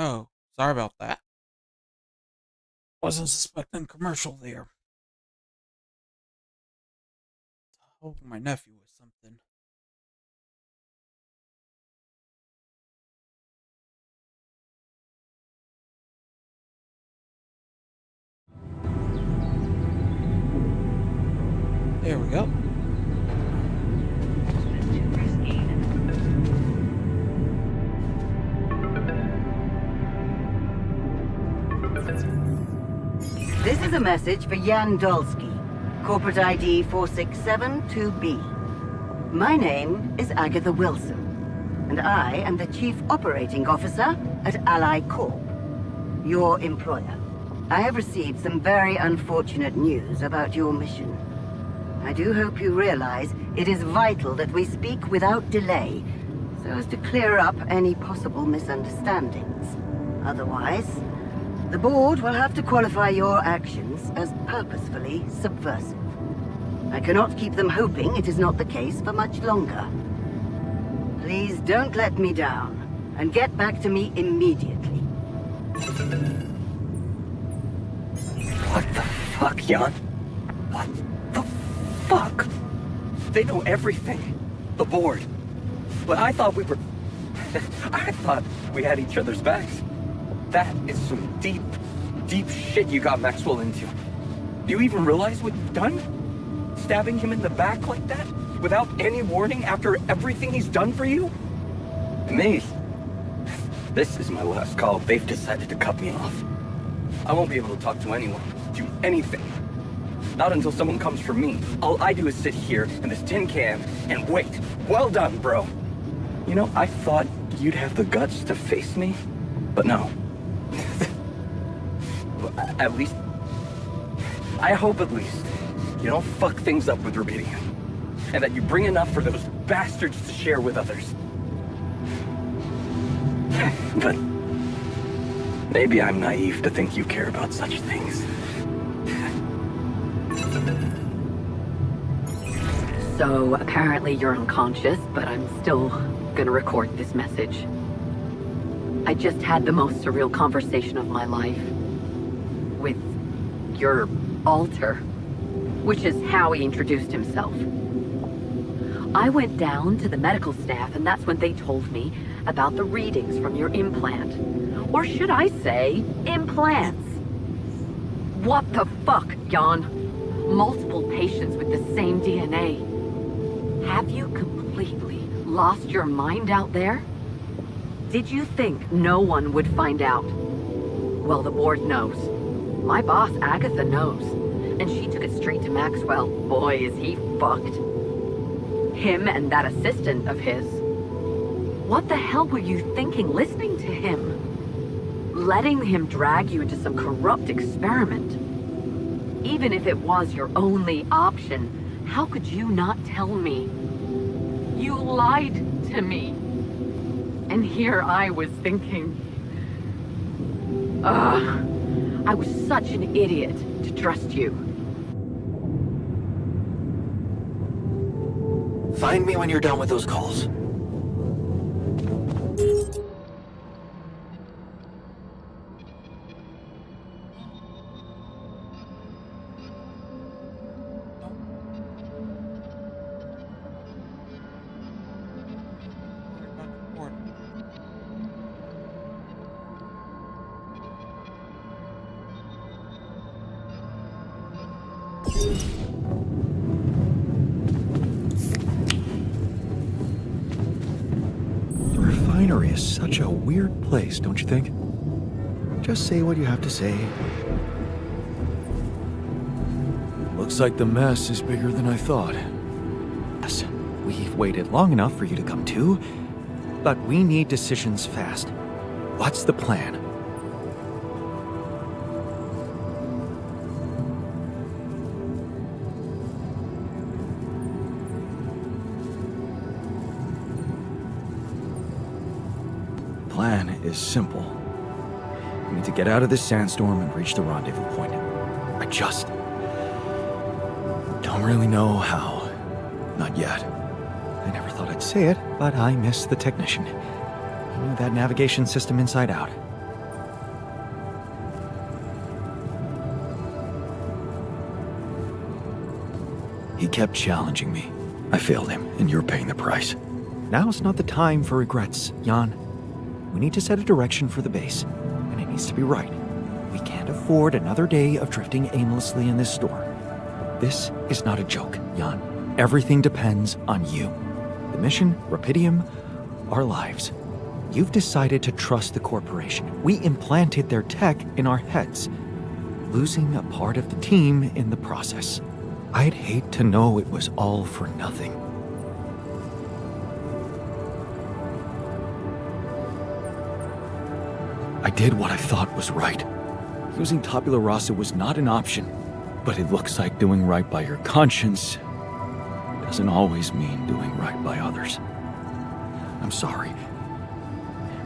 Oh, sorry about that. Wasn't suspecting commercial there. Hoping my nephew was something. There we go. This is a message for Jan Dolsky, corporate ID 4672B. My name is Agatha Wilson, and I am the Chief Operating Officer at Ally Corp, your employer. I have received some very unfortunate news about your mission. I do hope you realize it is vital that we speak without delay, so as to clear up any possible misunderstandings. Otherwise, the board will have to qualify your actions as purposefully subversive. I cannot keep them hoping it is not the case for much longer. Please don't let me down, and get back to me immediately. What the fuck, Jan? What the fuck? They know everything. The board. But I thought we were... I thought we had each other's backs. That is some deep, deep shit you got Maxwell into. Do you even realize what you've done? Stabbing him in the back like that? Without any warning after everything he's done for you? Me? This is my last call. They've decided to cut me off. I won't be able to talk to anyone, do anything. Not until someone comes for me. All I do is sit here in this tin can and wait. Well done, bro. You know, I thought you'd have the guts to face me, but no. At least... I hope at least you don't fuck things up with Rubidium. And that you bring enough for those bastards to share with others. But... maybe I'm naive to think you care about such things. So, apparently you're unconscious, but I'm still gonna record this message. I just had the most surreal conversation of my life. With your alter. Which is how he introduced himself. I went down to the medical staff, and that's when they told me about the readings from your implant. Or should I say, implants. What the fuck, Jan? Multiple patients with the same DNA. Have you completely lost your mind out there? Did you think no one would find out? Well, the board knows. My boss, Agatha, knows. And she took it straight to Maxwell. Boy, is he fucked. Him and that assistant of his. What the hell were you thinking listening to him? Letting him drag you into some corrupt experiment. Even if it was your only option, how could you not tell me? You lied to me. And here I was thinking... I was such an idiot to trust you. Find me when you're done with those calls. The refinery is such a weird place, don't you think? Just say what you have to say. Looks like the mess is bigger than I thought. Yes, we've waited long enough for you to come to, but we need decisions fast. What's the plan? Plan is simple. We need to get out of this sandstorm and reach the rendezvous point. I just don't really know how. Not yet. I never thought I'd say it, but I miss the technician. He knew that navigation system inside out. He kept challenging me. I failed him, and you're paying the price. Now's not the time for regrets, Jan. We need to set a direction for the base, and it needs to be right. We can't afford another day of drifting aimlessly in this storm. This is not a joke, Jan. Everything depends on you. The mission, Rapidium, our lives. You've decided to trust the corporation. We implanted their tech in our heads, losing a part of the team in the process. I'd hate to know it was all for nothing. I did what I thought was right. Using tabula rasa was not an option, but it looks like doing right by your conscience doesn't always mean doing right by others. I'm sorry.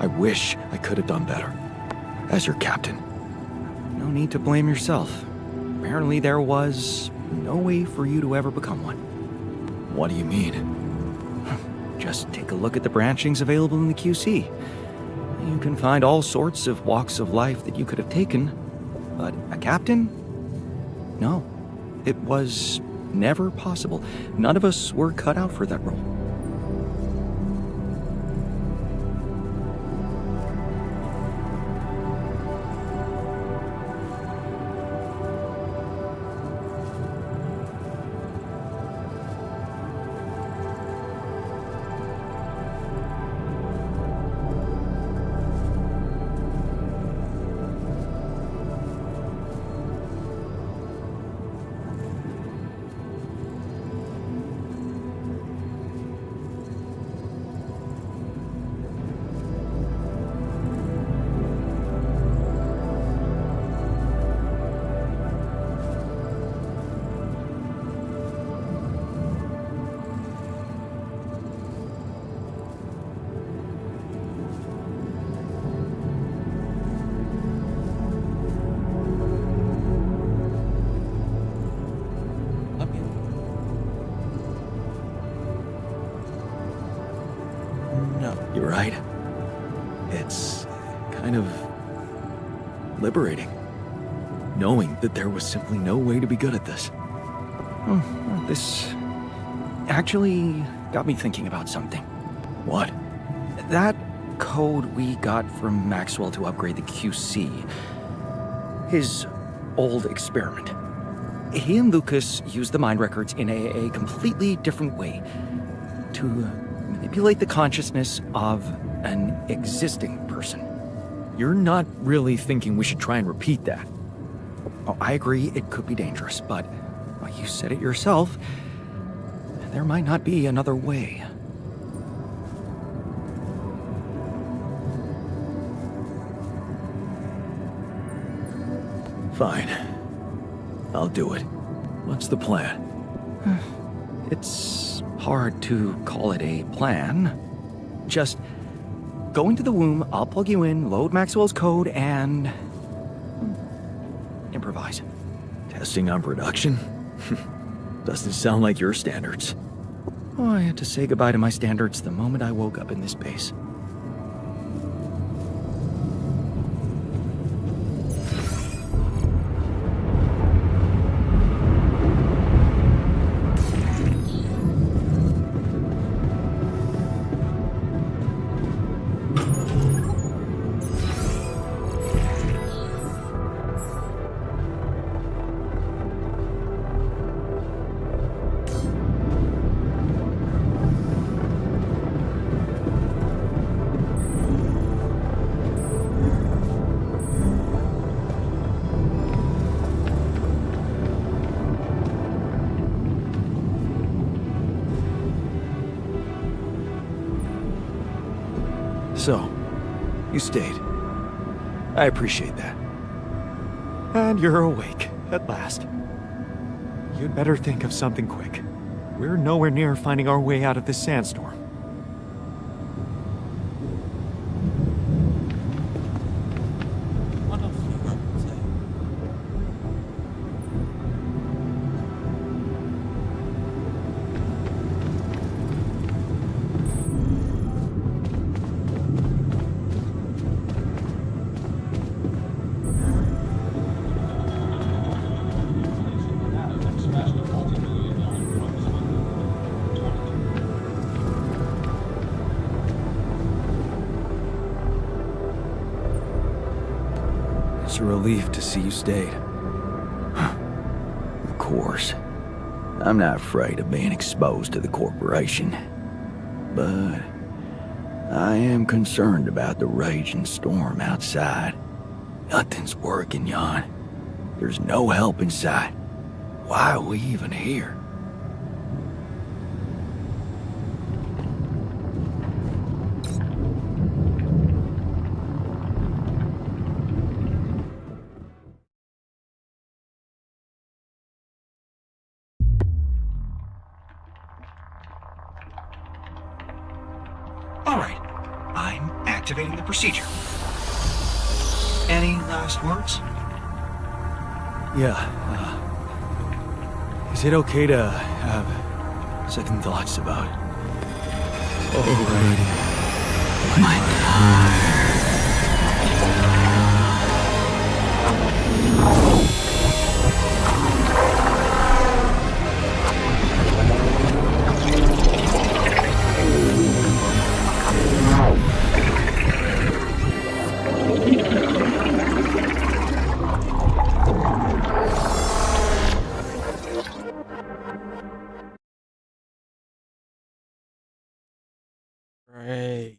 I wish I could have done better. As your captain. No need to blame yourself. Apparently there was no way for you to ever become one. What do you mean? Just take a look at the branchings available in the QC. You can find all sorts of walks of life that you could have taken, but a captain? No. It was never possible. None of us were cut out for that role. You're right. It's kind of liberating, knowing that there was simply no way to be good at this. This actually got me thinking about something. What? That code we got from Maxwell to upgrade the QC. His old experiment. He and Lucas used the mind records in a completely different way to manipulate the consciousness of an existing person. You're not really thinking we should try and repeat that? Oh, I agree it could be dangerous, but well, you said it yourself. There might not be another way. Fine. I'll do it. What's the plan? It's hard to call it a plan. Just go into the womb, I'll plug you in, load Maxwell's code, and improvise. Testing on production? Doesn't sound like your standards. Oh, I had to say goodbye to my standards the moment I woke up in this base. So, you stayed. I appreciate that. And you're awake, at last. You'd better think of something quick. We're nowhere near finding our way out of this sandstorm. What else you got to say? It's a relief to see you stayed. Of course. I'm not afraid of being exposed to the corporation. But I am concerned about the raging storm outside. Nothing's working, Jan. There's no help in sight. Why are we even here? All right, I'm activating the procedure. Any last words? Yeah, is it okay to have second thoughts about... Alrighty. Great.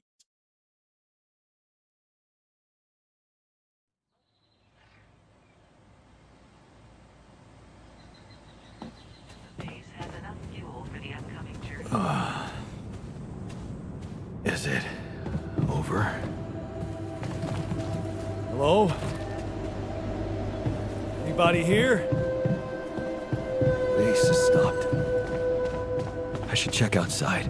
Is it over? Hello? Anybody here? Base has stopped. I should check outside.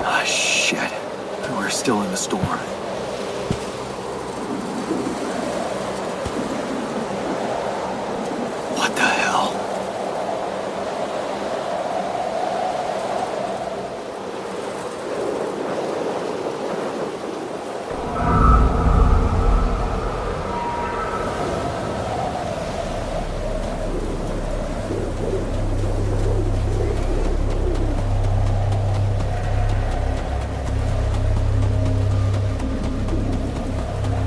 Ah, shit. We're still in the storm. What the hell?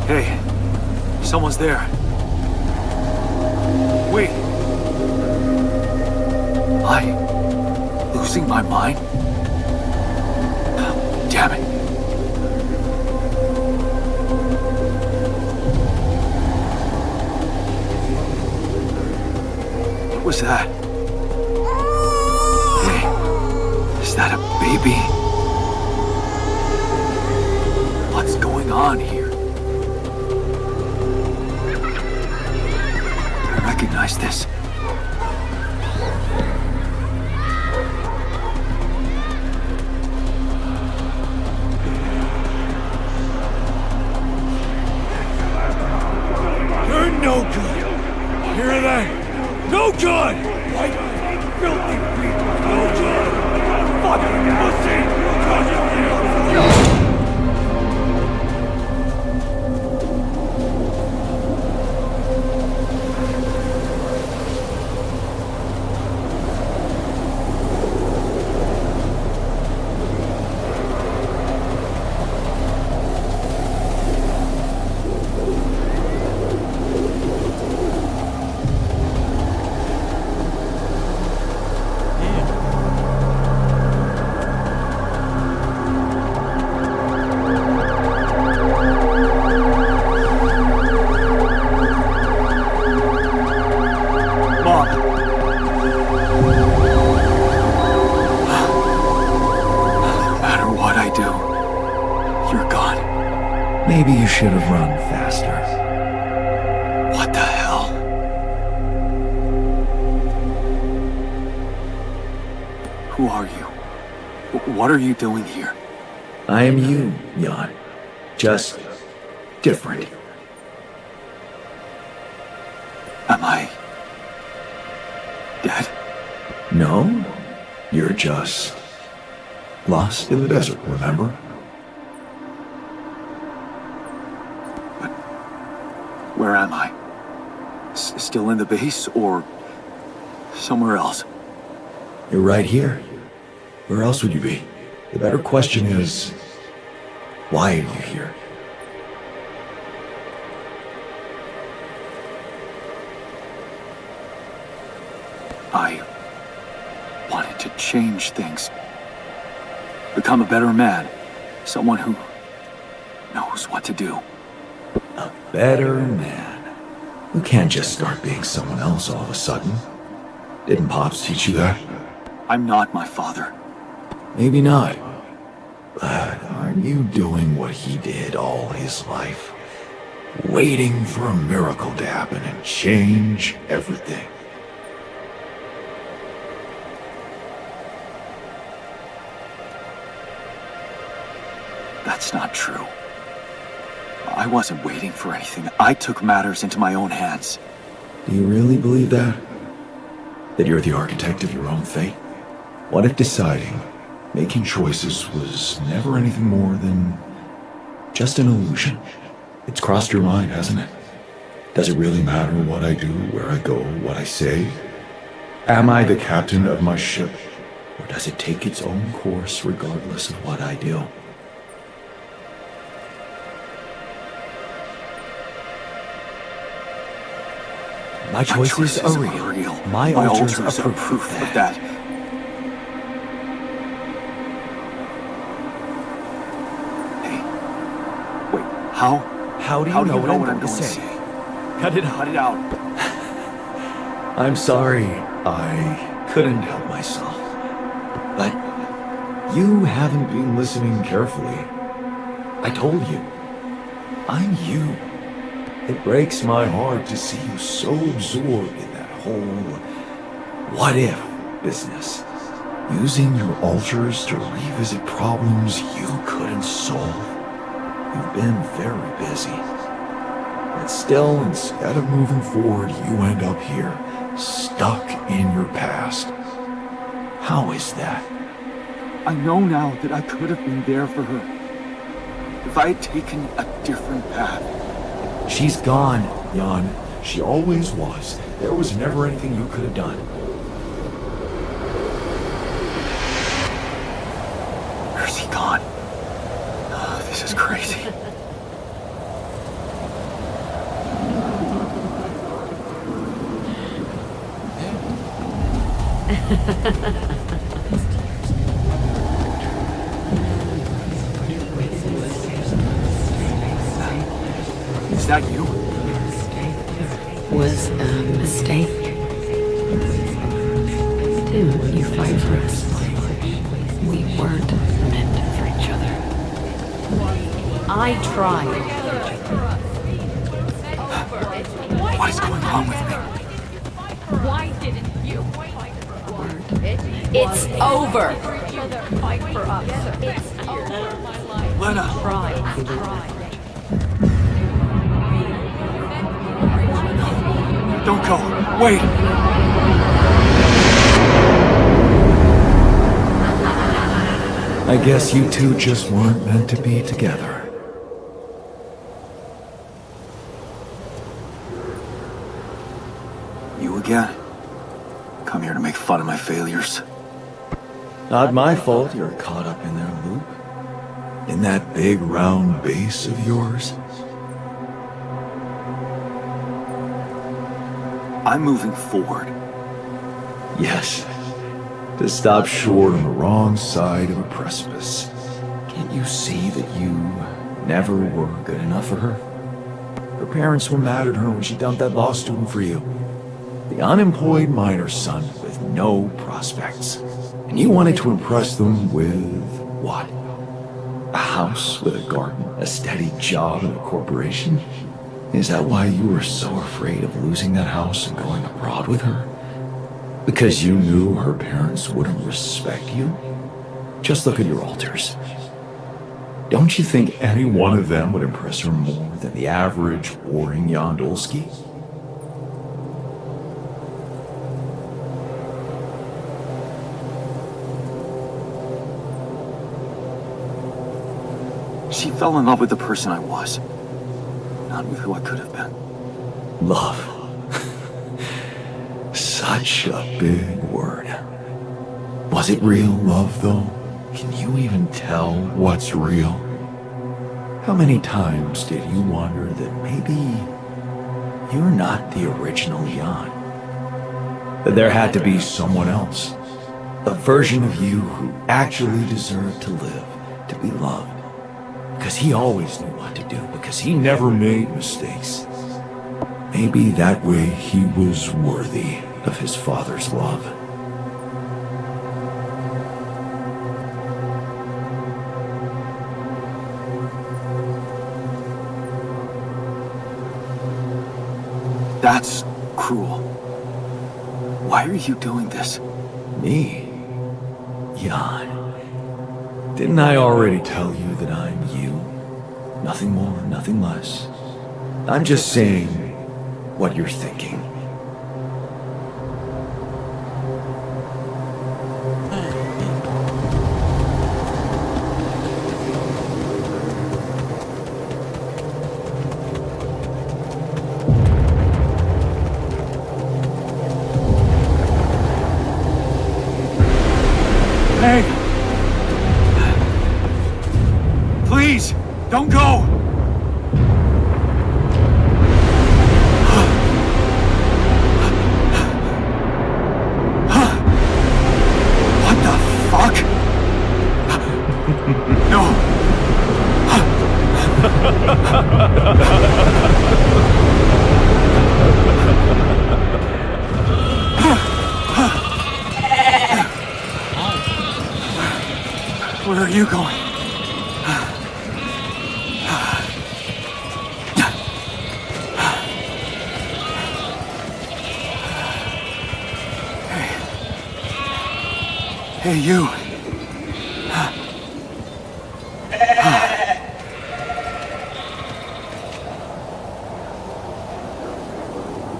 Hey, someone's there. Wait. Am I losing my mind? Damn it. What was that? Hey, is that a baby? What's going on here? I recognize this. You're no good. Hear that? No good. White, filthy people. No good. Fucking pussy. Maybe you should have run faster. What the hell? Who are you? What are you doing here? I am you, Jan. Just different. Am I dead? No, you're just lost in the desert, remember? Where am I? Still in the base, or somewhere else? You're right here. Where else would you be? The better question is, why are you here? I wanted to change things. Become a better man. Someone who knows what to do. A better man? You can't just start being someone else all of a sudden. Didn't Pops teach you that? I'm not my father. Maybe not. But aren't you doing what he did all his life? Waiting for a miracle to happen and change everything. That's not true. I wasn't waiting for anything. I took matters into my own hands. Do you really believe that? That you're the architect of your own fate? What if deciding, making choices was never anything more than just an illusion? It's crossed your mind, hasn't it? Does it really matter what I do, where I go, what I say? Am I the captain of my ship? Or does it take its own course regardless of what I do? My choices are real. My altars are proof of that. Hey, wait, how do you know what I'm going to say? Cut it out. I'm sorry, I couldn't help myself. But you haven't been listening carefully. I told you, I'm you. It breaks my heart to see you so absorbed in that whole what-if business. Using your altars to revisit problems you couldn't solve. You've been very busy. But still, instead of moving forward, you end up here, stuck in your past. How is that? I know now that I could have been there for her. If I had taken a different path. She's gone, Jan. She always was. There was never anything you could have done. Where's he gone? Oh, this is crazy. Is that you? Was a mistake. Didn't you fight for us? We weren't meant for each other. I tried. What is going on with me? Why didn't you? It's over. Fight for us. It's over my life. Lena! Try. Don't go! Wait! I guess you two just weren't meant to be together. You again? Come here to make fun of my failures. Not my fault you're caught up in their loop. In that big round base of yours. I'm moving forward. Yes. To stop short on the wrong side of a precipice. Can't you see that you never were good enough for her? Her parents were mad at her when she dumped that law student for you. The unemployed miner's son with no prospects. And you wanted to impress them with what? A house with a garden, a steady job in a corporation? Is that why you were so afraid of losing that house and going abroad with her? Because you knew her parents wouldn't respect you? Just look at your altars. Don't you think any one of them would impress her more than the average boring Yandolski? She fell in love with the person I was, not with who I could have been. Love? such a big word. Was it real love, though? Can you even tell what's real? How many times did you wonder that maybe you're not the original Jan? That there had to be someone else, a version of you who actually deserved to live, to be loved. Because he always knew what to do, because he never made mistakes. Maybe that way he was worthy of his father's love. That's cruel. Why are you doing this? Me? Jan. Didn't I already tell you that I'm you? Nothing more, nothing less. I'm just saying what you're thinking. Hey! Please, don't go! What the fuck? No! Where are you going? Hey, you.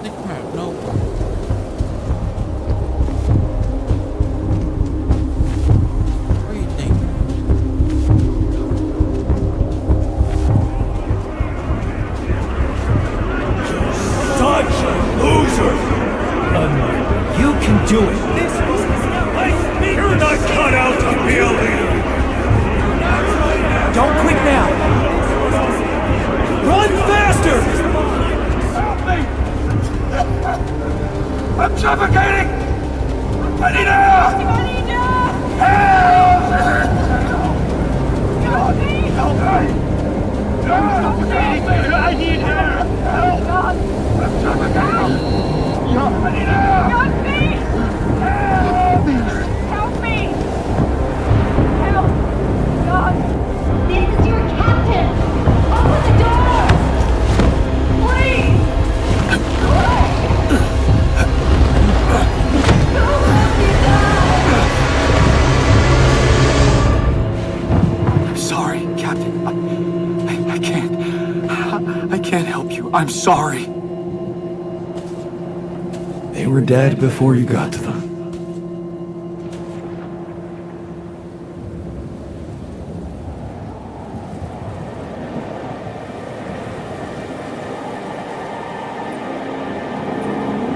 They come out of nowhere. What do you think? Such a loser! You can do it. You're not cut out to be a leader. Don't quit now. Run faster! I'm suffocating! I need help! Help me! I need help! Help! I'm suffocating! I need help! Help me! Help me! Help! God! This is your captain! Open the door! Please! Don't let me die! I'm sorry, Captain. I can't. I can't help you. I'm sorry. They were dead before you got to them.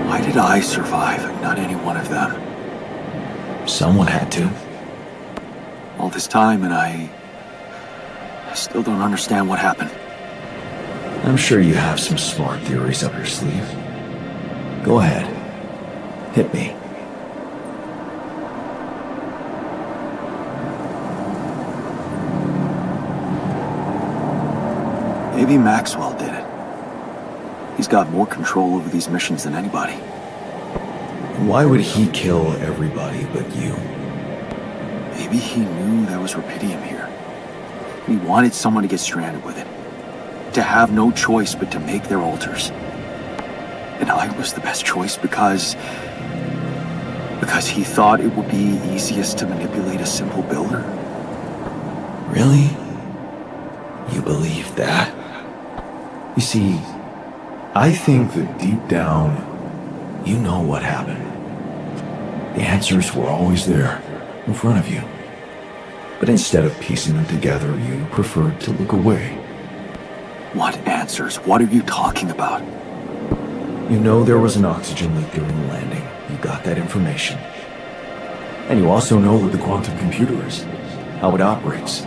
Why did I survive and not any one of them? Someone had to. All this time and I still don't understand what happened. I'm sure you have some smart theories up your sleeve. Go ahead. Hit me. Maybe Maxwell did it. He's got more control over these missions than anybody. Why would he kill everybody but you? Maybe he knew there was rubidium here. He wanted someone to get stranded with it. To have no choice but to make their altars. And I was the best choice because he thought it would be easiest to manipulate a simple builder. Really? You believe that? You see, I think that deep down, you know what happened. The answers were always there, in front of you. But instead of piecing them together, you preferred to look away. What answers? What are you talking about? You know there was an oxygen leak during the landing. You got that information. And you also know what the quantum computer is, how it operates,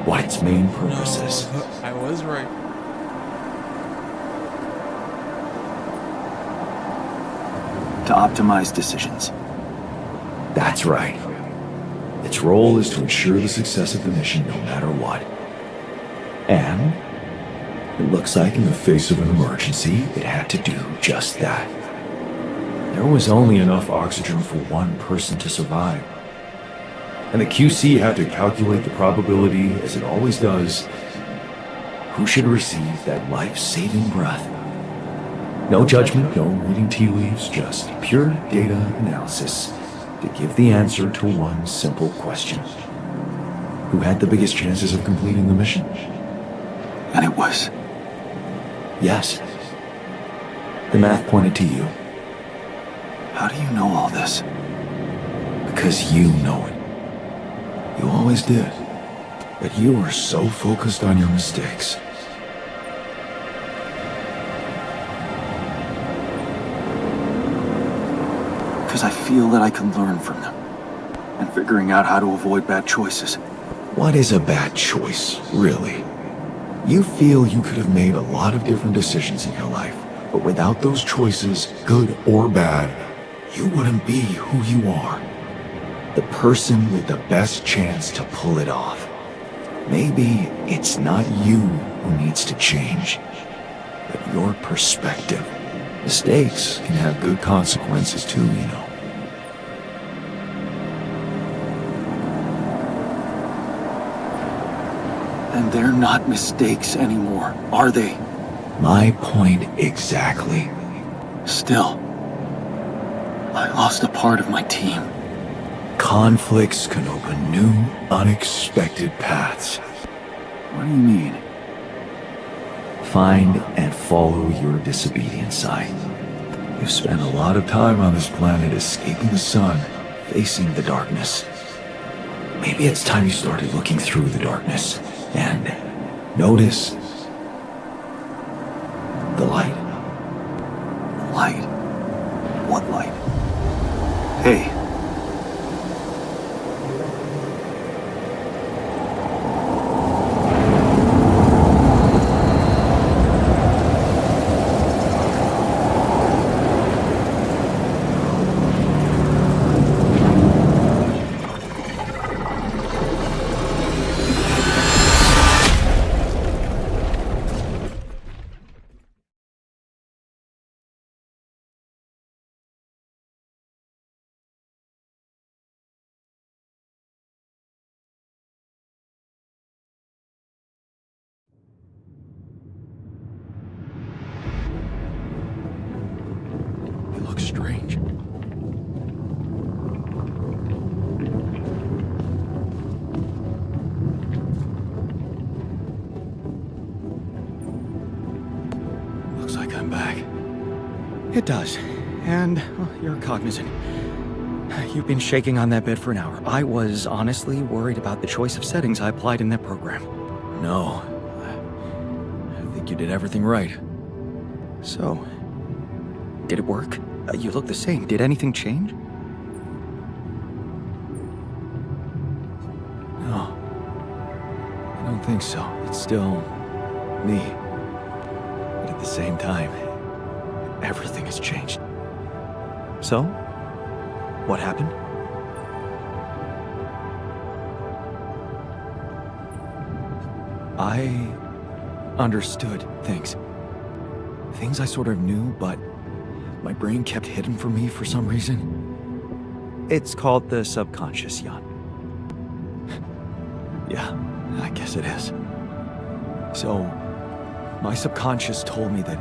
what its main purpose is. No, I was right. To optimize decisions. That's right. Its role is to ensure the success of the mission no matter what. And it looks like in the face of an emergency, it had to do just that. There was only enough oxygen for one person to survive. And the QC had to calculate the probability, as it always does, who should receive that life-saving breath. No judgment, no reading tea leaves, just pure data analysis to give the answer to one simple question. Who had the biggest chances of completing the mission? And it was. Yes. The math pointed to you. How do you know all this? Because you know it. You always did. But you were so focused on your mistakes. Because I feel that I can learn from them. And figuring out how to avoid bad choices. What is a bad choice, really? You feel you could have made a lot of different decisions in your life, but without those choices, good or bad, you wouldn't be who you are. The person with the best chance to pull it off. Maybe it's not you who needs to change, but your perspective. Mistakes can have good consequences too, you know. And they're not mistakes anymore, are they? My point exactly. Still, I lost a part of my team. Conflicts can open new, unexpected paths. What do you mean? Find and follow your disobedient side. You've spent a lot of time on this planet escaping the sun, facing the darkness. Maybe it's time you started looking through the darkness and notice the light. Light? What light? Hey. It looks strange. Looks like I'm back. It does. And well, you're cognizant. You've been shaking on that bed for an hour. I was honestly worried about the choice of settings I applied in that program. No. I think you did everything right. So, did it work? You look the same. Did anything change? No. I don't think so. It's still me. But at the same time, everything has changed. So, what happened? I understood things. Things I sort of knew, but my brain kept hidden from me for some reason. It's called the subconscious, Jan. Yeah, I guess it is. So, my subconscious told me that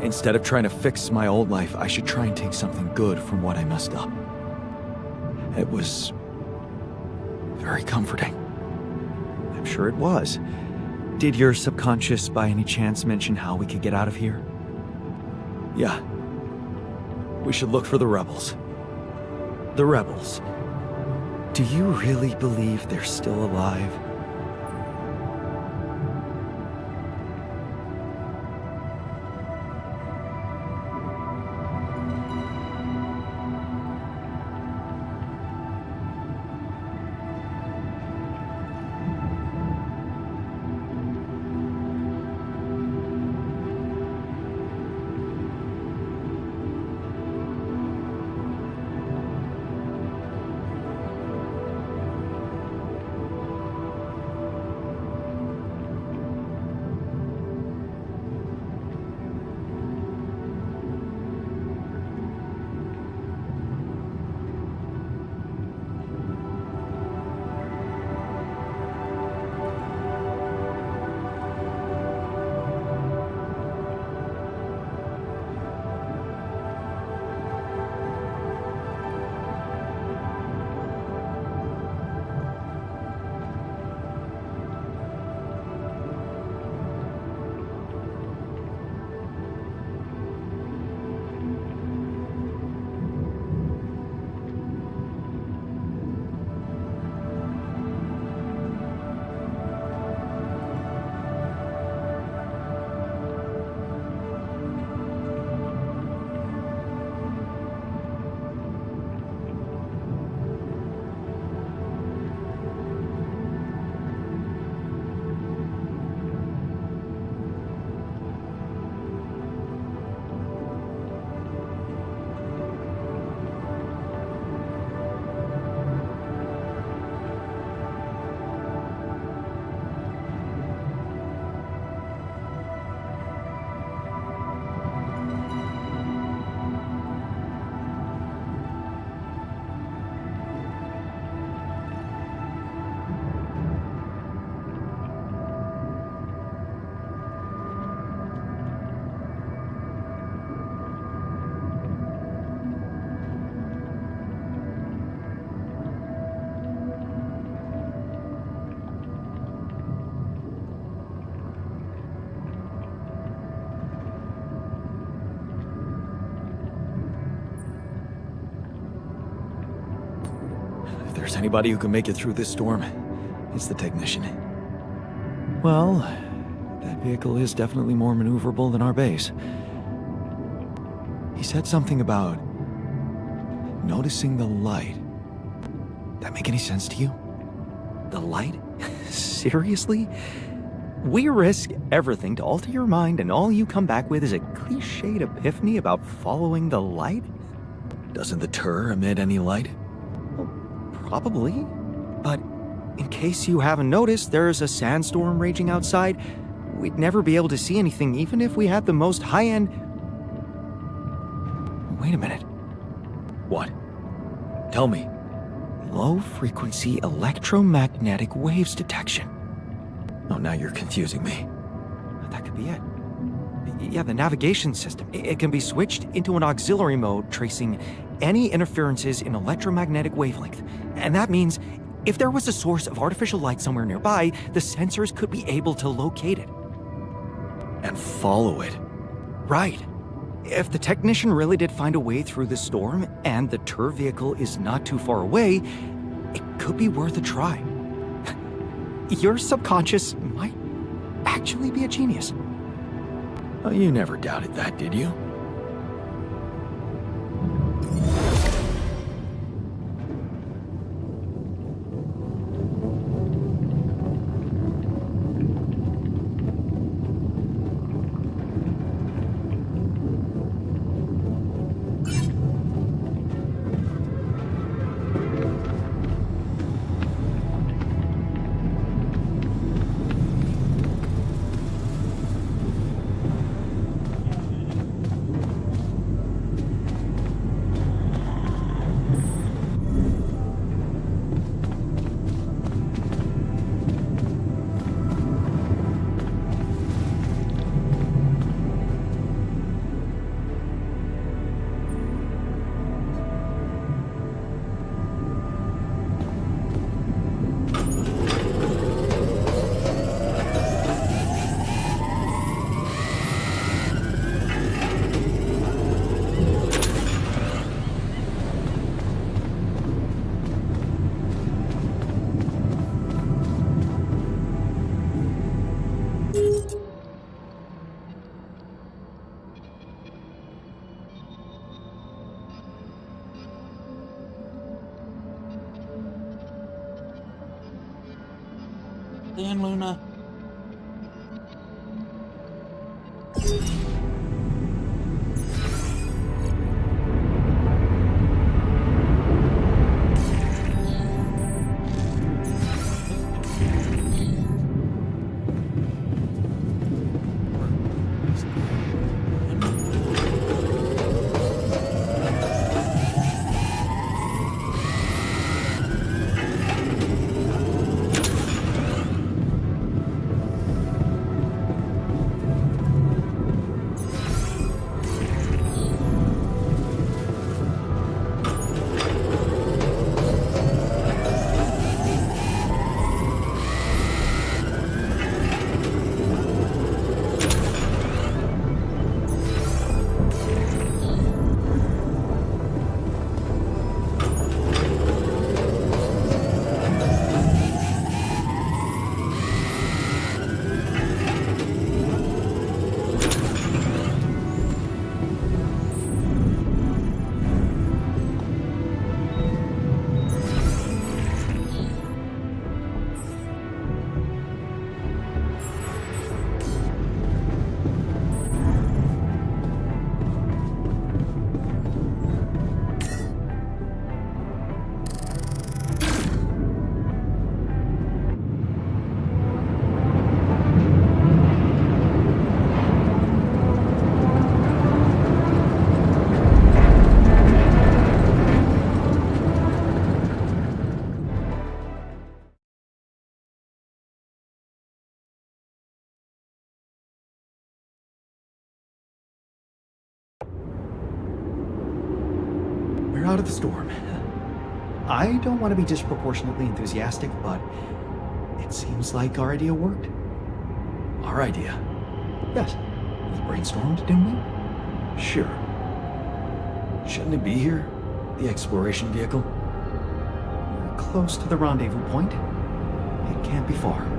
instead of trying to fix my old life, I should try and take something good from what I messed up. It was very comforting. I'm sure it was. Did your subconscious by any chance mention how we could get out of here? Yeah. We should look for the rebels. The rebels. Do you really believe they're still alive? there's anybody who can make it through this storm, it's the technician. Well, that vehicle is definitely more maneuverable than our base. He said something about noticing the light. That make any sense to you? The light? Seriously? We risk everything to alter your mind, and all you come back with is a cliched epiphany about following the light? Doesn't the tur emit any light? Well, probably. But in case you haven't noticed, there's a sandstorm raging outside. We'd never be able to see anything even if we had the most high-end... Wait a minute. What? Tell me. Low-frequency electromagnetic waves detection. Oh, now you're confusing me. That could be it. Yeah, the navigation system. It can be switched into an auxiliary mode, tracing any interferences in electromagnetic wavelength. And that means if there was a source of artificial light somewhere nearby, the sensors could be able to locate it. And follow it. Right. If the technician really did find a way through the storm, and the tur vehicle is not too far away, it could be worth a try. Your subconscious might actually be a genius. Oh, you never doubted that, did you? Dan, Luna. We're out of the storm. I don't want to be disproportionately enthusiastic, but it seems like our idea worked. Our idea? Yes. We brainstormed, didn't we? Sure. Shouldn't it be here? The exploration vehicle? close to the rendezvous point. It can't be far.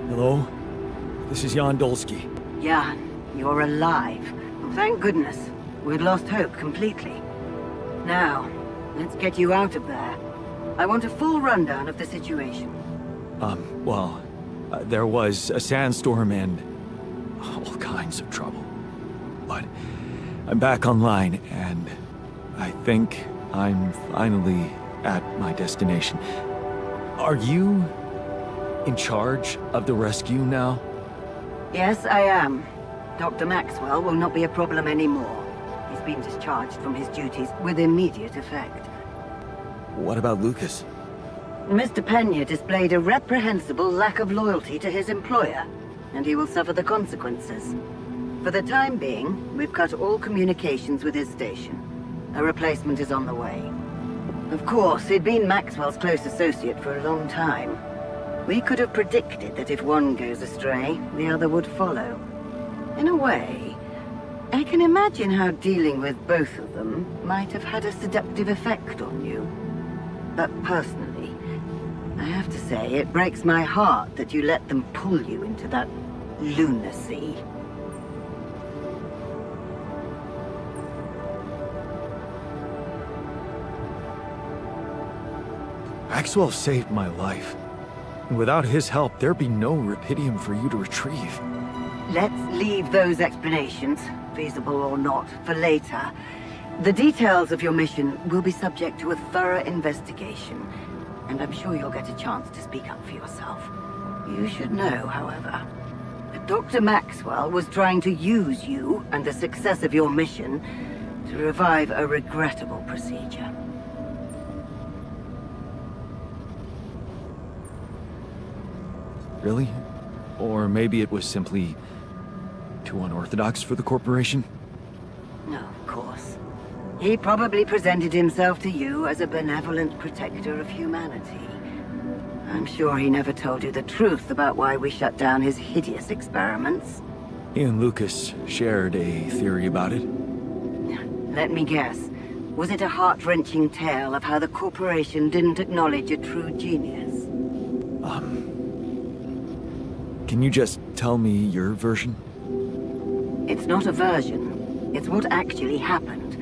Hello? This is Jan Dolsky. Jan, you're alive. Thank goodness. We'd lost hope completely. Now, let's get you out of there. I want a full rundown of the situation. There was a sandstorm and all kinds of trouble. But I'm back online, and I think I'm finally at my destination. Are you in charge of the rescue now? Yes, I am. Dr. Maxwell will not be a problem anymore. He's been discharged from his duties with immediate effect. What about Lucas? Mr. Pena displayed a reprehensible lack of loyalty to his employer, and he will suffer the consequences. For the time being, we've cut all communications with his station. A replacement is on the way. Of course, he'd been Maxwell's close associate for a long time. We could have predicted that if one goes astray, the other would follow. In a way, I can imagine how dealing with both of them might have had a seductive effect on you. But personally, I have to say it breaks my heart that you let them pull you into that lunacy. Maxwell saved my life. And without his help, there'd be no Rapidium for you to retrieve. Let's leave those explanations, feasible or not, for later. The details of your mission will be subject to a thorough investigation, and I'm sure you'll get a chance to speak up for yourself. You should know, however, that Dr. Maxwell was trying to use you and the success of your mission to revive a regrettable procedure. Really? Or maybe it was simply too unorthodox for the corporation? No, of course. He probably presented himself to you as a benevolent protector of humanity. I'm sure he never told you the truth about why we shut down his hideous experiments. He and Lucas shared a theory about it. Let me guess. Was it a heart-wrenching tale of how the corporation didn't acknowledge a true genius? Can you just tell me your version? It's not a version. It's what actually happened.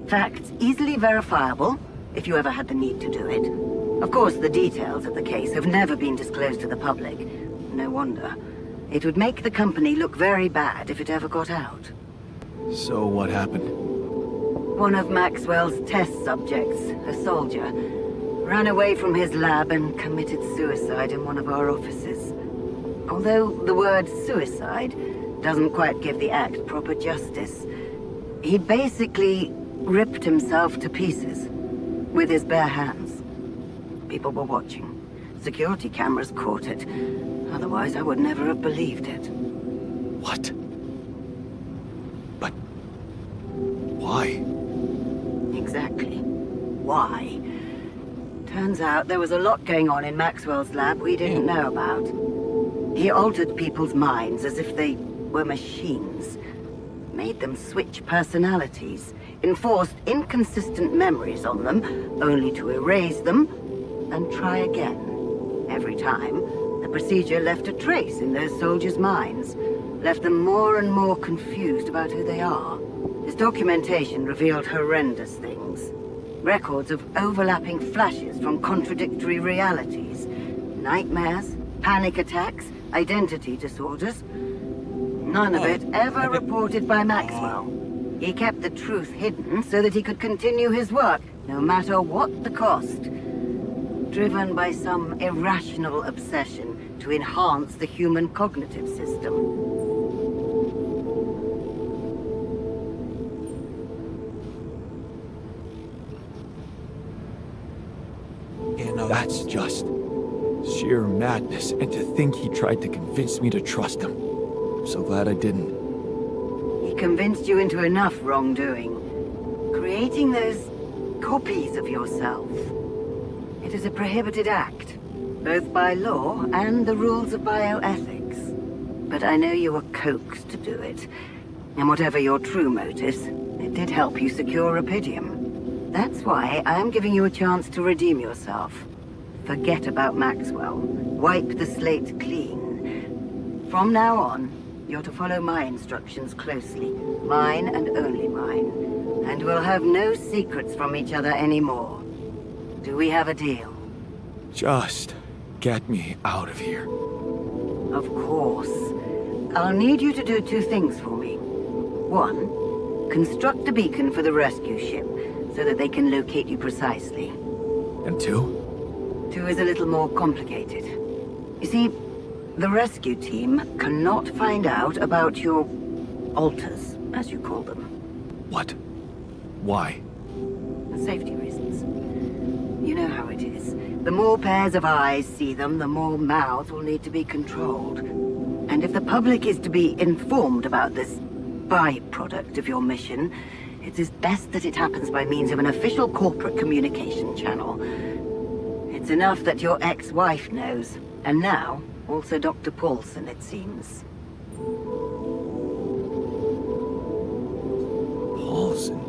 Facts easily verifiable, if you ever had the need to do it. Of course, the details of the case have never been disclosed to the public. No wonder. It would make the company look very bad if it ever got out. So what happened? One of Maxwell's test subjects, a soldier, ran away from his lab and committed suicide in one of our offices. Although the word suicide doesn't quite give the act proper justice, he basically ripped himself to pieces with his bare hands. People were watching. Security cameras caught it. Otherwise, I would never have believed it. What? But why? Exactly. Why? Turns out there was a lot going on in Maxwell's lab we didn't know about. He altered people's minds as if they were machines. Made them switch personalities. Enforced inconsistent memories on them, only to erase them and try again. Every time, the procedure left a trace in those soldiers' minds. Left them more and more confused about who they are. His documentation revealed horrendous things. Records of overlapping flashes from contradictory realities. Nightmares, panic attacks, identity disorders. None of it ever reported by Maxwell. He kept the truth hidden so that he could continue his work, no matter what the cost. driven by some irrational obsession to enhance the human cognitive system. You know, That's just sheer madness, and to think he tried to convince me to trust him. I'm so glad I didn't. He convinced you into enough wrongdoing. Creating those copies of yourself. It is a prohibited act, both by law and the rules of bioethics. But I know you were coaxed to do it. And whatever your true motives, it did help you secure Rapidium. That's why I am giving you a chance to redeem yourself. Forget about Maxwell. Wipe the slate clean. From now on, you're to follow my instructions closely. Mine and only mine. And we'll have no secrets from each other anymore. Do we have a deal? Just get me out of here. Of course. I'll need you to do two things for me. One, construct a beacon for the rescue ship, so that they can locate you precisely. And two? Two is a little more complicated. You see, the rescue team cannot find out about your alters, as you call them. What? Why? Safety reasons. You know how it is. The more pairs of eyes see them, the more mouths will need to be controlled. And if the public is to be informed about this byproduct of your mission, it is best that it happens by means of an official corporate communication channel. It's enough that your ex-wife knows, and now, also Dr. Paulson, it seems. Paulson?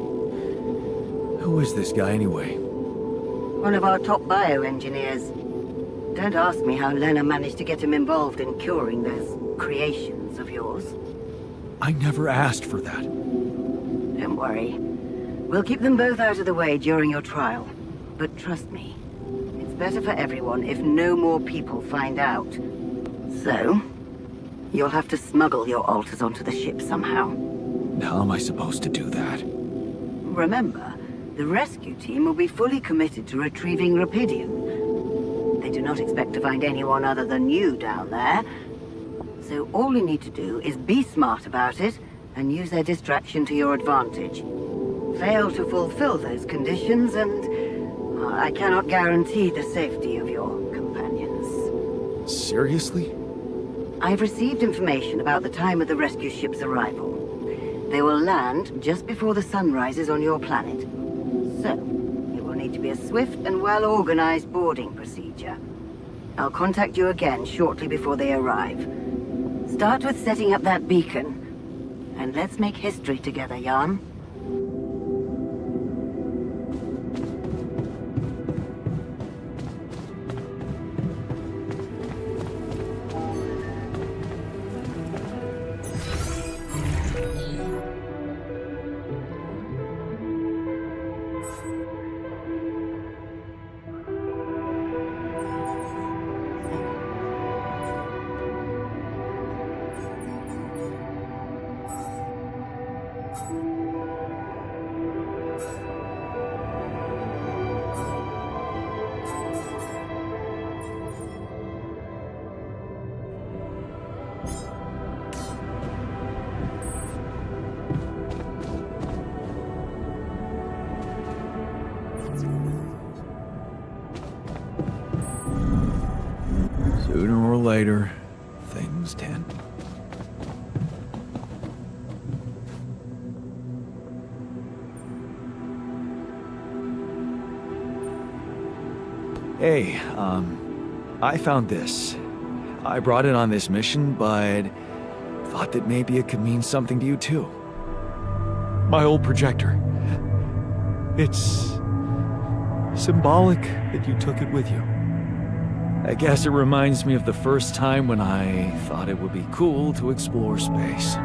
Who is this guy anyway? One of our top bioengineers. Don't ask me how Lena managed to get him involved in curing those creations of yours. I never asked for that. Don't worry. We'll keep them both out of the way during your trial. But trust me, it's better for everyone if no more people find out. So, you'll have to smuggle your alters onto the ship somehow. How am I supposed to do that? Remember, the rescue team will be fully committed to retrieving Rapidium. They do not expect to find anyone other than you down there. So all you need to do is be smart about it and use their distraction to your advantage. Fail to fulfill those conditions and I cannot guarantee the safety of your companions. Seriously? I've received information about the time of the rescue ship's arrival. They will land just before the sun rises on your planet. So, it will need to be a swift and well-organized boarding procedure. I'll contact you again shortly before they arrive. Start with setting up that beacon. And let's make history together, Jan. Sooner or later, things tend. Hey, I found this. I brought it on this mission, but thought that maybe it could mean something to you too. My old projector. It's symbolic that you took it with you. I guess it reminds me of the first time when I thought it would be cool to explore space.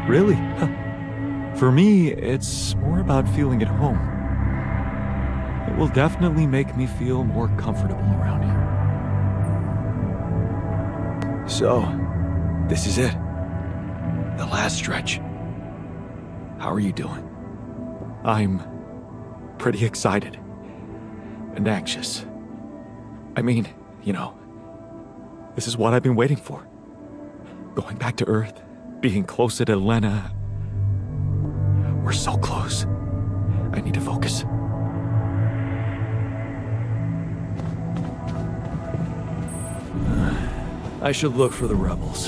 Really? For me, it's more about feeling at home. It will definitely make me feel more comfortable around here. So, this is it. The last stretch. How are you doing? I'm pretty excited and anxious. I mean, this is what I've been waiting for. Going back to Earth, being closer to Lena. We're so close. I need to focus. I should look for the rebels.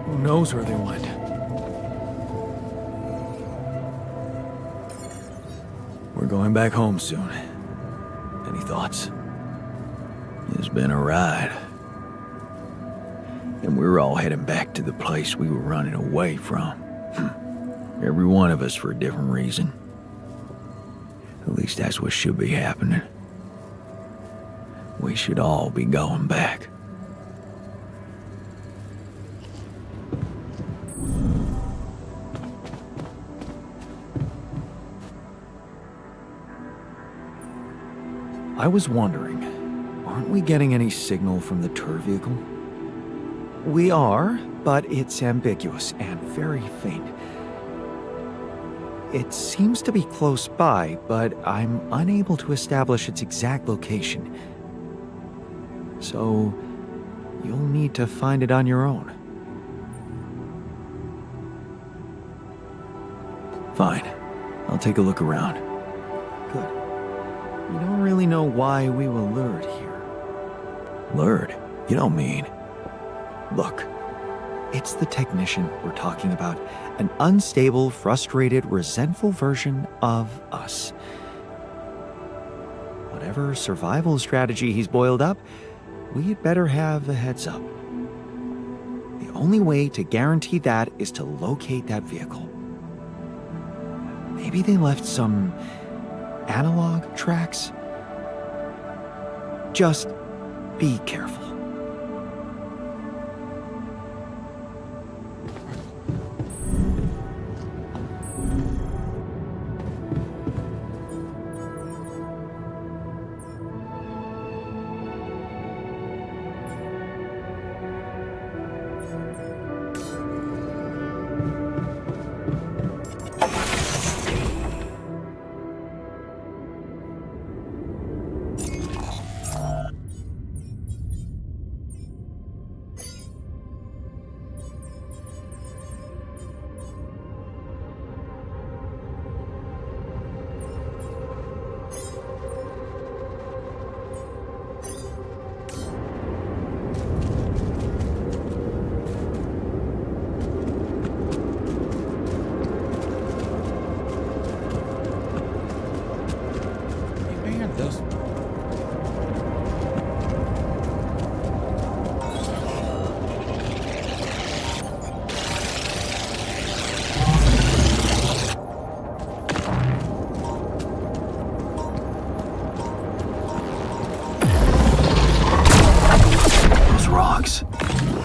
Who knows where they went? We're going back home soon. Any thoughts? It's been a ride. And we're all heading back to the place we were running away from. Every one of us for a different reason. At least that's what should be happening. We should all be going back. I was wondering, aren't we getting any signal from the tour vehicle? We are, but it's ambiguous and very faint. It seems to be close by, but I'm unable to establish its exact location. So, you'll need to find it on your own. Fine. I'll take a look around. Good. We don't really know why we were lured here. Lured? You don't mean... Look, it's the technician we're talking about. An unstable, frustrated, resentful version of us. Whatever survival strategy he's boiled up, we'd better have a heads up. The only way to guarantee that is to locate that vehicle. Maybe they left some analog tracks? Just be careful.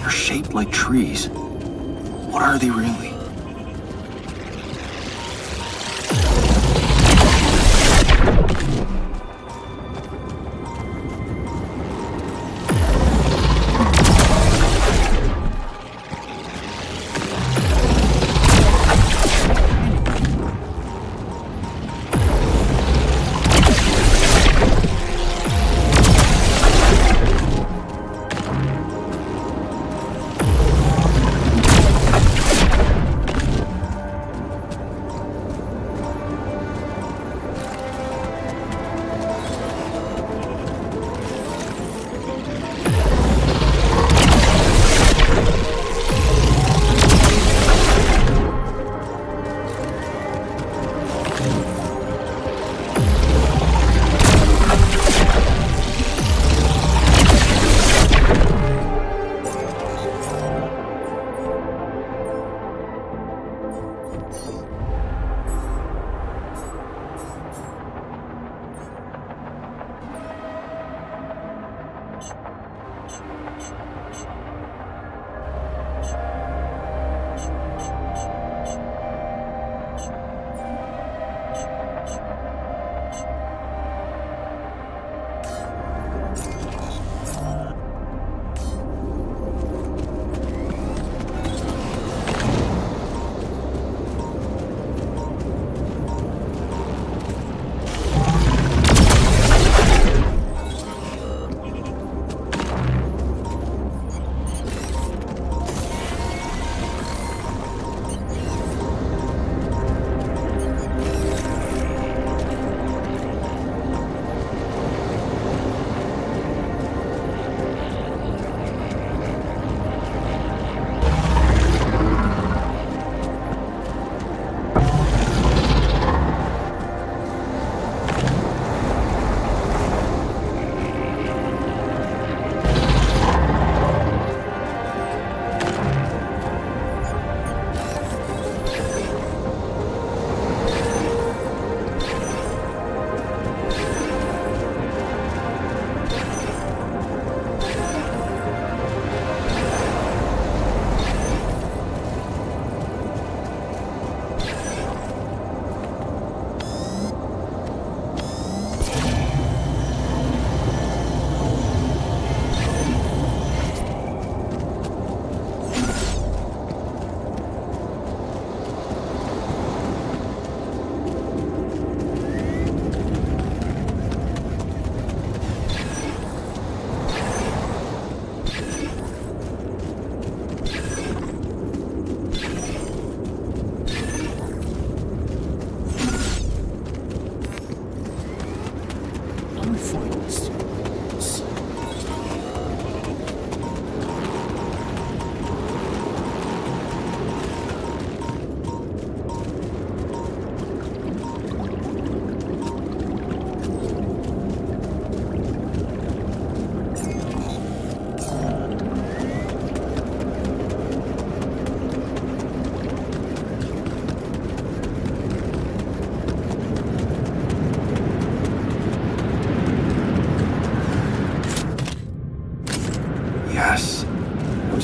They're shaped like trees. What are they really?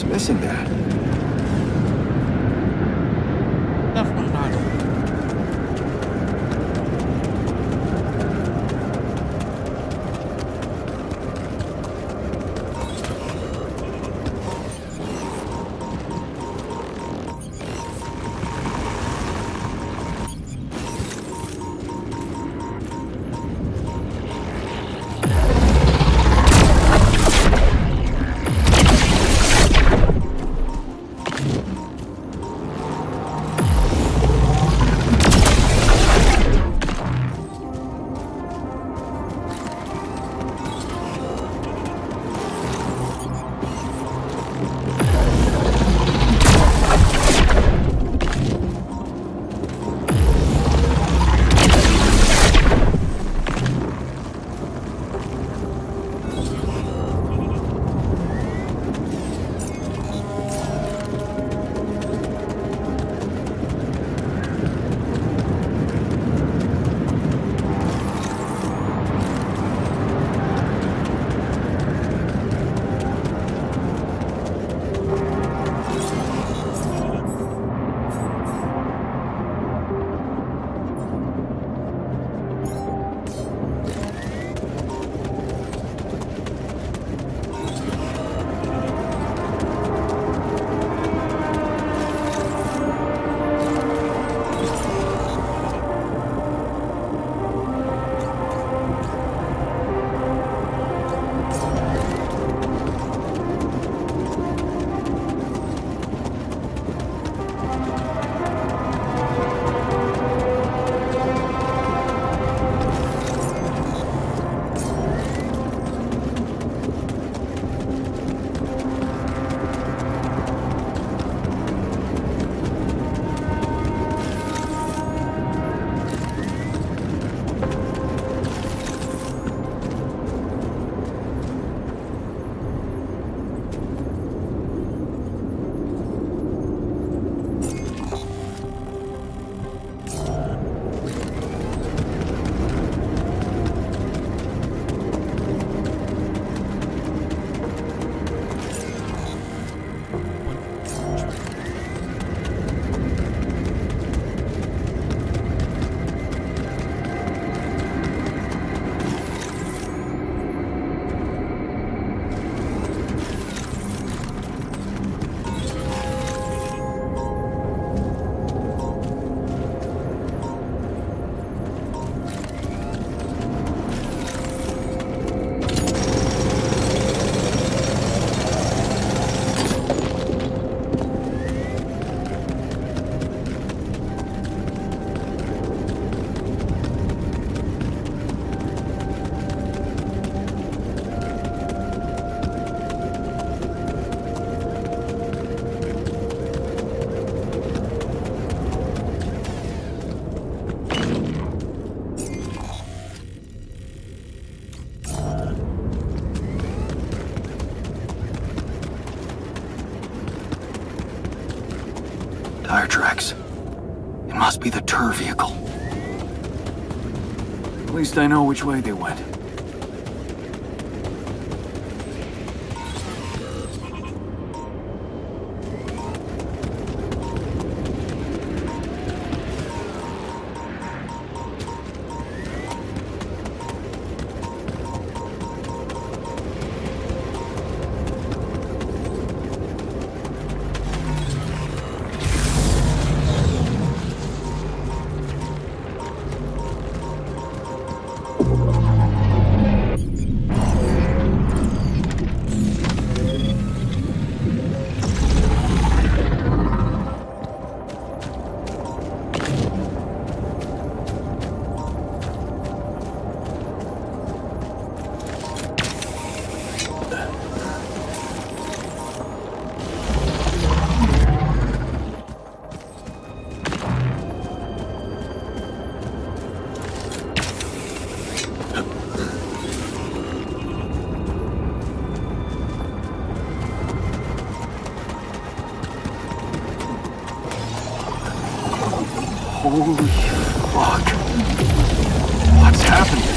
was missing that. Definitely not. Tire tracks. It must be the tour vehicle. At least I know which way they went. Holy fuck. What's happening?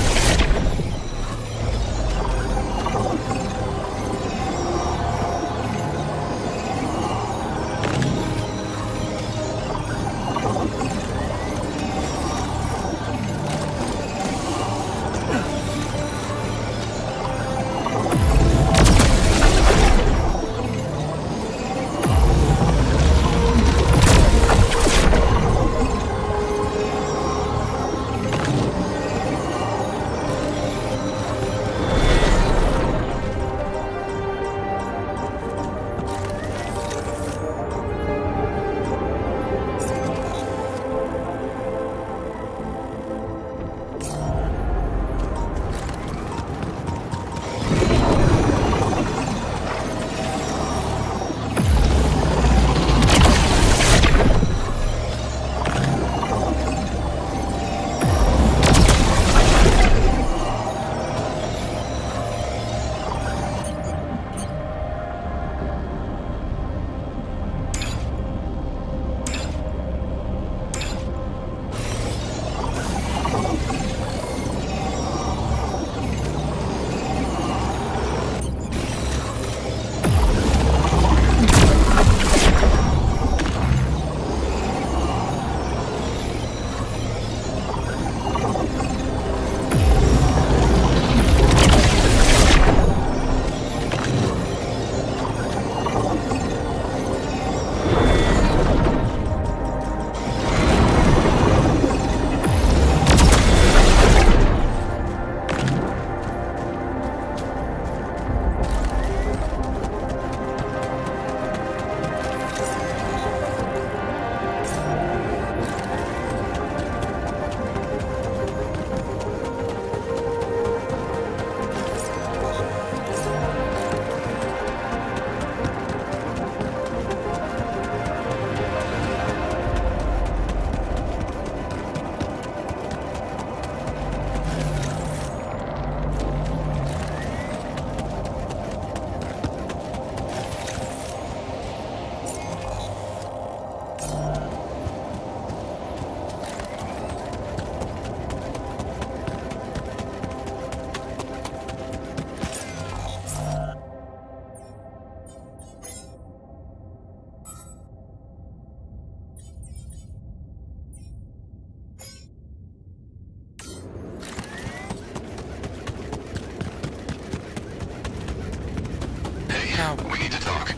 Now, We need to talk.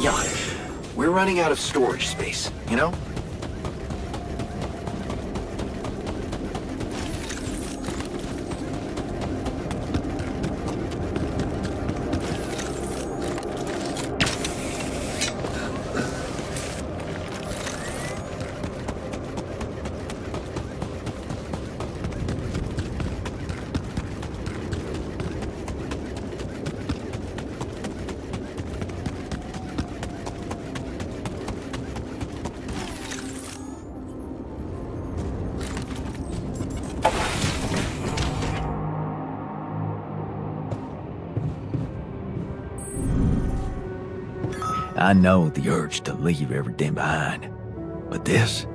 Jan, we're running out of storage space, you know? I know the urge to leave everything behind, but this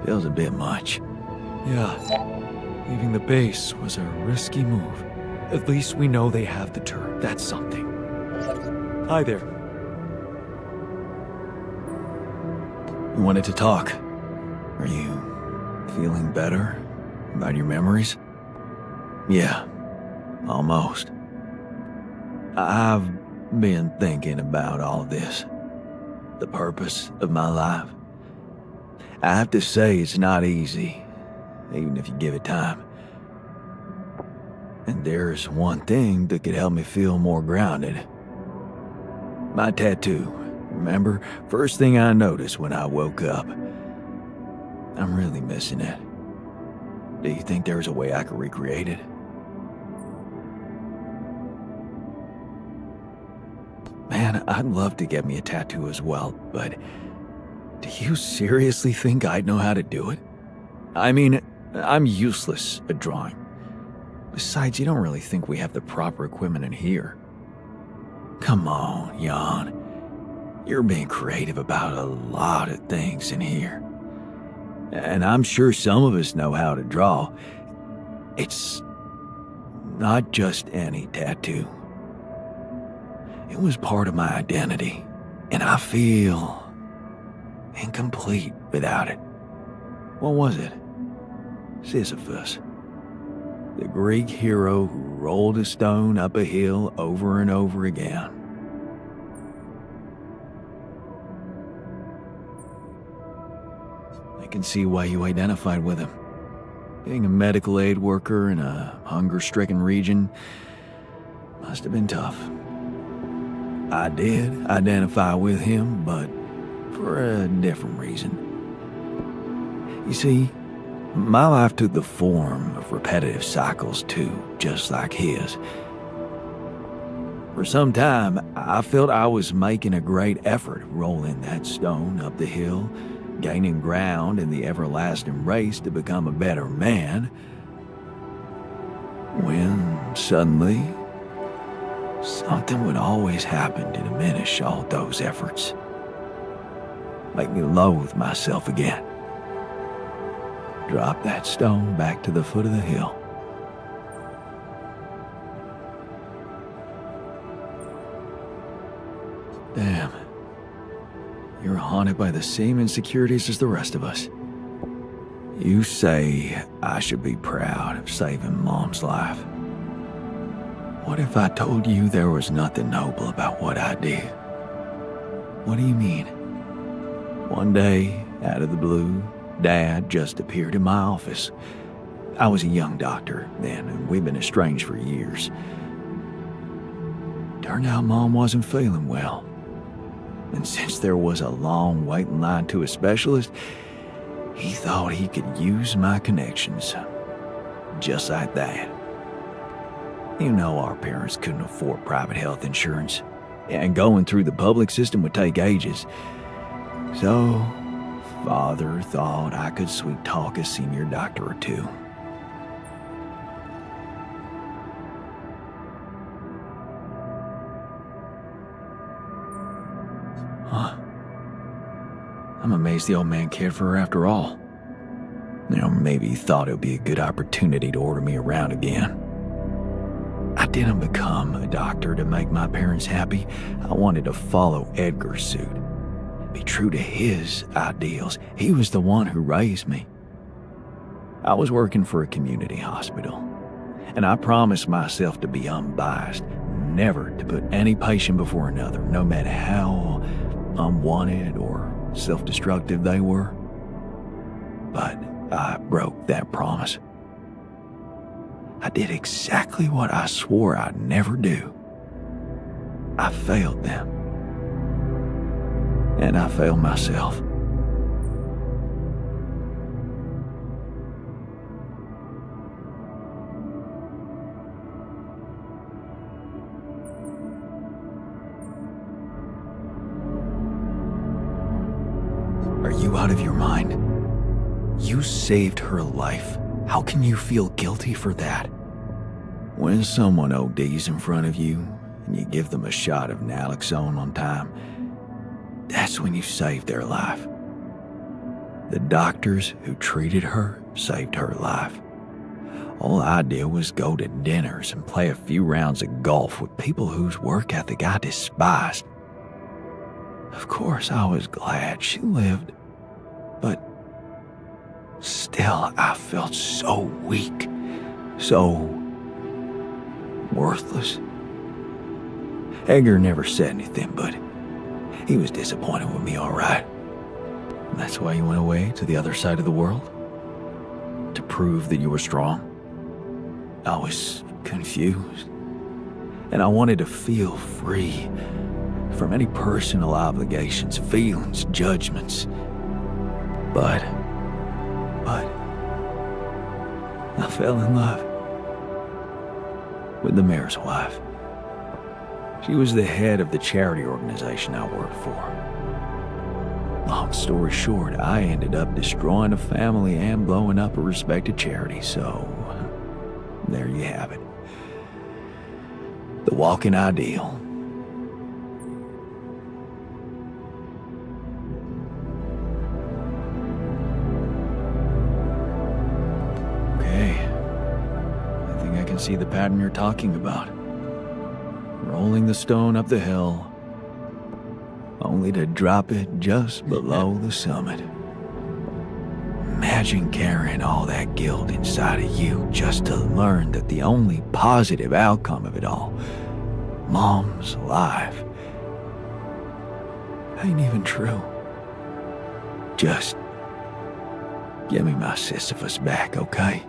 feels a bit much. Yeah, leaving the base was a risky move. At least we know they have the turret. That's something. Hi there. You wanted to talk. Are you feeling better about your memories? Yeah, almost. I've been thinking about all this. The purpose of my life. I have to say it's not easy, even if you give it time. And there's one thing that could help me feel more grounded. My tattoo. Remember? First thing I noticed when I woke up. I'm really missing it. Do you think there's a way I could recreate it? Man, I'd love to get me a tattoo as well, but do you seriously think I'd know how to do it? I mean, I'm useless at drawing. Besides, you don't really think we have the proper equipment in here. Come on, Jan. You're being creative about a lot of things in here. And I'm sure some of us know how to draw. It's not just any tattoo. It was part of my identity, and I feel incomplete without it. What was it? Sisyphus. The Greek hero who rolled a stone up a hill over and over again. I can see why you identified with him. Being a medical aid worker in a hunger-stricken region must have been tough. I did identify with him, but for a different reason. You see, my life took the form of repetitive cycles too, just like his. For some time, I felt I was making a great effort rolling that stone up the hill, gaining ground in the everlasting race to become a better man, when suddenly something would always happen to diminish all those efforts. Make me loathe myself again. Drop that stone back to the foot of the hill. Damn. You're haunted by the same insecurities as the rest of us. You say I should be proud of saving Mom's life. What if I told you there was nothing noble about what I did? What do you mean? One day, out of the blue, Dad just appeared in my office. I was a young doctor then, and we'd been estranged for years. Turned out Mom wasn't feeling well. And since there was a long waiting line to a specialist, he thought he could use my connections. Just like that. You know our parents couldn't afford private health insurance, and going through the public system would take ages. So, Father thought I could sweet talk a senior doctor or two. Huh. I'm amazed the old man cared for her after all. Maybe he thought it would be a good opportunity to order me around again. I didn't become a doctor to make my parents happy. I wanted to follow Edgar's suit. Be true to his ideals. He was the one who raised me. I was working for a community hospital, and I promised myself to be unbiased, never to put any patient before another, no matter how unwanted or self-destructive they were. But I broke that promise. I did exactly what I swore I'd never do. I failed them. And I failed myself. Are you out of your mind? You saved her life. How can you feel guilty for that? When someone ODs in front of you and you give them a shot of naloxone on time, that's when you saved their life. The doctors who treated her saved her life. All I did was go to dinners and play a few rounds of golf with people whose work ethic I despised. Of course, I was glad she lived, but still, I felt so weak, so worthless. Edgar never said anything, but he was disappointed with me, all right. That's why you went away to the other side of the world? To prove that you were strong? I was confused, and I wanted to feel free from any personal obligations, feelings, judgments. But I fell in love with the mayor's wife. She was the head of the charity organization I worked for. Long story short, I ended up destroying a family and blowing up a respected charity, so there you have it. The walking ideal. See the pattern you're talking about. Rolling the stone up the hill, only to drop it just below the summit. Imagine carrying all that guilt inside of you just to learn that the only positive outcome of it all, Mom's life, ain't even true. Just give me my Sisyphus back, okay?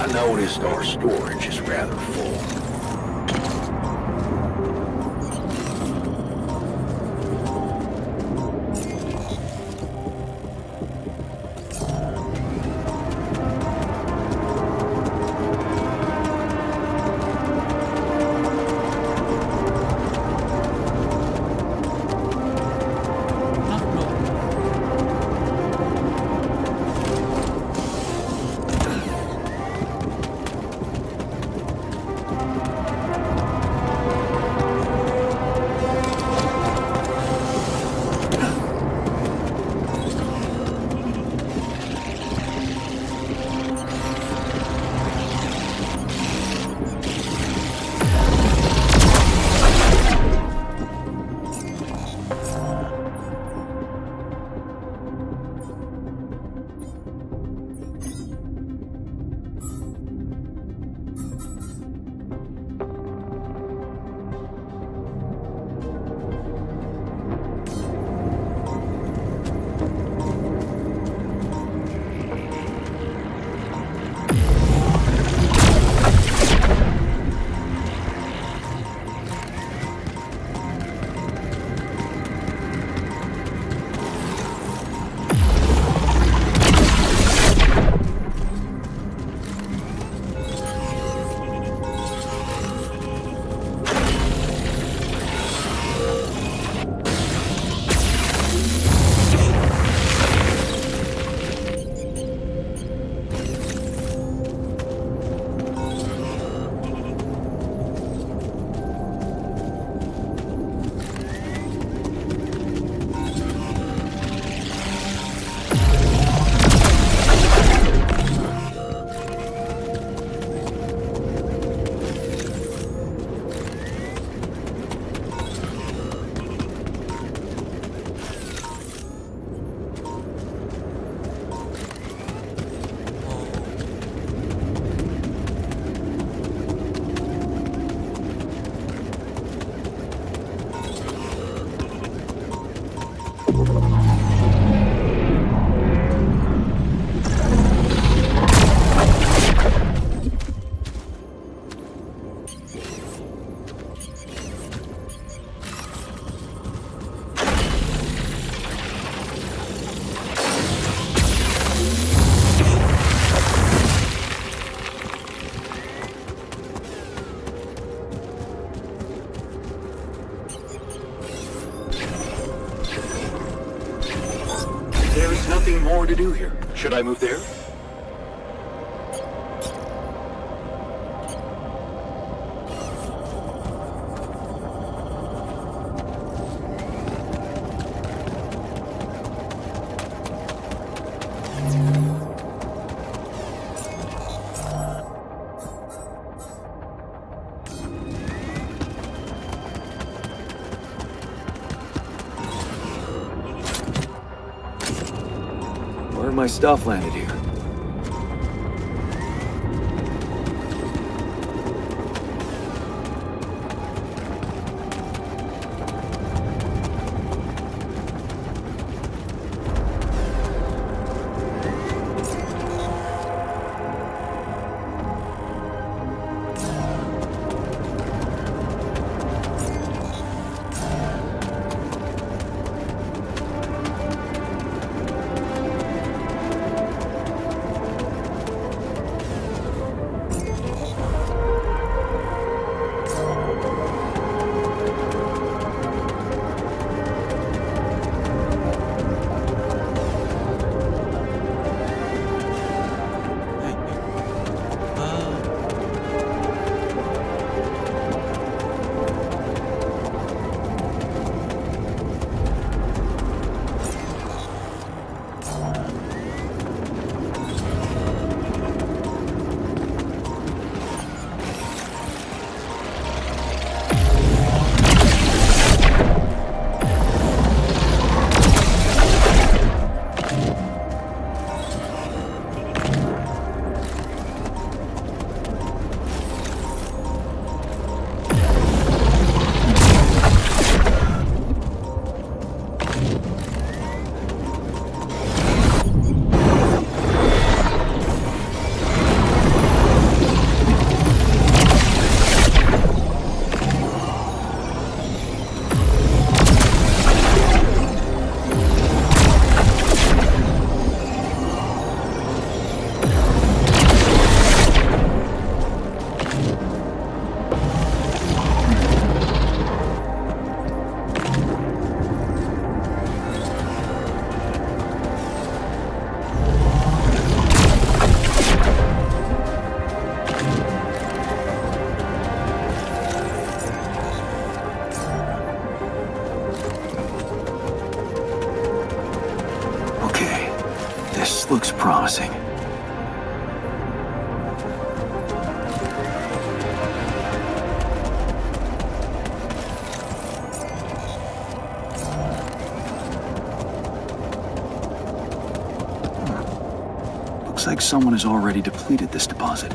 I noticed our storage is rather full. There's nothing more to do here. Should I move there? Where my stuff landed here. Looks promising. Looks like someone has already depleted this deposit.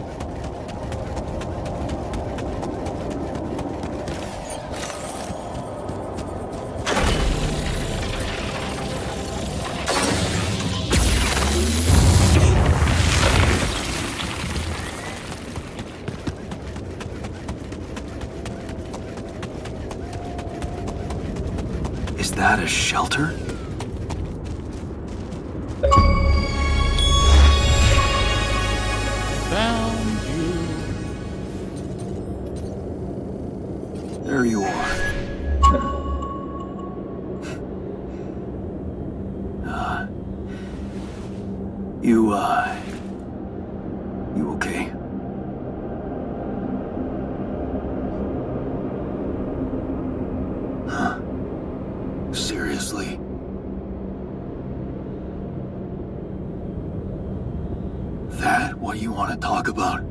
Is that a shelter? Found you. There you are. You okay? Huh. Seriously? That what you want to talk about?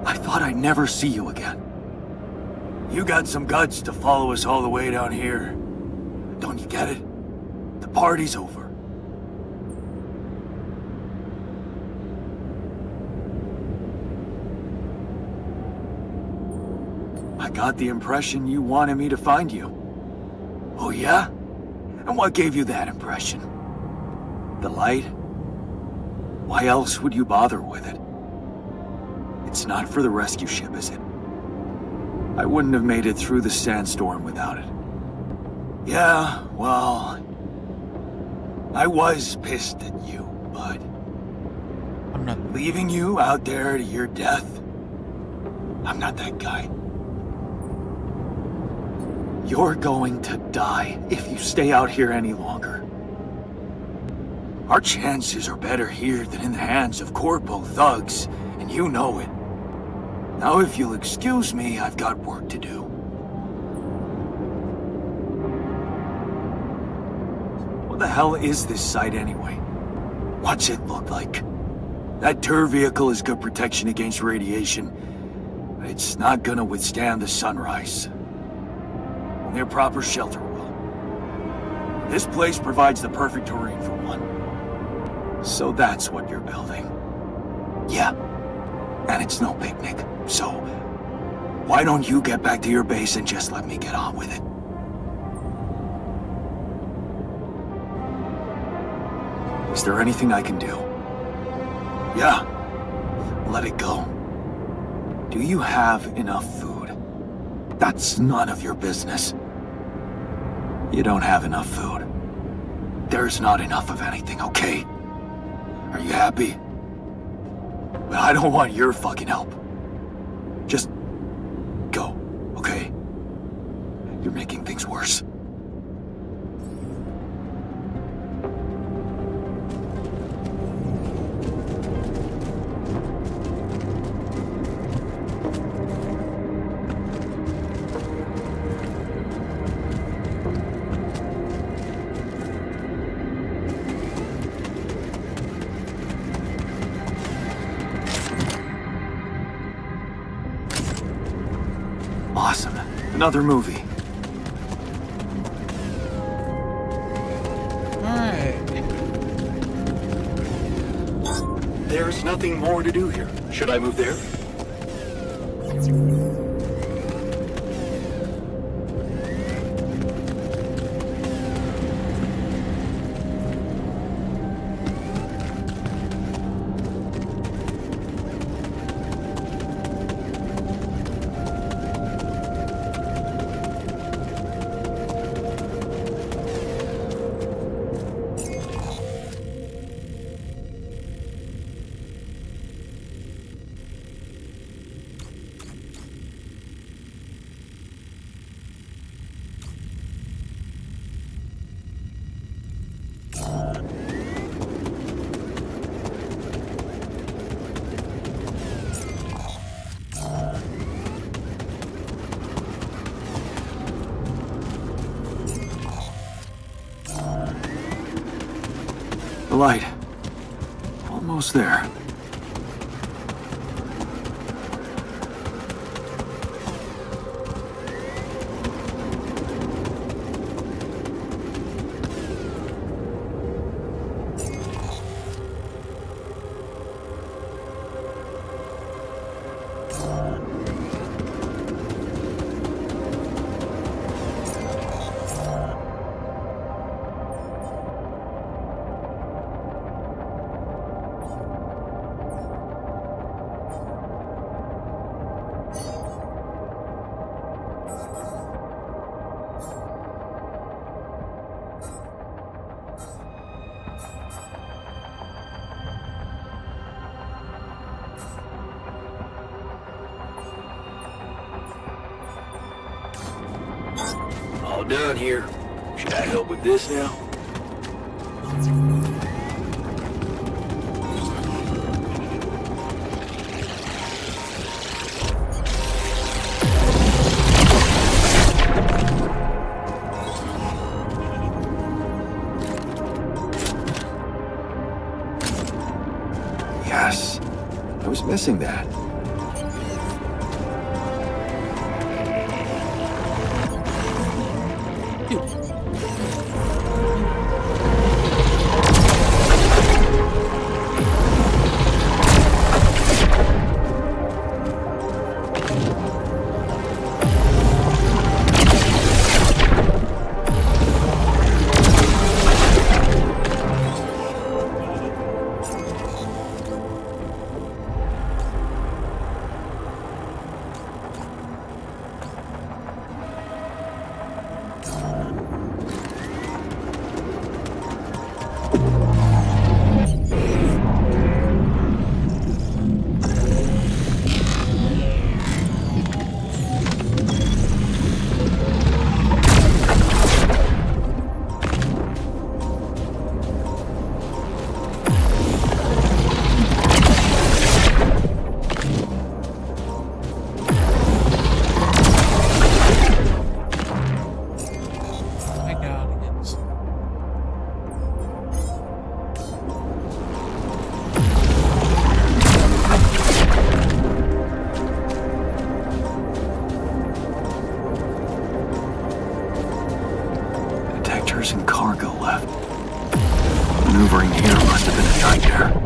I thought I'd never see you again. You got some guts to follow us all the way down here. Don't you get it? The party's over. I got the impression you wanted me to find you. Oh yeah? And what gave you that impression? The light? Why else would you bother with it? It's not for the rescue ship, is it? I wouldn't have made it through the sandstorm without it. Yeah, well... I was pissed at you, but... I'm not. leaving you out there to your death? I'm not that guy. You're going to die if you stay out here any longer. Our chances are better here than in the hands of corpo thugs, and you know it. Now if you'll excuse me, I've got work to do. What the hell is this site anyway? What's it look like? That tour vehicle is good protection against radiation, but it's not gonna withstand the sunrise. Only a proper shelter will. This place provides the perfect terrain for one. So that's what you're building. Yeah. And it's no picnic, so why don't you get back to your base and just let me get on with it? Is there anything I can do? Yeah, let it go. Do you have enough food? That's none of your business. You don't have enough food. There's not enough of anything, okay? Are you happy? But I don't want your fucking help. Just go, okay? You're making things worse. Awesome. Another movie. Alright. There's nothing more to do here. Should I move there? light. Almost there. All done here. Should I help with this now? Yes. I was missing that. My guardians. Detectors and cargo left. Maneuvering here must have been a nightmare.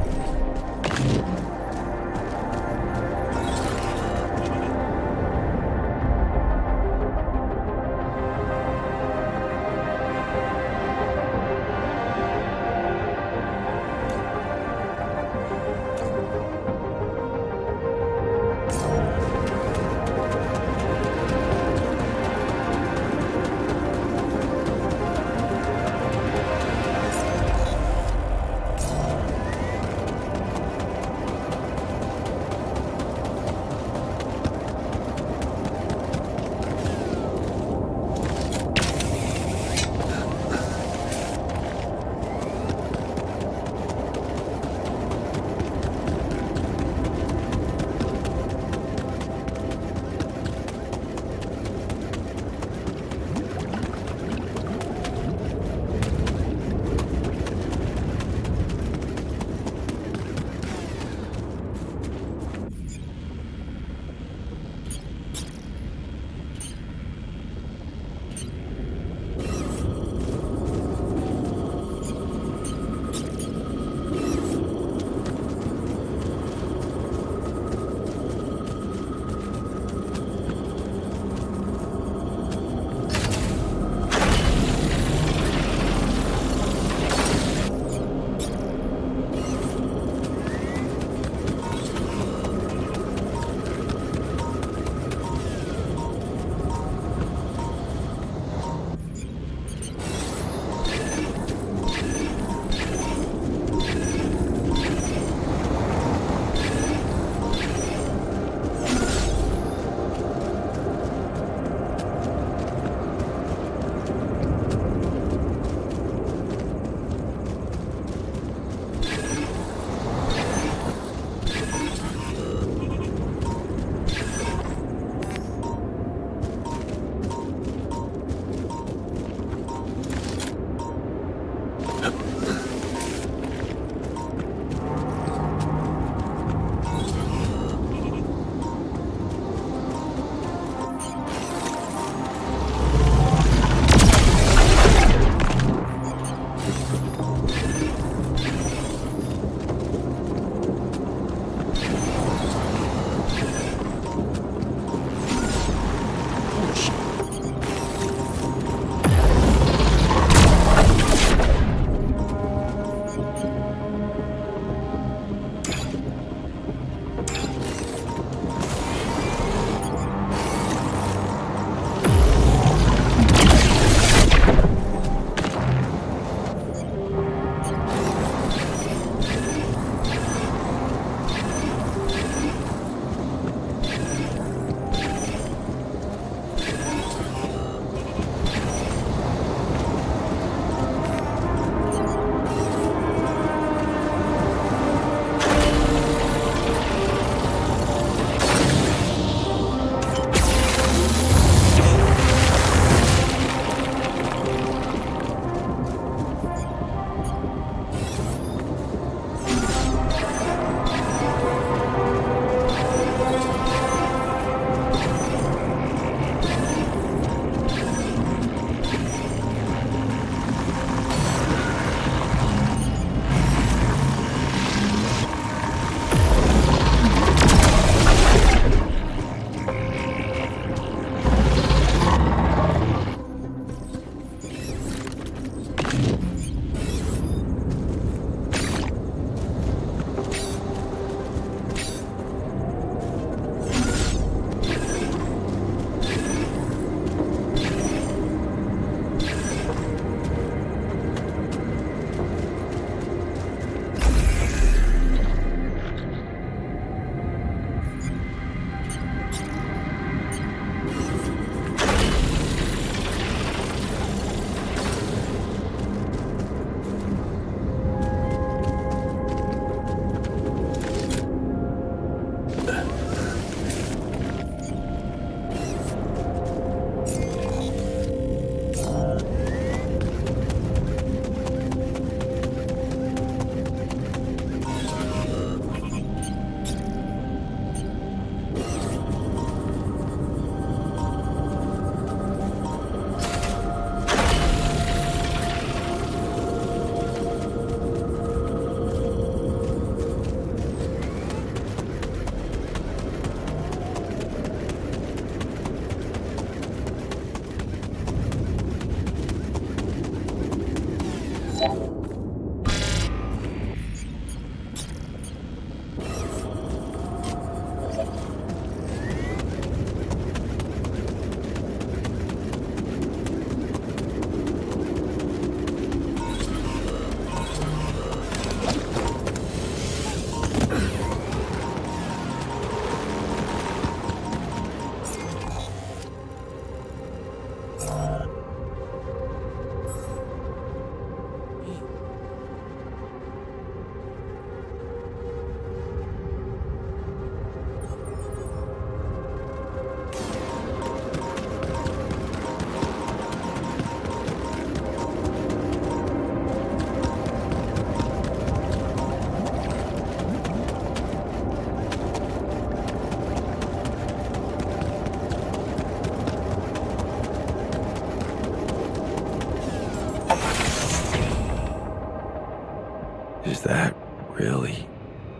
Is that really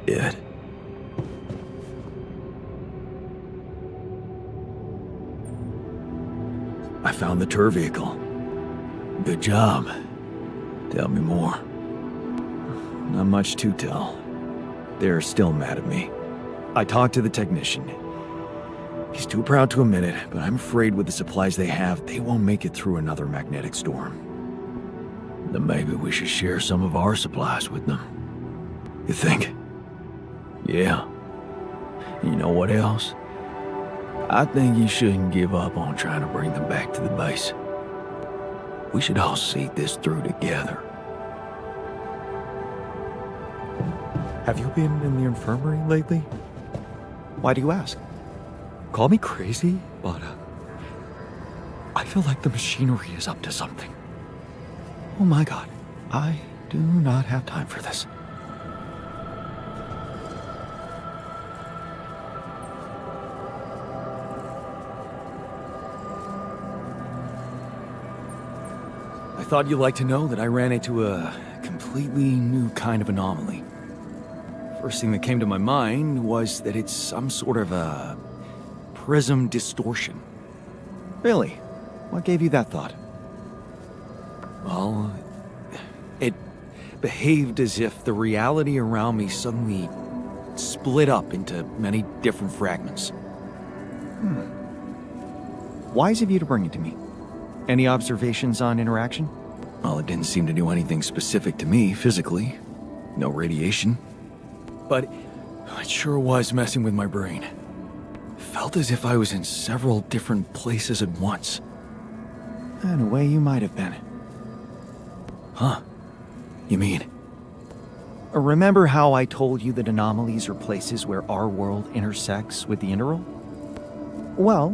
it? I found the tour vehicle. Good job. Tell me more. Not much to tell. They're still mad at me. I talked to the technician. He's too proud to admit it, but I'm afraid with the supplies they have, they won't make it through another magnetic storm. Then maybe we should share some of our supplies with them. You think? Yeah. You know what else? I think you shouldn't give up on trying to bring them back to the base. We should all see this through together. Have you been in the infirmary lately? Why do you ask? Call me crazy, but I feel like the machinery is up to something. Oh my god, I do not have time for this. I thought you'd like to know that I ran into a completely new kind of anomaly. First thing that came to my mind was that it's some sort of a prism distortion. Really? What gave you that thought? Well, it behaved as if the reality around me suddenly split up into many different fragments. Wise of you to bring it to me. Any observations on interaction? Well, it didn't seem to do anything specific to me physically. No radiation. But it sure was messing with my brain. Felt as if I was in several different places at once. In a way, you might have been. Huh? You mean? Remember how I told you that anomalies are places where our world intersects with the interworld? Well,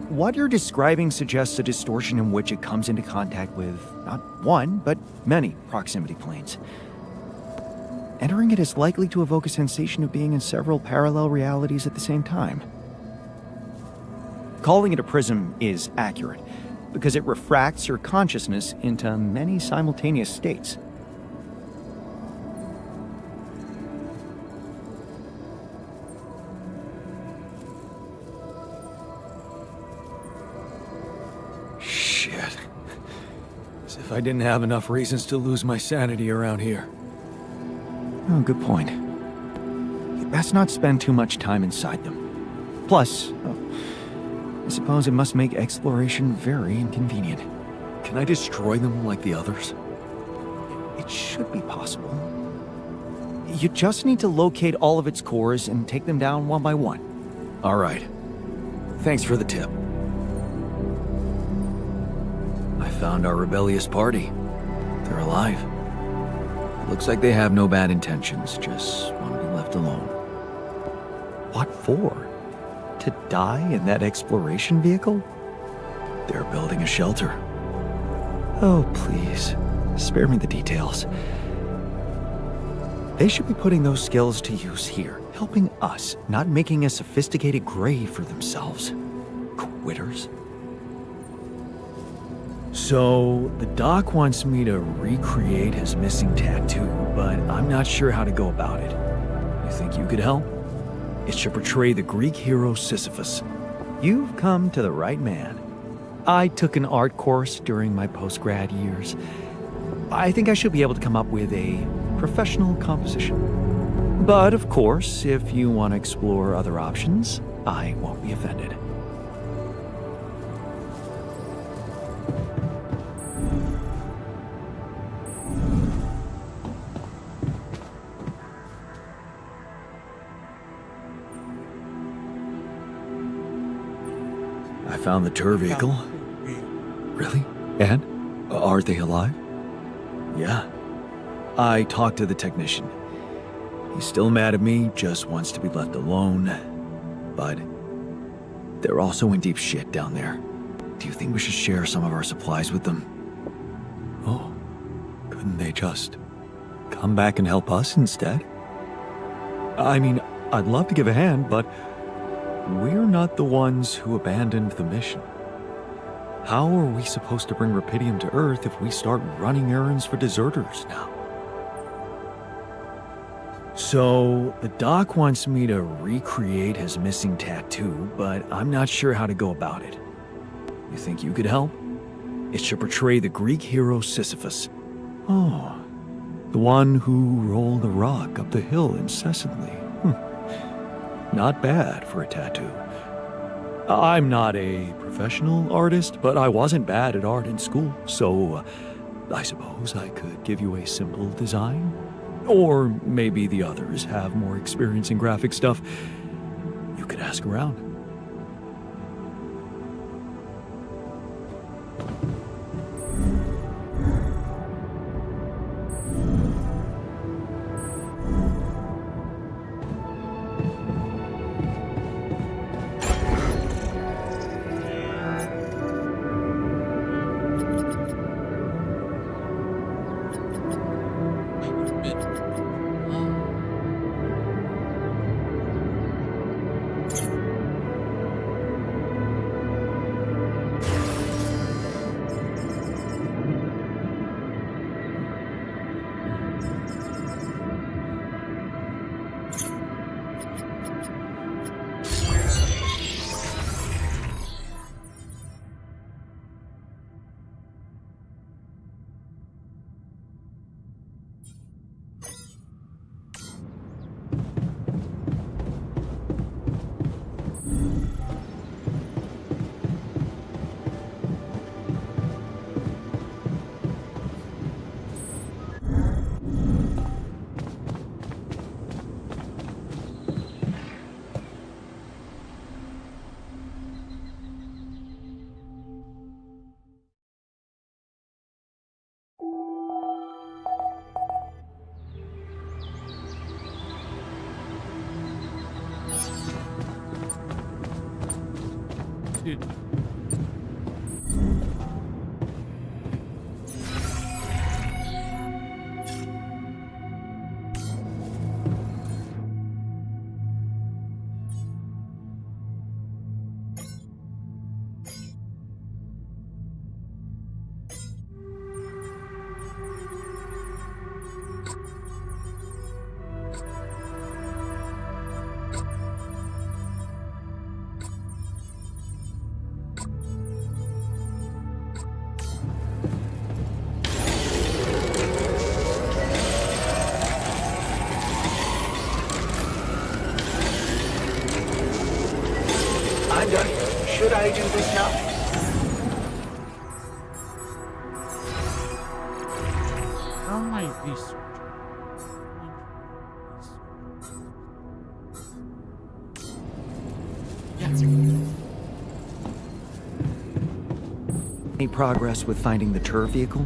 what you're describing suggests a distortion in which it comes into contact with not one, but many proximity planes. Entering it is likely to evoke a sensation of being in several parallel realities at the same time. Calling it a prism is accurate, because it refracts your consciousness into many simultaneous states. Shit. As if I didn't have enough reasons to lose my sanity around here. Oh, good point. You'd best not spend too much time inside them. Plus, I suppose it must make exploration very inconvenient. Can I destroy them like the others? It should be possible. You just need to locate all of its cores and take them down one by one. All right. Thanks for the tip. I found our rebellious party. They're alive. Looks like they have no bad intentions, just want to be left alone. What for? To die in that exploration vehicle? They're building a shelter. Oh, please, spare me the details. They should be putting those skills to use here, helping us, not making a sophisticated grave for themselves. Quitters. So, the doc wants me to recreate his missing tattoo, but I'm not sure how to go about it. You think you could help? It should portray the Greek hero Sisyphus. You've come to the right man. I took an art course during my post-grad years. I think I should be able to come up with a professional composition. But, of course, if you want to explore other options, I won't be offended. I found the tour vehicle. Really? And? Are they alive? Yeah. I talked to the technician. He's still mad at me, just wants to be left alone. But they're also in deep shit down there. Do you think we should share some of our supplies with them? Oh, couldn't they just come back and help us instead? I mean, I'd love to give a hand, but we're not the ones who abandoned the mission. How are we supposed to bring Rapidium to Earth if we start running errands for deserters now? So, the doc wants me to recreate his missing tattoo, but I'm not sure how to go about it. You think you could help? It should portray the Greek hero Sisyphus. Oh, the one who rolled a rock up the hill incessantly. Not bad for a tattoo. I'm not a professional artist, but I wasn't bad at art in school, so I suppose I could give you a simple design. Or maybe the others have more experience in graphic stuff. You could ask around. Dude. I'm done. Should I do this now? How am I research? Any progress with finding the tour vehicle?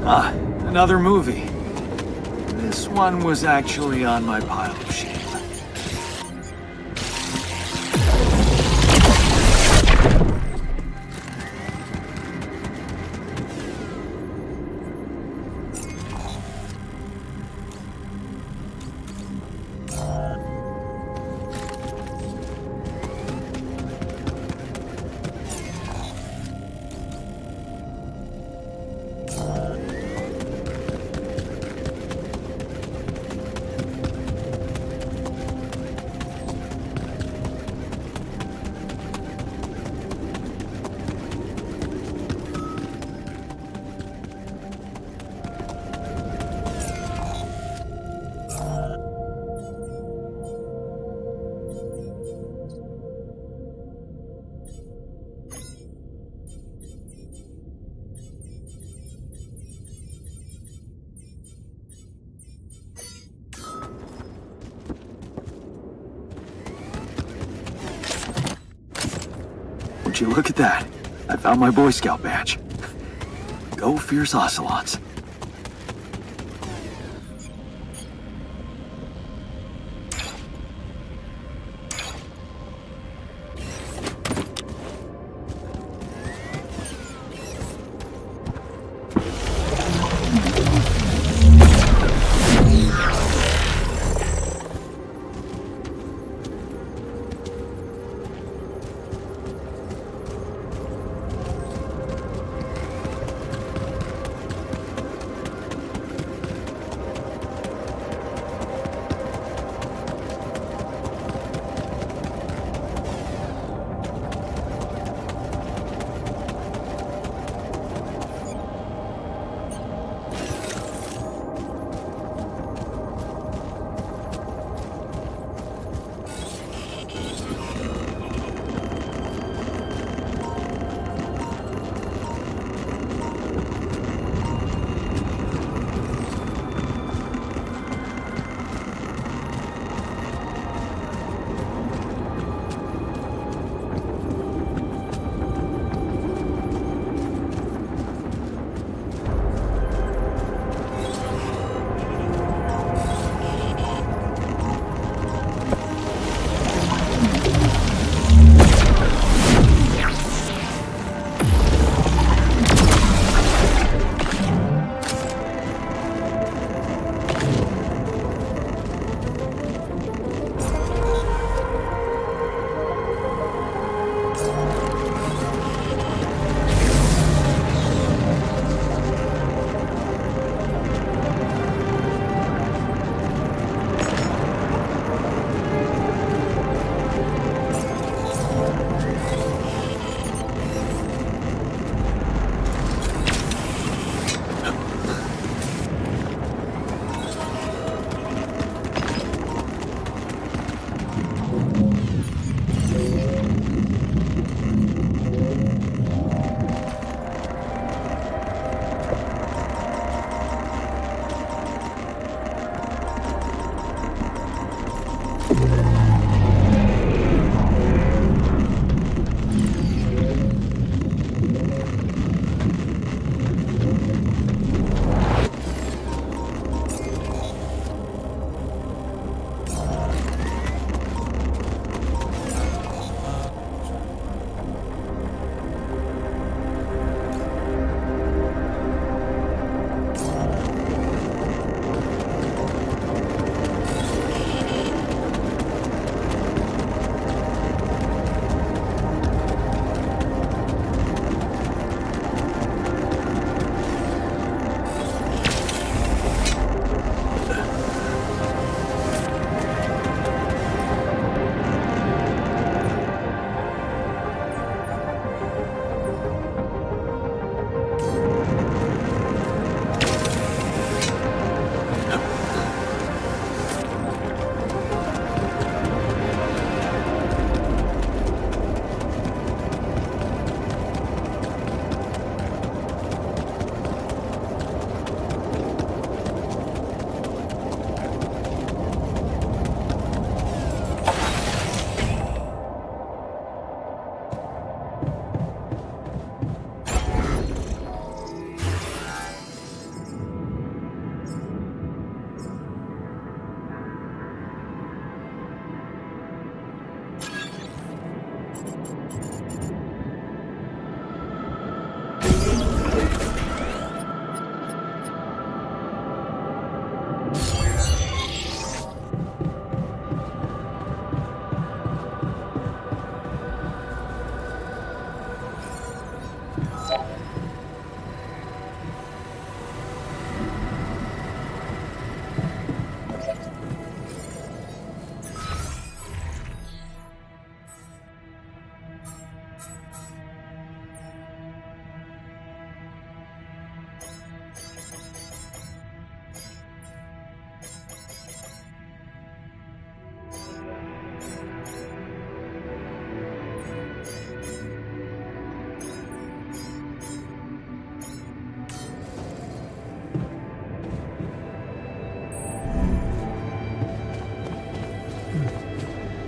Ah, another movie. This one was actually on my pile of shame. Would you look at that? I found my Boy Scout badge. Go Fierce Ocelots.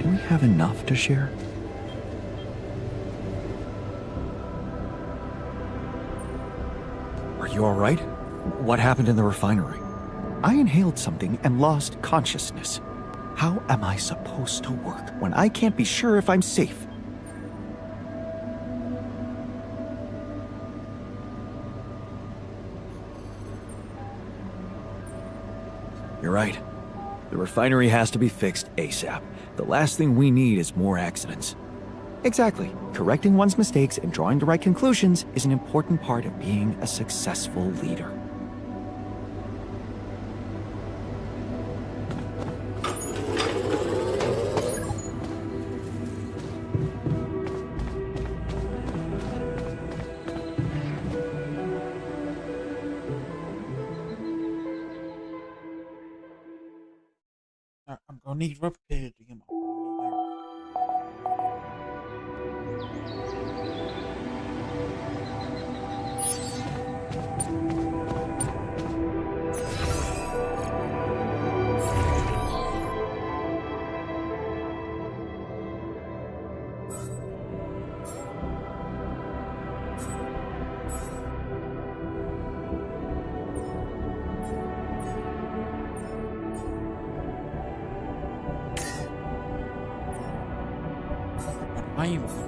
Do we have enough to share? Are you alright? What happened in the refinery? I inhaled something and lost consciousness. How am I supposed to work when I can't be sure if I'm safe? You're right. The refinery has to be fixed ASAP. The last thing we need is more accidents. Exactly. Correcting one's mistakes and drawing the right conclusions is an important part of being a successful leader. I'm gonna need replicated again. I am.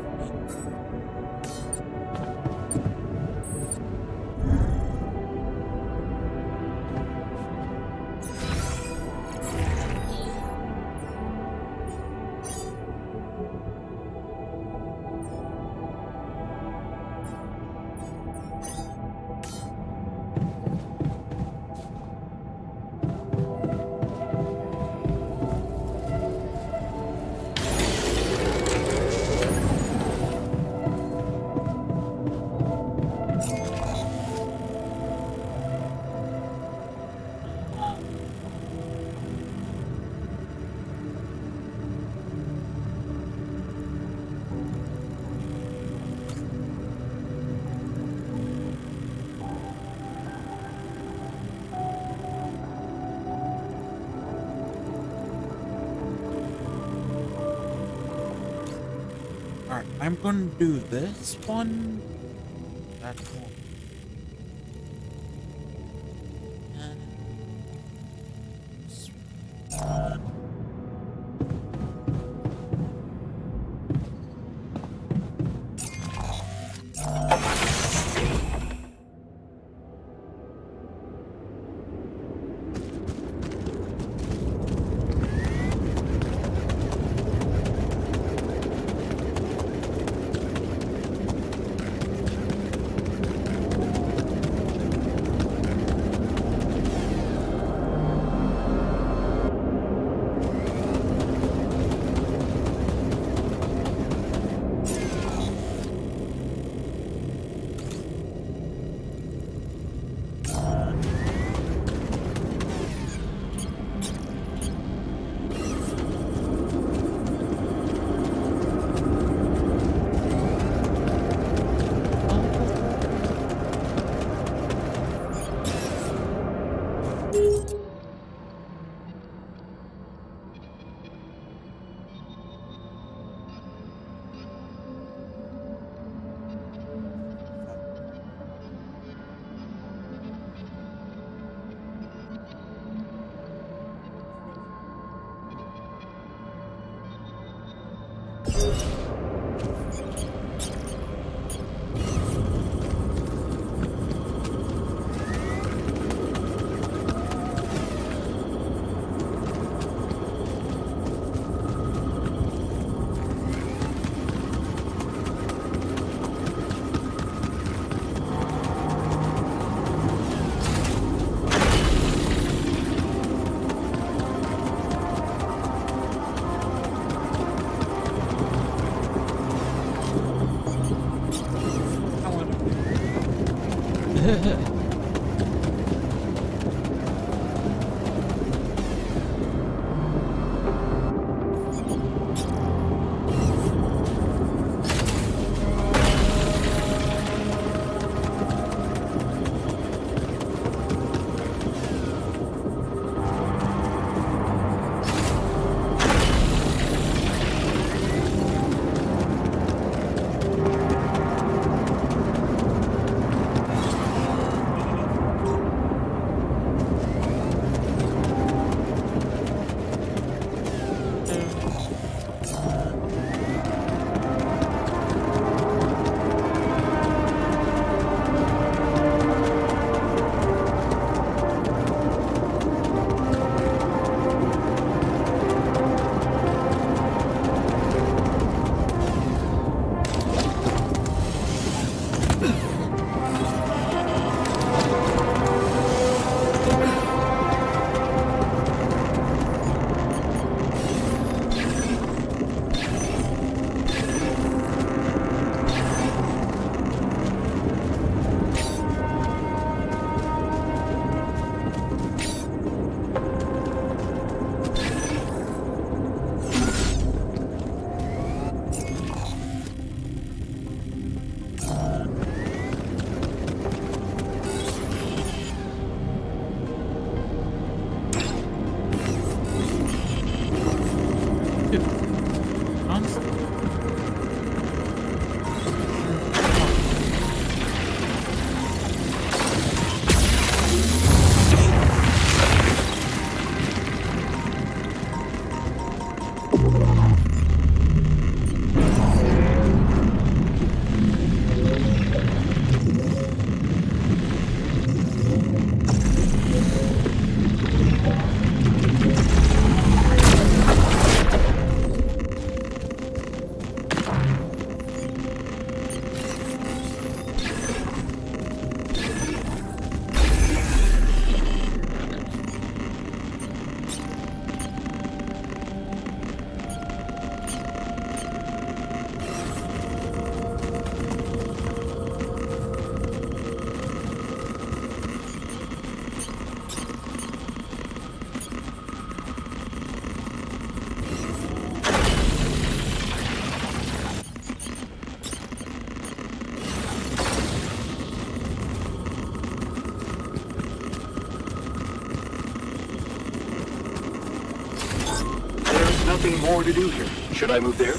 Alright, I'm gonna do this one. That one. And this one. nothing more to do here. Should I move there?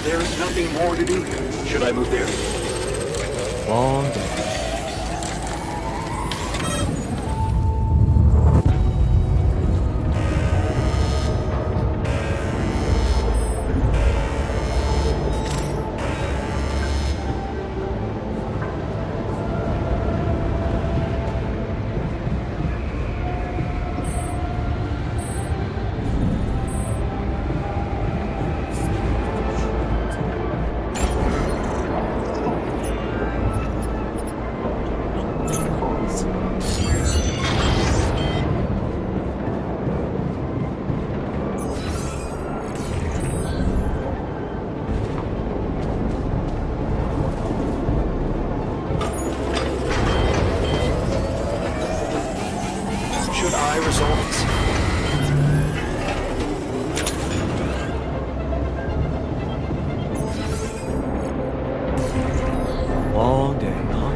There's nothing more to do here. Should I move there? Long day. Should I resolve this? Long day, huh?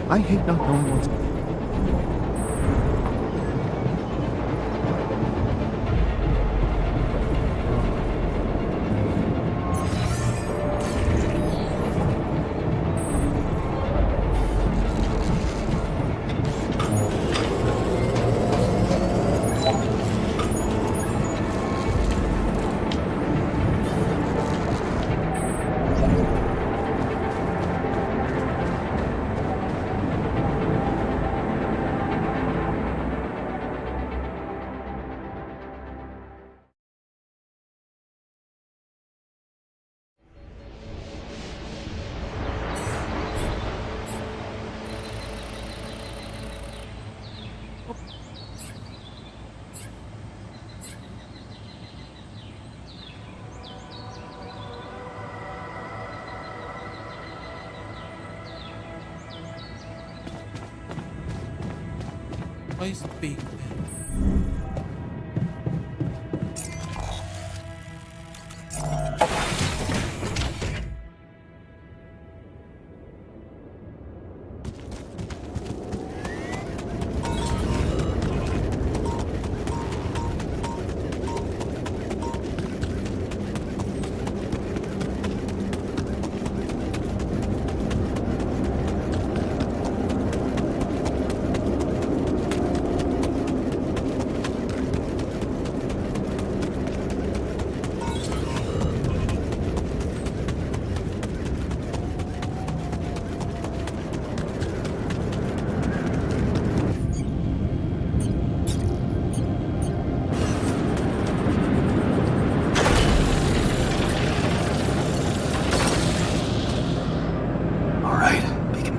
I hate not knowing what's... Place big.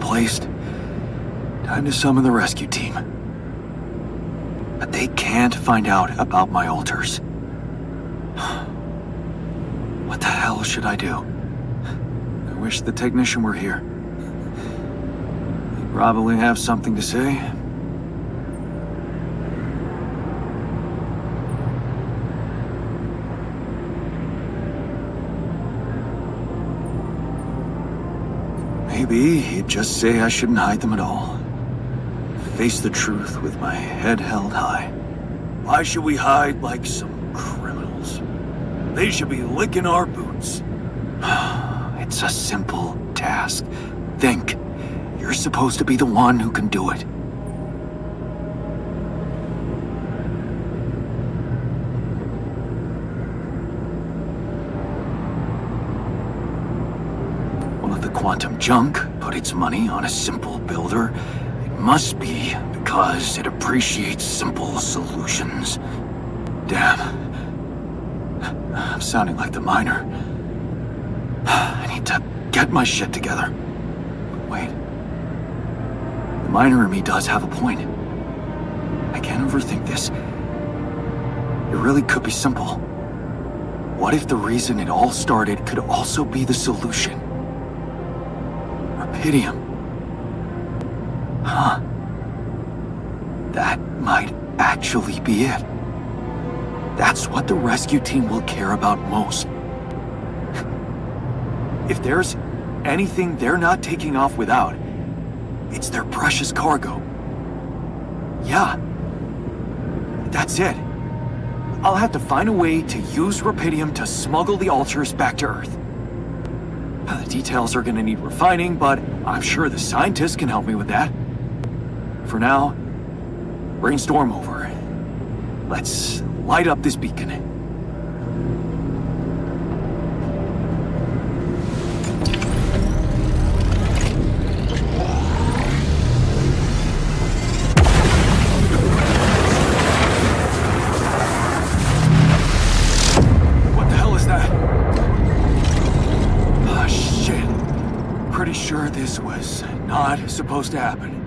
Placed. Time to summon the rescue team. But they can't find out about my altars. What the hell should I do? I wish the technician were here. He'd probably have something to say. Maybe he'd just say I shouldn't hide them at all. Face the truth with my head held high. Why should we hide like some criminals? They should be licking our boots. It's a simple task. Think. You're supposed to be the one who can do it. Quantum junk put its money on a simple builder. It must be because it appreciates simple solutions. Damn. I'm sounding like the miner. I need to get my shit together. Wait. The miner in me does have a point. I can't overthink this. It really could be simple. What if the reason it all started could also be the solution? Rapidium. Huh. That might actually be it. That's what the rescue team will care about most. If there's anything they're not taking off without, it's their precious cargo. Yeah. That's it. I'll have to find a way to use Rapidium to smuggle the Alters back to Earth. The details are gonna need refining, but I'm sure the scientists can help me with that. For now, brainstorm over. Let's light up this beacon. What the hell is that? Ah, shit. Pretty sure this was not supposed to happen.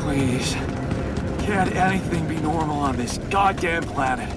Please. Can't anything be normal on this goddamn planet?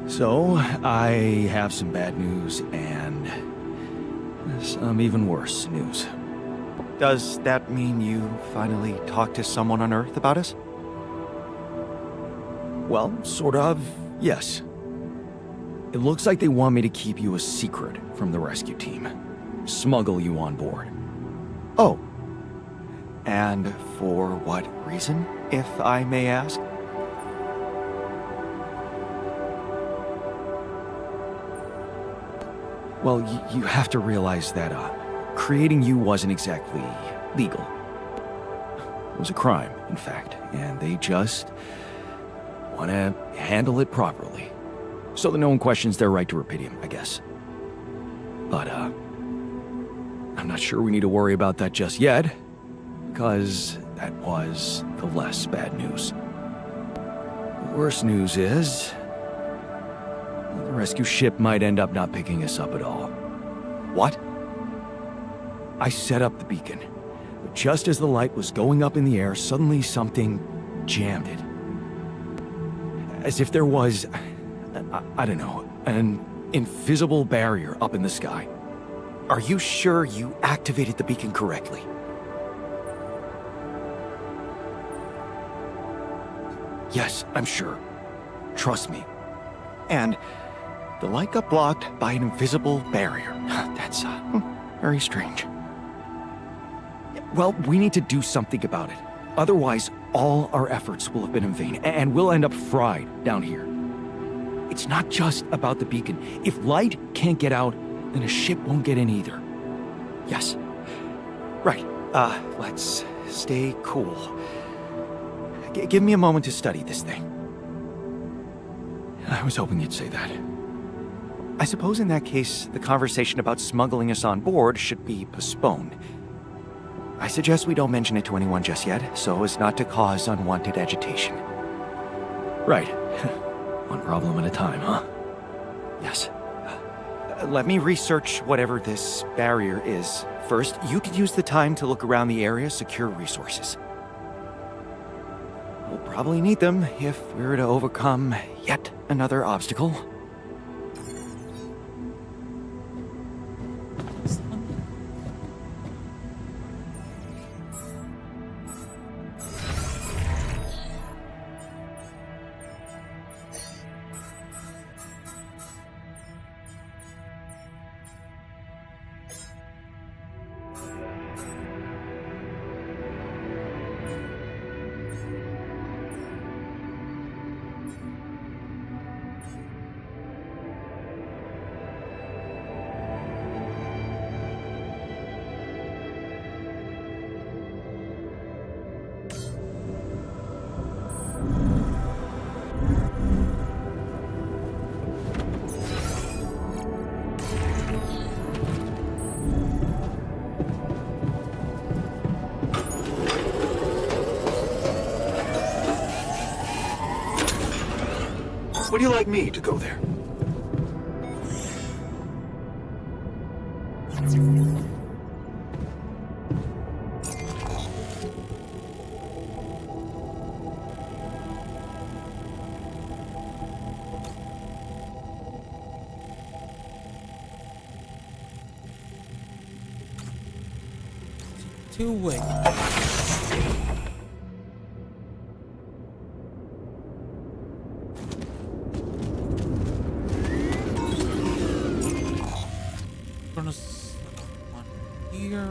So, I have some bad news and some even worse news. Does that mean you finally talked to someone on Earth about us? Well, sort of, yes. It looks like they want me to keep you a secret from the rescue team. Smuggle you on board. Oh. And for what reason, if I may ask? Well, you have to realize that, creating you wasn't exactly legal. It was a crime, in fact, and they just want to handle it properly. So that no one questions their right to Rapidium, I guess. But, I'm not sure we need to worry about that just yet, because that was the less bad news. The worst news is the rescue ship might end up not picking us up at all. What? I set up the beacon, but just as the light was going up in the air, suddenly something jammed it. As if there was, I don't know, an invisible barrier up in the sky. Are you sure you activated the beacon correctly? Yes, I'm sure. Trust me. And the light got blocked by an invisible barrier. That's, very strange. Well, we need to do something about it. Otherwise, all our efforts will have been in vain, and we'll end up fried down here. It's not just about the beacon. If light can't get out, then a ship won't get in either. Yes. Right. Let's stay cool. Give me a moment to study this thing. I was hoping you'd say that. I suppose in that case, the conversation about smuggling us on board should be postponed. I suggest we don't mention it to anyone just yet, so as not to cause unwanted agitation. Right. One problem at a time, huh? Yes. let me research whatever this barrier is. First, you could use the time to look around the area, secure resources. We'll probably need them if we're to overcome yet another obstacle. Would you like me to go there? Two-way. One here.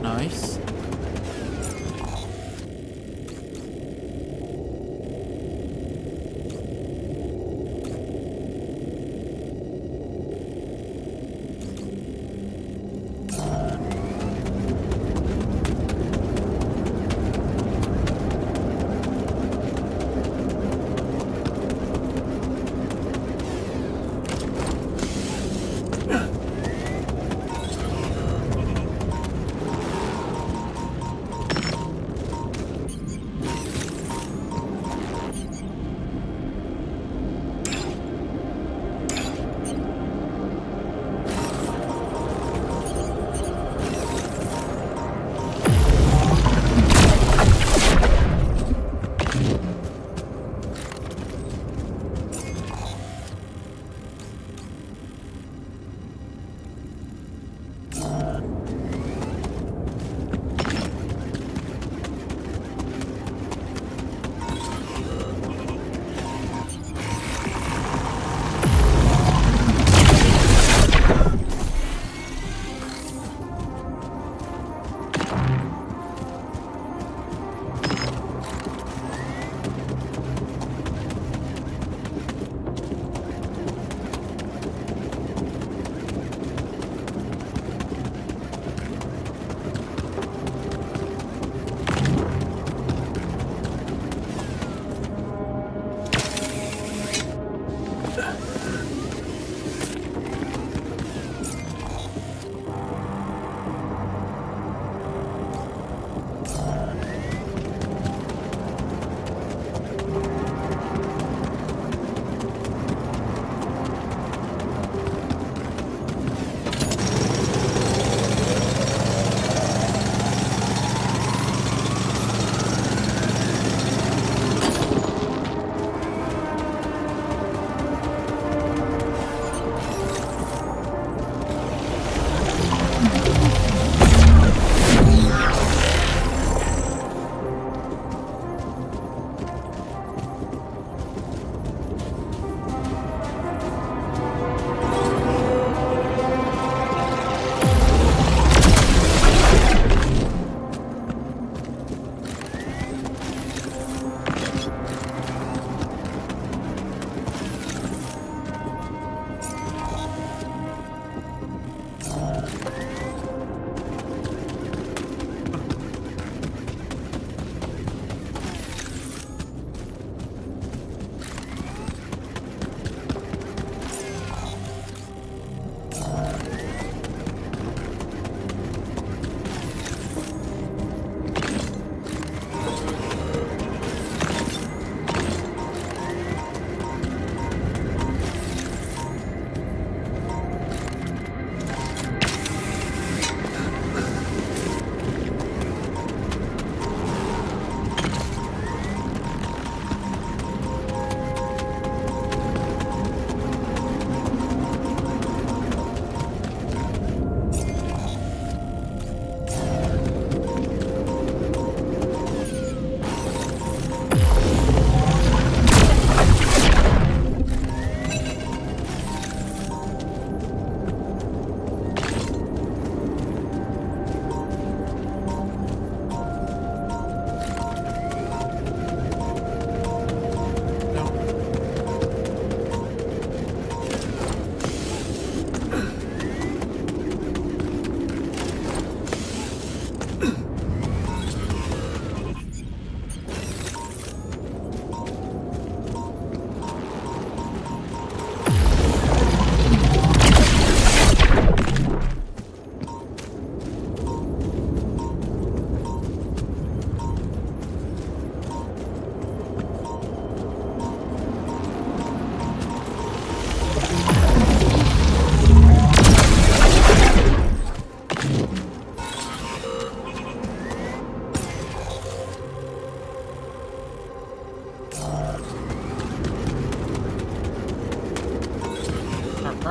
Nice.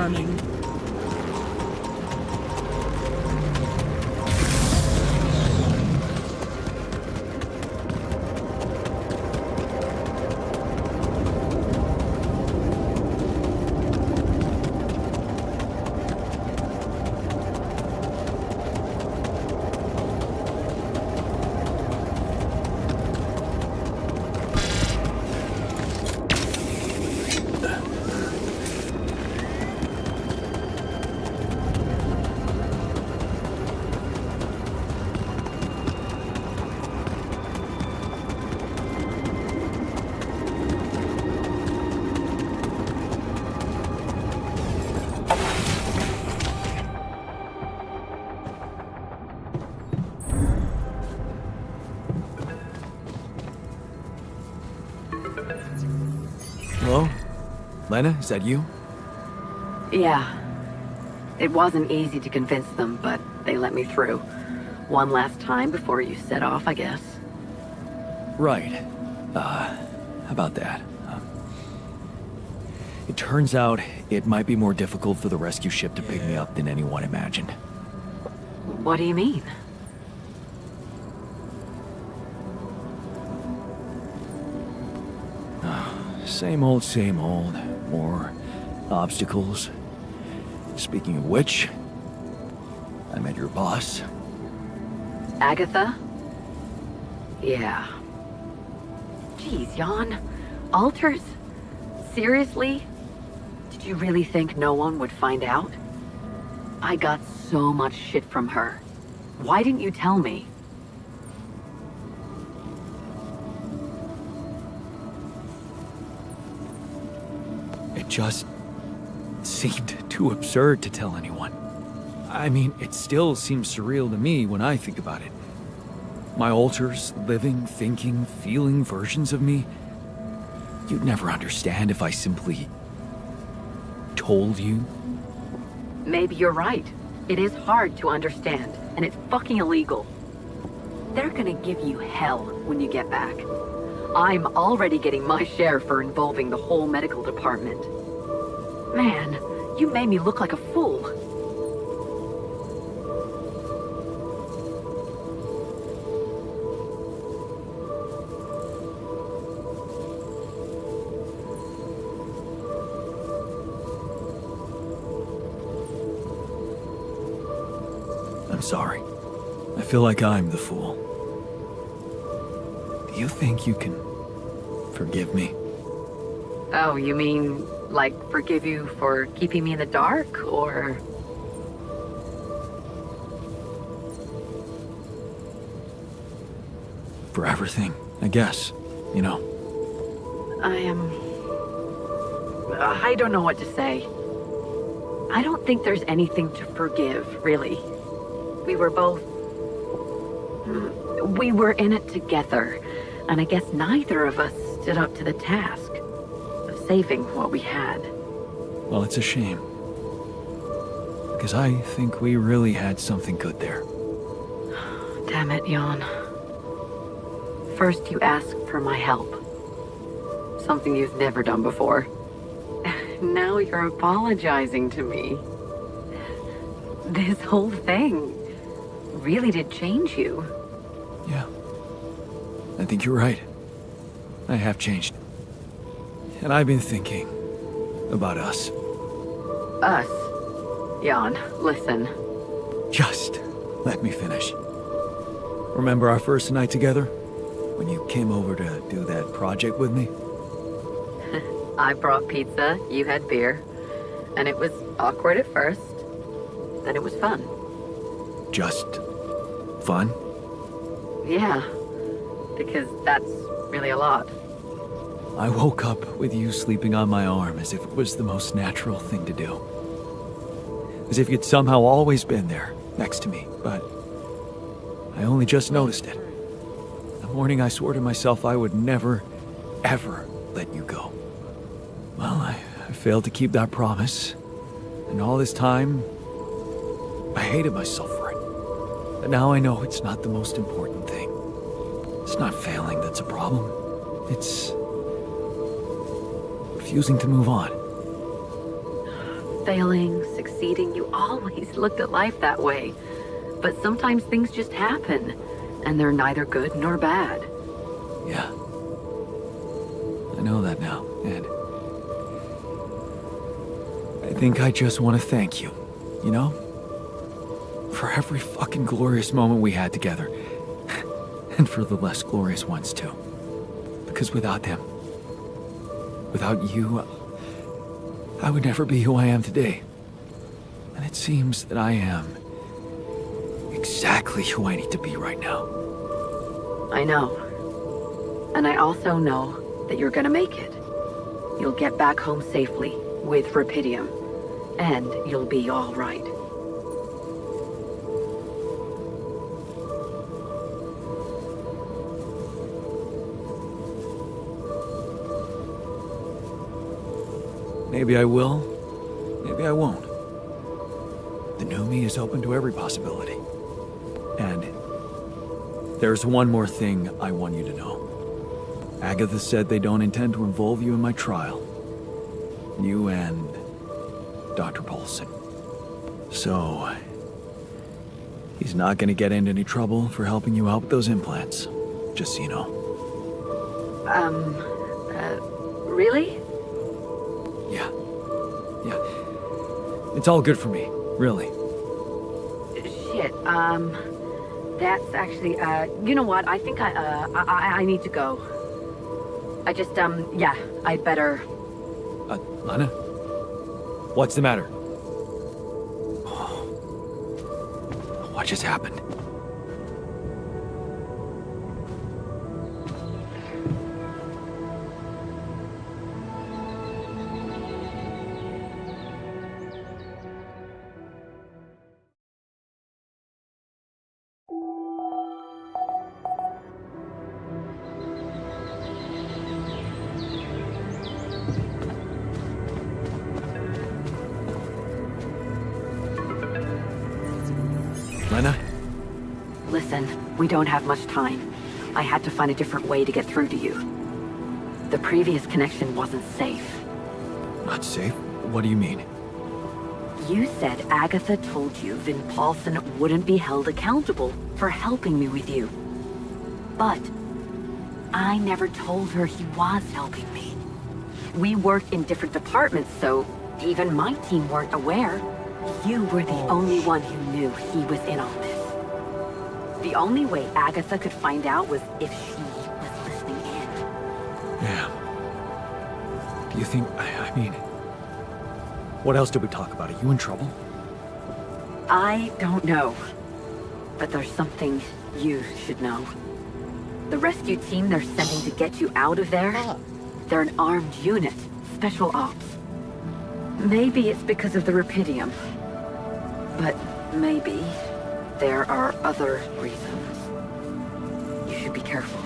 running. Lena, is that you? Yeah. It wasn't easy to convince them, but they let me through. One last time before you set off, I guess. Right. How about that? It turns out it might be more difficult for the rescue ship to pick me up than anyone imagined. What do you mean? Same old, same old. More obstacles. Speaking of which, I met your boss. Agatha? Yeah. Jeez, Jan. Alters? Seriously? Did you really think no one would find out? I got so much shit from her. Why didn't you tell me? It just seemed too absurd to tell anyone. I mean, it still seems surreal to me when I think about it. My alters, living, thinking, feeling versions of me. You'd never understand if I simply told you. Maybe you're right. It is hard to understand, and it's fucking illegal. They're gonna give you hell when you get back. I'm already getting my share for involving the whole medical department. Man, you made me look like a fool. I'm sorry. I feel like I'm the fool. Do you think you can forgive me? Oh, you mean, like, forgive you for keeping me in the dark, or...? For everything, I guess. You know. I don't know what to say. I don't think there's anything to forgive, really. We were in it together, and I guess neither of us stood up to the task of saving what we had. Well, it's a shame. Because I think we really had something good there. Damn it, Jan. First you asked for my help. Something you've never done before. Now you're apologizing to me. This whole thing really did change you. Yeah. I think you're right. I have changed. And I've been thinking about us. Us? Jan, listen. Just let me finish. Remember our first night together? When you came over to do that project with me? I brought pizza, you had beer. And it was awkward at first. Then it was fun. Just fun? Yeah. Because that's really a lot. I woke up with you sleeping on my arm as if it was the most natural thing to do. As if you'd somehow always been there, next to me, but I only just noticed it. The morning I swore to myself I would never, ever let you go. Well, I failed to keep that promise. And all this time, I hated myself for it. But now I know it's not the most important thing. It's not failing that's a problem. It's refusing to move on. Failing, succeeding, you always looked at life that way. But sometimes things just happen, and they're neither good nor bad. Yeah. I know that now, and I think I just want to thank you, you know? For every fucking glorious moment we had together. And for the less glorious ones, too. Because without them, without you, I would never be who I am today. And it seems that I am exactly who I need to be right now. I know. And I also know that you're gonna make it. You'll get back home safely, with Rapidium. And you'll be all right. Maybe I will, maybe I won't. The new me is open to every possibility. And there's one more thing I want you to know. Agatha said they don't intend to involve you in my trial. You and Dr. Paulson. So, he's not gonna get into any trouble for helping you out with those implants. Just so you know. Really? Yeah. It's all good for me, really. Shit, that's actually, you know what? I think I need to go. I just, yeah, I'd better... Lana? What's the matter? What just happened? Lena? Listen, we don't have much time. I had to find a different way to get through to you. The previous connection wasn't safe. Not safe? What do you mean? You said Agatha told you Vin Paulson wouldn't be held accountable for helping me with you. But I never told her he was helping me. We worked in different departments, so even my team weren't aware. You were the only one who knew he was in on this. The only way Agatha could find out was if she was listening in. Yeah. Do you think... I mean... What else did we talk about? Are you in trouble? I don't know. But there's something you should know. The rescue team they're sending to get you out of there, they're an armed unit, special ops. Maybe it's because of the Rapidium. But maybe there are other reasons. You should be careful.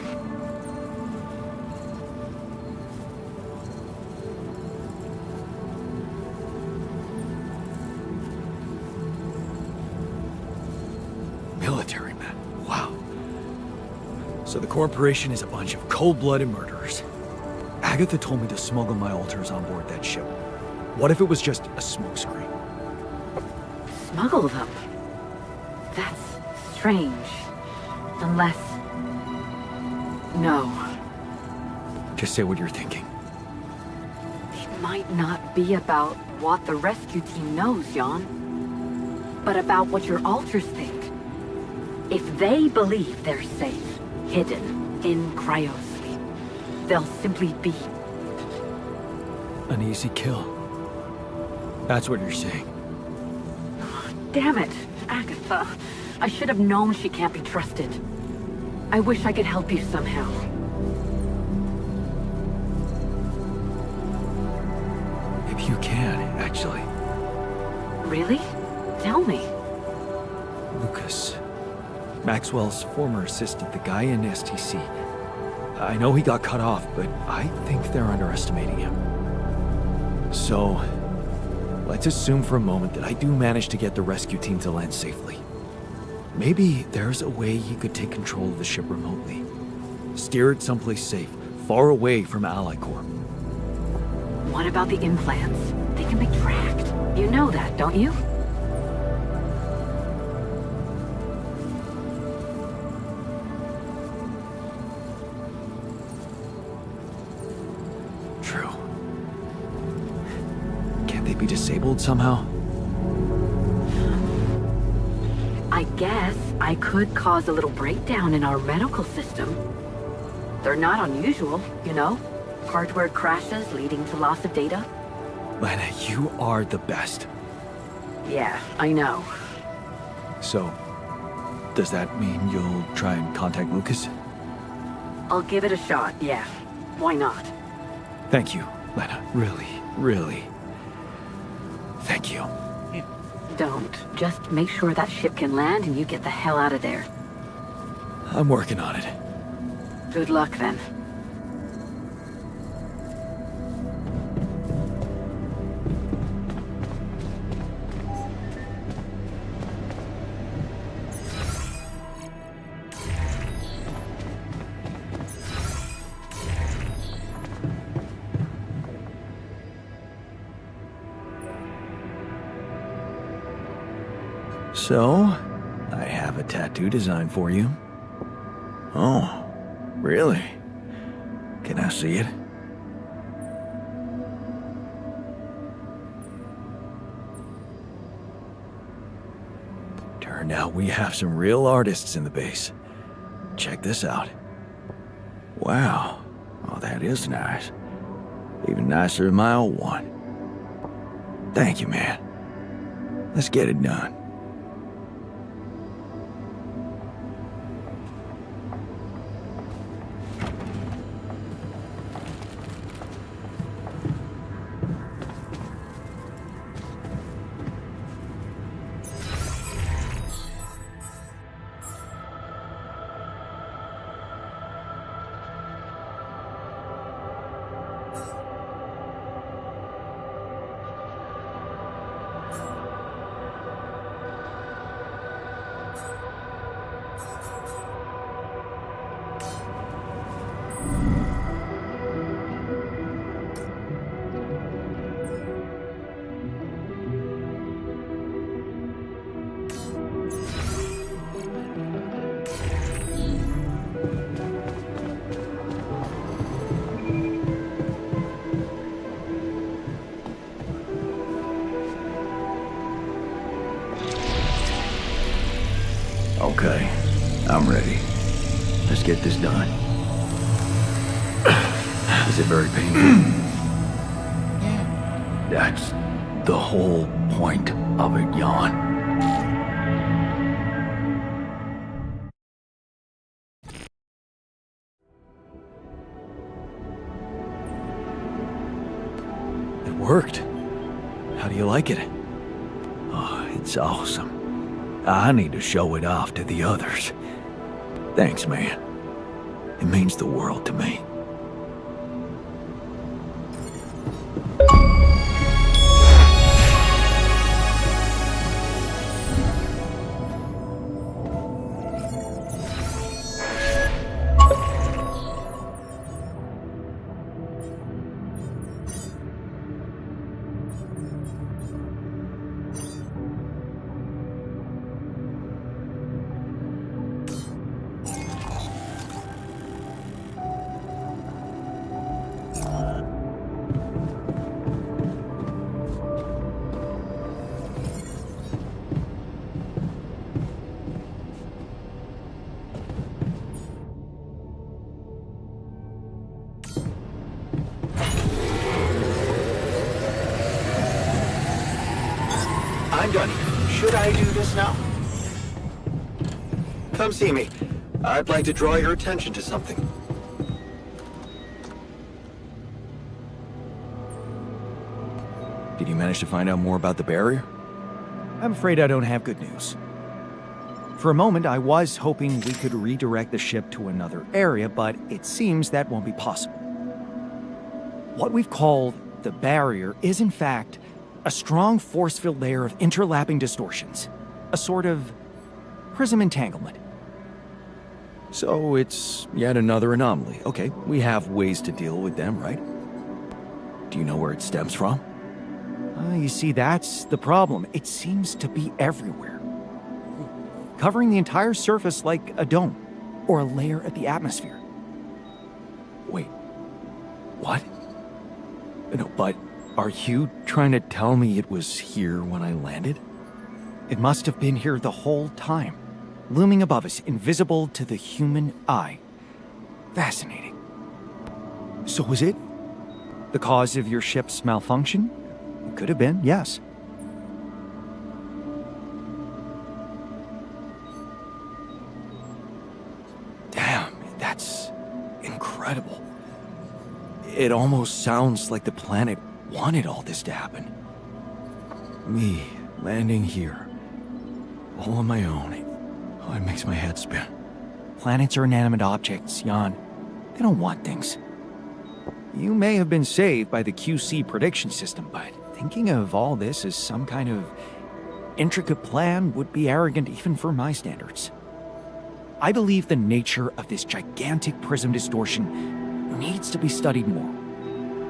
Military men. Wow. So the corporation is a bunch of cold-blooded murderers. Agatha told me to smuggle my alters on board that ship. What if it was just a smokescreen? Smuggle them? That's strange. Unless... No. Just say what you're thinking. It might not be about what the rescue team knows, Jan. But about what your alters think. If they believe they're safe, hidden, in cryosleep, they'll simply be... An easy kill. That's what you're saying. Damn it, Agatha. I should have known she can't be trusted. I wish I could help you somehow. Maybe you can, actually. Really? Tell me. Lucas. Maxwell's former assistant, the guy in STC. I know he got cut off, but I think they're underestimating him. So, let's assume for a moment that I do manage to get the rescue team to land safely. Maybe there's a way he could take control of the ship remotely. Steer it someplace safe, far away from Ally Corp. What about the implants? They can be tracked. You know that, don't you? True. Can't they be disabled somehow? I guess I could cause a little breakdown in our medical system. They're not unusual, you know? Hardware crashes leading to loss of data. Lana, you are the best. Yeah, I know. So, does that mean you'll try and contact Lucas? I'll give it a shot, yeah. Why not? Thank you, Lana. Really, really. Thank you. Don't. Just make sure that ship can land and you get the hell out of there. I'm working on it. Good luck, then. So, I have a tattoo design for you. Oh, really? Can I see it? Turned out we have some real artists in the base. Check this out. Wow. Oh, that is nice. Even nicer than my old one. Thank you, man. Let's get it done. Okay, I'm ready. Let's get this done. Is it very painful? That's the whole point of it, Jan. It worked. How do you like it? Oh, it's awesome. I need to show it off to the others. Thanks, man. It means the world to me. I'm done. Should I do this now? Come see me. I'd like to draw your attention to something. Did you manage to find out more about the barrier? I'm afraid I don't have good news. For a moment, I was hoping we could redirect the ship to another area, but it seems that won't be possible. What we've called the barrier is, in fact, a strong force-filled layer of interlapping distortions. A sort of prism entanglement. So it's yet another anomaly. Okay, we have ways to deal with them, right? Do you know where it stems from? You see, that's the problem. It seems to be everywhere. Covering the entire surface like a dome, or a layer of the atmosphere. Wait, what? No, but are you trying to tell me it was here when I landed? It must have been here the whole time, looming above us, invisible to the human eye. Fascinating. So was it the cause of your ship's malfunction? It could have been, yes. Damn, that's incredible. It almost sounds like the planet wanted all this to happen. Me landing here, all on my own. Oh, it makes my head spin. Planets are inanimate objects, Jan. They don't want things. You may have been saved by the QC prediction system, but thinking of all this as some kind of intricate plan would be arrogant even for my standards. I believe the nature of this gigantic prism distortion needs to be studied more.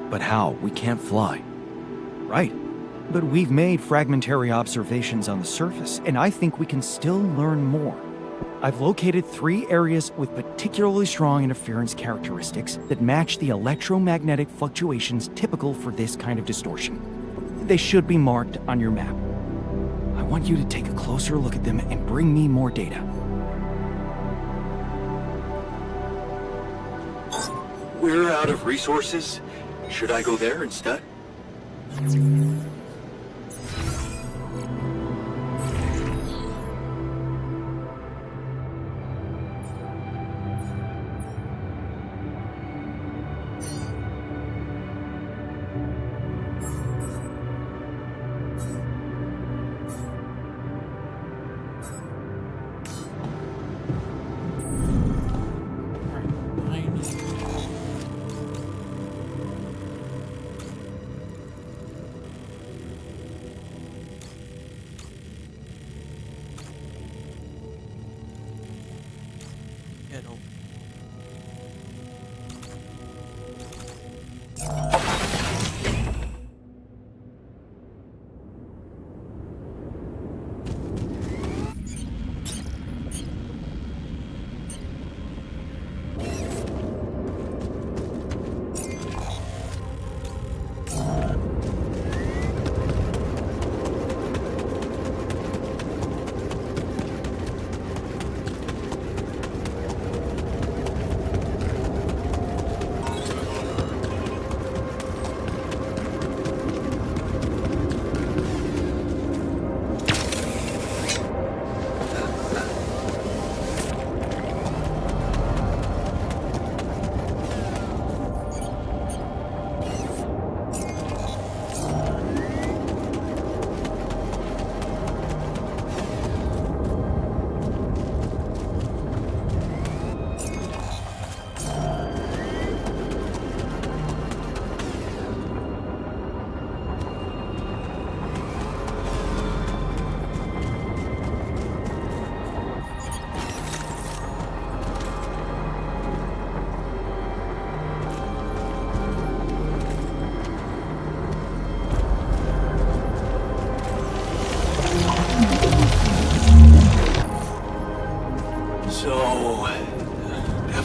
But how? We can't fly. Right. But we've made fragmentary observations on the surface, and I think we can still learn more. I've located 3 areas with particularly strong interference characteristics that match the electromagnetic fluctuations typical for this kind of distortion. They should be marked on your map. I want you to take a closer look at them and bring me more data. We're out of resources. Should I go there instead?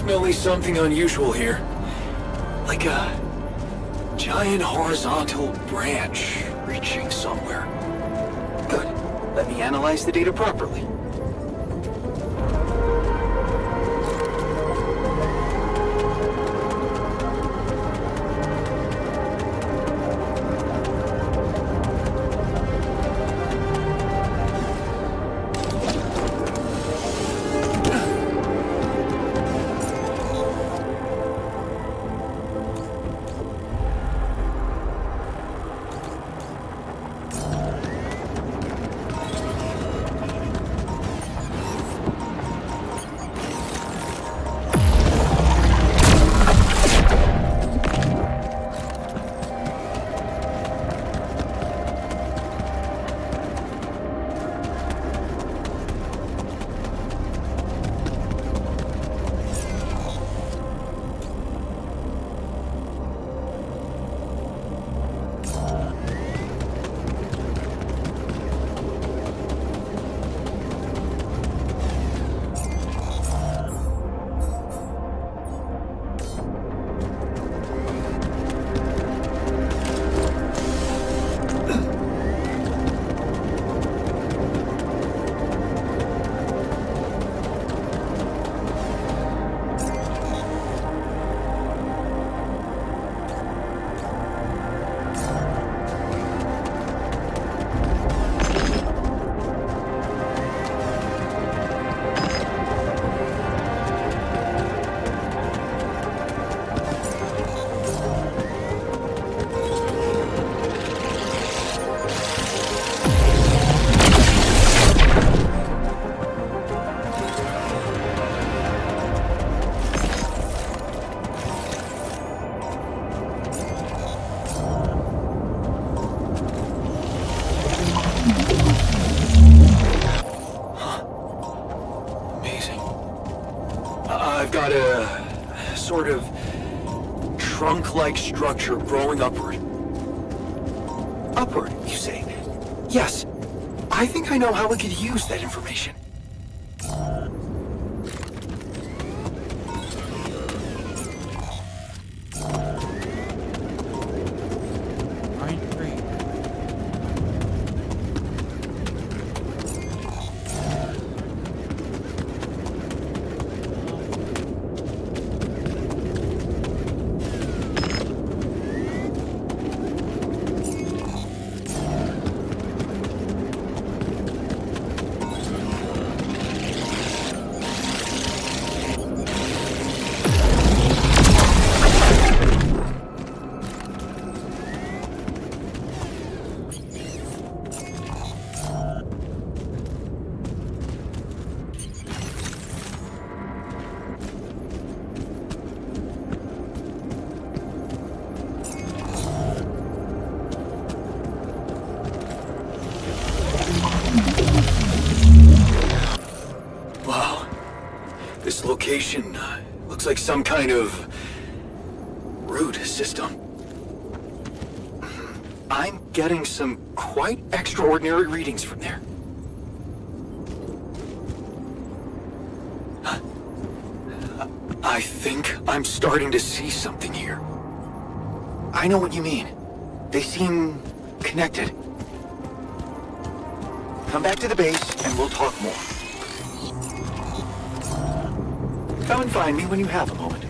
Definitely something unusual here. Like a giant horizontal branch reaching somewhere. Good. Let me analyze the data properly. Got a sort of trunk-like structure growing upward. Upward, you say? Yes. I think I know how we could use that information. Right tree. Wow. This location looks like some kind of root system. I'm getting some quite extraordinary readings from there. I think I'm starting to see something here. I know what you mean. They seem connected. Come back to the base and we'll talk more. Come and find me when you have a moment.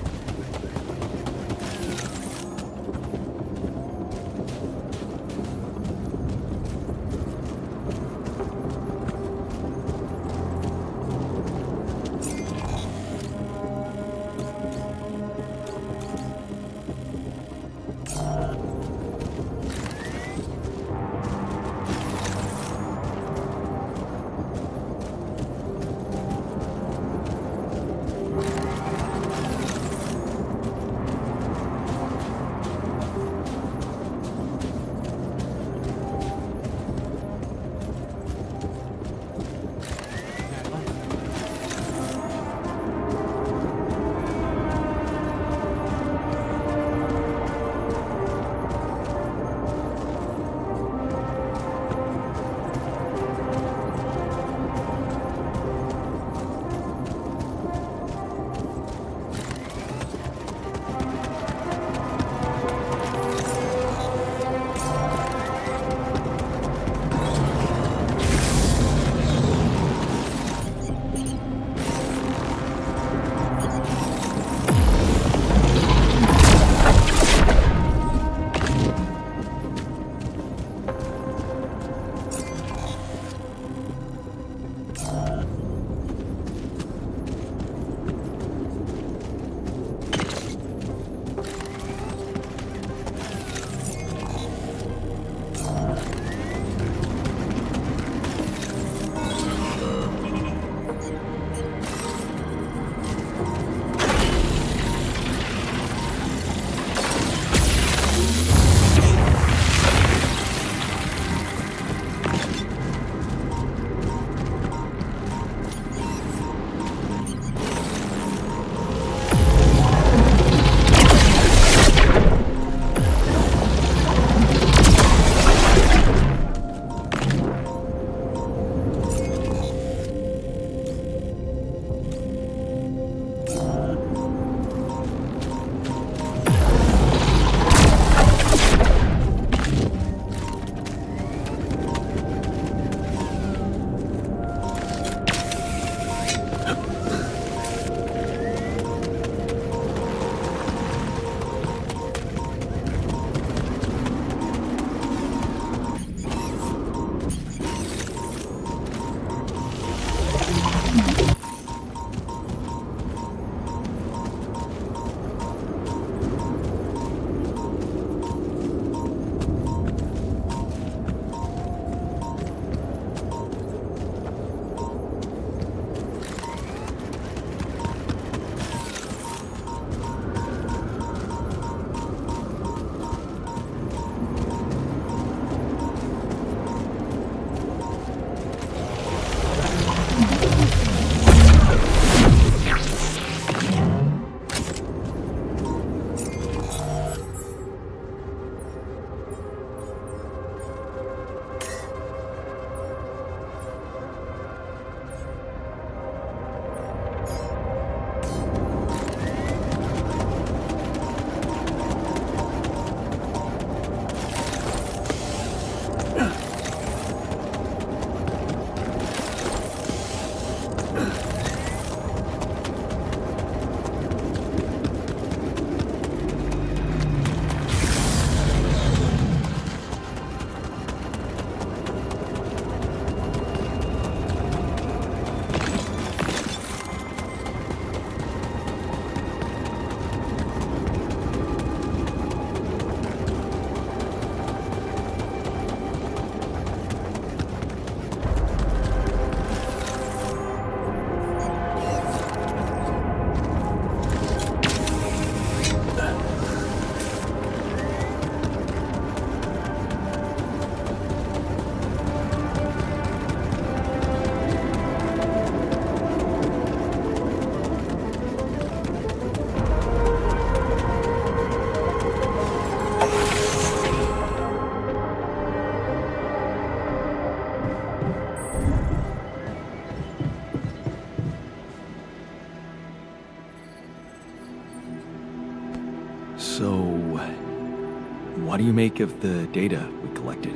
what do you make of the data we collected?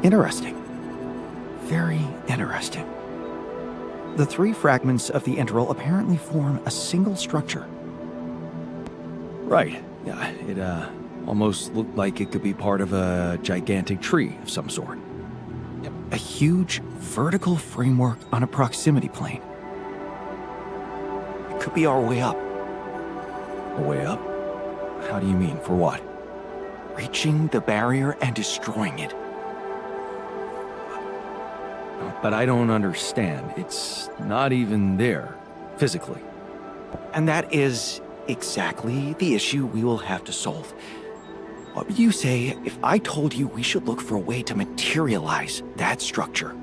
Interesting. Very interesting. The 3 fragments of the integral apparently form a single structure. Right. Yeah, it almost looked like it could be part of a gigantic tree of some sort. A huge vertical framework on a proximity plane. It could be our way up. A way up? How do you mean? For what? Reaching the barrier and destroying it. But I don't understand. It's not even there, physically. And that is exactly the issue we will have to solve. What would you say if I told you we should look for a way to materialize that structure?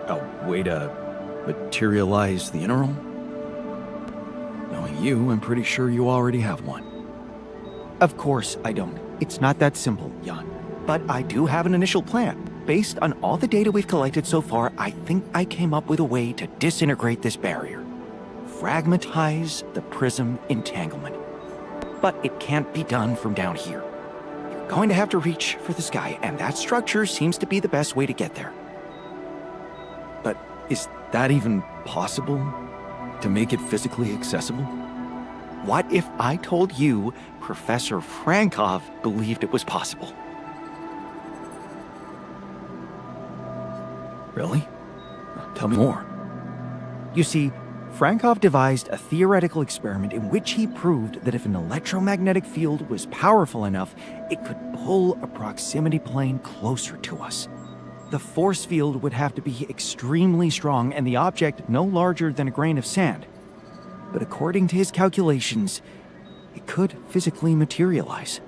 A way to materialize the integral? Knowing you, I'm pretty sure you already have one. Of course I don't. It's not that simple, Jan. But I do have an initial plan. Based on all the data we've collected so far, I think I came up with a way to disintegrate this barrier. Fragmentize the prism entanglement. But it can't be done from down here. You're going to have to reach for the sky, and that structure seems to be the best way to get there. But is that even possible? To make it physically accessible? What if I told you Professor Frankov believed it was possible? Really? Tell me more. You see, Frankov devised a theoretical experiment in which he proved that if an electromagnetic field was powerful enough, it could pull a proximity plane closer to us. The force field would have to be extremely strong and the object no larger than a grain of sand. But according to his calculations, it could physically materialize.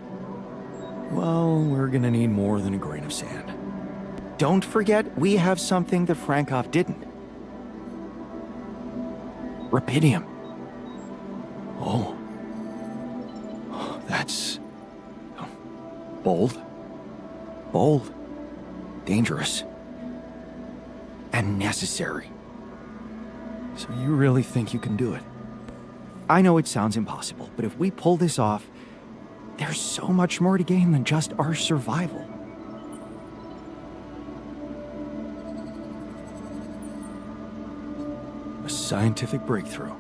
Well, we're gonna need more than a grain of sand. Don't forget, we have something that Frankov didn't. Rubidium. Oh. That's... bold. Bold. Dangerous. And necessary. So you really think you can do it? I know it sounds impossible, but if we pull this off, there's so much more to gain than just our survival. A scientific breakthrough.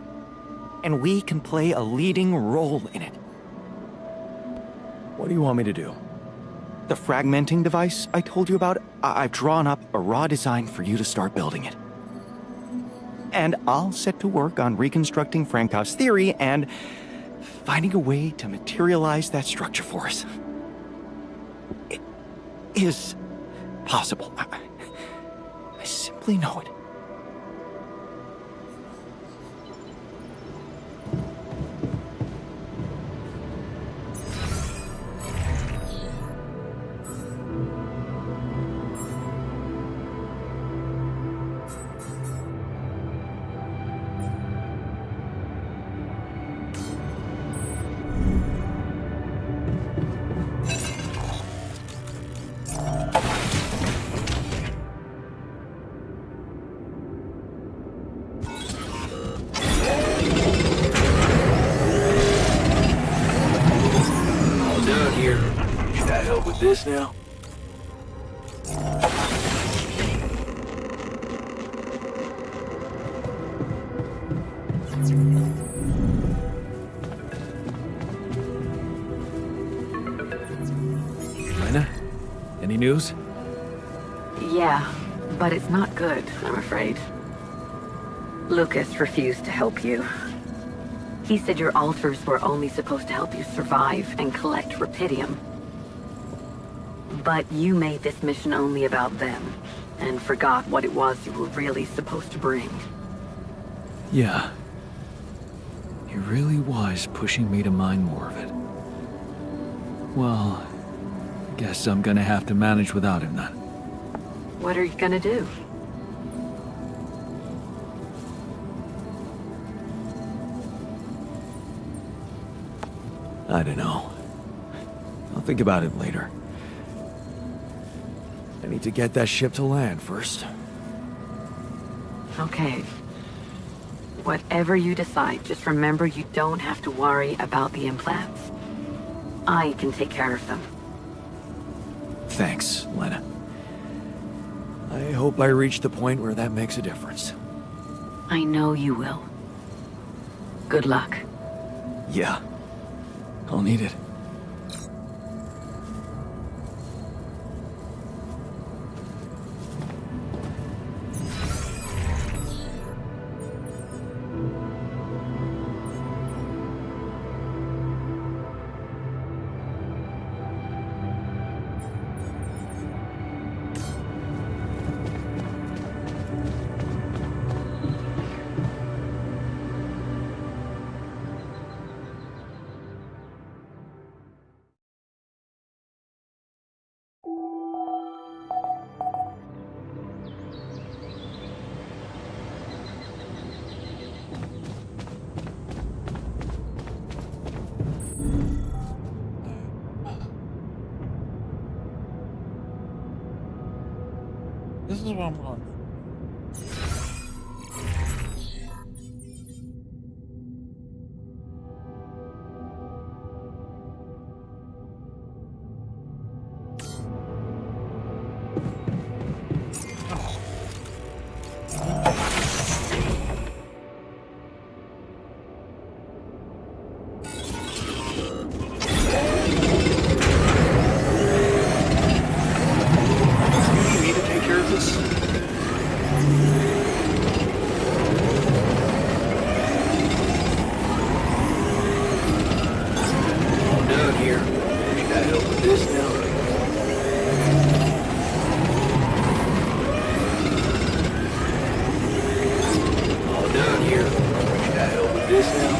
And we can play a leading role in it. What do you want me to do? The fragmenting device I told you about, I've drawn up a raw design for you to start building it. And I'll set to work on reconstructing Frankov's theory and finding a way to materialize that structure for us. It is possible. I simply know it. This now? Lena? Any news? Yeah, but it's not good, I'm afraid. Lucas refused to help you. He said your alters were only supposed to help you survive and collect rubidium. But you made this mission only about them, and forgot what it was you were really supposed to bring. Yeah. He really was pushing me to mine more of it. Well, I guess I'm gonna have to manage without him then. What are you gonna do? I don't know. I'll think about it later. I need to get that ship to land first. Okay. Whatever you decide, just remember you don't have to worry about the implants. I can take care of them. Thanks, Lena. I hope I reach the point where that makes a difference. I know you will. Good luck. Yeah. I'll need it. This is what I'm going. You need me to take care of this? Down here. Should I help with this now? All down here. Should I help with this now?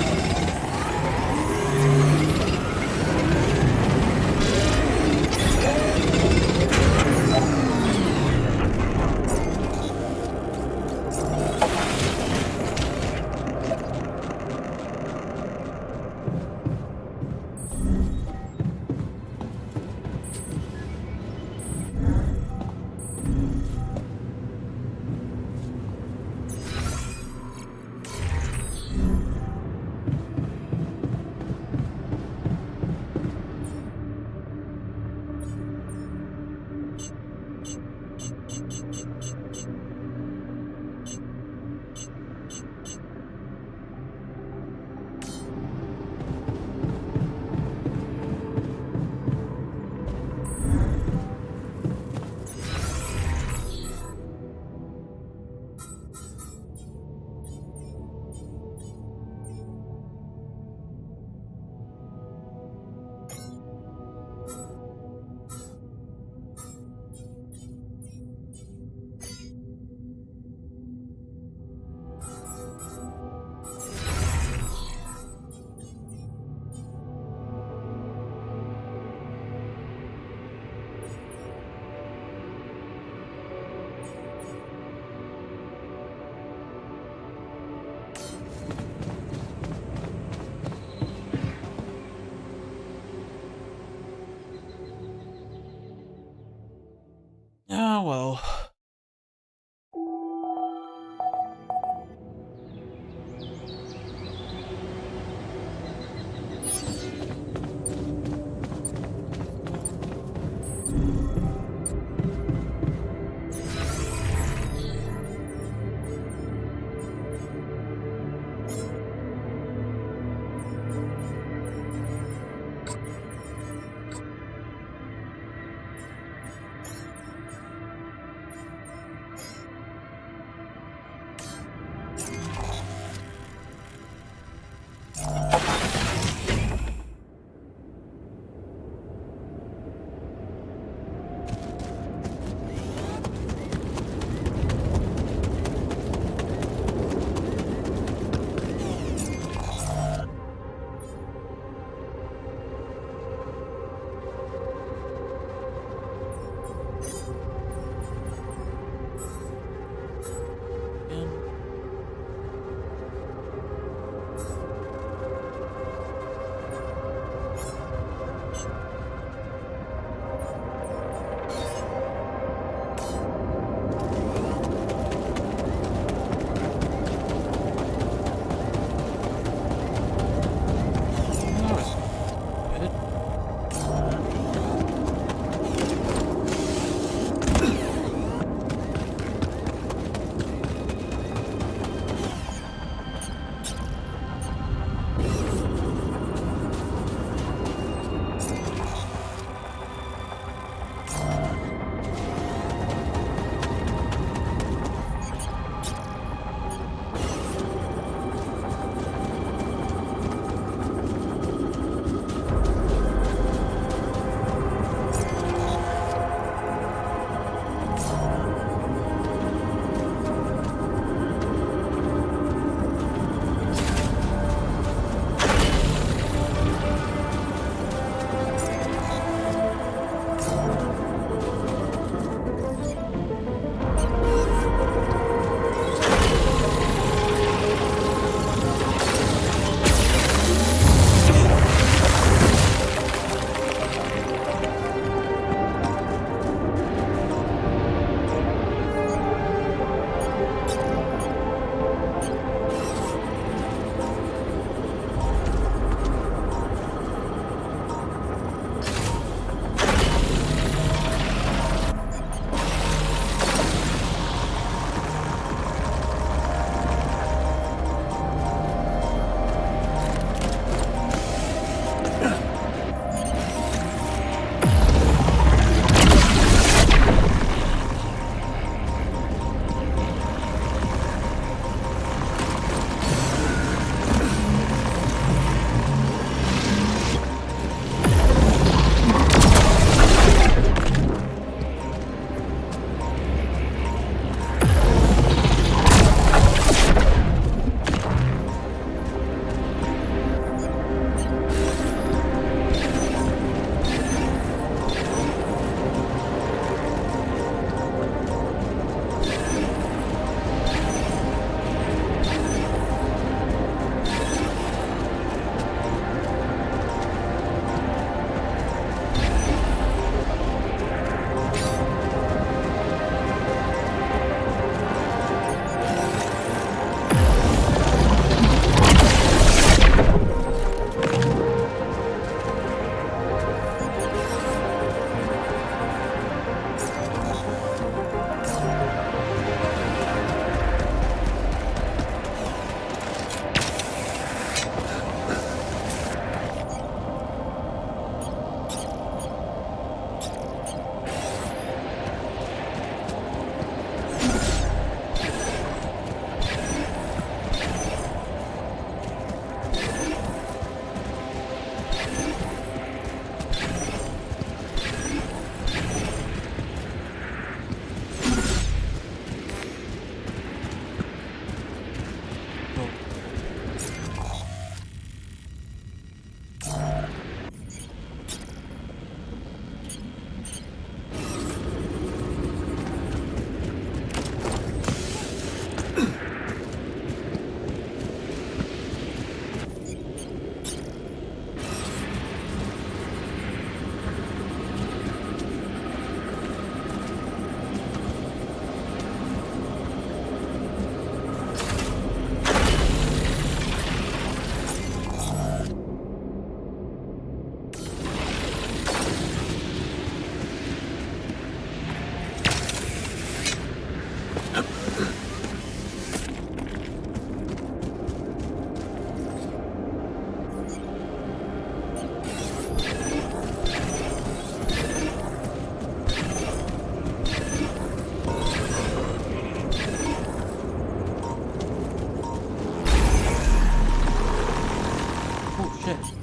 shit.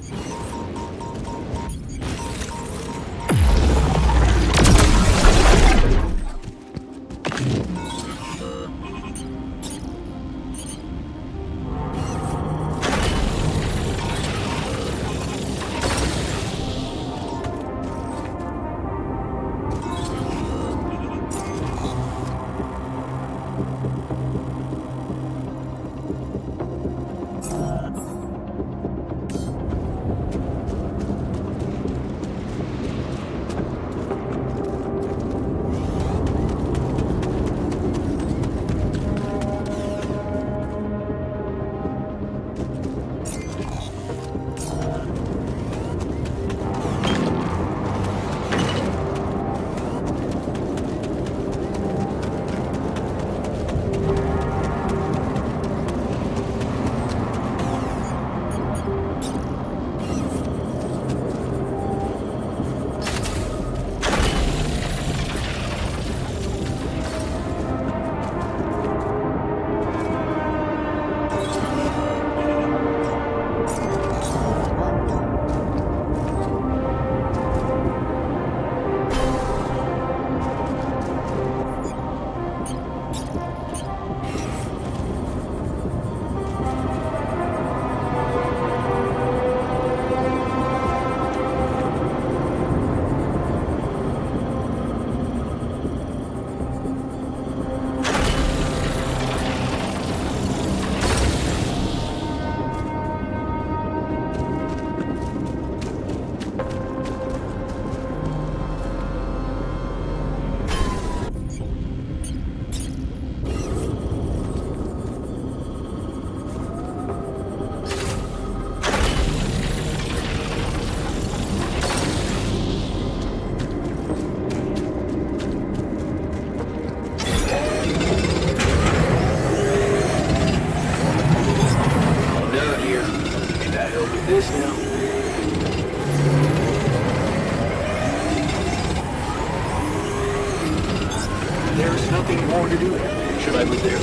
There's nothing more to do here. Should I move there?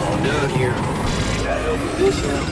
All done here. Can I help with this now?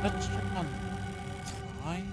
Let's check on eyes.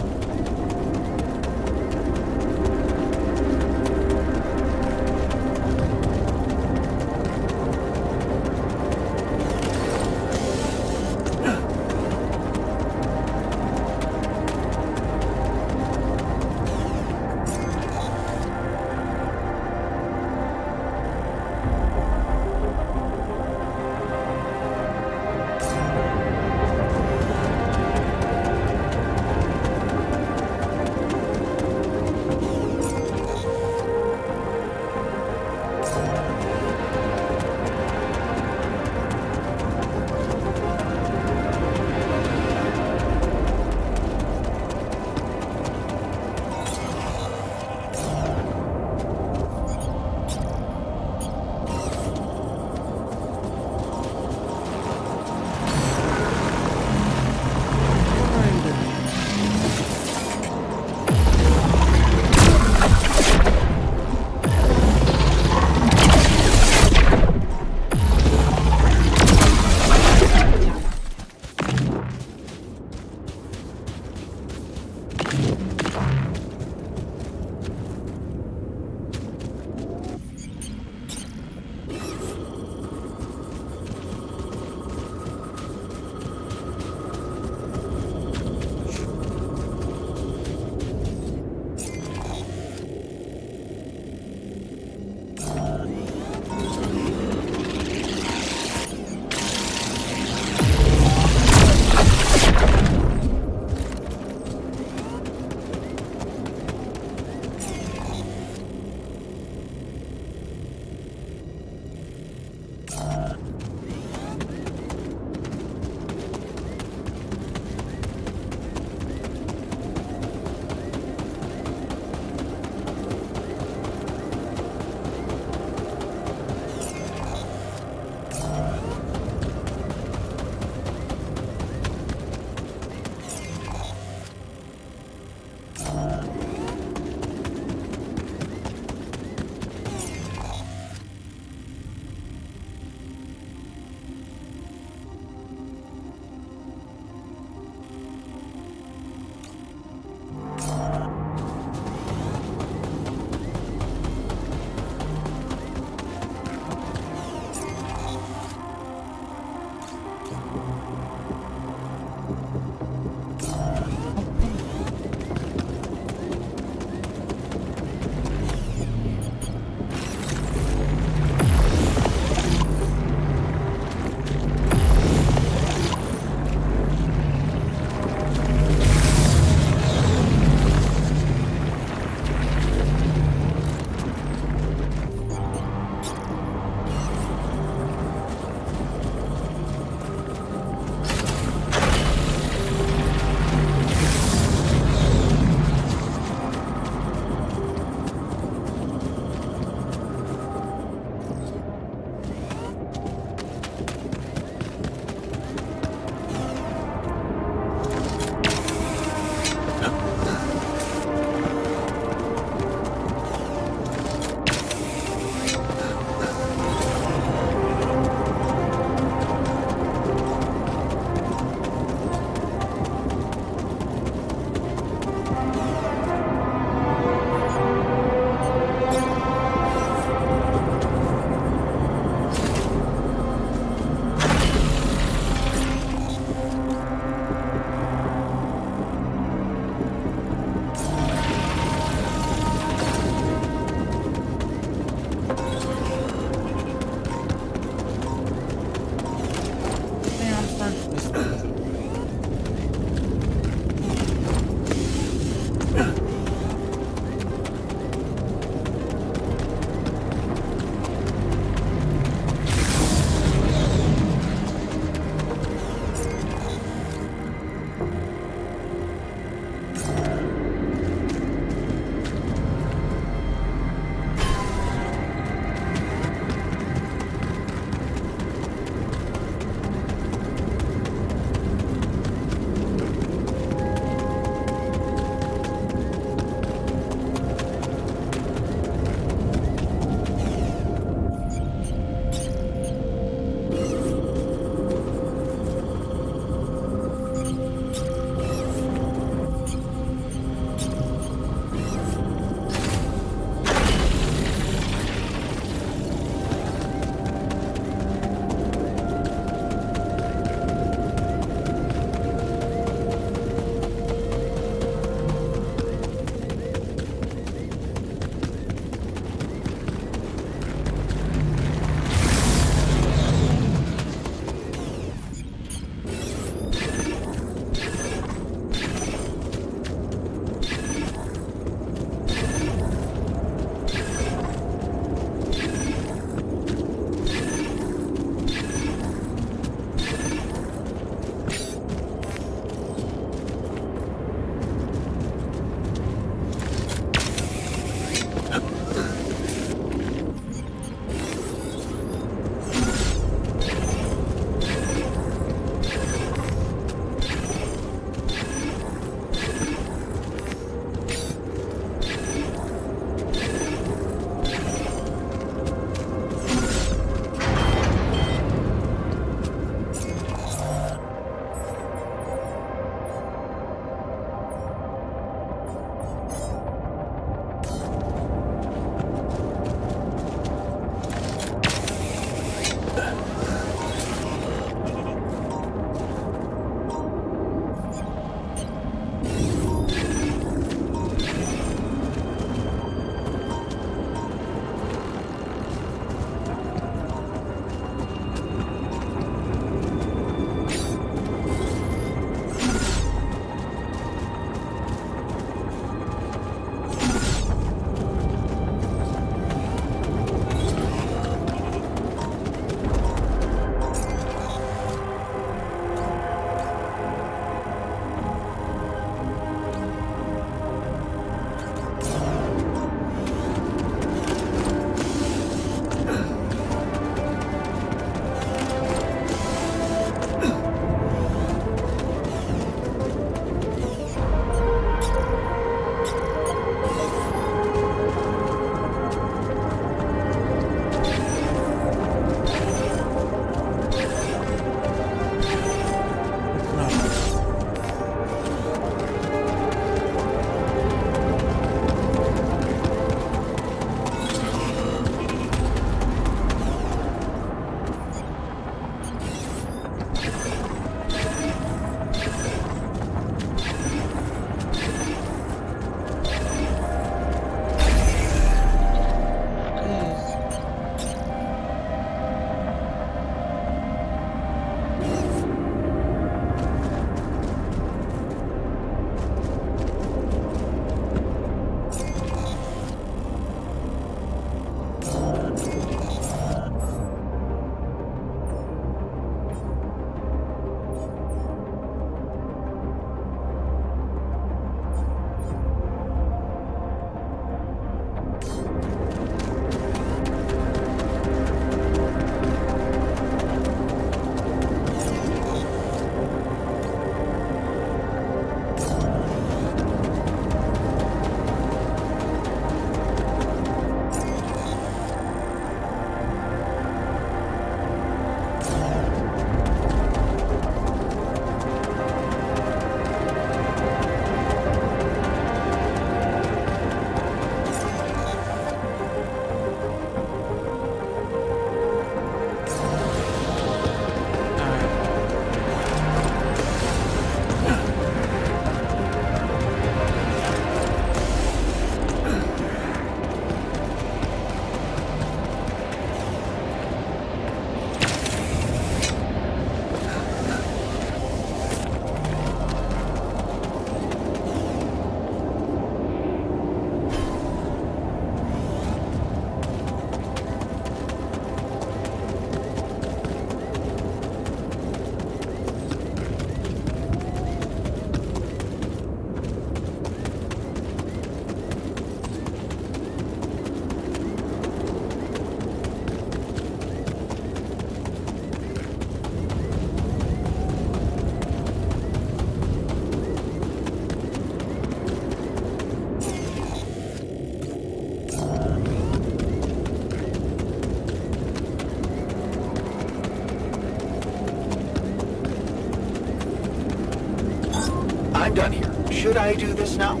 I'm done here. Should I do this now?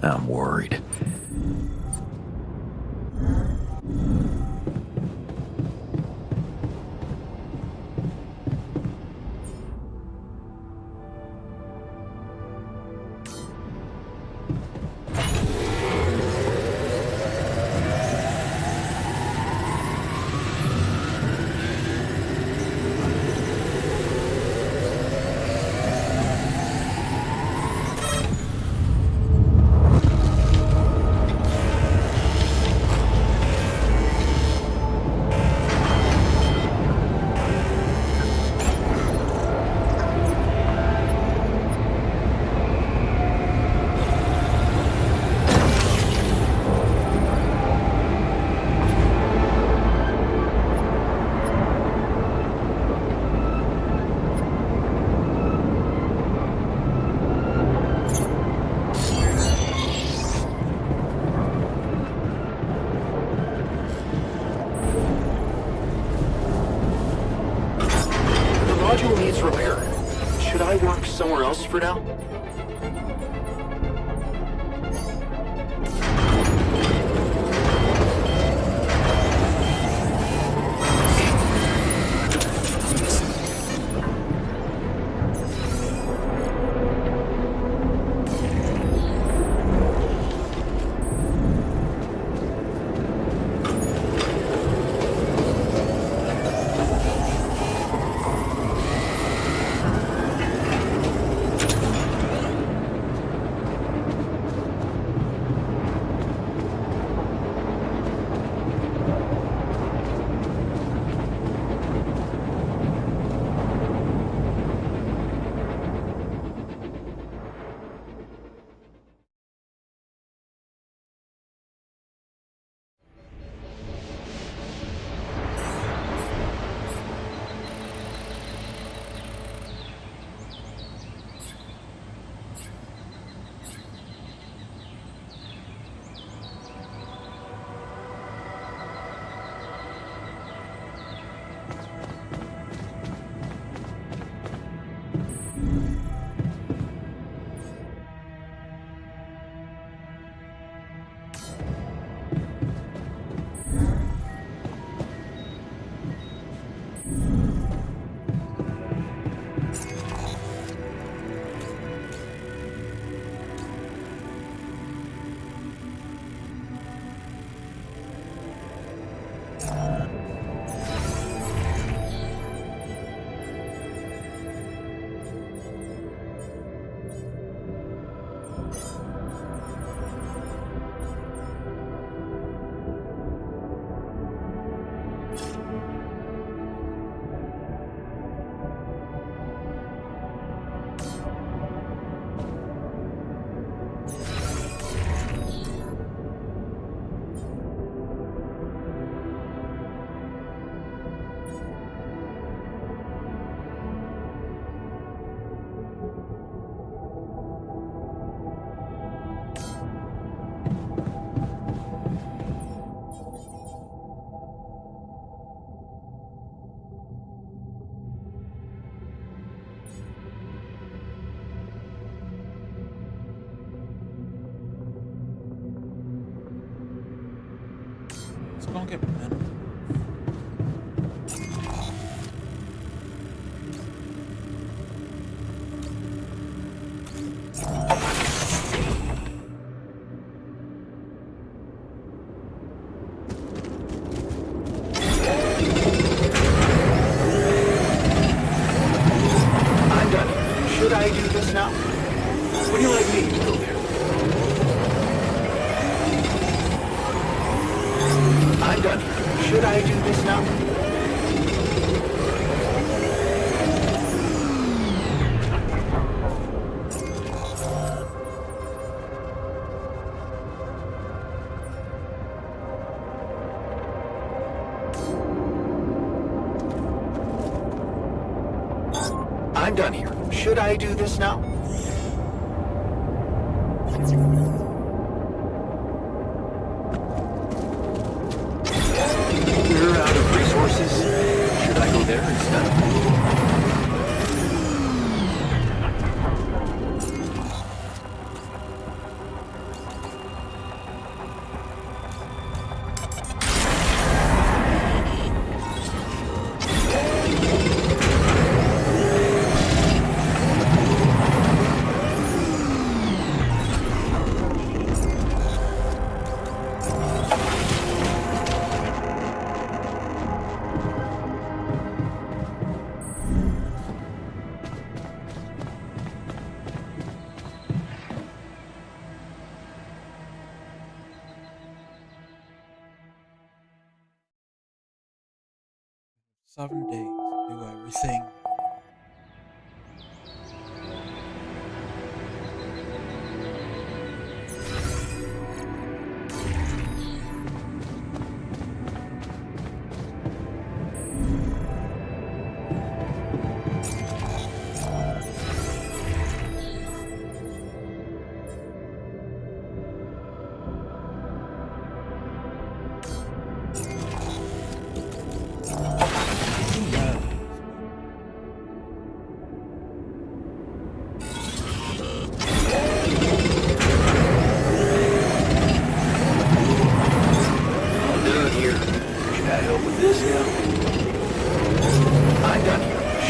I'm worried. Module needs repair. Should I work somewhere else for now? don't get mental. I'm done here. Should I do this now? Would you like me to go there? I'm done here. Should I do this now? I'm done here. Should I do this now? We're out of resources. Should I go there instead? Seven days to do everything.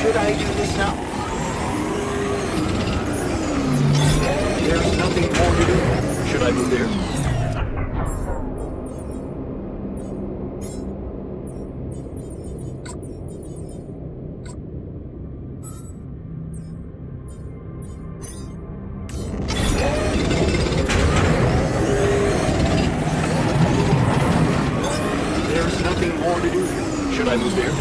Should I do this now? There's nothing more to do. Should I move there? There's nothing more to do here. Should I move there?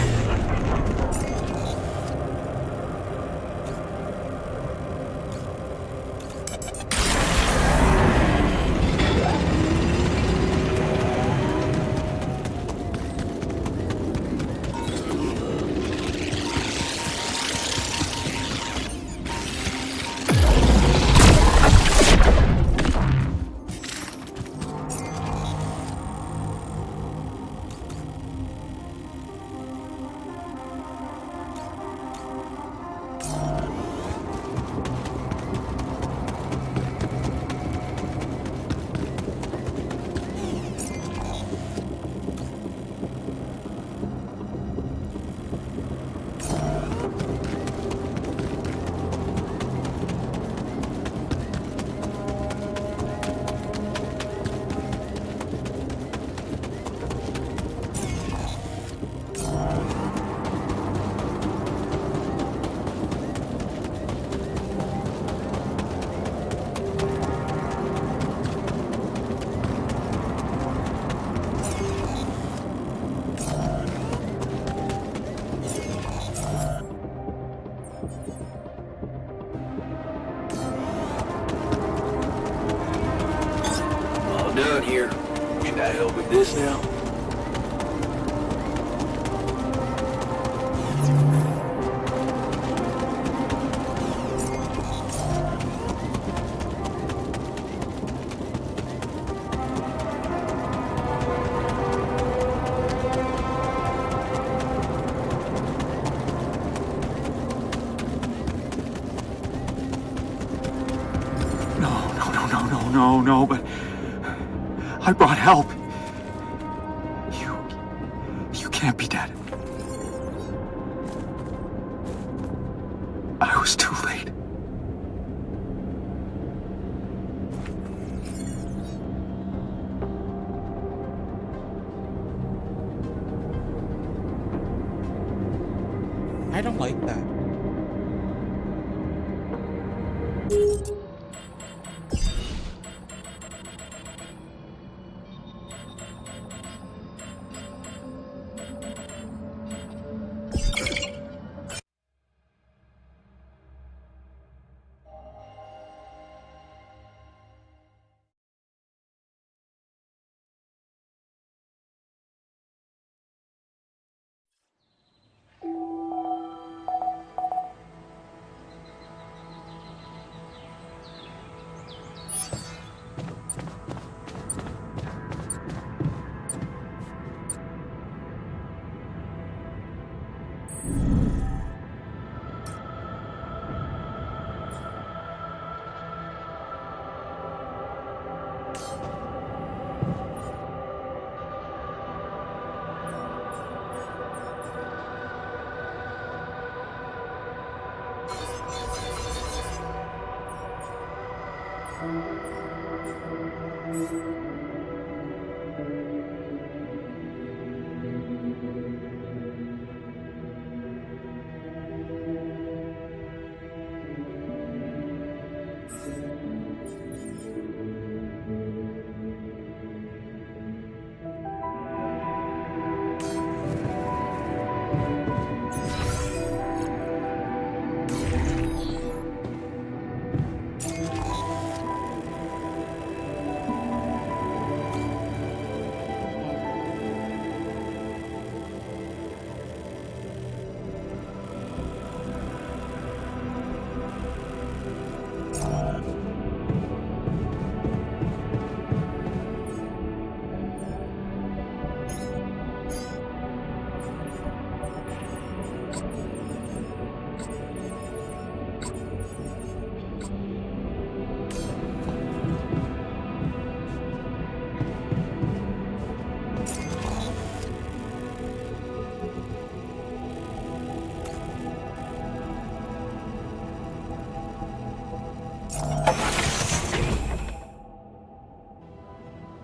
All done here. Should I help with this now? No, but I brought help. can't be dead. I was too late. I don't like that.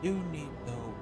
You need no.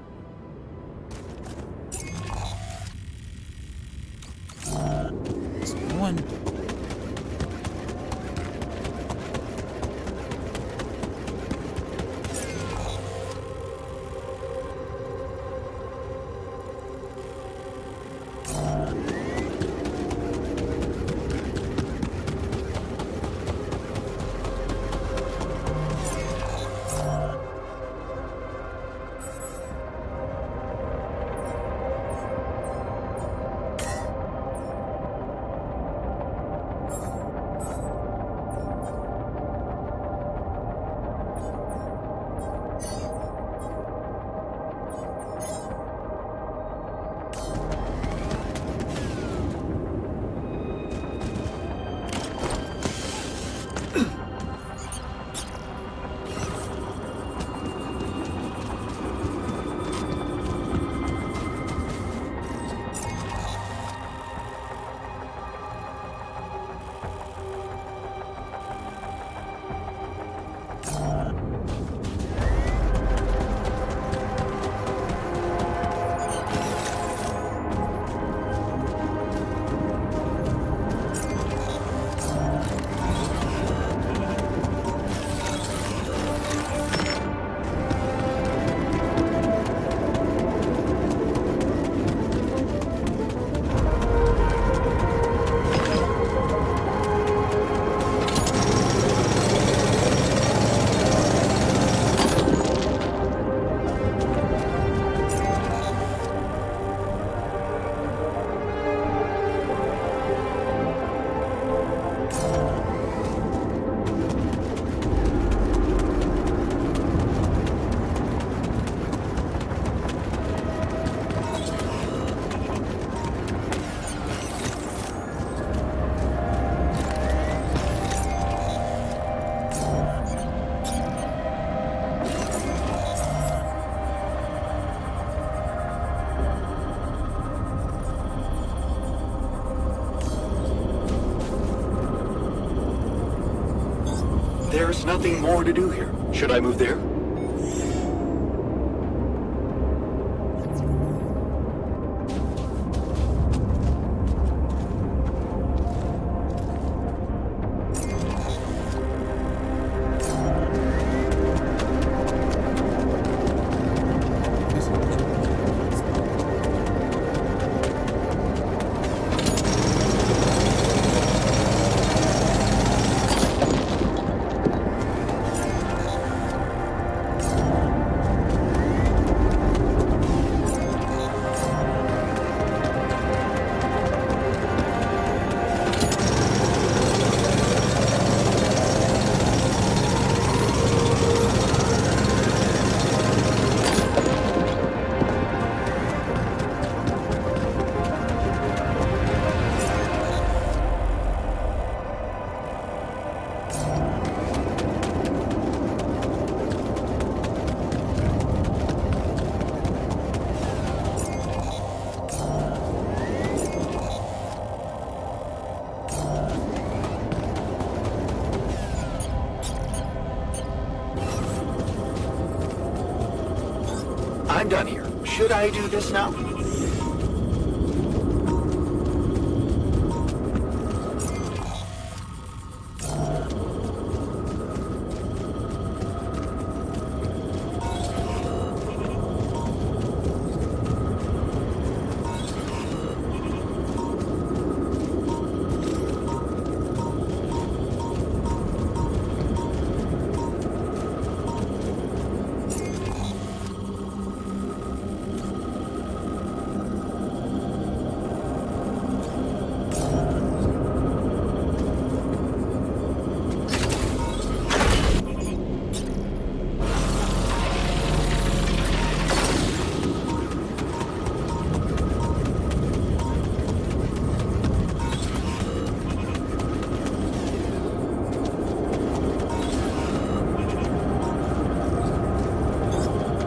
There's nothing more to do here. Should I move there? I'm done here. Should I do this now?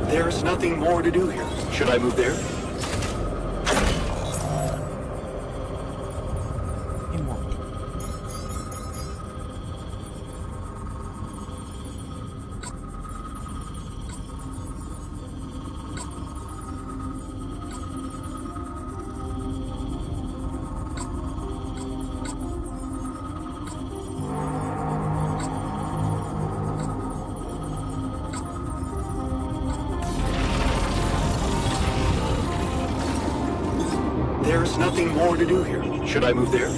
There's nothing more to do here. Should I move there? There's nothing more to do here. Should I move there?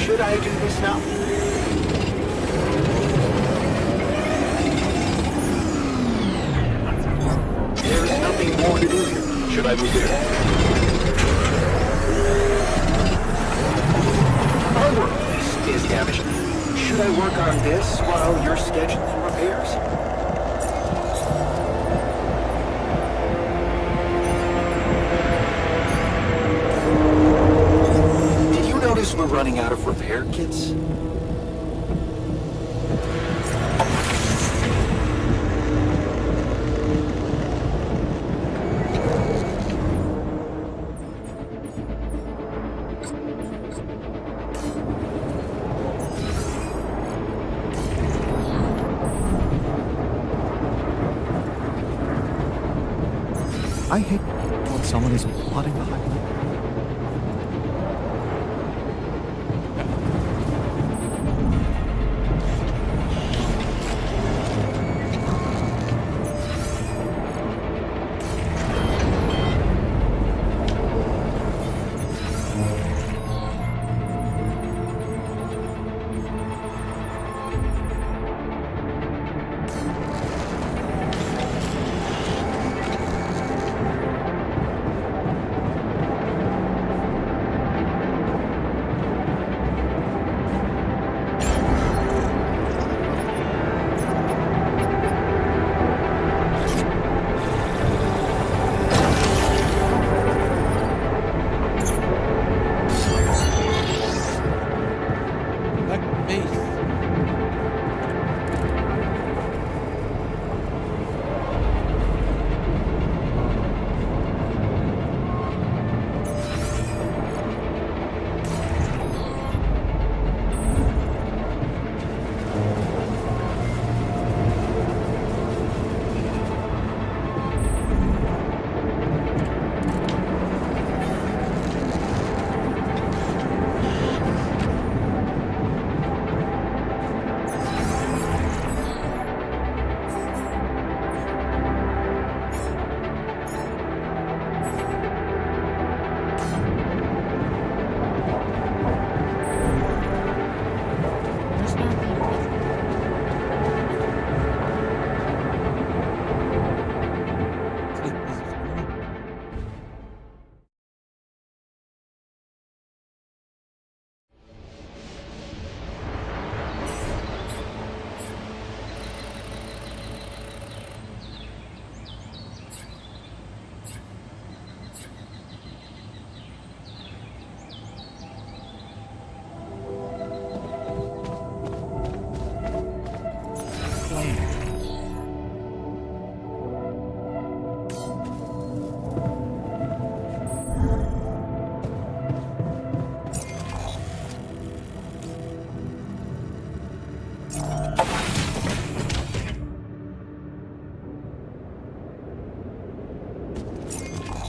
Should I do this now? There's nothing more to do here. Should I move here? Armor is damaged. Should I work on this while you're scheduling repairs? Notice we're running out of repair kits? I hate when someone is plotting behind me.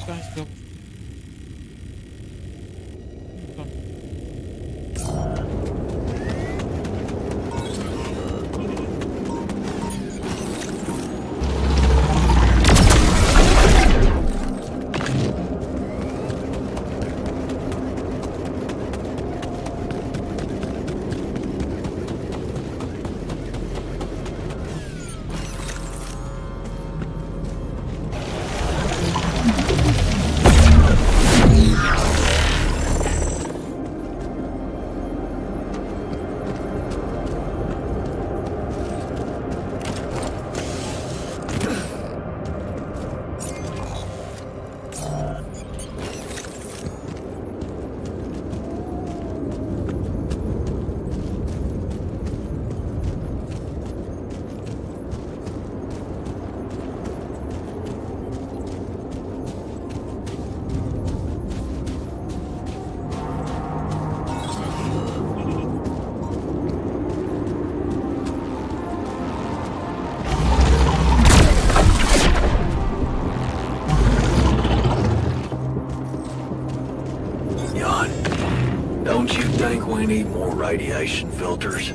guys go. Don't you think we need more radiation filters?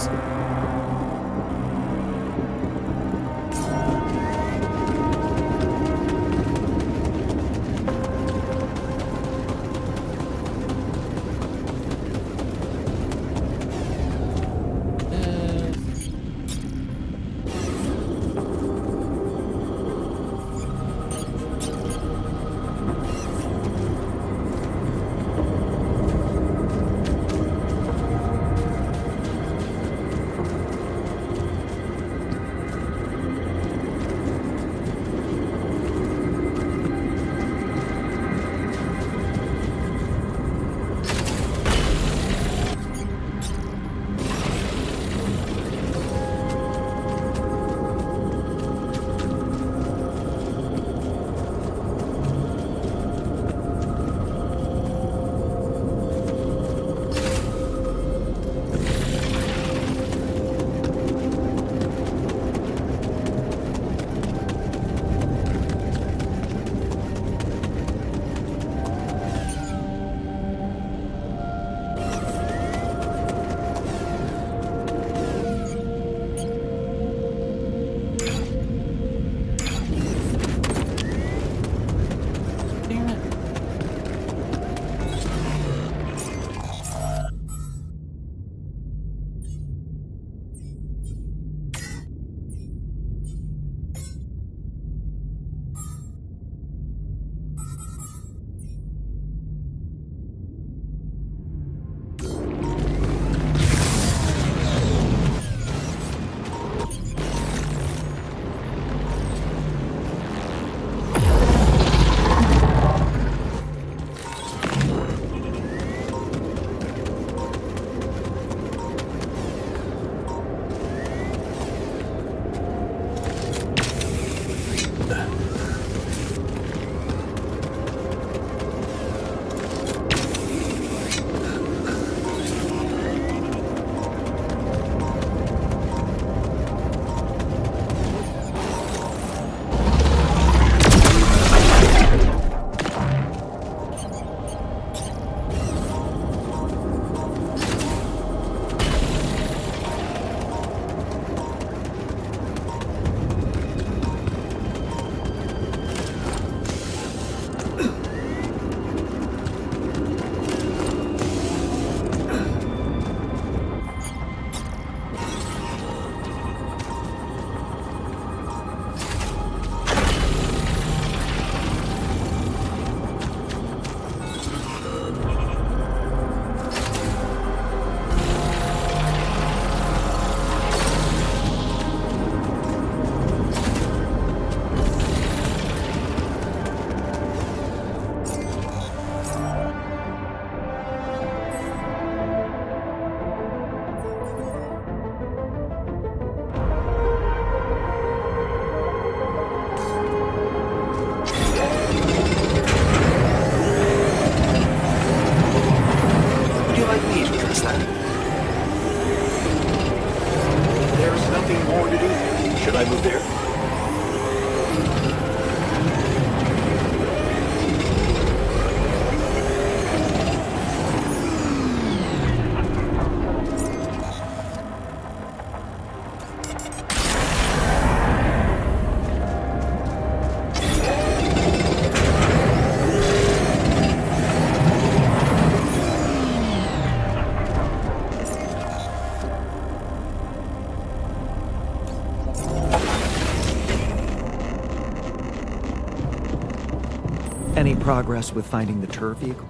There it is. Should I move there? Any progress with finding the tour vehicle?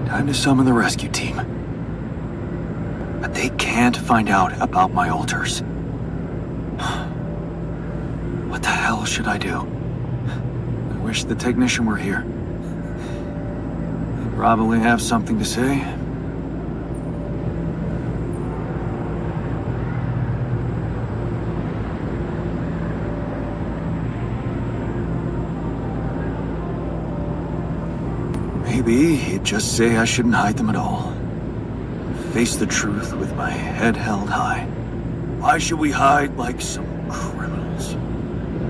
Time to summon the rescue team. But they can't find out about my altars. What the hell should I do? I wish the technician were here. He'd probably have something to say. Maybe he'd just say I shouldn't hide them at all. Face the truth with my head held high. Why should we hide like some criminals?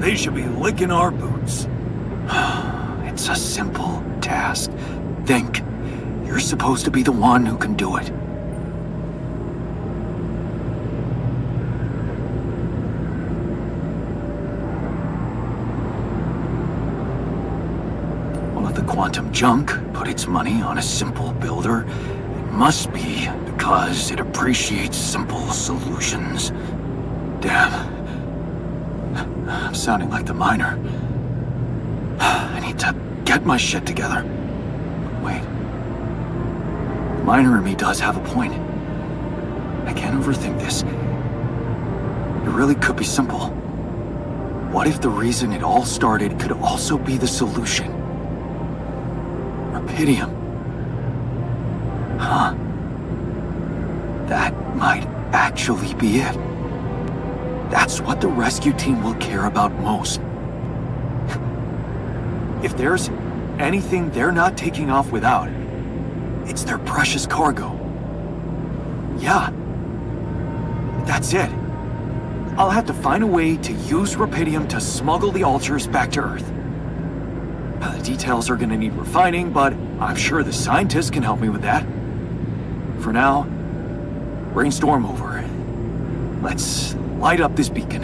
They should be licking our boots. It's a simple task. Think. You're supposed to be the one who can do it. Quantum junk put its money on a simple builder. It must be because it appreciates simple solutions. Damn. I'm sounding like the miner. I need to get my shit together. Wait. The miner in me does have a point. I can't overthink this. It really could be simple. What if the reason it all started could also be the solution? Rapidium. Huh. That might actually be it. That's what the rescue team will care about most. If there's anything they're not taking off without, it's their precious cargo. Yeah. That's it. I'll have to find a way to use Rapidium to smuggle the altars back to Earth. The details are gonna need refining, but I'm sure the scientists can help me with that. For now, brainstorm over. Let's light up this beacon.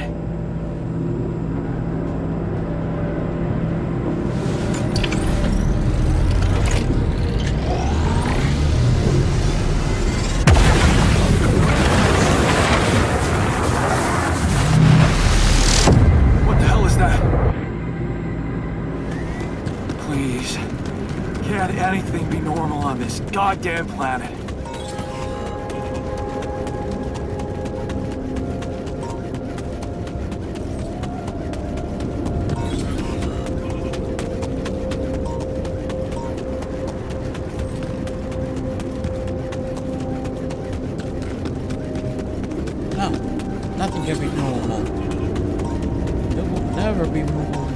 What the hell is that? Please, can't anything be normal on this goddamn planet? can be normal. It will never be normal.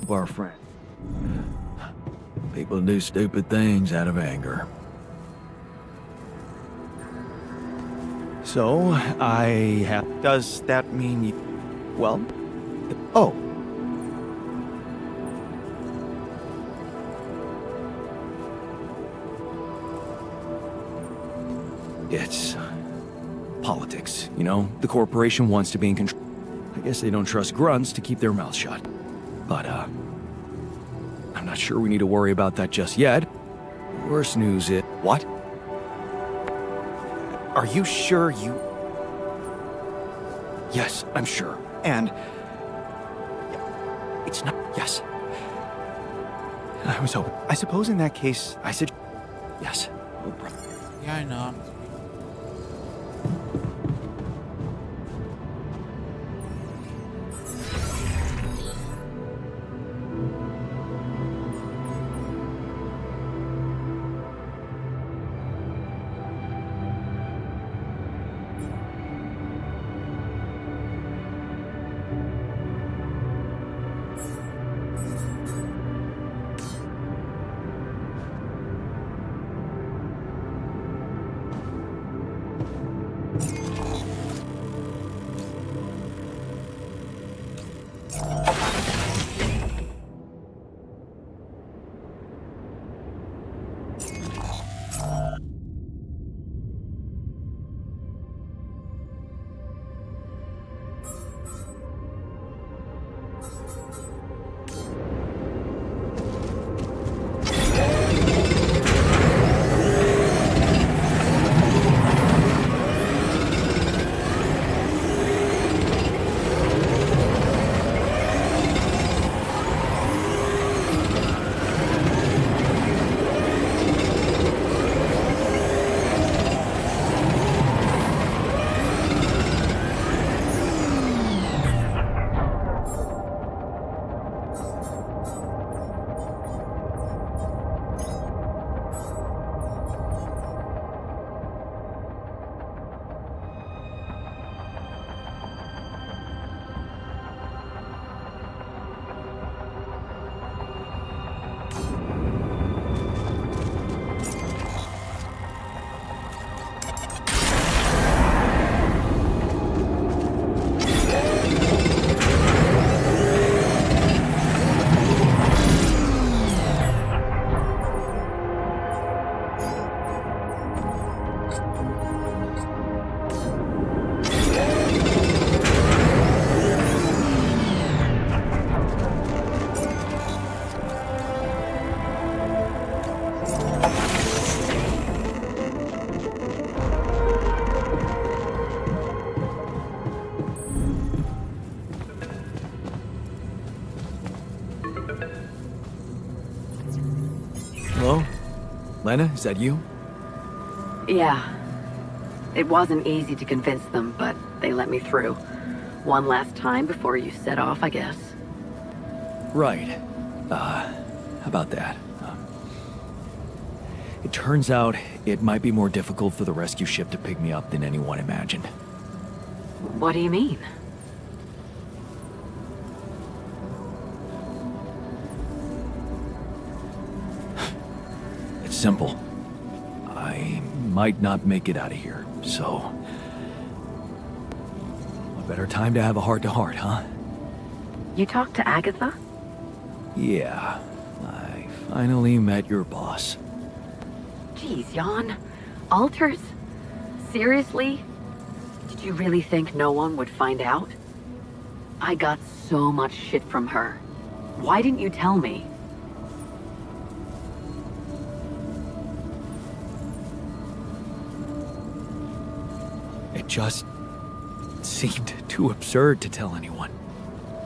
Our friend. People do stupid things out of anger. So, Does that mean you... Well... Oh. It's... politics, you know? The corporation wants to be in control. I guess they don't trust grunts to keep their mouths shut. But, I'm not sure we need to worry about that just yet. Worst news is... What? Are you sure you... Yes, I'm sure. And... It's not... Yes. I was hoping... I suppose in that case, I said... Yes. Oh, bro. Yeah, I know. Hello? Lena, is that you? Yeah. It wasn't easy to convince them, but they let me through. One last time before you set off, I guess. Right. How about that? It turns out it might be more difficult for the rescue ship to pick me up than anyone imagined. What do you mean? It's simple. I might not make it out of here, so... What better time to have a heart-to-heart, huh? You talked to Agatha? Yeah. I finally met your boss. Jeez, Jan. Alters? Seriously? Did you really think no one would find out? I got so much shit from her. Why didn't you tell me? It just seemed too absurd to tell anyone.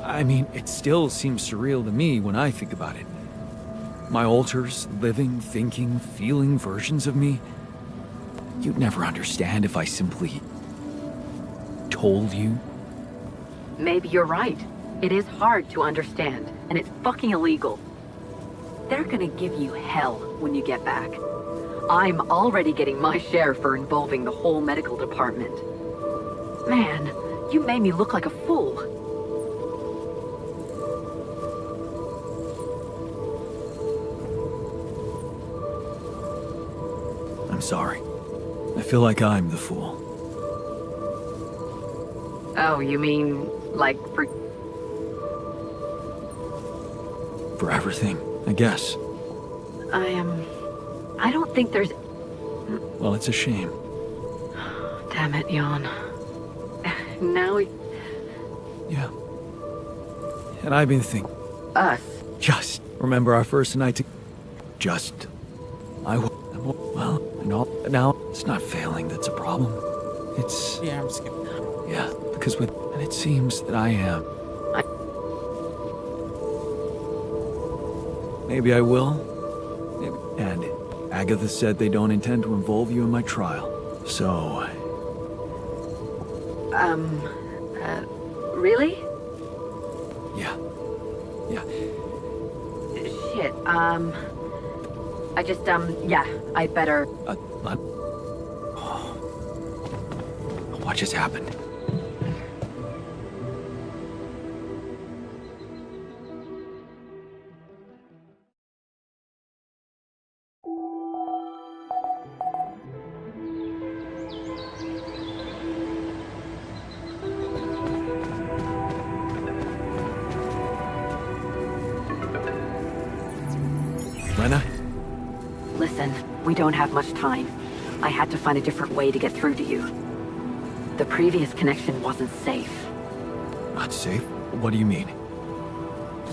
I mean, it still seems surreal to me when I think about it. My alters, living, thinking, feeling versions of me. You'd never understand if I simply told you. Maybe you're right. It is hard to understand, and it's fucking illegal. They're gonna give you hell when you get back. I'm already getting my share for involving the whole medical department. Man, you made me look like a fool. I'm sorry. I feel like I'm the fool. Oh, you mean, like, For everything, I guess. I don't think there's... Well, it's a shame. Damn it, Jan. Now Yeah. And I've been thinking... us. Just remember our first night to... Well, now it's not failing that's a problem. It's... Yeah, I'm skipping. Yeah, because with... And it seems that I am. Maybe I will. Maybe. And Agatha said they don't intend to involve you in my trial. So... Really? Yeah. Yeah. Shit, yeah, I better... What just happened? Lena? Listen, we don't have much time. I had to find a different way to get through to you. The previous connection wasn't safe. Not safe? What do you mean?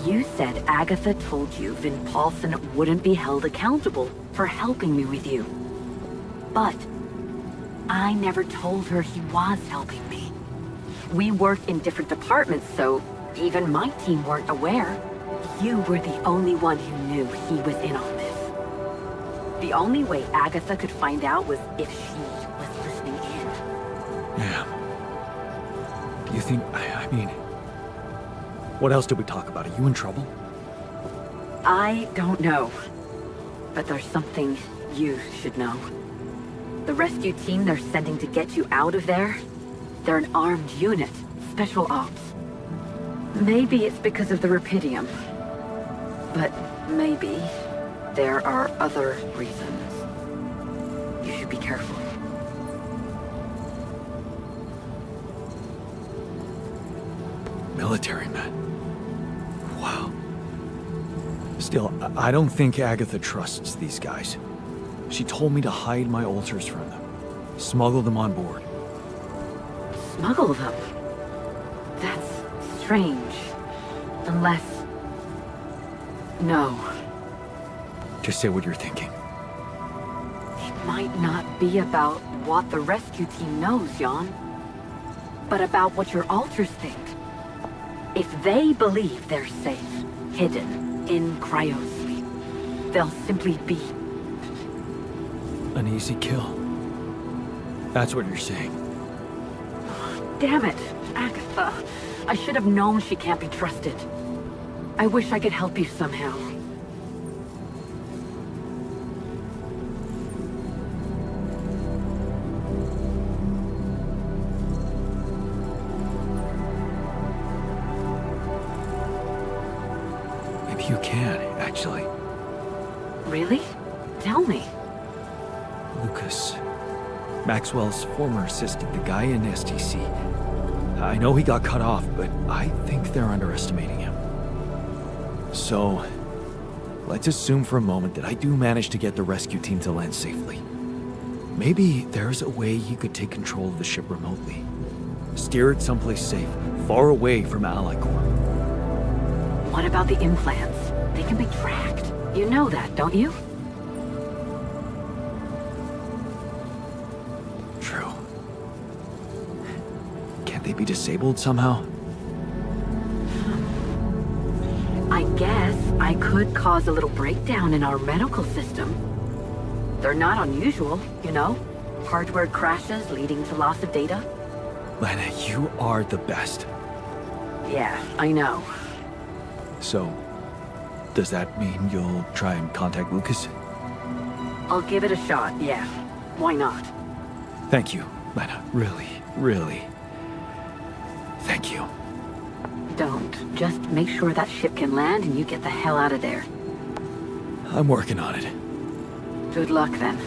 You said Agatha told you Vin Paulson wouldn't be held accountable for helping me with you. But I never told her he was helping me. We work in different departments, so even my team weren't aware. You were the only one who knew he was in on this. The only way Agatha could find out was if she was listening in. Yeah. You think... I mean... What else did we talk about? Are you in trouble? I don't know. But there's something you should know. The rescue team they're sending to get you out of there, they're an armed unit, special ops. Maybe it's because of the Rapidium. But maybe there are other reasons. You should be careful. Military men. Wow. Still, I don't think Agatha trusts these guys. She told me to hide my ulcers from them. Smuggle them on board. Smuggle them? That's strange. Unless... No. Just say what you're thinking. It might not be about what the rescue team knows, Jan. But about what your alters think. If they believe they're safe, hidden, in cryosleep, they'll simply be... An easy kill. That's what you're saying. Damn it, Agatha. I should have known she can't be trusted. I wish I could help you somehow. Maybe you can, actually. Really? Tell me. Lucas. Maxwell's former assistant, the guy in STC. I know he got cut off, but I think they're underestimating him. So, let's assume for a moment that I do manage to get the rescue team to land safely. Maybe there's a way he could take control of the ship remotely. Steer it someplace safe, far away from Ally Corps. What about the implants? They can be tracked. You know that, don't you? True. Can't they be disabled somehow? I guess I could cause a little breakdown in our medical system. They're not unusual, you know? Hardware crashes leading to loss of data. Lena, you are the best. Yeah, I know. So, does that mean you'll try and contact Lucas? I'll give it a shot, yeah. Why not? Thank you, Lena. Really, really. Thank you. Don't. Just make sure that ship can land and you get the hell out of there. I'm working on it. Good luck, then.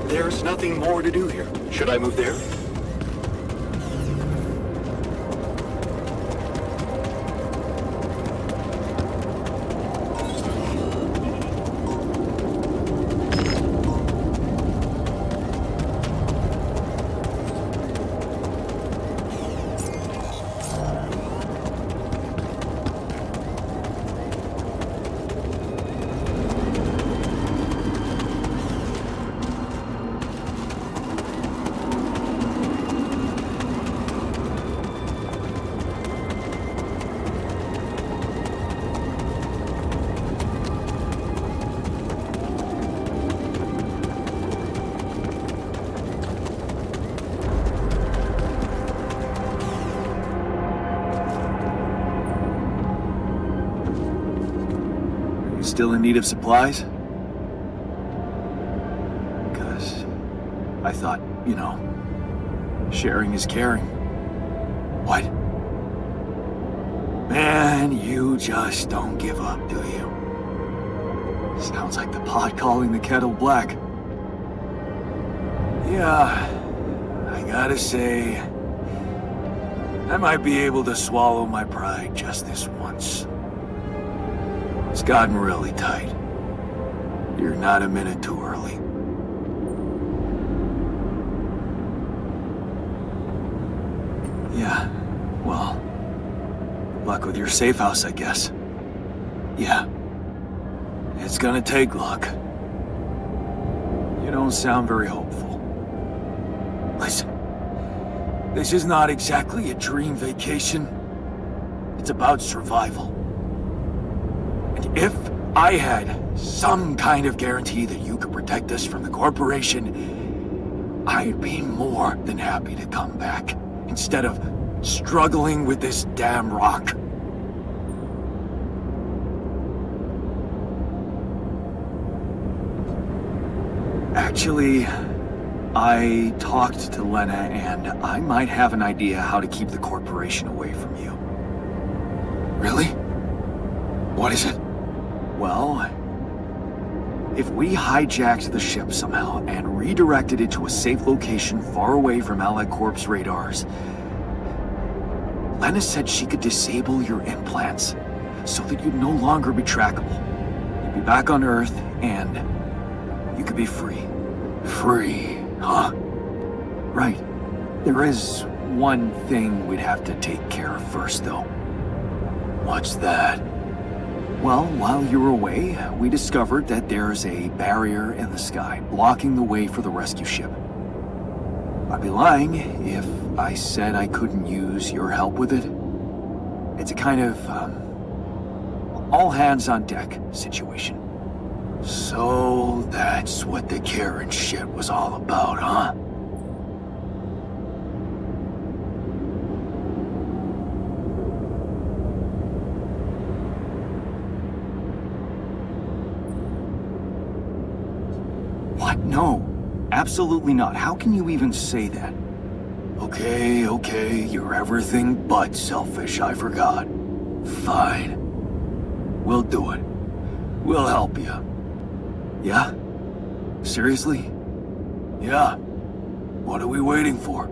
There's nothing more to do here. Should I move there? Still in need of supplies? Because I thought, you know, sharing is caring. What? Man, you just don't give up, do you? Sounds like the pot calling the kettle black. Yeah, I gotta say, I might be able to swallow my pride just this once. It's gotten really tight. You're not a minute too early. Yeah, well, luck with your safe house, I guess. Yeah, it's gonna take luck. You don't sound very hopeful. Listen, this is not exactly a dream vacation. It's about survival. If I had some kind of guarantee that you could protect us from the corporation, I'd be more than happy to come back, instead of struggling with this damn rock. Actually, I talked to Lena, and I might have an idea how to keep the corporation away from you. Really? What is it? Well, if we hijacked the ship somehow and redirected it to a safe location far away from Allied Corp's radars, Lena said she could disable your implants so that you'd no longer be trackable. You'd be back on Earth and you could be free. Free, huh? Right. There is one thing we'd have to take care of first, though. What's that? Well, while you were away, we discovered that there's a barrier in the sky blocking the way for the rescue ship. I'd be lying if I said I couldn't use your help with it. It's a kind of, all hands on deck situation. So that's what the Karen shit was all about, huh? What? No, absolutely not. How can you even say that? Okay, you're everything but selfish, I forgot. Fine. We'll do it. We'll help you. Yeah? Seriously? Yeah. What are we waiting for?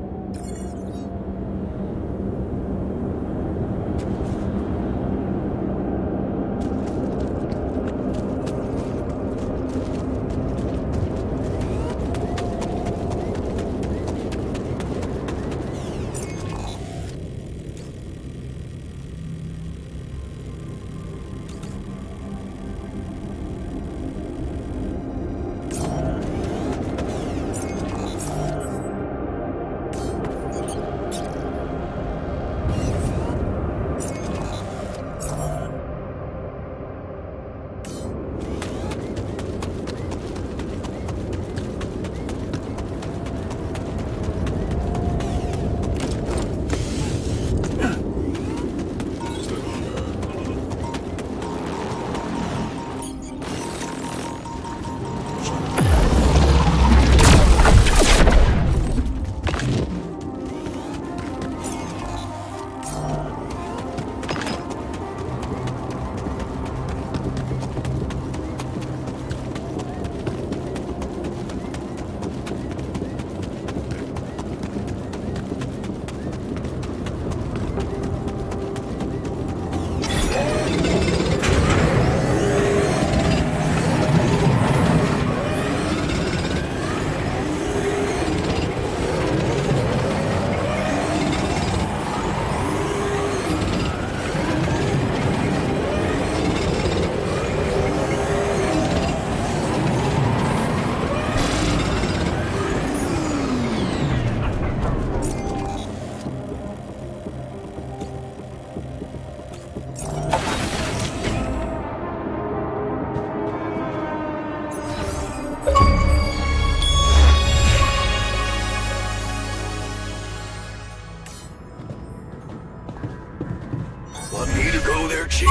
Want me to go there, Chief?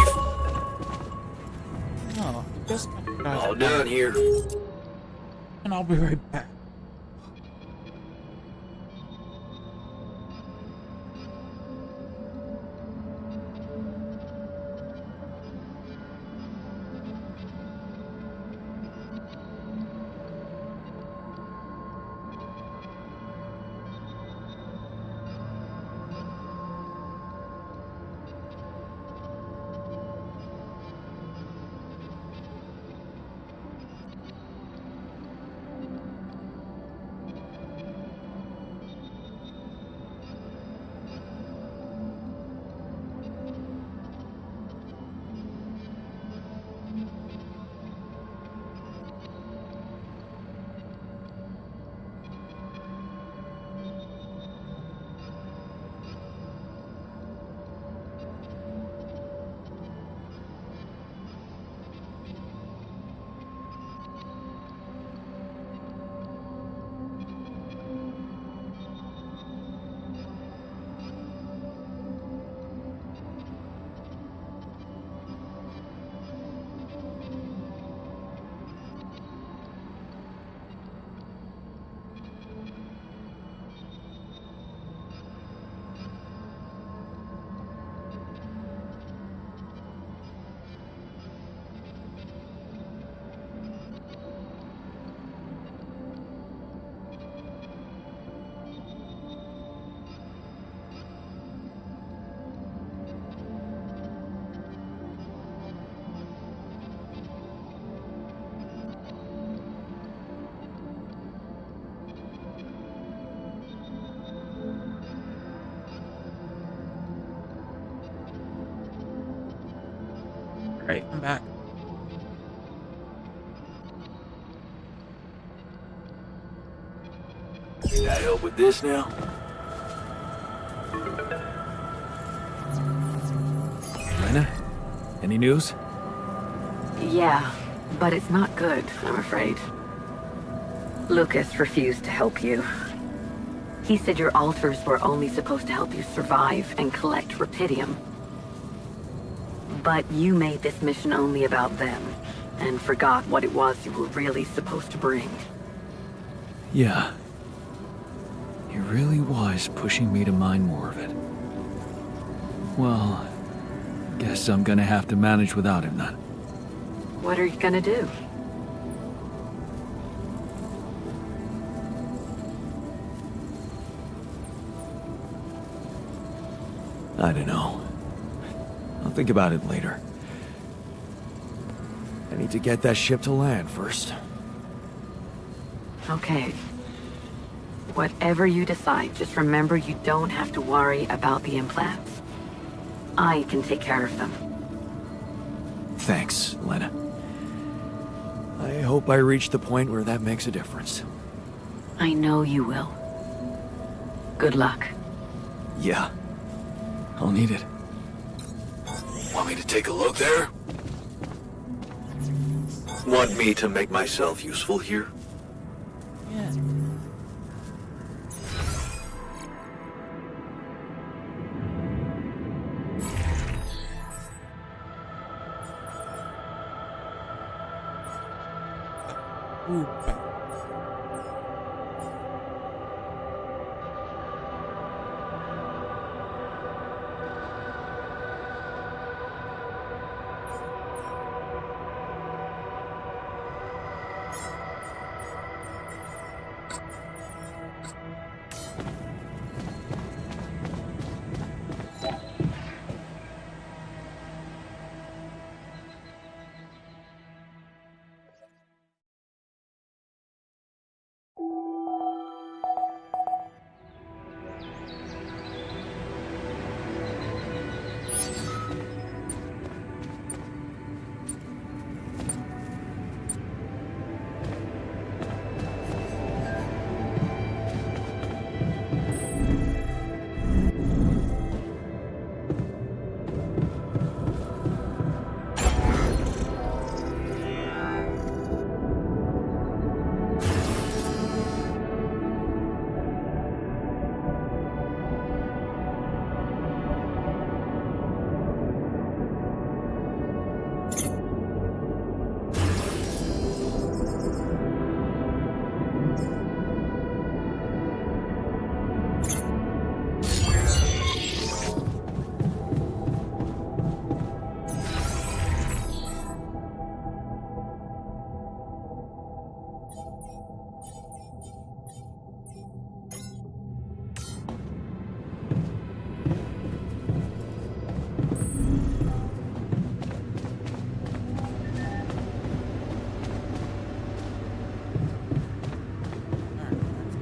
No, just All done here. and I'll be right back. Right, I'm back. Can I help with this now? Lena, any news? Yeah, but it's not good, I'm afraid. Lucas refused to help you. He said your altars were only supposed to help you survive and collect Rapidium. But you made this mission only about them, and forgot what it was you were really supposed to bring. Yeah. He really was pushing me to mine more of it. Well, guess I'm gonna have to manage without him then. What are you gonna do? I don't know. I'll think about it later. I need to get that ship to land first. Okay. Whatever you decide, just remember you don't have to worry about the implants. I can take care of them. Thanks, Lena. I hope I reach the point where that makes a difference. I know you will. Good luck. Yeah. I'll need it. Want me to take a look there? Want me to make myself useful here? Yeah. Ooh.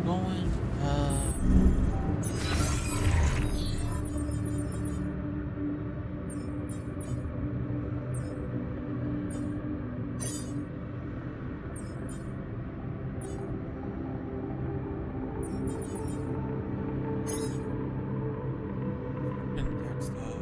Going, and that stuff.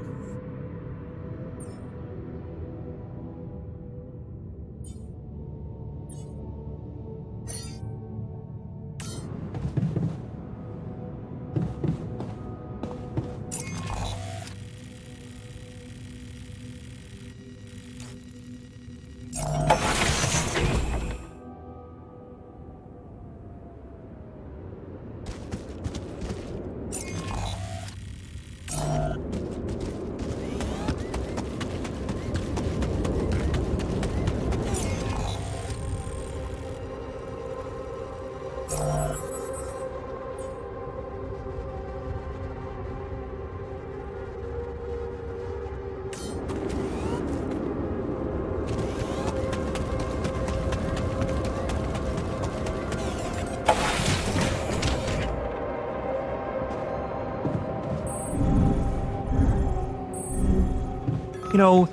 You know,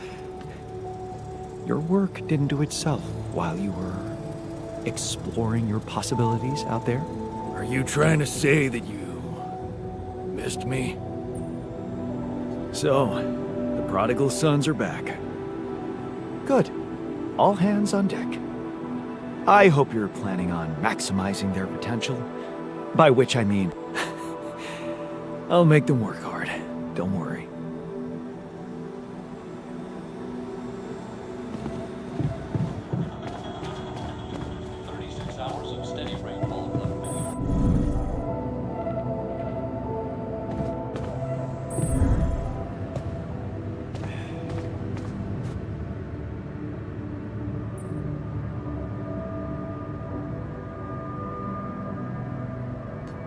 your work didn't do itself while you were exploring your possibilities out there. Are you trying to say that you missed me? So, the prodigal sons are back. Good. All hands on deck. I hope you're planning on maximizing their potential. By which I mean, I'll make them work hard. Don't worry.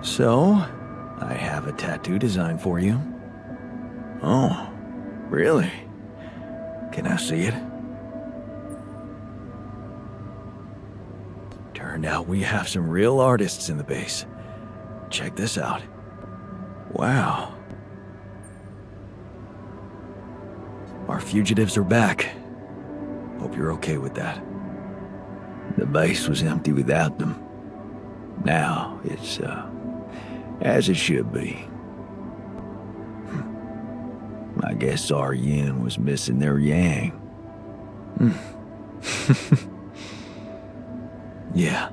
So, I have a tattoo design for you. Oh, really? Can I see it? Turned out we have some real artists in the base. Check this out. Wow. Our fugitives are back. Hope you're okay with that. The base was empty without them. Now, it's, as it should be. I guess our yin was missing their yang. Yeah.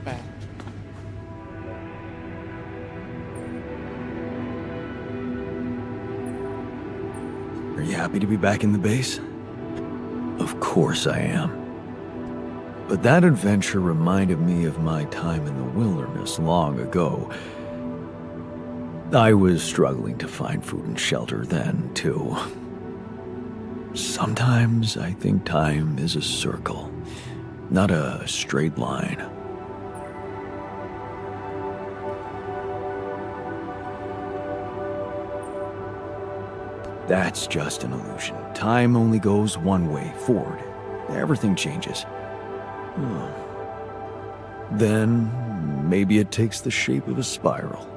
Back. Are you happy to be back in the base? Of course I am. But that adventure reminded me of my time in the wilderness long ago. I was struggling to find food and shelter then, too. Sometimes I think time is a circle, not a straight line. That's just an illusion. Time only goes one way, forward. Everything changes. Then, maybe it takes the shape of a spiral.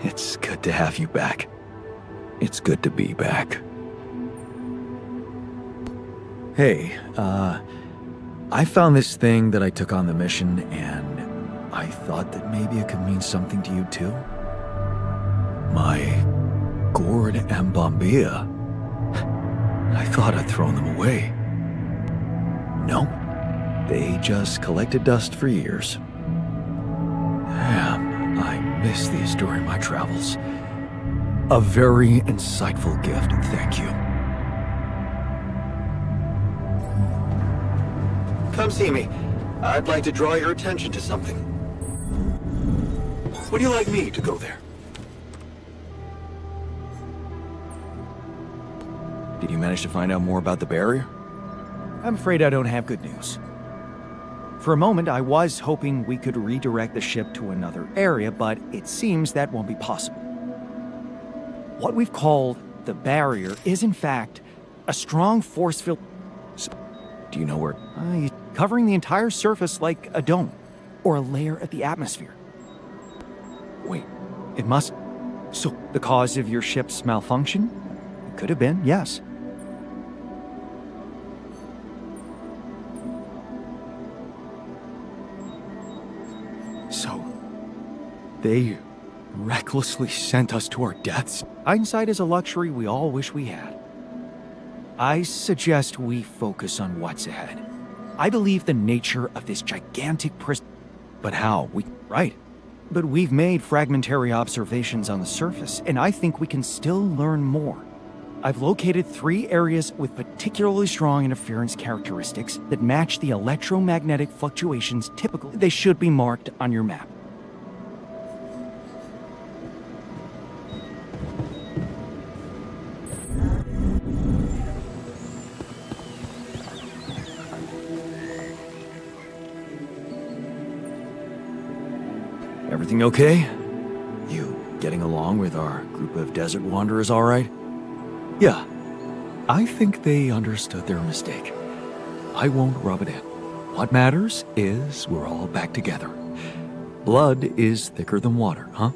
It's good to have you back. It's good to be back. Hey, I found this thing that I took on the mission, and I thought that maybe it could mean something to you too. My gourd and bombilla. I thought I'd thrown them away. No, they just collected dust for years. Damn, I miss these during my travels. A very insightful gift, thank you. Come see me. I'd like to draw your attention to something. Would you like me to go there? Did you manage to find out more about the barrier? I'm afraid I don't have good news. For a moment, I was hoping we could redirect the ship to another area, but it seems that won't be possible. What we've called the barrier is, in fact, a strong force field. Do you know where? Covering the entire surface like a dome, or a layer of the atmosphere. Wait, it must... So, the cause of your ship's malfunction? It could have been, yes. So, they recklessly sent us to our deaths? Hindsight is a luxury we all wish we had. I suggest we focus on what's ahead. I believe the nature of this gigantic prison. But how? Right. But we've made fragmentary observations on the surface, and I think we can still learn more. I've located 3 areas with particularly strong interference characteristics that match the electromagnetic fluctuations typical. They should be marked on your map. Everything okay? You getting along with our group of desert wanderers all right? Yeah. I think they understood their mistake. I won't rub it in. What matters is we're all back together. Blood is thicker than water, huh?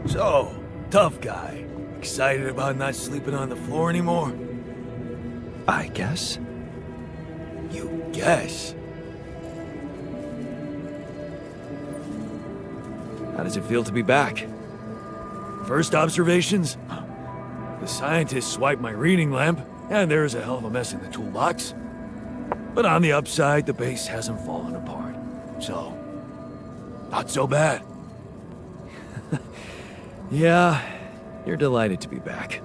So, tough guy. Excited about not sleeping on the floor anymore? I guess. You guess. How does it feel to be back? First observations? The scientists swiped my reading lamp, and there's a hell of a mess in the toolbox. But on the upside, the base hasn't fallen apart. So, not so bad. Yeah, you're delighted to be back.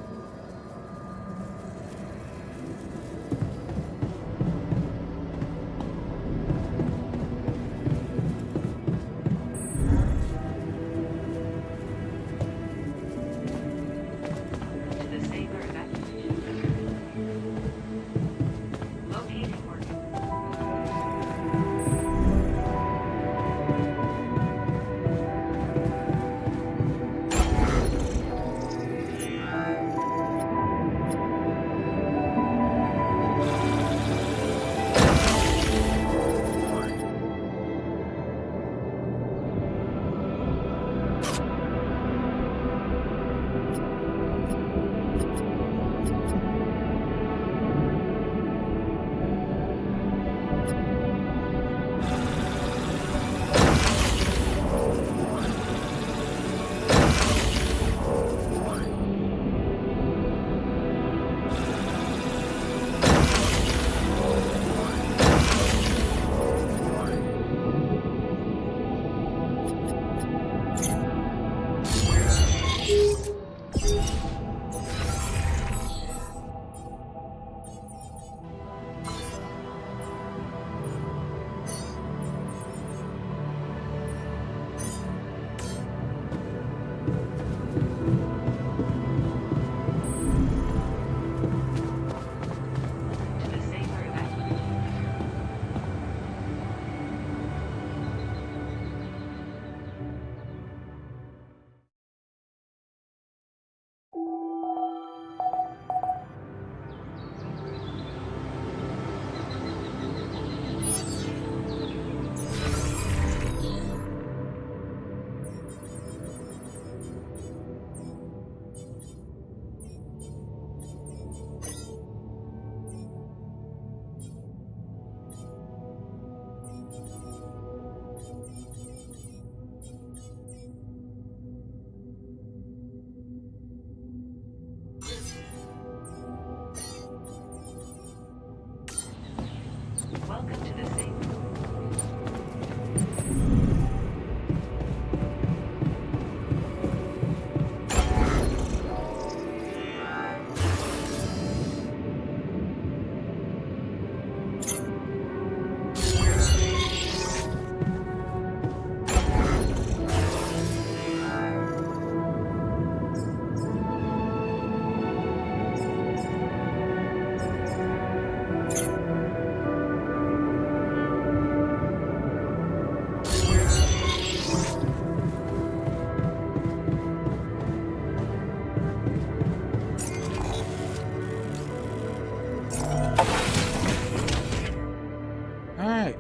Alright.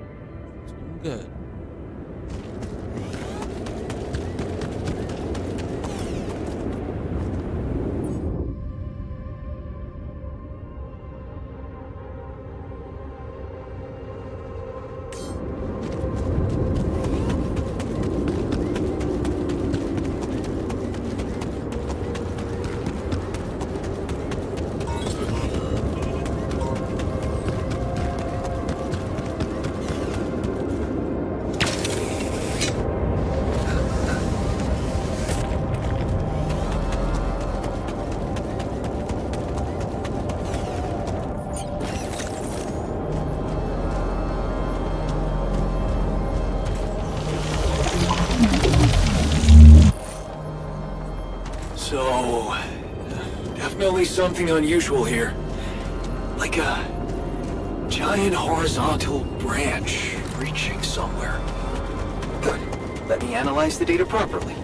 I'm good. So, definitely something unusual here. Like a giant horizontal branch reaching somewhere. Good. Let me analyze the data properly.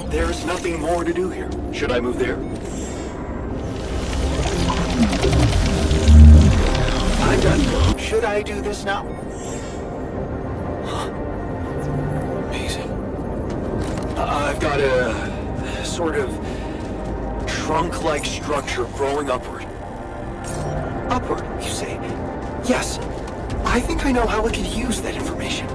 There's nothing more to do here. Should I move there? I'm done. Should I do this now? Amazing. I've got a sort of trunk-like structure growing upward. Upward, you say? Yes. I think I know how we could use that information.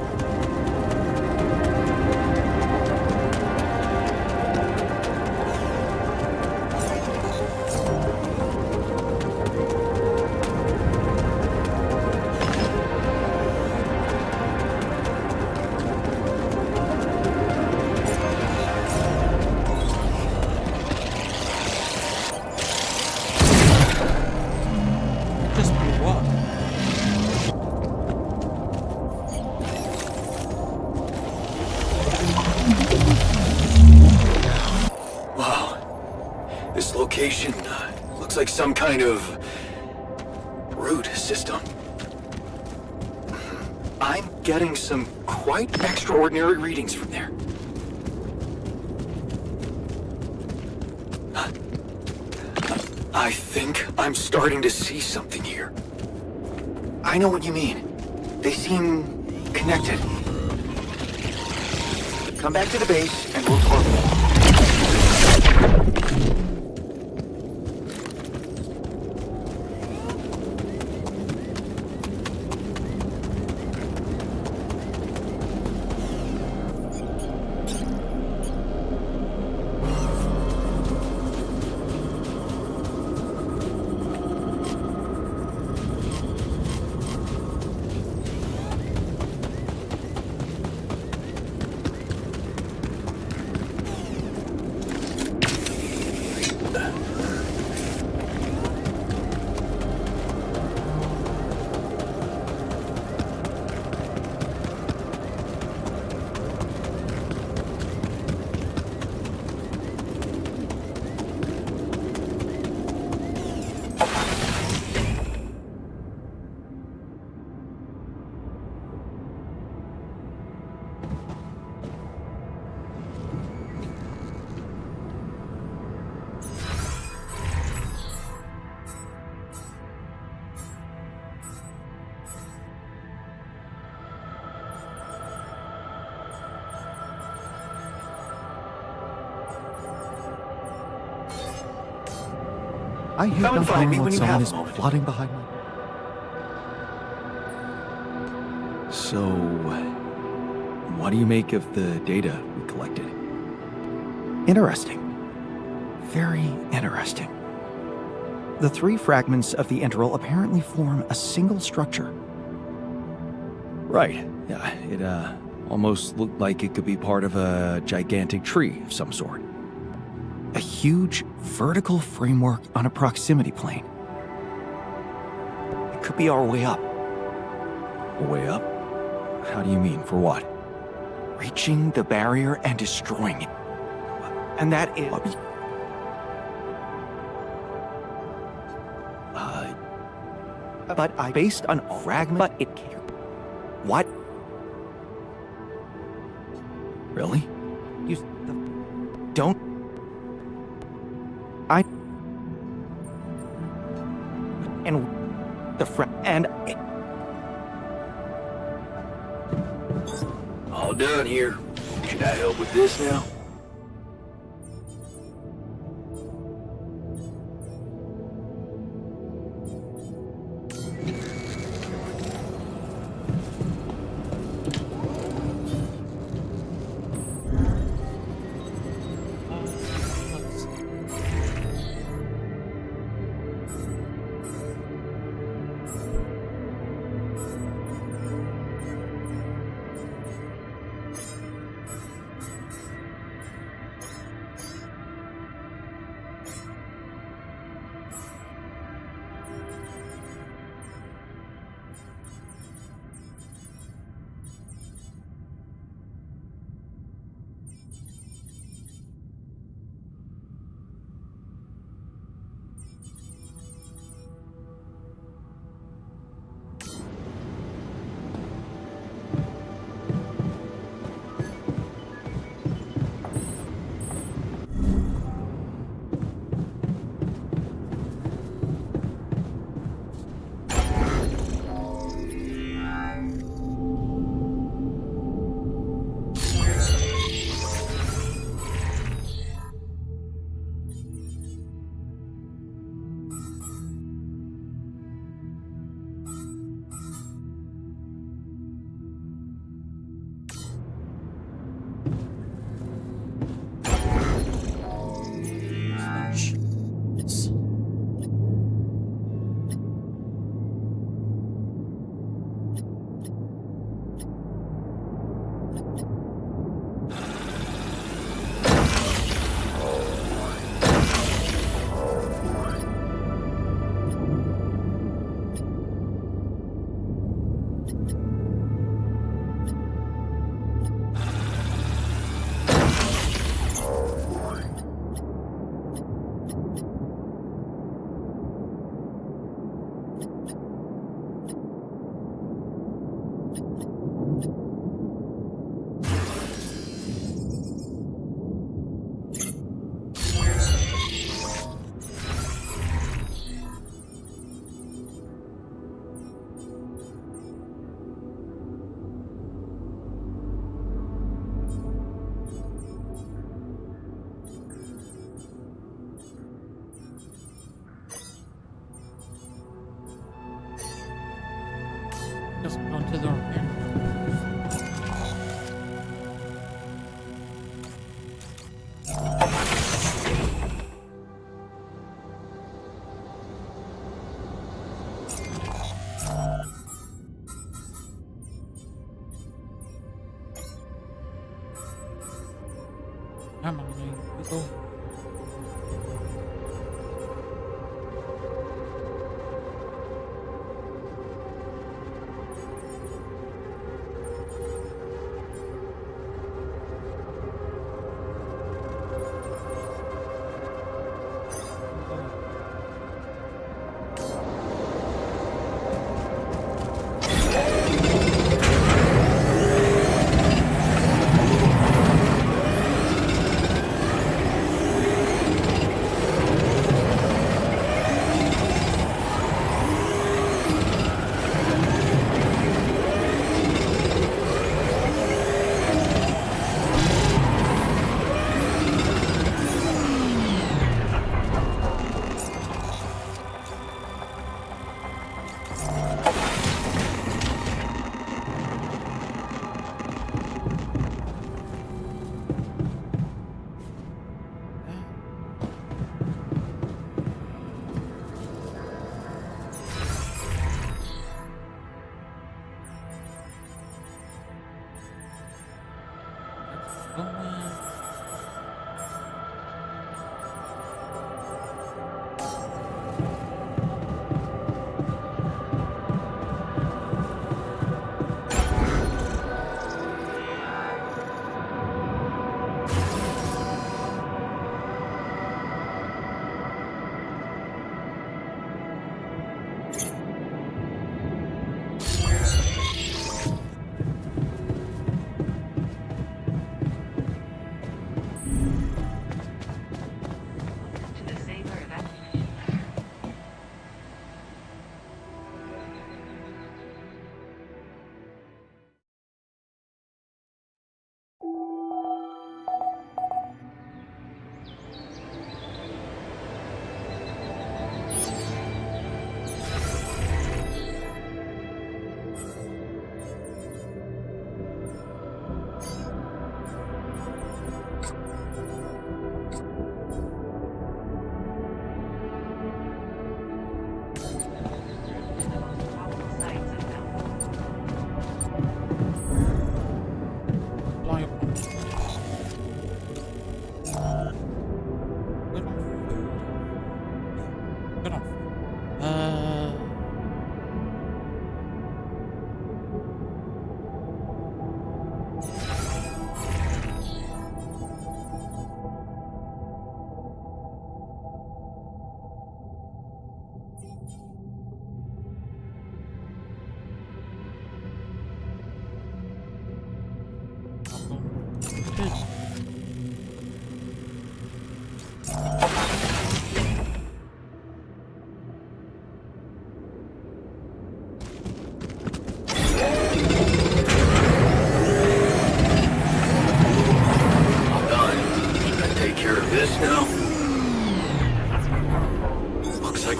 Just for what? Wow. This location looks like some kind of root system. I'm getting some quite extraordinary readings from there. I think I'm starting to see something here. I know what you mean. They seem connected. Come back to the base and we'll talk more. I hear Come and find me like when you someone have a is moment. plotting behind me. So, what do you make of the data we collected? Interesting. Very interesting. The three fragments of the integral apparently form a single structure. Right. Yeah, it almost looked like it could be part of a gigantic tree of some sort. A huge vertical framework on a proximity plane. It could be our way up. A way up? How do you mean? For what? Reaching the barrier and destroying it. And that is... But I based on a fragment, but it can't. What? Really? You don't. And the and it. All done here. Should I help with this now? Just onto the repair. Come on, let's go.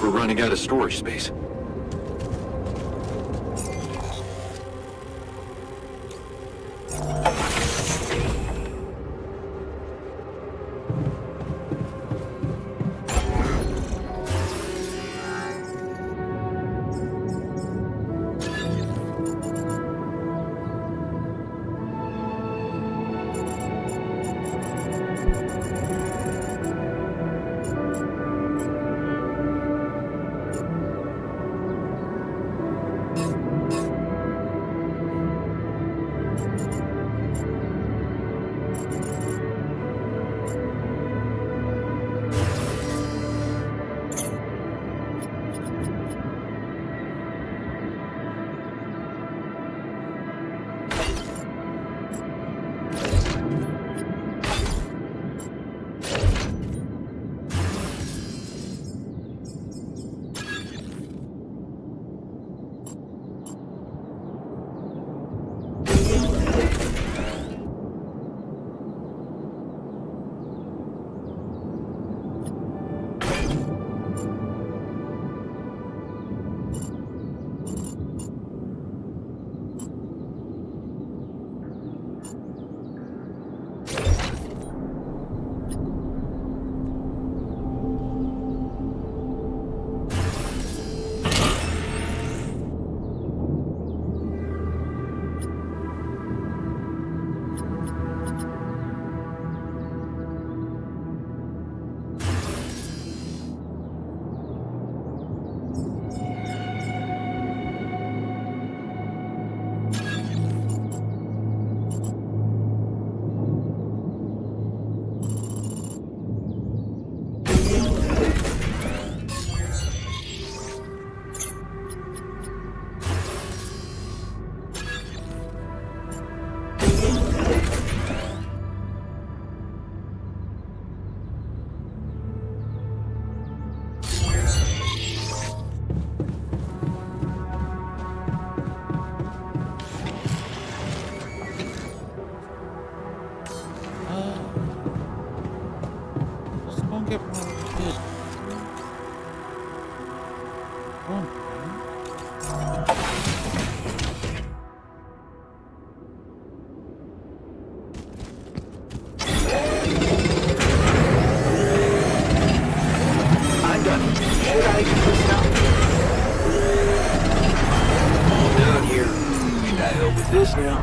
Running out of storage space. get probably good. One. I'm done. Should I do this now? All down here. Should I help with this now?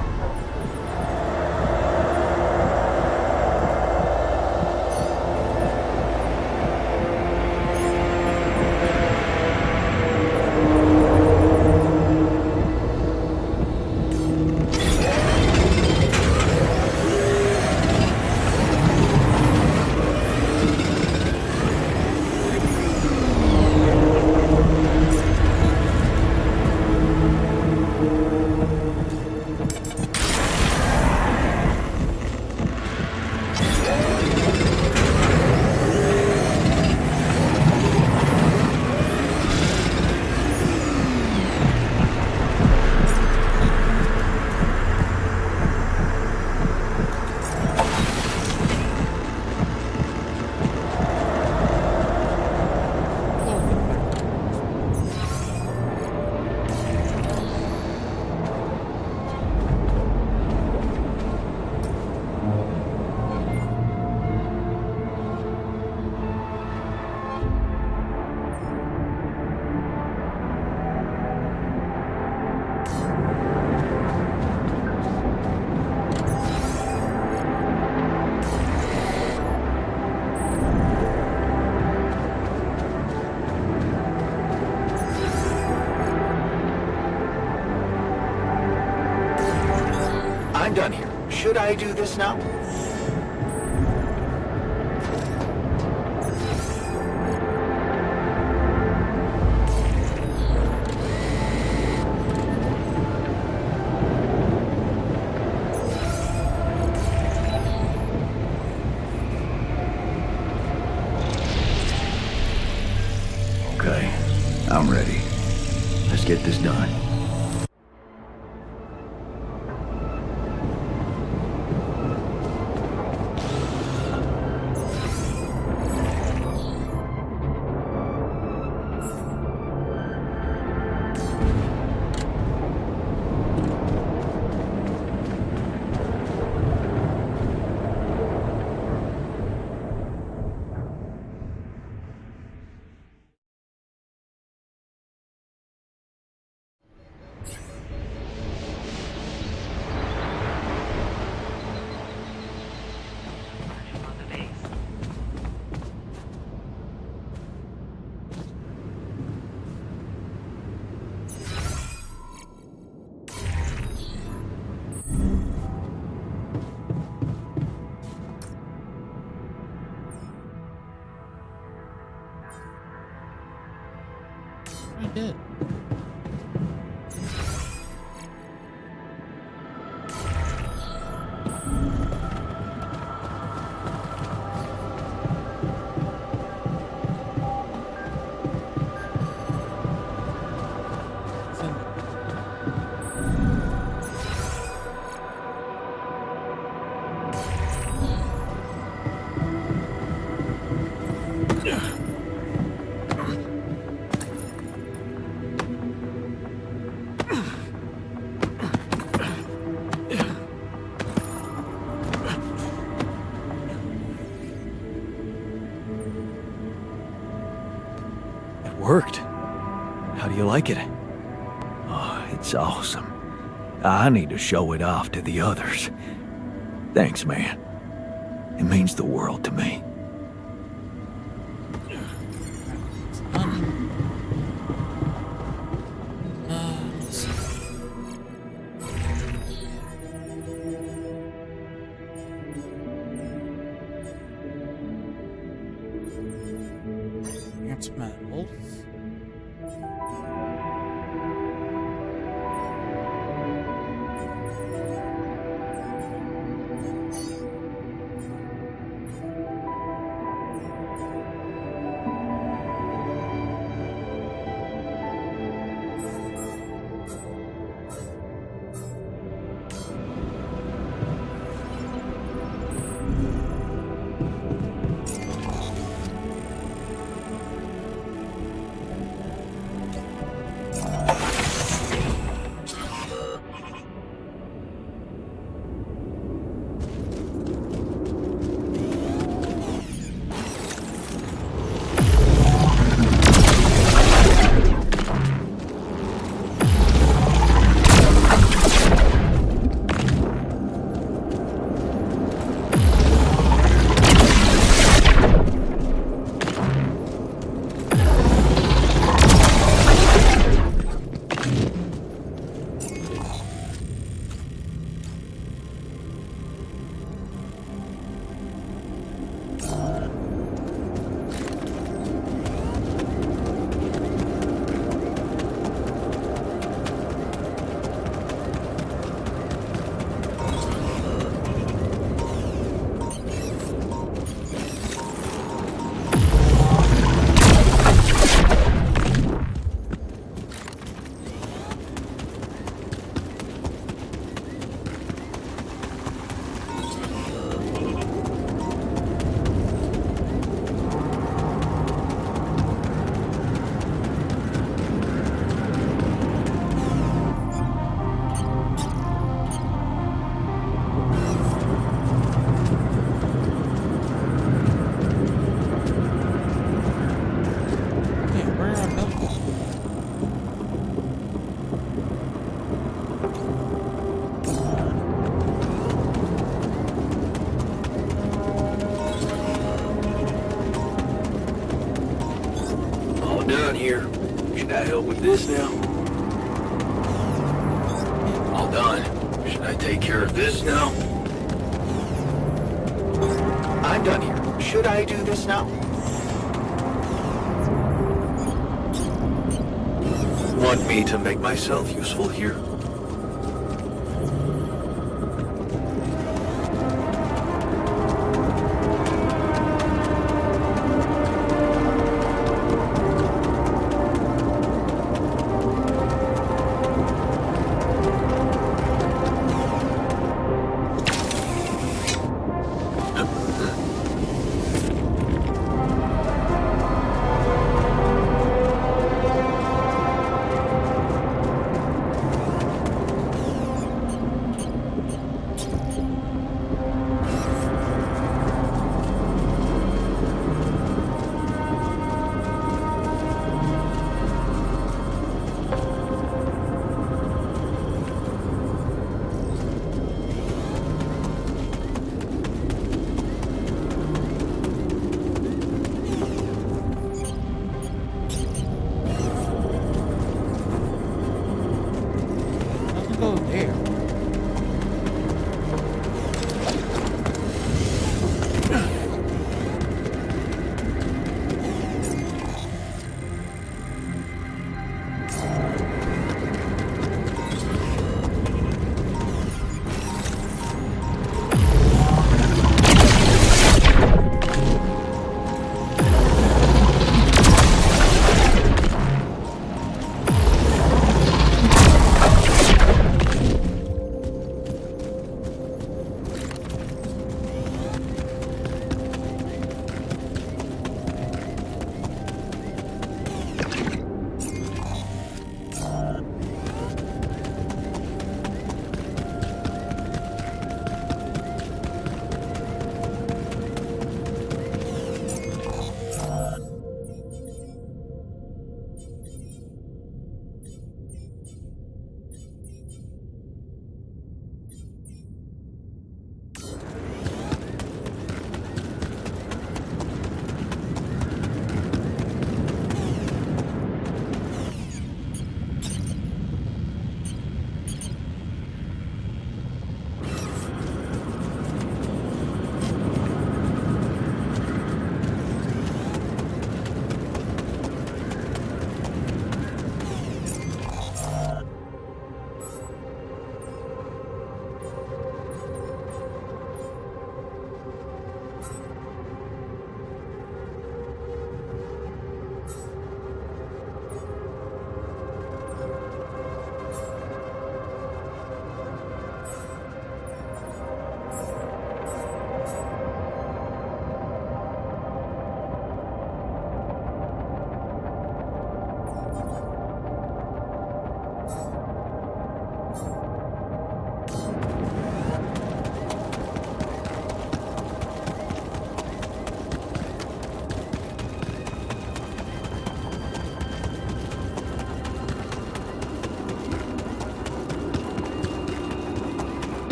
I'm done here. Should I do this now? Okay, I'm ready. Let's get this done. I did. It worked. How do you like it? Oh, it's awesome. I need to show it off to the others. Thanks, man. It means the world to me. Let's see. It's metals. done here. Should I help with this now? All done. Should I take care of this now? I'm done here. Should I do this now? Want me to make myself useful here?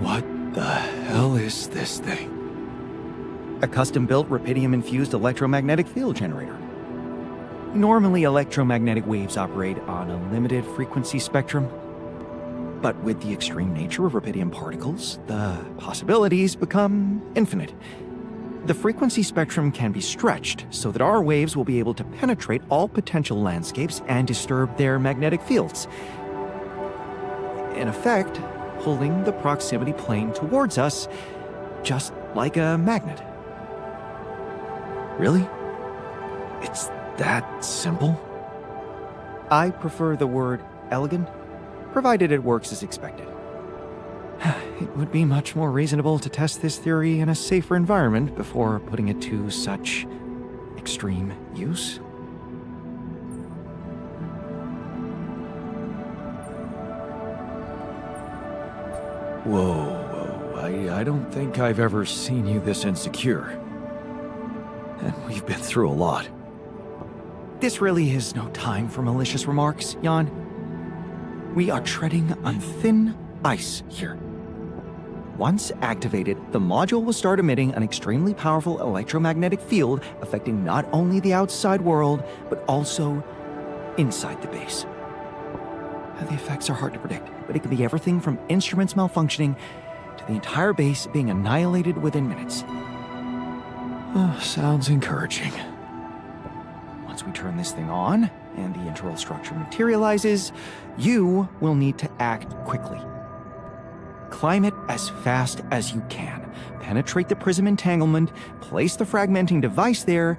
What the hell is this thing? A custom-built rubidium-infused electromagnetic field generator. Normally, electromagnetic waves operate on a limited frequency spectrum. But with the extreme nature of rubidium particles, the possibilities become infinite. The frequency spectrum can be stretched so that our waves will be able to penetrate all potential landscapes and disturb their magnetic fields. In effect, pulling the proximity plane towards us, just like a magnet. Really? It's that simple? I prefer the word elegant, provided it works as expected. It would be much more reasonable to test this theory in a safer environment before putting it to such extreme use. Whoa. I don't think I've ever seen you this insecure. And we've been through a lot. This really is no time for malicious remarks, Jan. We are treading on thin ice here. Once activated, the module will start emitting an extremely powerful electromagnetic field affecting not only the outside world, but also inside the base. The effects are hard to predict, but it can be everything from instruments malfunctioning to the entire base being annihilated within minutes. Sounds encouraging. Once we turn this thing on, and the internal structure materializes, you will need to act quickly. Climb it as fast as you can. Penetrate the prism entanglement, place the fragmenting device there,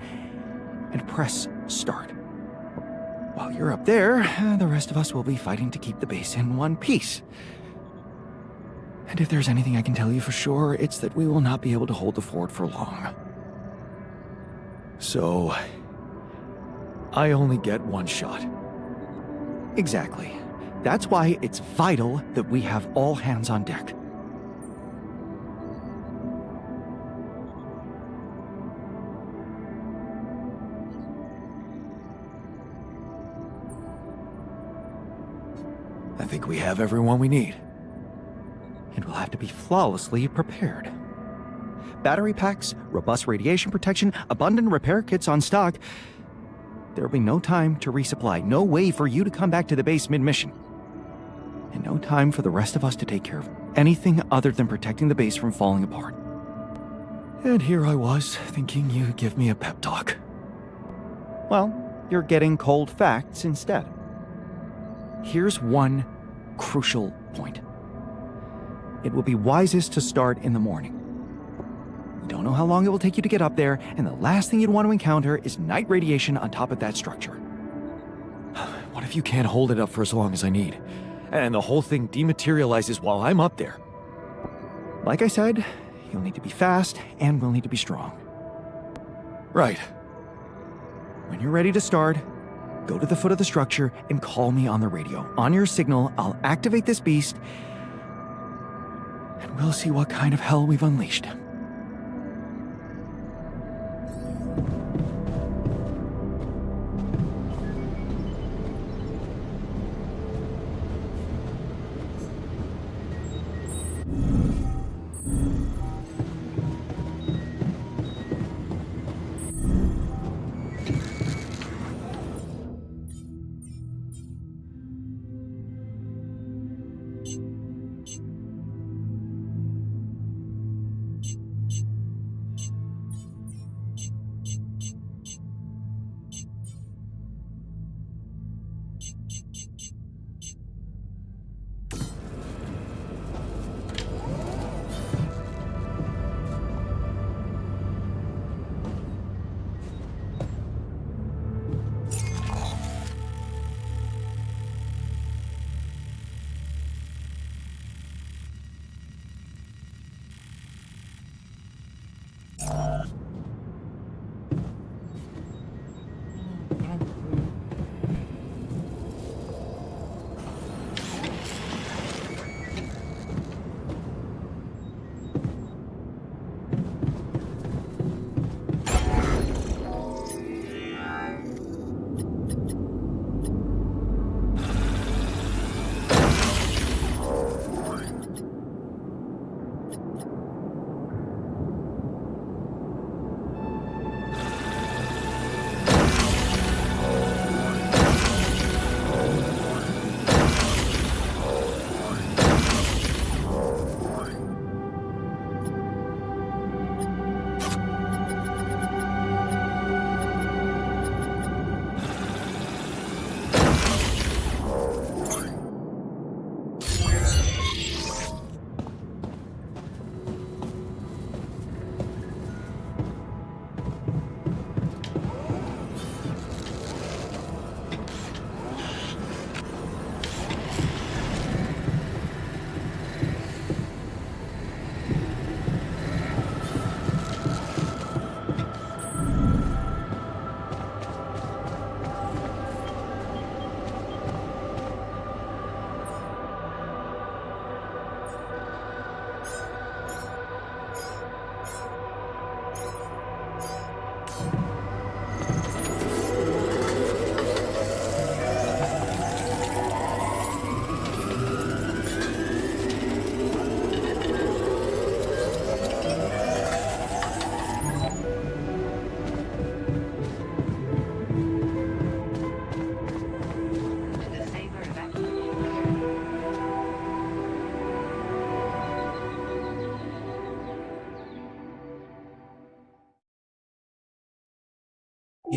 and press start. While you're up there, the rest of us will be fighting to keep the base in one piece. And if there's anything I can tell you for sure, it's that we will not be able to hold the fort for long. So, I only get one shot. Exactly. That's why it's vital that we have all hands on deck. I think we have everyone we need. It will have to be flawlessly prepared. Battery packs, robust radiation protection, abundant repair kits on stock. There will be no time to resupply, no way for you to come back to the base mid-mission. And no time for the rest of us to take care of anything other than protecting the base from falling apart. And here I was, thinking you'd give me a pep talk. Well, you're getting cold facts instead. Here's one crucial point. It will be wisest to start in the morning. You don't know how long it will take you to get up there, and the last thing you'd want to encounter is night radiation on top of that structure. What if you can't hold it up for as long as I need? And the whole thing dematerializes while I'm up there? Like I said, you'll need to be fast, and we'll need to be strong. Right. When you're ready to start, go to the foot of the structure and call me on the radio. On your signal, I'll activate this beast, and we'll see what kind of hell we've unleashed.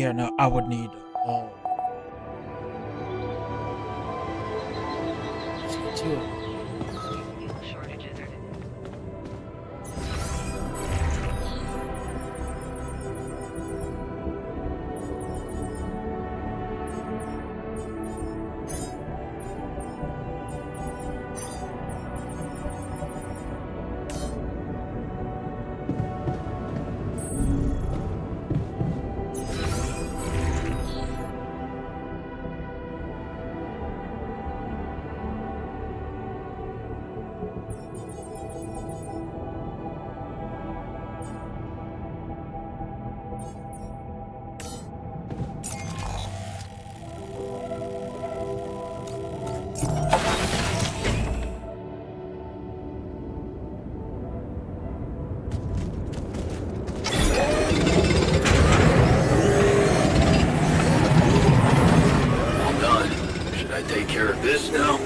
yeah, no, I would need all. Let's get to it. All done. Should I take care of this now?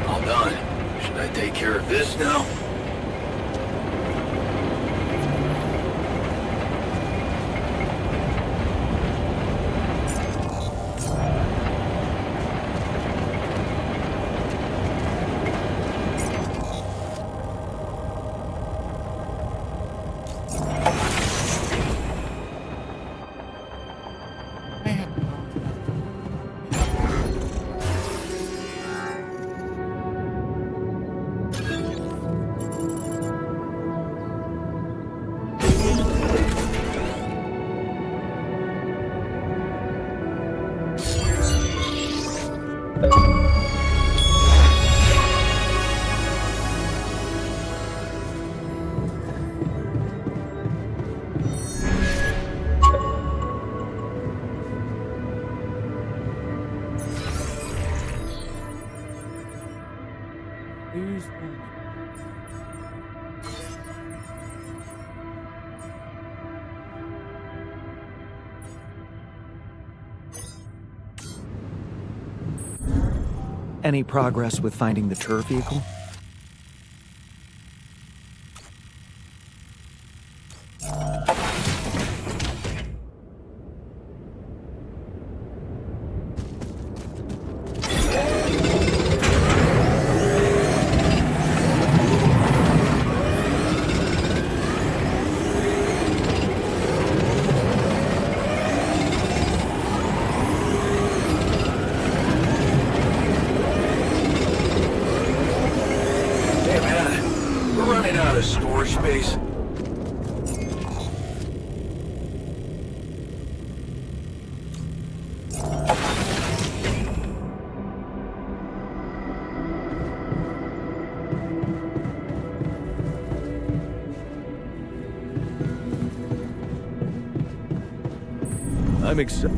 All done. Should I take care of this now? Who's the... Any progress with finding the tour vehicle? Hey man, we're running out of storage space. I'm excited.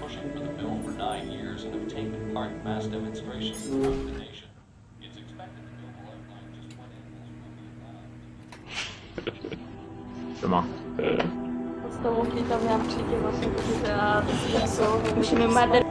Pushing for the bill for 9 years and have taken part in mass demonstrations across the nation. It's expected the bill will outline just what animals will be allowed. C'est bon. Znowu klikam, miałam przyjdzie właśnie za co musimy mader...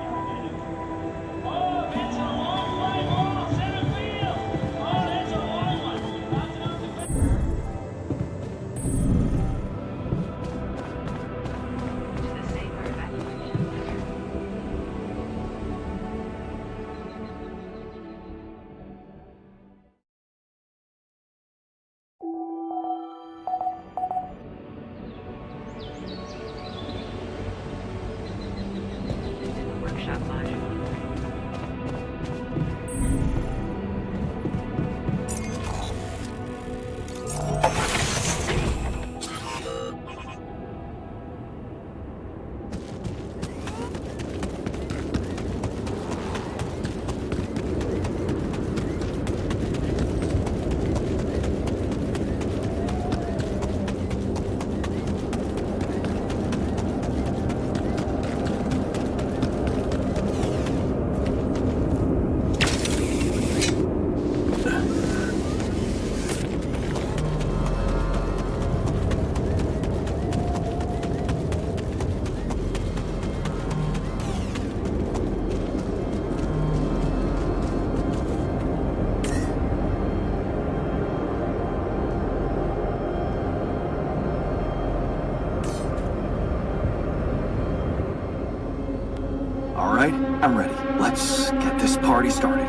I'm ready. Let's get this party started.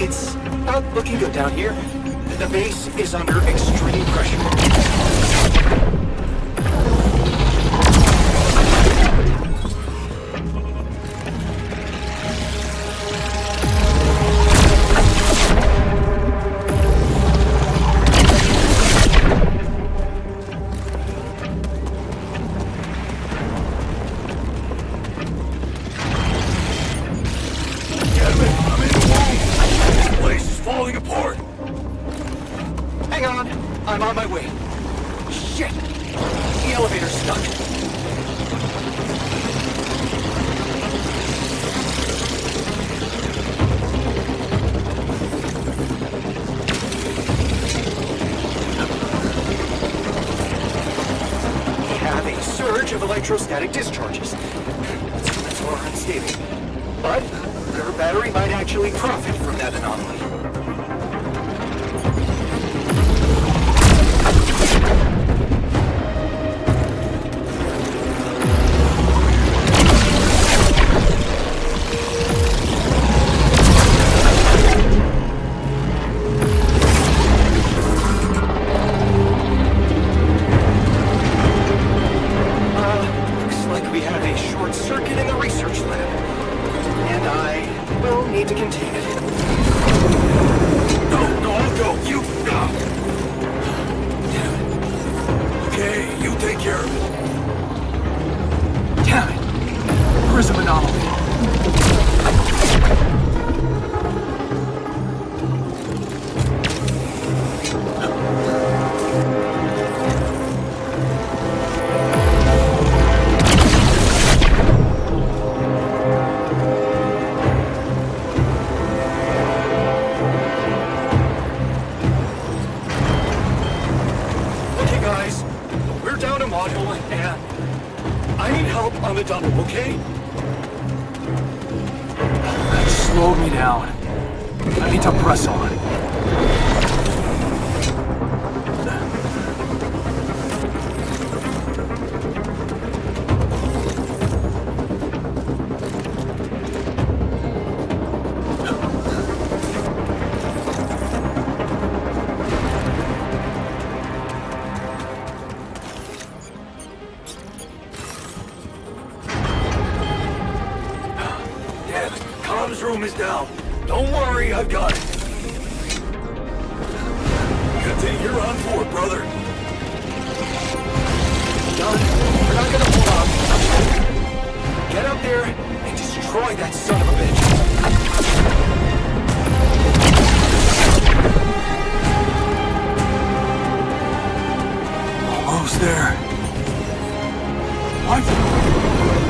It's not looking good down here. The base is under extreme pressure. Hang on, I'm on my way. Shit! The elevator's stuck. We have a surge of electrostatic discharges. That's more unstable. But your battery might actually profit from that anomaly. Looks like we have a short circuit in the research lab. And I will need to contain it. No, I'll go. You go. Damn it. Okay, you take care of it. Damn it! Prism anomaly. Okay, guys. We're down a module, and I need help on the double, okay? That slowed me down. I need to press on. Damn it. Comms room is down. Don't worry, I've got it. Good thing you're on board, brother. John, we're not gonna hold on. Get up there and destroy that son of a bitch. Almost there. What?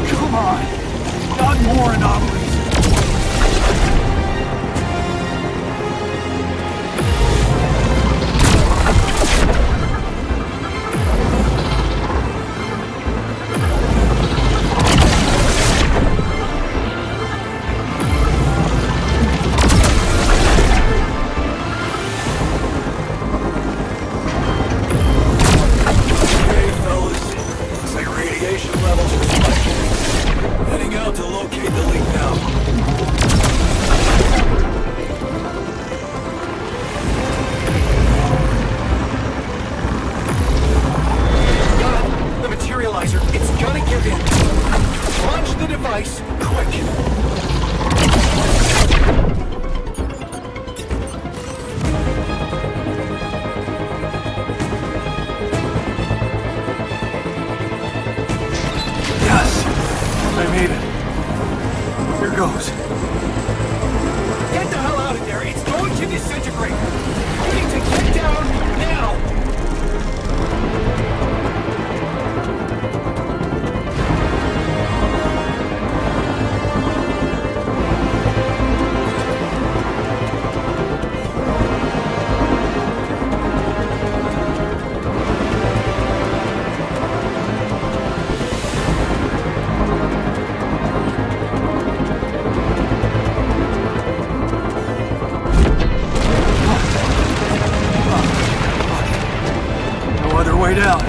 Come on. Not more anomalies. way down.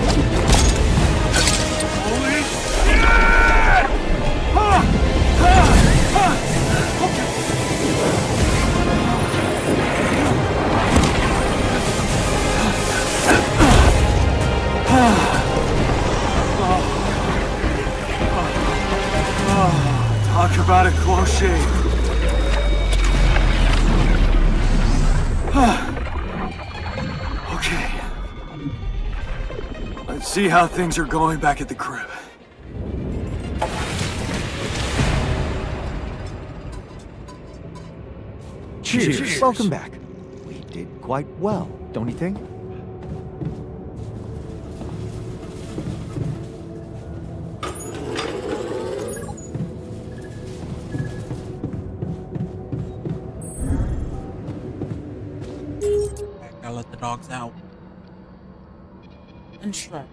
Talk about a close shave. Okay. Let's see how things are going back at the crib. Cheers. Welcome back. We did quite well, don't you think? Gotta let the dogs out. And strap.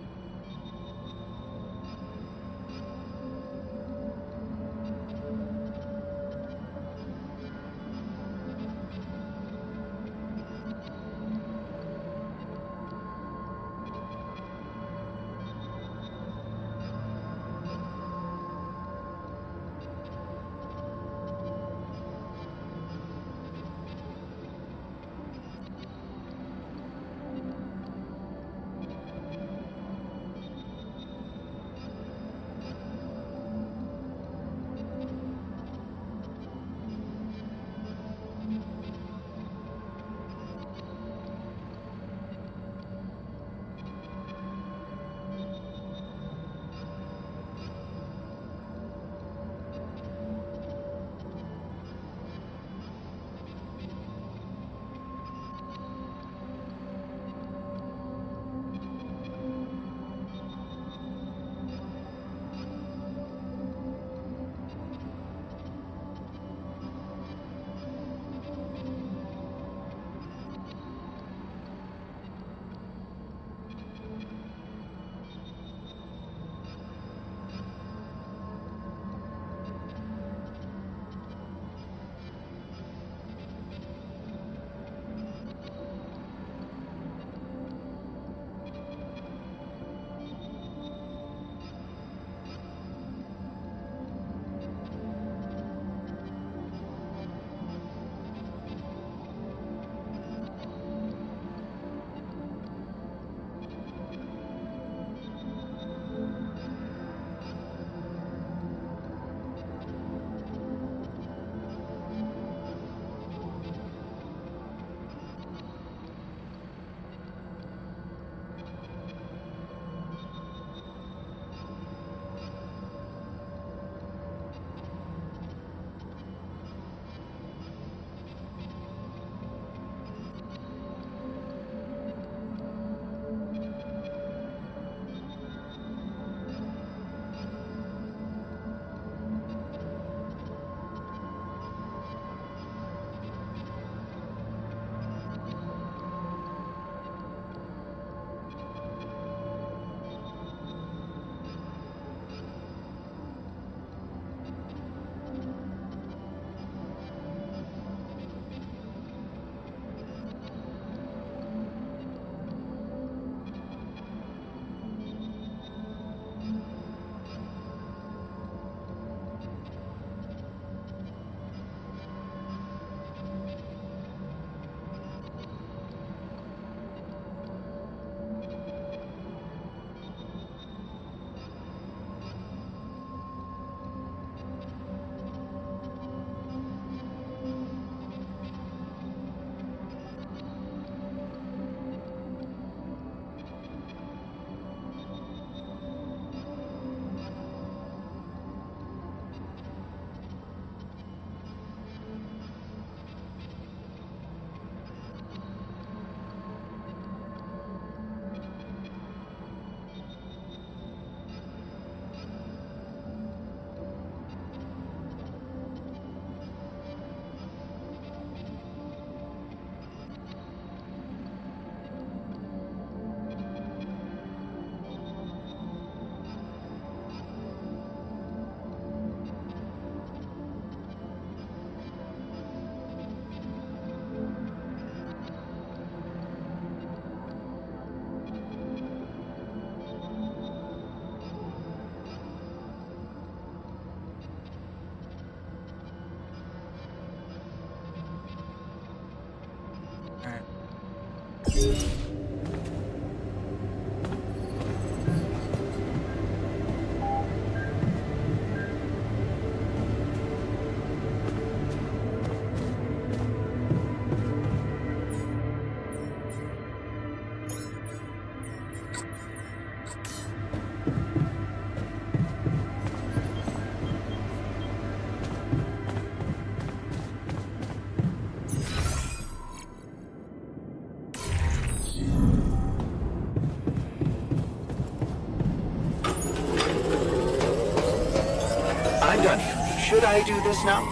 I'm done. Should I do this now?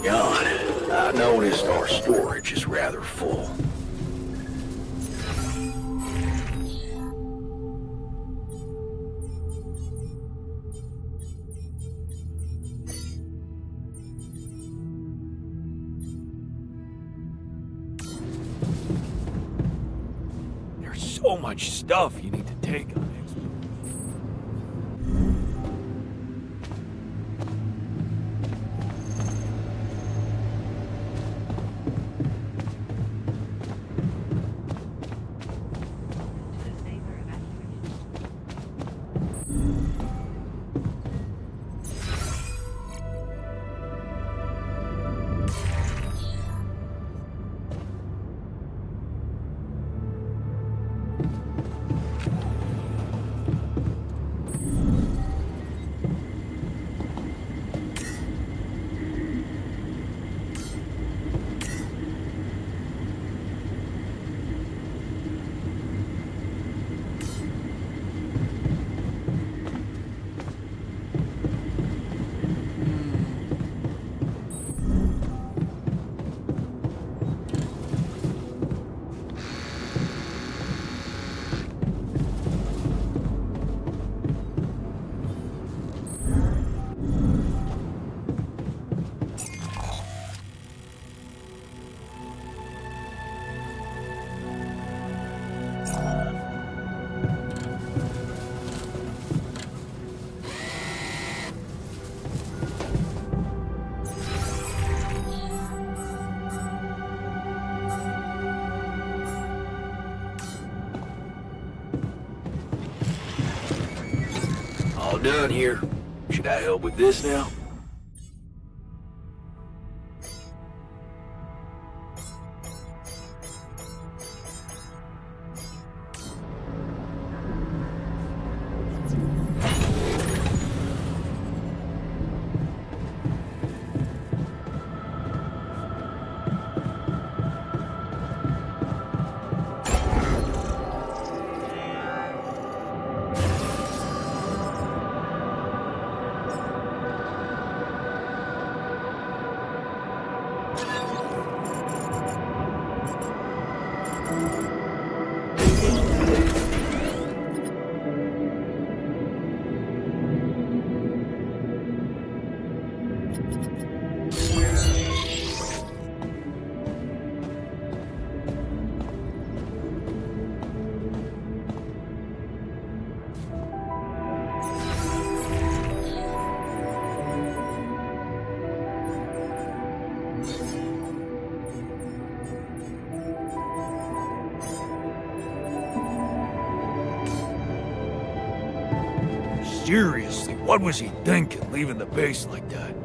Jan, I noticed our storage is rather full. There's so much stuff you need to take on it. All done here. Should I help with this now? Seriously, what was he thinking, leaving the base like that?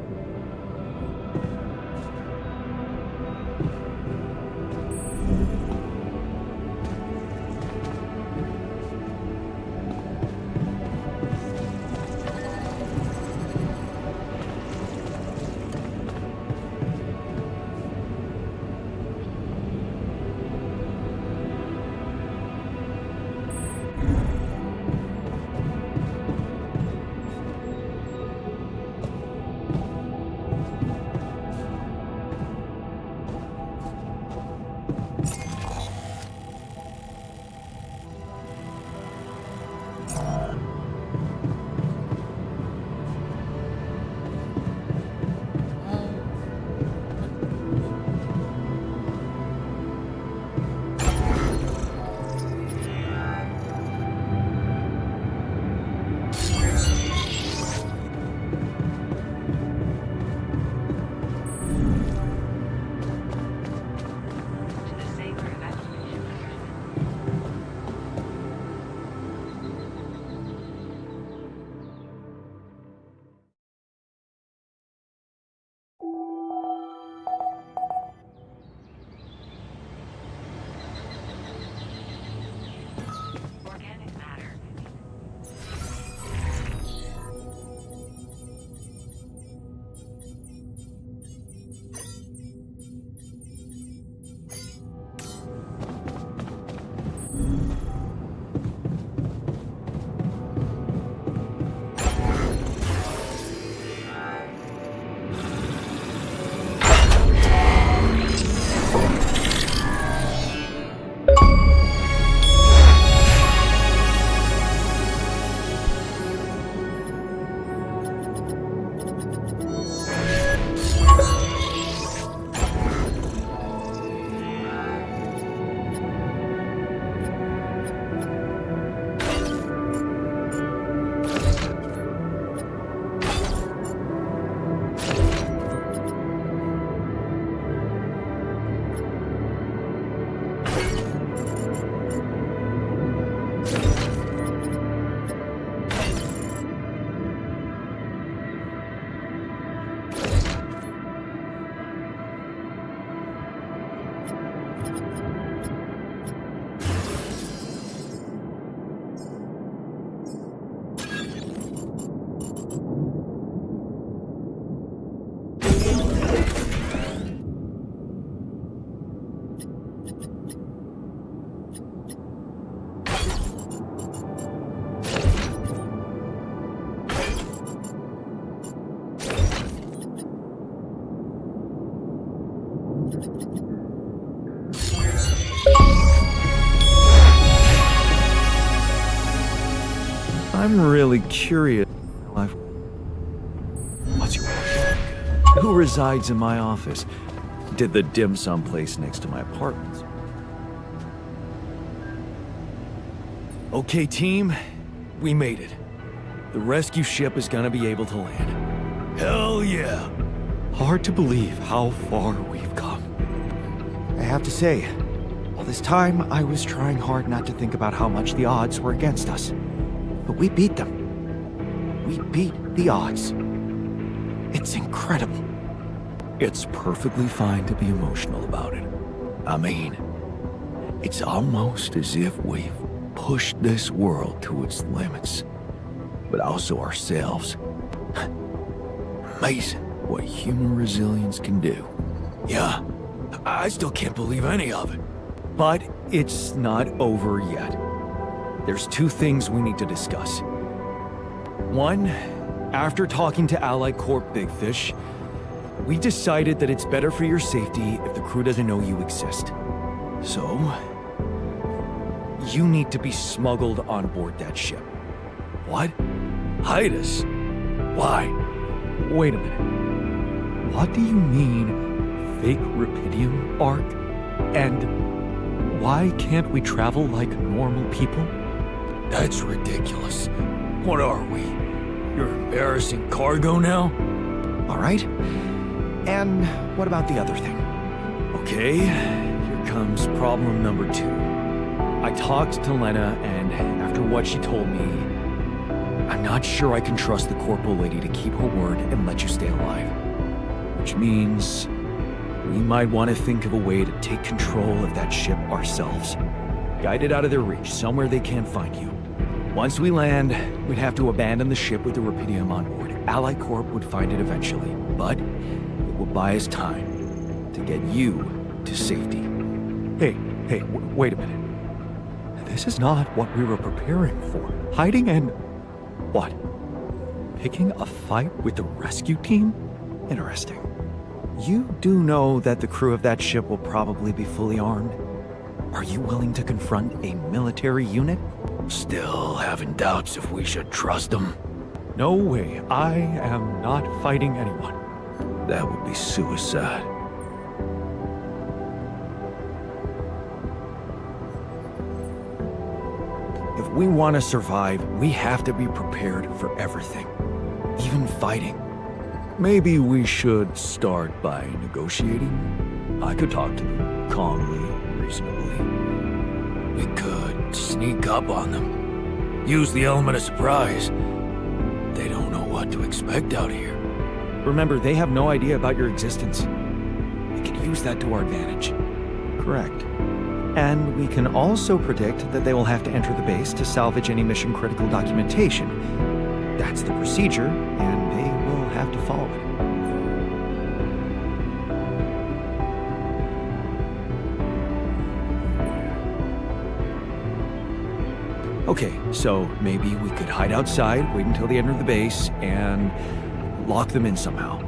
I'm really curious. What's your Who resides in my office? Did the dim sum place next to my apartment? Okay, team. We made it. The rescue ship is gonna be able to land. Hell yeah! Hard to believe how far we've come. I have to say, all this time I was trying hard not to think about how much the odds were against us. But we beat them. We beat the odds. It's incredible. It's perfectly fine to be emotional about it. I mean, it's almost as if we've pushed this world to its limits, but also ourselves. Amazing what human resilience can do. Yeah, I still can't believe any of it. But it's not over yet. There's two things we need to discuss. One, after talking to Allied Corp Big Fish, we decided that it's better for your safety if the crew doesn't know you exist. So, you need to be smuggled on board that ship. What? Hide us? Why? Wait a minute. What do you mean, fake Rapidium arc? And why can't we travel like normal people? That's ridiculous. What are we? Your embarrassing cargo now? All right. And what about the other thing? Okay, here comes problem number 2. I talked to Lena, and after what she told me, I'm not sure I can trust the corporal lady to keep her word and let you stay alive. Which means we might want to think of a way to take control of that ship ourselves. Guide it out of their reach, somewhere they can't find you. Once we land, we'd have to abandon the ship with the Rapidium on board. Allied Corp would find it eventually, but it will buy us time to get you to safety. Hey, wait a minute. This is not what we were preparing for. Hiding and... what? Picking a fight with the rescue team? Interesting. You do know that the crew of that ship will probably be fully armed. Are you willing to confront a military unit? Still having doubts if we should trust them. No way. I am not fighting anyone. That would be suicide. If we want to survive, we have to be prepared for everything. Even fighting. Maybe we should start by negotiating. I could talk to them calmly, reasonably. We could sneak up on them. Use the element of surprise. They don't know what to expect out here. Remember, they have no idea about your existence. We can use that to our advantage. Correct. And we can also predict that they will have to enter the base to salvage any mission-critical documentation. That's the procedure, and they will have to follow it. Okay, so maybe we could hide outside, wait until they enter the base, and lock them in somehow.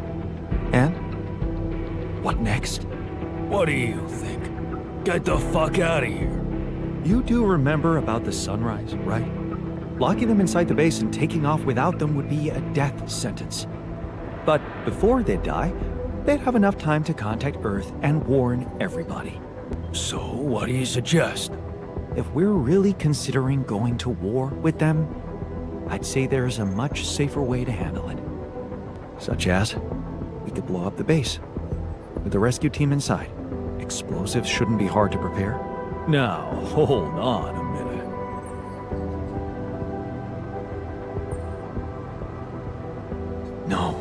And? What next? What do you think? Get the fuck out of here. You do remember about the sunrise, right? Locking them inside the base and taking off without them would be a death sentence. But before they'd die, they'd have enough time to contact Earth and warn everybody. So, what do you suggest? If we're really considering going to war with them, I'd say there's a much safer way to handle it. Such as, we could blow up the base, with the rescue team inside. Explosives shouldn't be hard to prepare. Now, hold on a minute. No.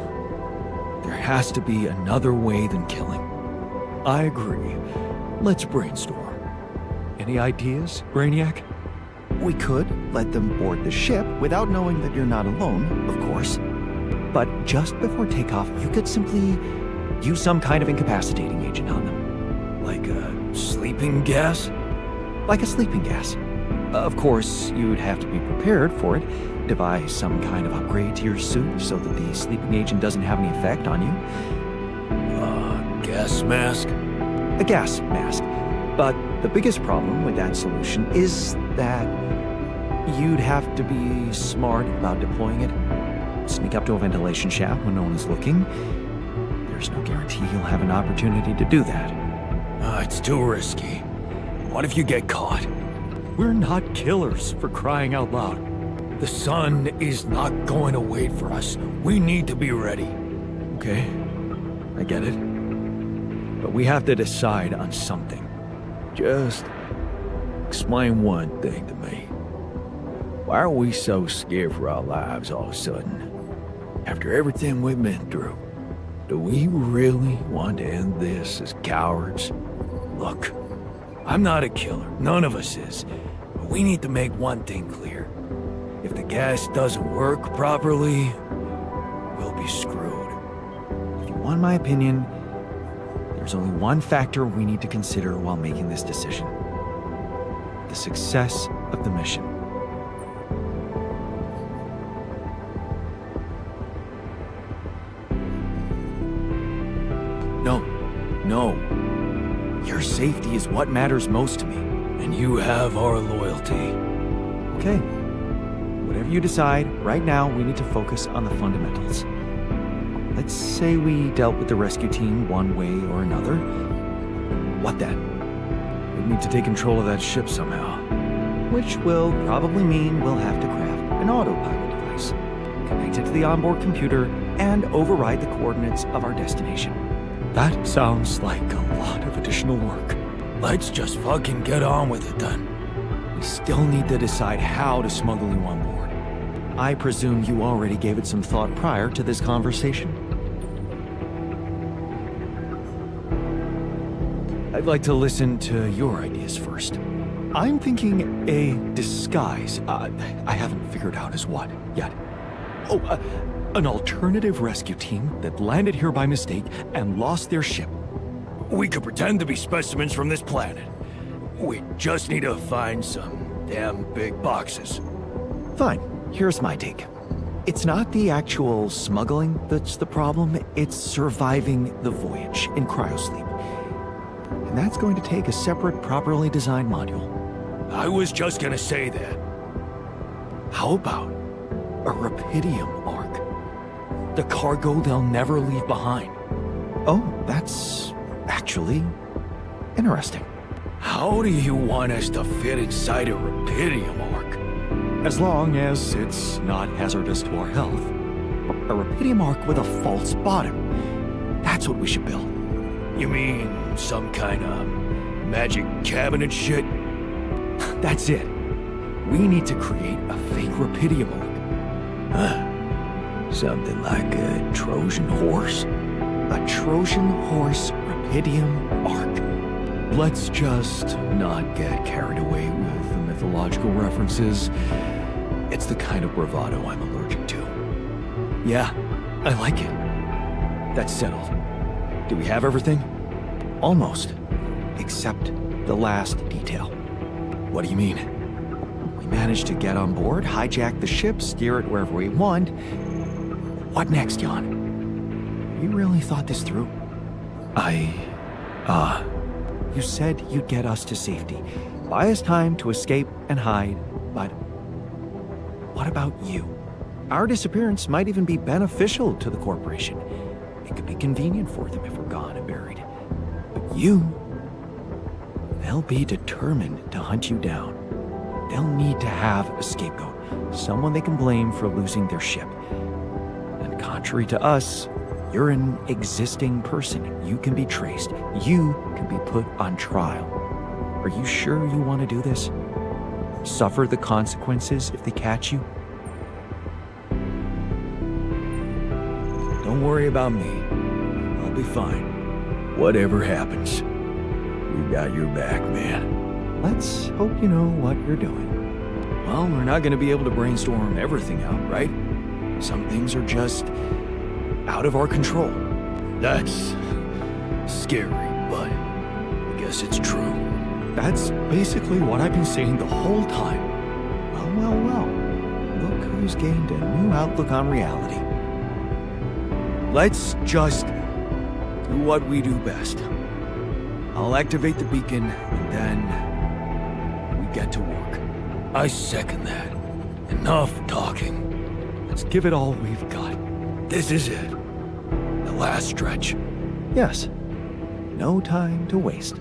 There has to be another way than killing. I agree. Let's brainstorm. Any ideas, Brainiac? We could let them board the ship without knowing that you're not alone, of course. But just before takeoff, you could simply use some kind of incapacitating agent on them. Like a sleeping gas? Like a sleeping gas. Of course, you'd have to be prepared for it. Devise some kind of upgrade to your suit so that the sleeping agent doesn't have any effect on you. Gas mask? A gas mask. But the biggest problem with that solution is that you'd have to be smart about deploying it. Sneak up to a ventilation shaft when no one is looking. There's no guarantee you'll have an opportunity to do that. It's too risky. What if you get caught? We're not killers, for crying out loud. The sun is not going to wait for us. We need to be ready. Okay, I get it. But we have to decide on something. Just explain one thing to me. Why are we so scared for our lives all of a sudden? After everything we've been through, do we really want to end this as cowards? Look, I'm not a killer. None of us is. But we need to make one thing clear. If the gas doesn't work properly, we'll be screwed. If you want my opinion, there's only one factor we need to consider while making this decision. The success of the mission. No. Your safety is what matters most to me. And you have our loyalty. Okay. Whatever you decide, right now we need to focus on the fundamentals. Let's say we dealt with the rescue team one way or another. What then? We need to take control of that ship somehow. Which will probably mean we'll have to craft an autopilot device, connect it to the onboard computer, and override the coordinates of our destination. That sounds like a lot of additional work. Let's just fucking get on with it then. We still need to decide how to smuggle you on board. I presume you already gave it some thought prior to this conversation? I'd like to listen to your ideas first. I'm thinking a disguise. I haven't figured out as what yet. An alternative rescue team that landed here by mistake and lost their ship. We could pretend to be specimens from this planet. We just need to find some damn big boxes. Fine. Here's my take. It's not the actual smuggling that's the problem, it's surviving the voyage in cryosleep. And that's going to take a separate, properly designed module. I was just gonna say that. How about a Rapidium arc? The cargo they'll never leave behind. Oh, that's actually interesting. How do you want us to fit inside a Rapidium arc? As long as it's not hazardous to our health. A Rapidium arc with a false bottom. That's what we should build. You mean some kind of magic cabinet shit? That's it. We need to create a fake Rapidium arc. Huh. Something like a Trojan horse? A Trojan horse Rapidium arc. Let's just not get carried away with the mythological references. It's the kind of bravado I'm allergic to. Yeah, I like it. That's settled. Do we have everything? Almost. Except the last detail. What do you mean? We managed to get on board, hijack the ship, steer it wherever we want. What next, Jan? You really thought this through? You said you'd get us to safety. Buy us time to escape and hide, but what about you? Our disappearance might even be beneficial to the corporation. It could be convenient for them if we're gone and buried. But you, they'll be determined to hunt you down. They'll need to have a scapegoat, someone they can blame for losing their ship. And contrary to us, you're an existing person. You can be traced. You can be put on trial. Are you sure you want to do this? Suffer the consequences if they catch you? Don't worry about me. I'll be fine. Whatever happens, we got your back, man. Let's hope you know what you're doing. Well, we're not going to be able to brainstorm everything out, right? Some things are just out of our control. That's scary, but I guess it's true. That's basically what I've been saying the whole time. Well. Look who's gained a new outlook on reality. Let's just do what we do best. I'll activate the beacon, and then we get to work. I second that. Enough talking. Let's give it all we've got. This is it. The last stretch. Yes. No time to waste.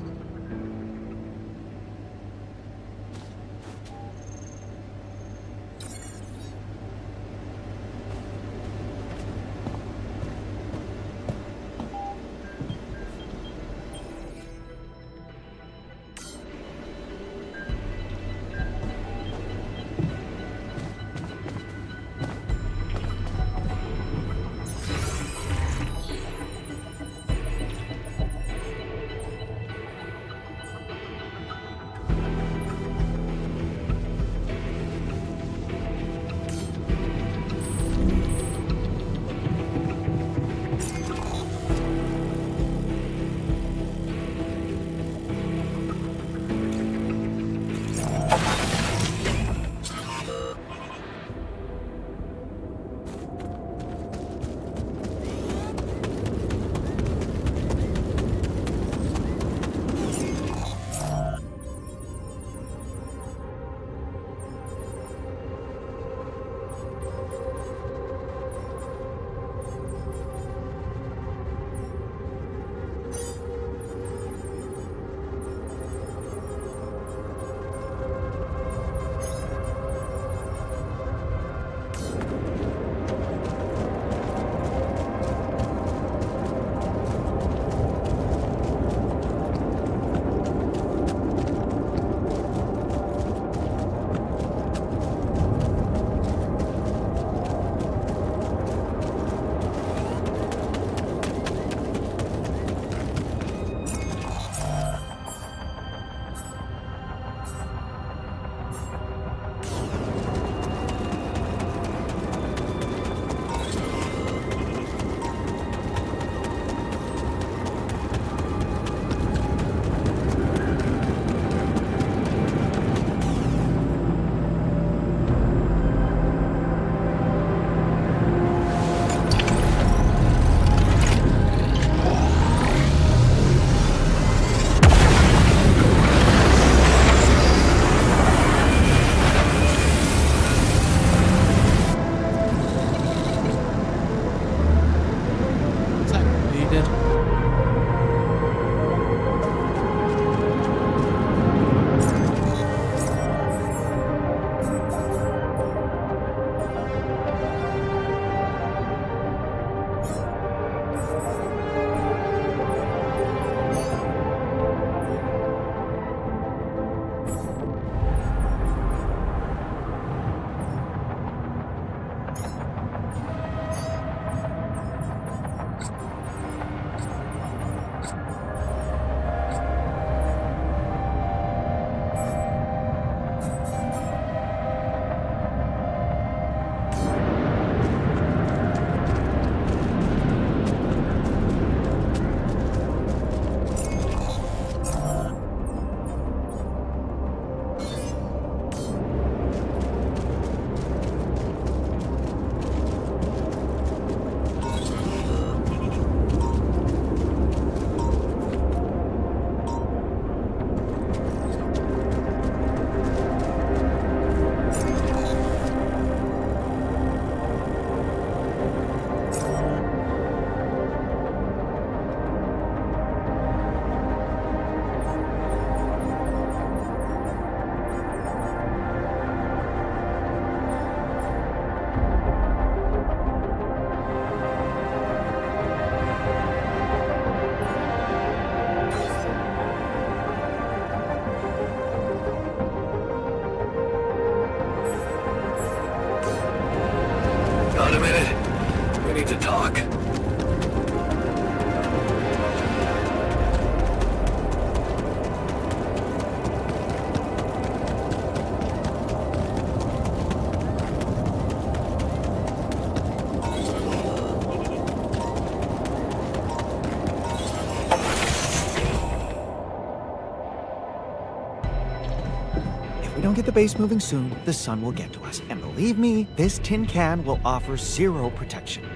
we don't get the base moving soon, the sun will get to us. And believe me, this tin can will offer zero protection.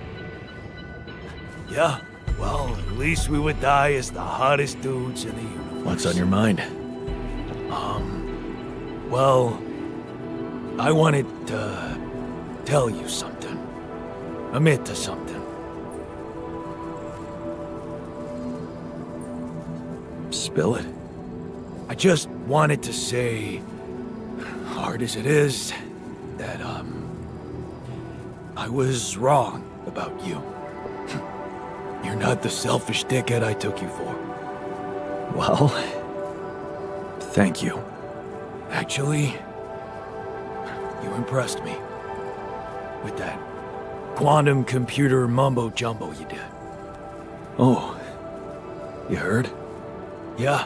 Yeah, well, at least we would die as the hottest dudes in the universe. What's on your mind? Well, I wanted to tell you something. Admit to something. Spill it. I just wanted to say, hard as it is, that, I was wrong about you. You're not the selfish dickhead I took you for. Well, thank you. Actually, you impressed me. With that quantum computer mumbo-jumbo you did. Oh, you heard? Yeah.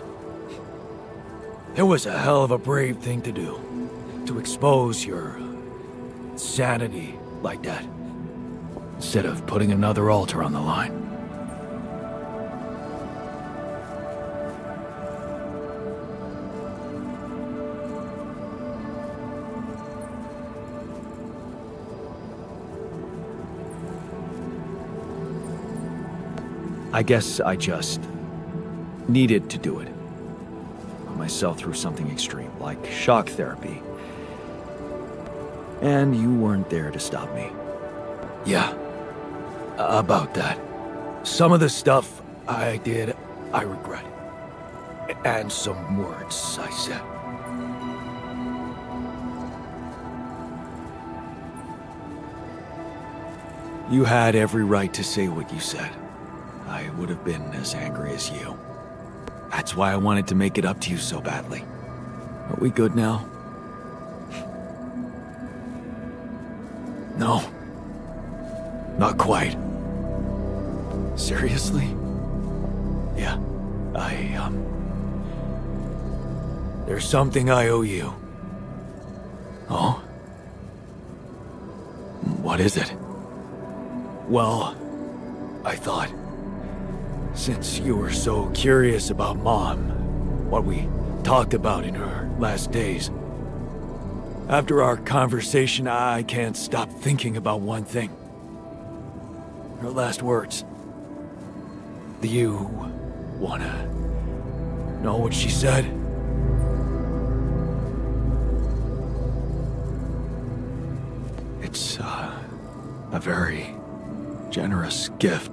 It was a hell of a brave thing to do. To expose your sanity like that. Instead of putting another altar on the line. I guess I just needed to do it. Put myself through something extreme, like shock therapy. And you weren't there to stop me. Yeah, about that. Some of the stuff I did, I regret. And some words I said. You had every right to say what you said. I would have been as angry as you. That's why I wanted to make it up to you so badly. Are we good now? No. Not quite. Seriously? Yeah. There's something I owe you. Oh? What is it? Well, I thought, since you were so curious about Mom, what we talked about in her last days, after our conversation, I can't stop thinking about one thing. Her last words. Do you wanna know what she said? It's, a very generous gift.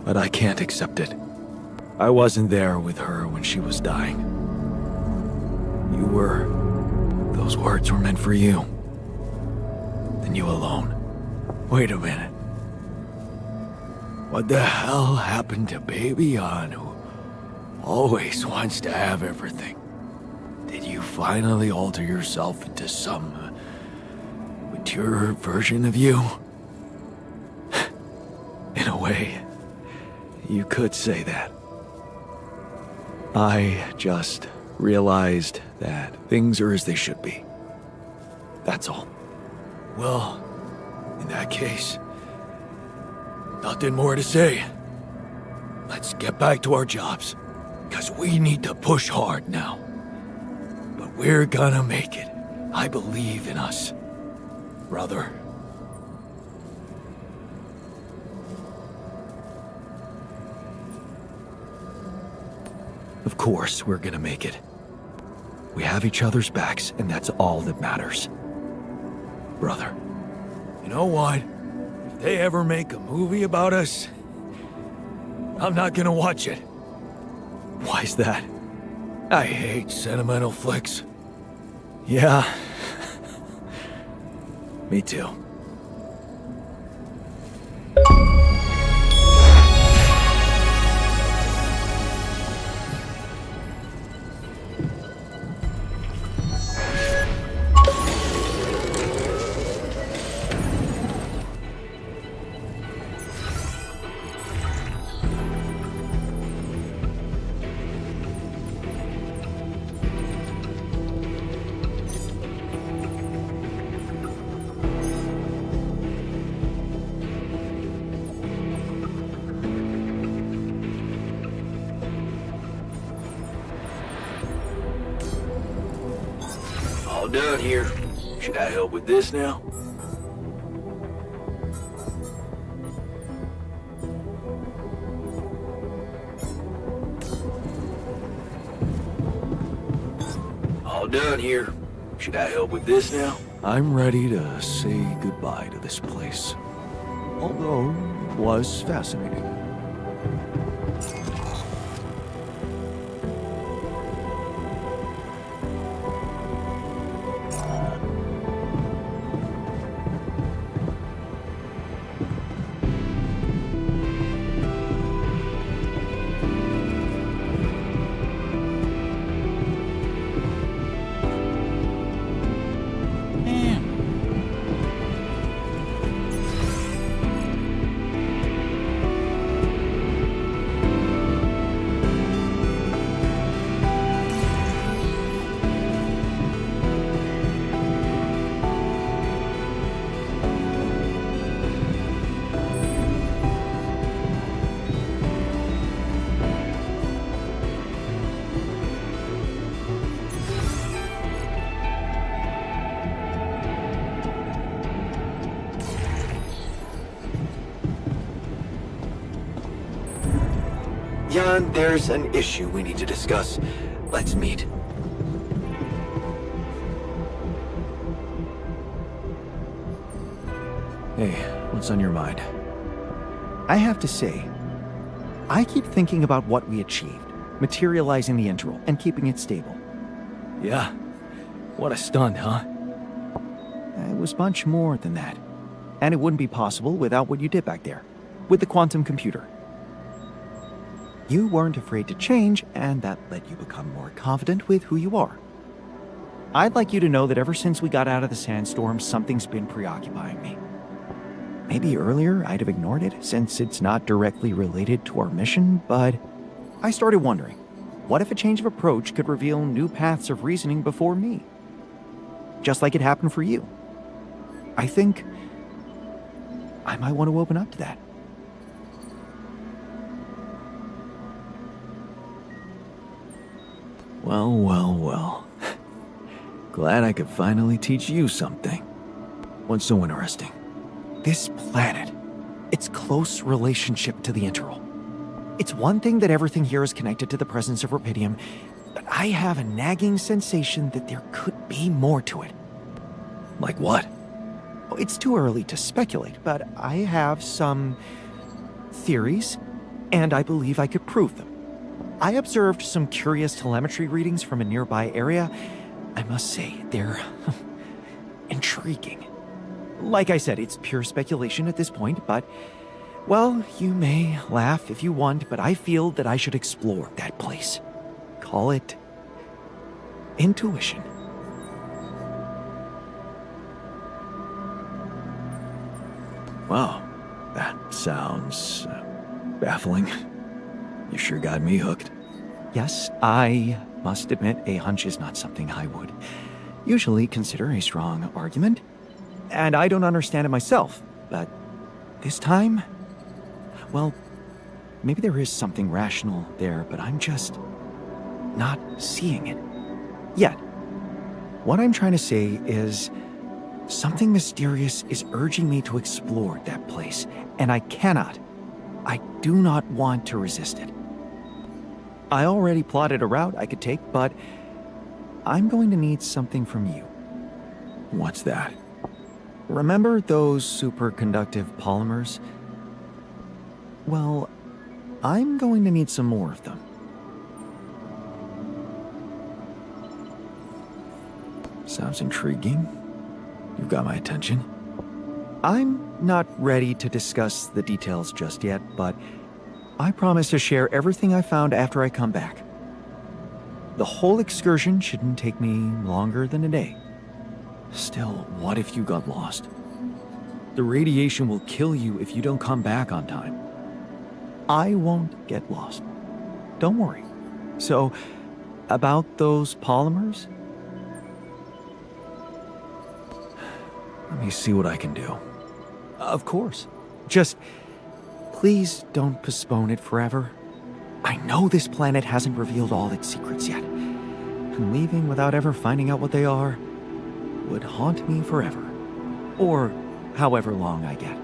But I can't accept it. I wasn't there with her when she was dying. You were. Those words were meant for you. And you alone. Wait a minute. What the hell happened to Baby Yon, who always wants to have everything? Did you finally alter yourself into some mature version of you? In a way, you could say that. I just realized that things are as they should be. That's all. Well, in that case, nothing more to say. Let's get back to our jobs, because we need to push hard now. But we're gonna make it. I believe in us, brother. Of course, we're gonna make it. We have each other's backs, and that's all that matters. Brother. You know what? If they ever make a movie about us, I'm not gonna watch it. Why's that? I hate sentimental flicks. Yeah. Me too. All done here. Should I help with this now? All done here. Should I help with this now? I'm ready to say goodbye to this place. Although, it was fascinating. Jan, there's an issue we need to discuss. Let's meet. Hey, what's on your mind? I have to say, I keep thinking about what we achieved, materializing the interval and keeping it stable. Yeah. What a stunt, huh? It was much more than that. And it wouldn't be possible without what you did back there, with the quantum computer. You weren't afraid to change, and that let you become more confident with who you are. I'd like you to know that ever since we got out of the sandstorm, something's been preoccupying me. Maybe earlier I'd have ignored it, since it's not directly related to our mission, but I started wondering, what if a change of approach could reveal new paths of reasoning before me? Just like it happened for you. I think I might want to open up to that. Well, well, well. Glad I could finally teach you something. What's so interesting? This planet, its close relationship to the interval. It's one thing that everything here is connected to the presence of rubidium, but I have a nagging sensation that there could be more to it. Like what? It's too early to speculate, but I have some theories, and I believe I could prove them. I observed some curious telemetry readings from a nearby area. I must say, they're intriguing. Like I said, it's pure speculation at this point, but, well, you may laugh if you want, but I feel that I should explore that place. Call it intuition. Wow, that sounds baffling. You sure got me hooked. Yes, I must admit a hunch is not something I would usually consider a strong argument. And I don't understand it myself, but this time, well, maybe there is something rational there, but I'm just not seeing it yet. What I'm trying to say is something mysterious is urging me to explore that place, and I do not want to resist it. I already plotted a route I could take, but I'm going to need something from you. What's that? Remember those superconductive polymers? Well, I'm going to need some more of them. Sounds intriguing. You've got my attention. I'm not ready to discuss the details just yet, but I promise to share everything I found after I come back. The whole excursion shouldn't take me longer than a day. Still, what if you got lost? The radiation will kill you if you don't come back on time. I won't get lost. Don't worry. So, about those polymers? Let me see what I can do. Of course. Just, please don't postpone it forever. I know this planet hasn't revealed all its secrets yet. And leaving without ever finding out what they are would haunt me forever. Or however long I get.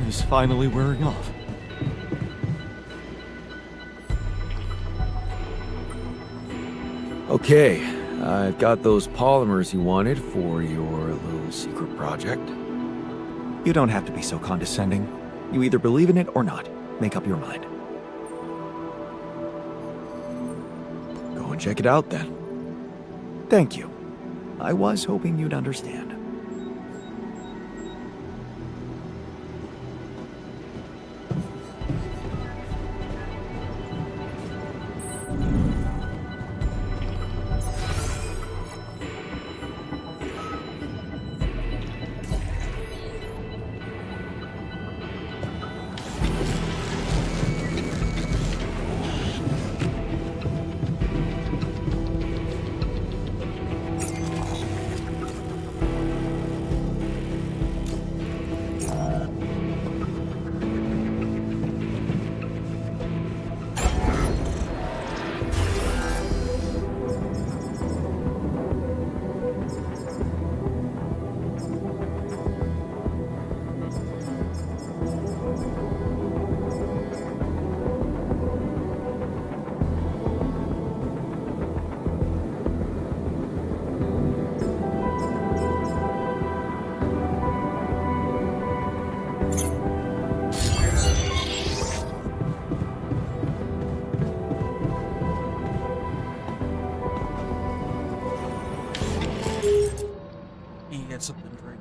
is finally wearing off. Okay, I've got those polymers you wanted for your little secret project. You don't have to be so condescending. You either believe in it or not. Make up your mind. Go and check it out then. Thank you. I was hoping you'd understand. Can you get something to drink?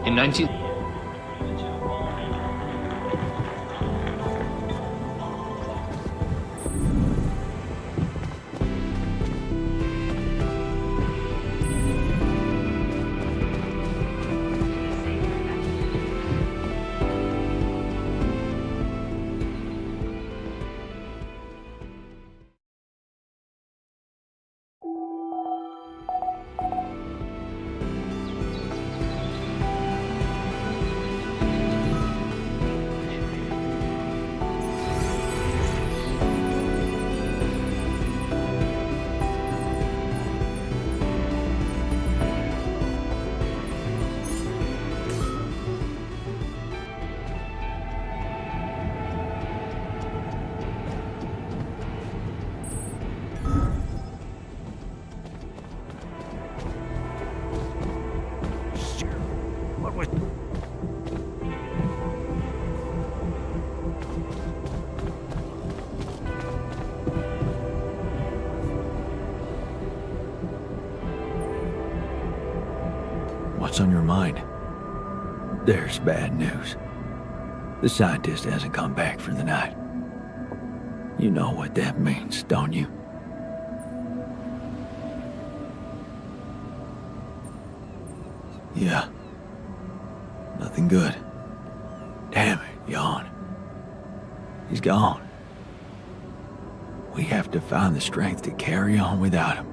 In 19... What's on your mind? There's bad news. The scientist hasn't come back for the night. You know what that means, don't you? Yeah. Nothing good. Damn it, Jan. He's gone. We have to find the strength to carry on without him.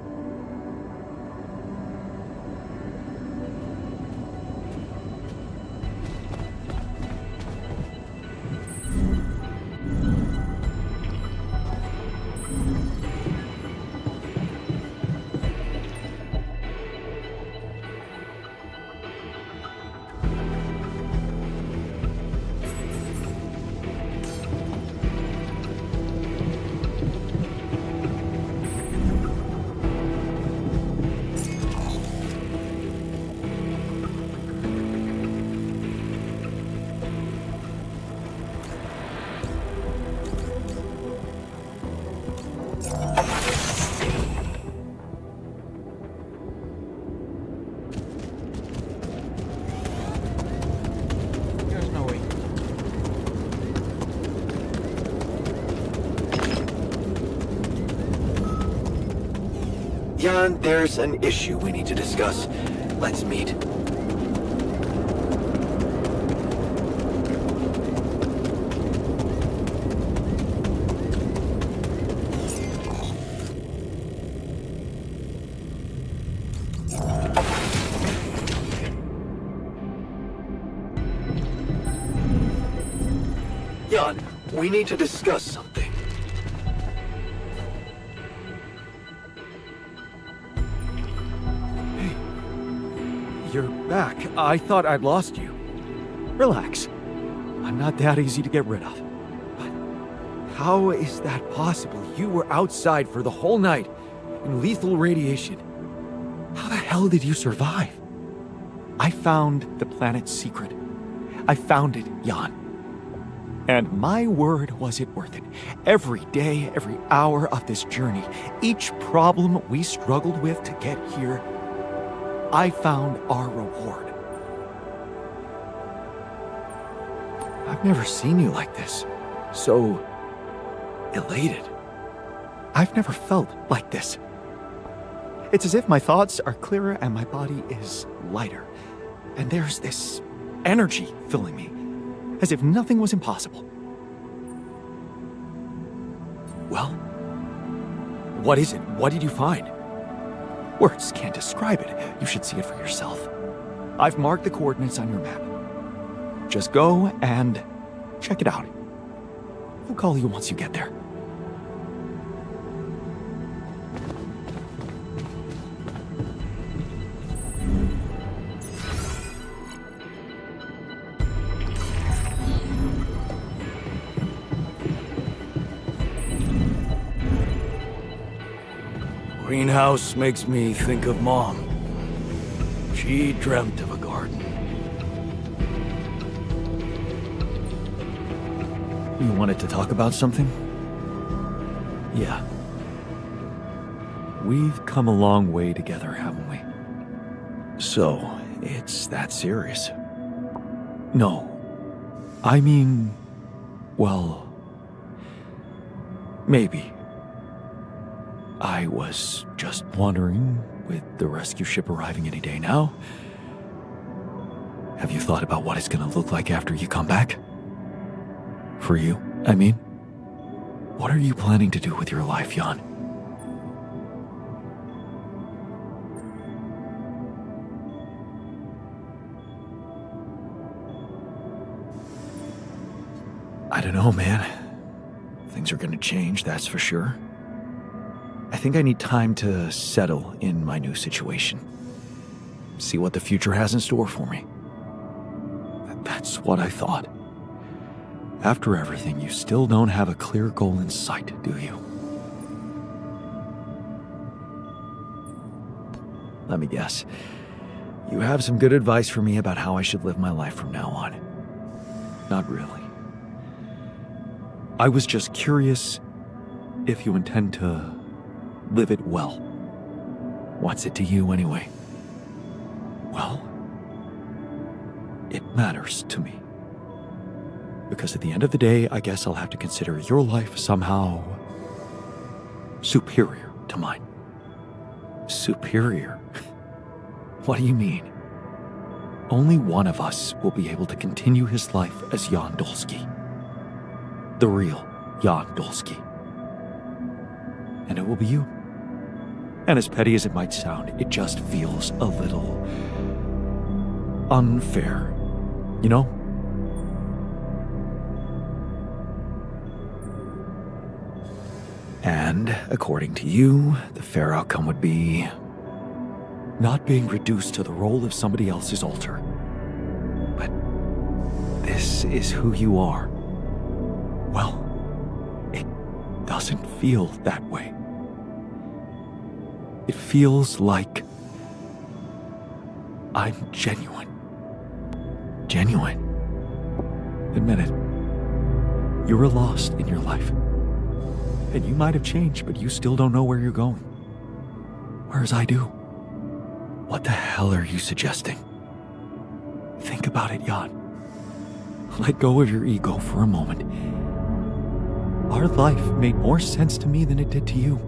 There's no way. Jan, there's an issue we need to discuss. Let's meet. Jan, we need to discuss something. You're back. I thought I'd lost you. Relax. I'm not that easy to get rid of. But how is that possible? You were outside for the whole night in lethal radiation. How the hell did you survive? I found the planet's secret. I found it, Jan. And my word, was it worth it. Every day, every hour of this journey, each problem we struggled with to get here, I found our reward. I've never seen you like this. So elated. I've never felt like this. It's as if my thoughts are clearer and my body is lighter. And there's this energy filling me, as if nothing was impossible. Well, what is it? What did you find? Words can't describe it. You should see it for yourself. I've marked the coordinates on your map. Just go and check it out. I'll call you once you get there. Greenhouse makes me think of Mom. She dreamt of a garden. You wanted to talk about something? Yeah. We've come a long way together, haven't we? So, it's that serious. No. I mean, well, maybe. I was just wondering, with the rescue ship arriving any day now, have you thought about what it's gonna look like after you come back? For you, I mean. What are you planning to do with your life, Jan? I don't know, man. Things are gonna change, that's for sure. I think I need time to settle in my new situation. See what the future has in store for me. That's what I thought. After everything, you still don't have a clear goal in sight, do you? Let me guess. You have some good advice for me about how I should live my life from now on. Not really. I was just curious if you intend to live it well. What's it to you anyway? Well, it matters to me. Because at the end of the day, I guess I'll have to consider your life somehow superior to mine. Superior? What do you mean? Only one of us will be able to continue his life as Jan Dolsky. The real Jan Dolsky. And it will be you. And as petty as it might sound, it just feels a little unfair, you know? And, according to you, the fair outcome would be not being reduced to the role of somebody else's altar. But this is who you are. Well, it doesn't feel that way. It feels like I'm genuine. Genuine. Admit it. You were lost in your life. And you might have changed, but you still don't know where you're going. Whereas I do. What the hell are you suggesting? Think about it, Jan. Let go of your ego for a moment. Our life made more sense to me than it did to you.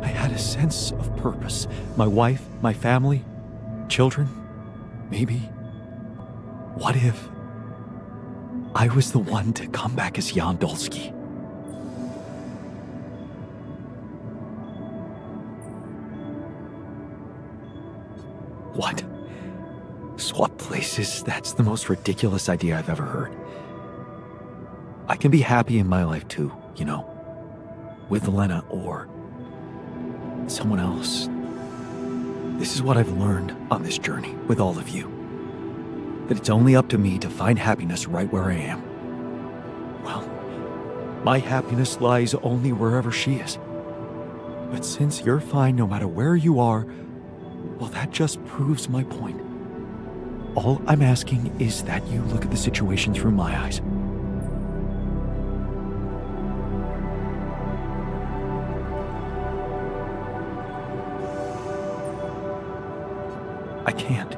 I had a sense of purpose. My wife, my family, children, maybe. What if I was the one to come back as Jan Dolsky? What? Swap places? That's the most ridiculous idea I've ever heard. I can be happy in my life too, you know, with Lena or someone else. This is what I've learned on this journey with all of you. That it's only up to me to find happiness right where I am. Well, my happiness lies only wherever she is. But since you're fine no matter where you are, well, that just proves my point. All I'm asking is that you look at the situation through my eyes. I can't.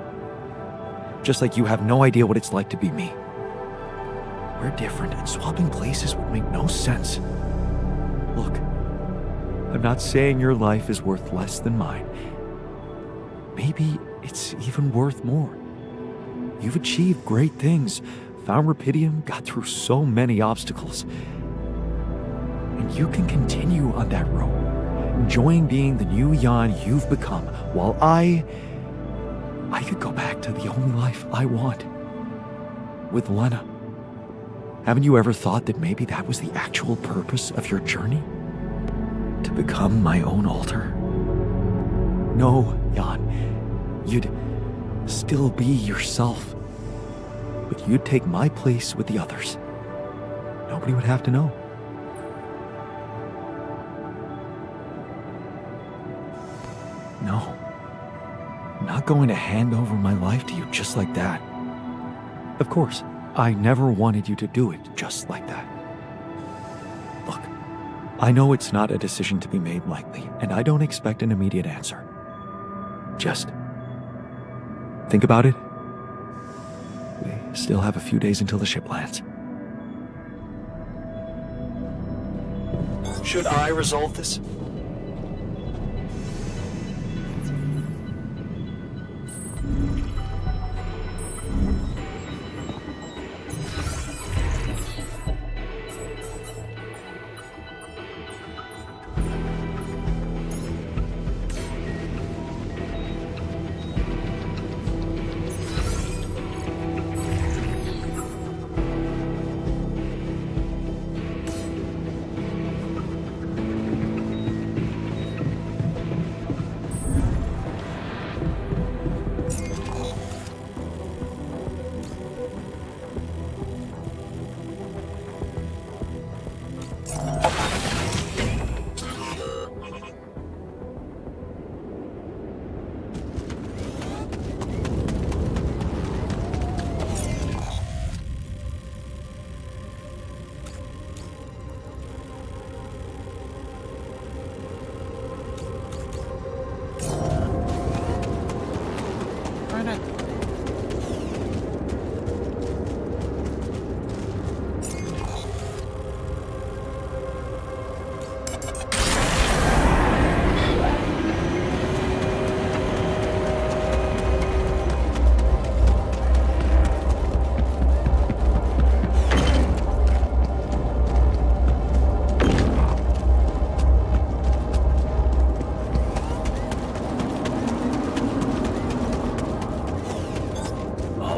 Just like you have no idea what it's like to be me. We're different, and swapping places would make no sense. Look, I'm not saying your life is worth less than mine. Maybe it's even worth more. You've achieved great things, found Rapidium, got through so many obstacles. And you can continue on that road, enjoying being the new Jan you've become, while I could go back to the only life I want. With Lena. Haven't you ever thought that maybe that was the actual purpose of your journey? To become my own altar? No, Jan. You'd still be yourself. But you'd take my place with the others. Nobody would have to know. No. I'm not going to hand over my life to you just like that. Of course, I never wanted you to do it just like that. Look, I know it's not a decision to be made lightly, and I don't expect an immediate answer. Just think about it. Still have a few days until the ship lands. Should I resolve this?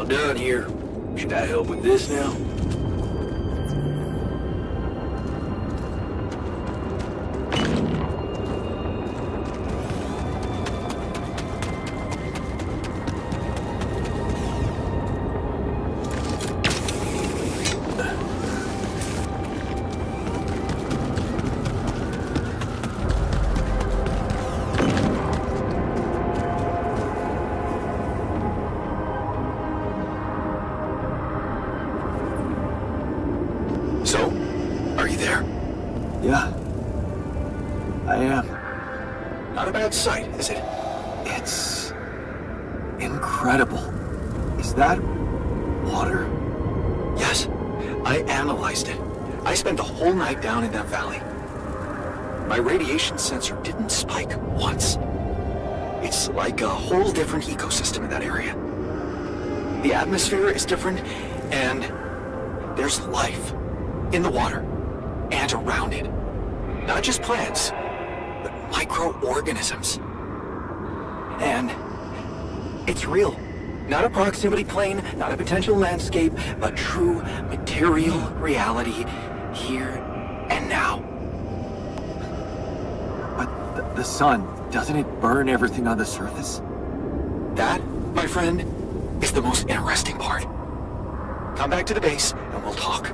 Done here. Should I help with this now? So, are you there? Yeah. I am. Not a bad sight, is it? It's incredible. Is that water? Yes. I analyzed it. I spent the whole night down in that valley. My radiation sensor didn't spike once. It's like a whole different ecosystem in that area. The atmosphere is different, and there's life in the water and around it. Not just plants, but microorganisms. And it's real. Not a proximity plane, not a potential landscape, but true material reality here and now. But the sun, doesn't it burn everything on the surface? That, my friend, is the most interesting part. Come back to the base and we'll talk.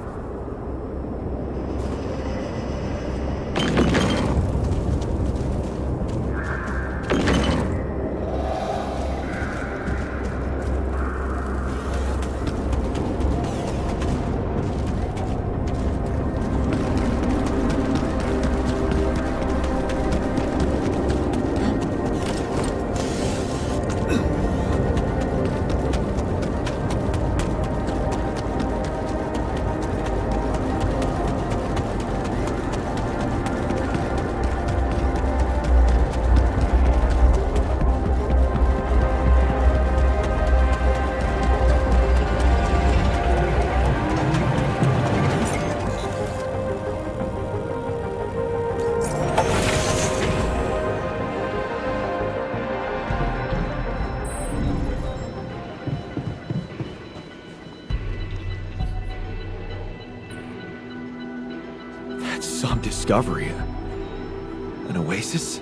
Some discovery. An oasis?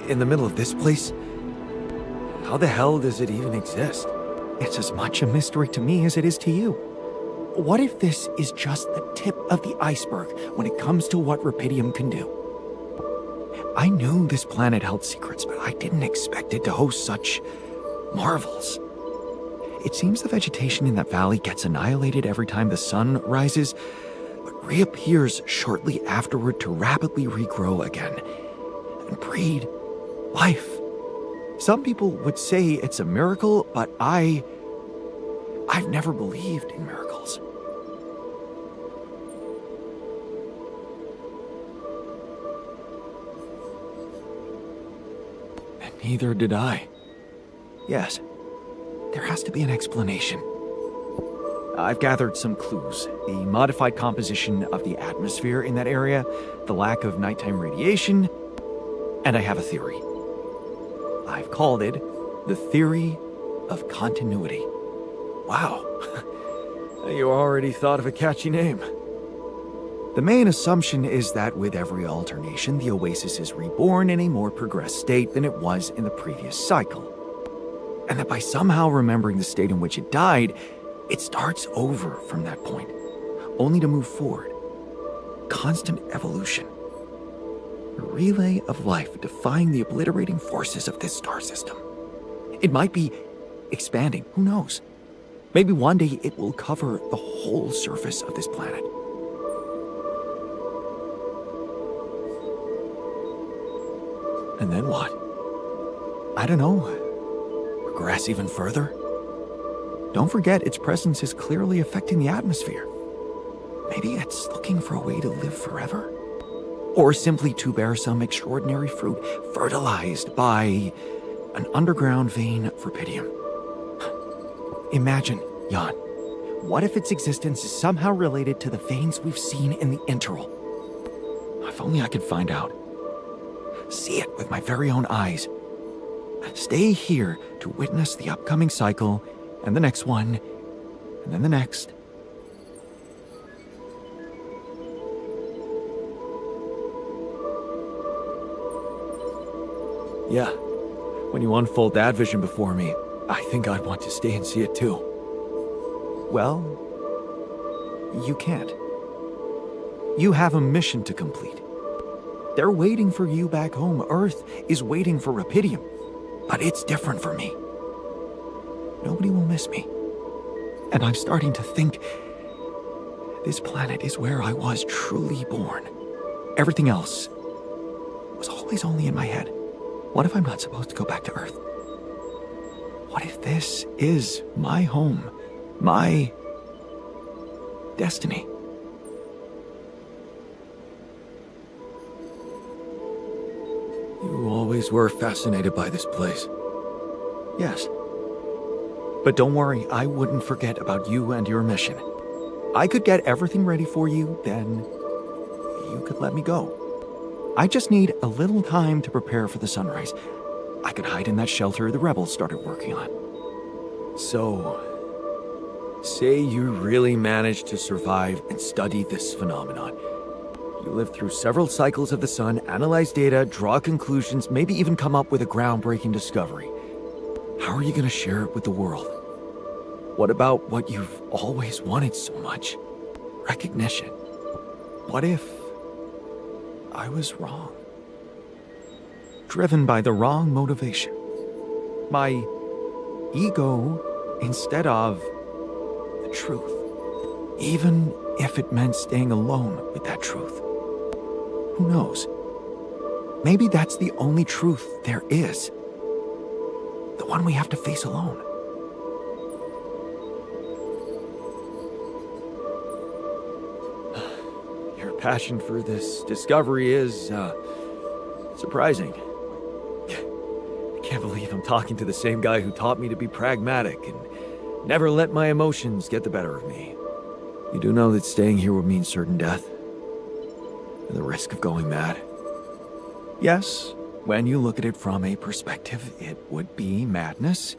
In the middle of this place? How the hell does it even exist? It's as much a mystery to me as it is to you. What if this is just the tip of the iceberg when it comes to what Rapidium can do? I knew this planet held secrets, but I didn't expect it to host such marvels. It seems the vegetation in that valley gets annihilated every time the sun rises, but reappears shortly afterward to rapidly regrow again and breed life. Some people would say it's a miracle, but I I've never believed in miracles. And neither did I. Yes, there has to be an explanation. I've gathered some clues. The modified composition of the atmosphere in that area, the lack of nighttime radiation, and I have a theory. I've called it the theory of continuity. Wow. You already thought of a catchy name. The main assumption is that with every alternation, the Oasis is reborn in a more progressed state than it was in the previous cycle. And that by somehow remembering the state in which it died, it starts over from that point, only to move forward. Constant evolution. A relay of life defying the obliterating forces of this star system. It might be expanding, who knows? Maybe one day it will cover the whole surface of this planet. And then what? I don't know. Progress even further? Don't forget its presence is clearly affecting the atmosphere. Maybe it's looking for a way to live forever. Or simply to bear some extraordinary fruit, fertilized by an underground vein for Pydium. Imagine, Jan, what if its existence is somehow related to the veins we've seen in the interval? If only I could find out. See it with my very own eyes. Stay here to witness the upcoming cycle, and the next one, and then the next. Yeah. When you unfold that vision before me, I think I'd want to stay and see it too. Well, you can't. You have a mission to complete. They're waiting for you back home. Earth is waiting for Rapidium. But it's different for me. Nobody will miss me. And I'm starting to think this planet is where I was truly born. Everything else was always only in my head. What if I'm not supposed to go back to Earth? What if this is my home, my destiny? You always were fascinated by this place. Yes. But don't worry, I wouldn't forget about you and your mission. I could get everything ready for you, then you could let me go. I just need a little time to prepare for the sunrise. I could hide in that shelter the rebels started working on. So, say you really managed to survive and study this phenomenon. You lived through several cycles of the sun, analyze data, draw conclusions, maybe even come up with a groundbreaking discovery. How are you going to share it with the world? What about what you've always wanted so much? Recognition. What if I was wrong? Driven by the wrong motivation. My ego instead of the truth. Even if it meant staying alone with that truth. Who knows? Maybe that's the only truth there is. The one we have to face alone. Your passion for this discovery is, surprising. I can't believe I'm talking to the same guy who taught me to be pragmatic and never let my emotions get the better of me. You do know that staying here would mean certain death? And the risk of going mad? Yes, when you look at it from a perspective, it would be madness.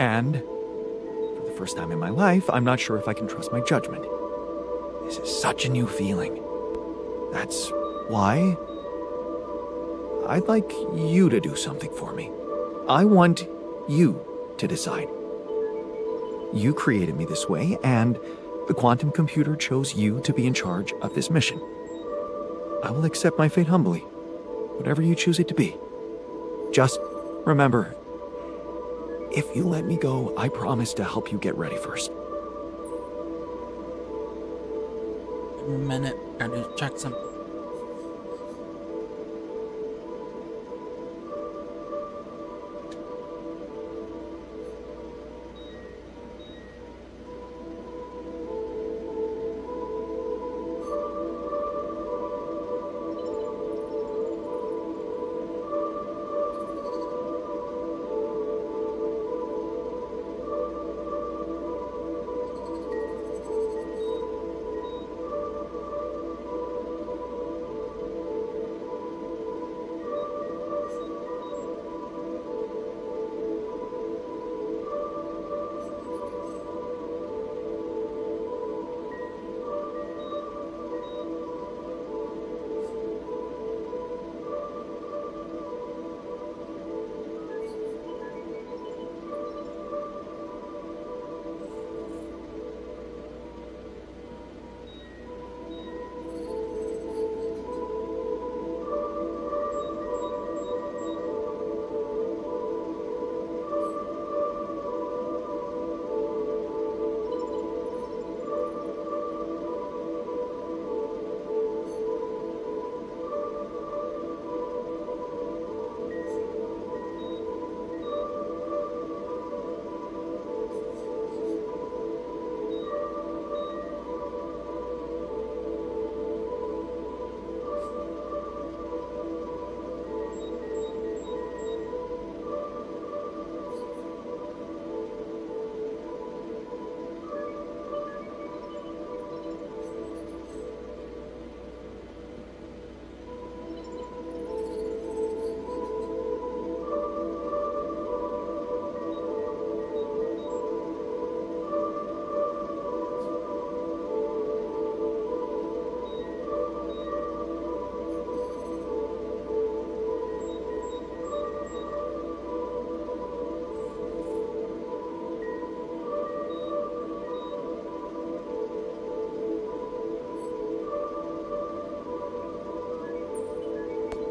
And for the first time in my life, I'm not sure if I can trust my judgment. This is such a new feeling. That's why I'd like you to do something for me. I want you to decide. You created me this way, and the quantum computer chose you to be in charge of this mission. I will accept my fate humbly, whatever you choose it to be. Just remember, if you let me go, I promise to help you get ready first. Give me a minute, gotta check something.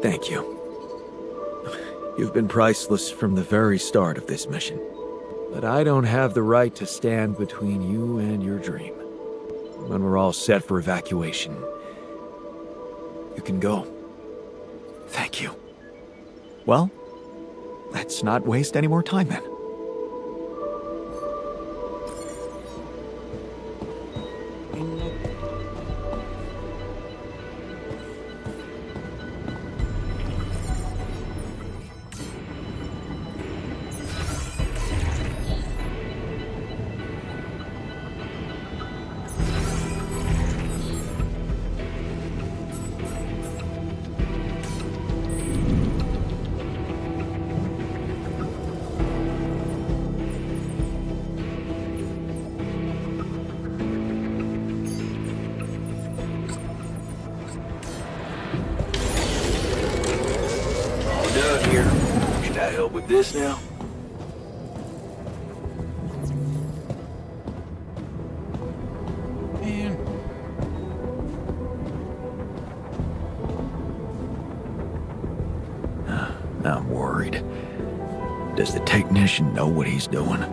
Thank you. You've been priceless from the very start of this mission. But I don't have the right to stand between you and your dream. When we're all set for evacuation, you can go. Thank you. Well, let's not waste any more time then. Done here. Should I help with this now? Man. I'm worried. Does the technician know what he's doing?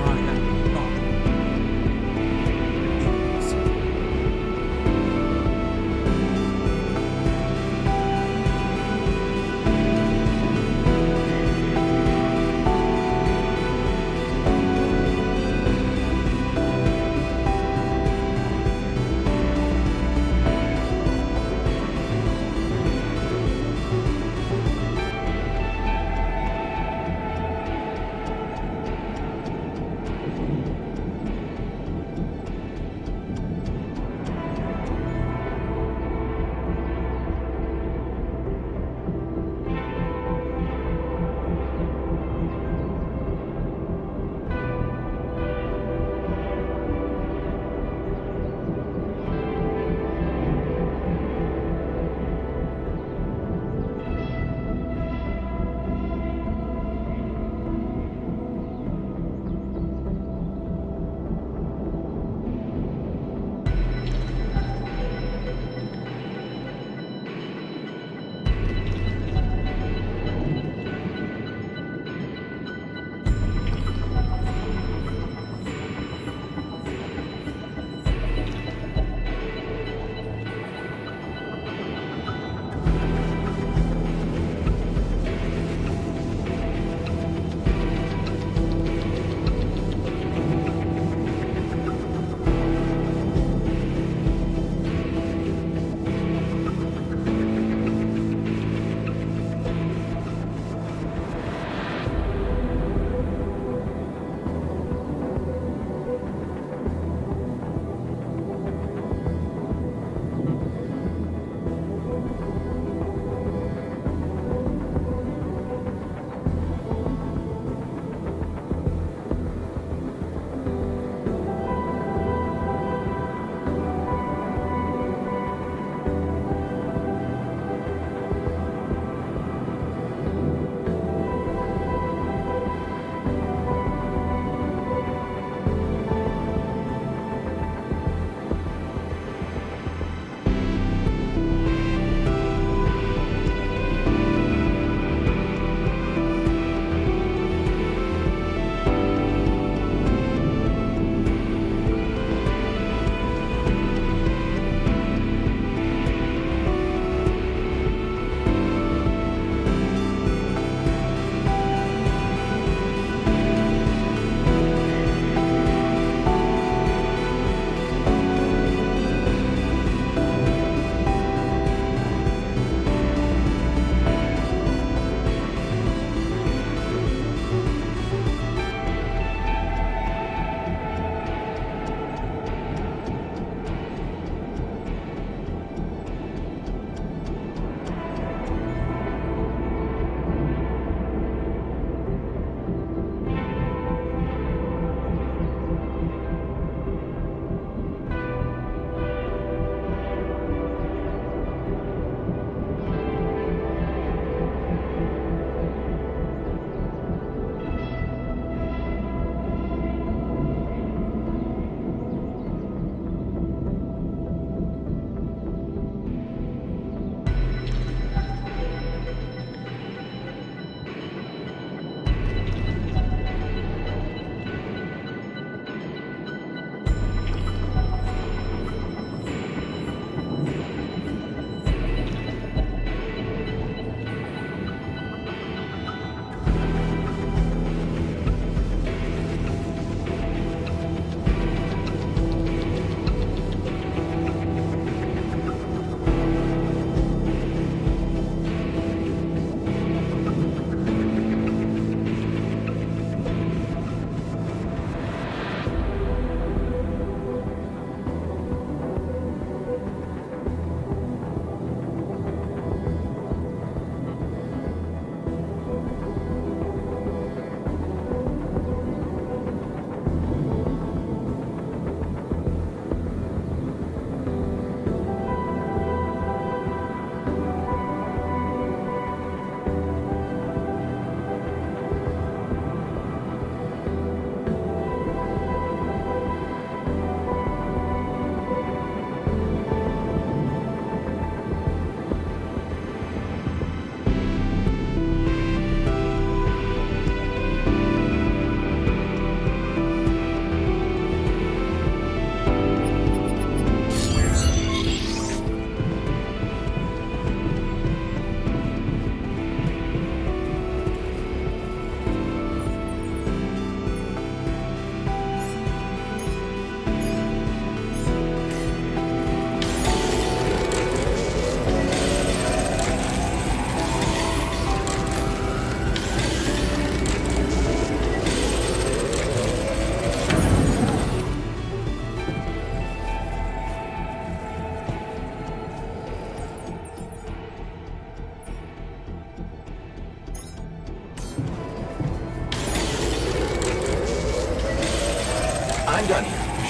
Right.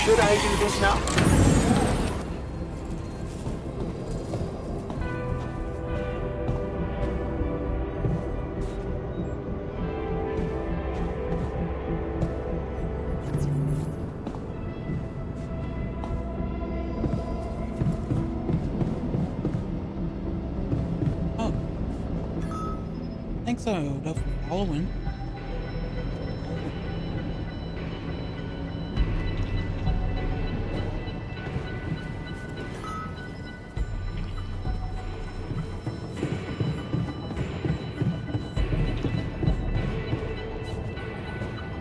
Should I do this now? Oh. Thanks, Oda, for following.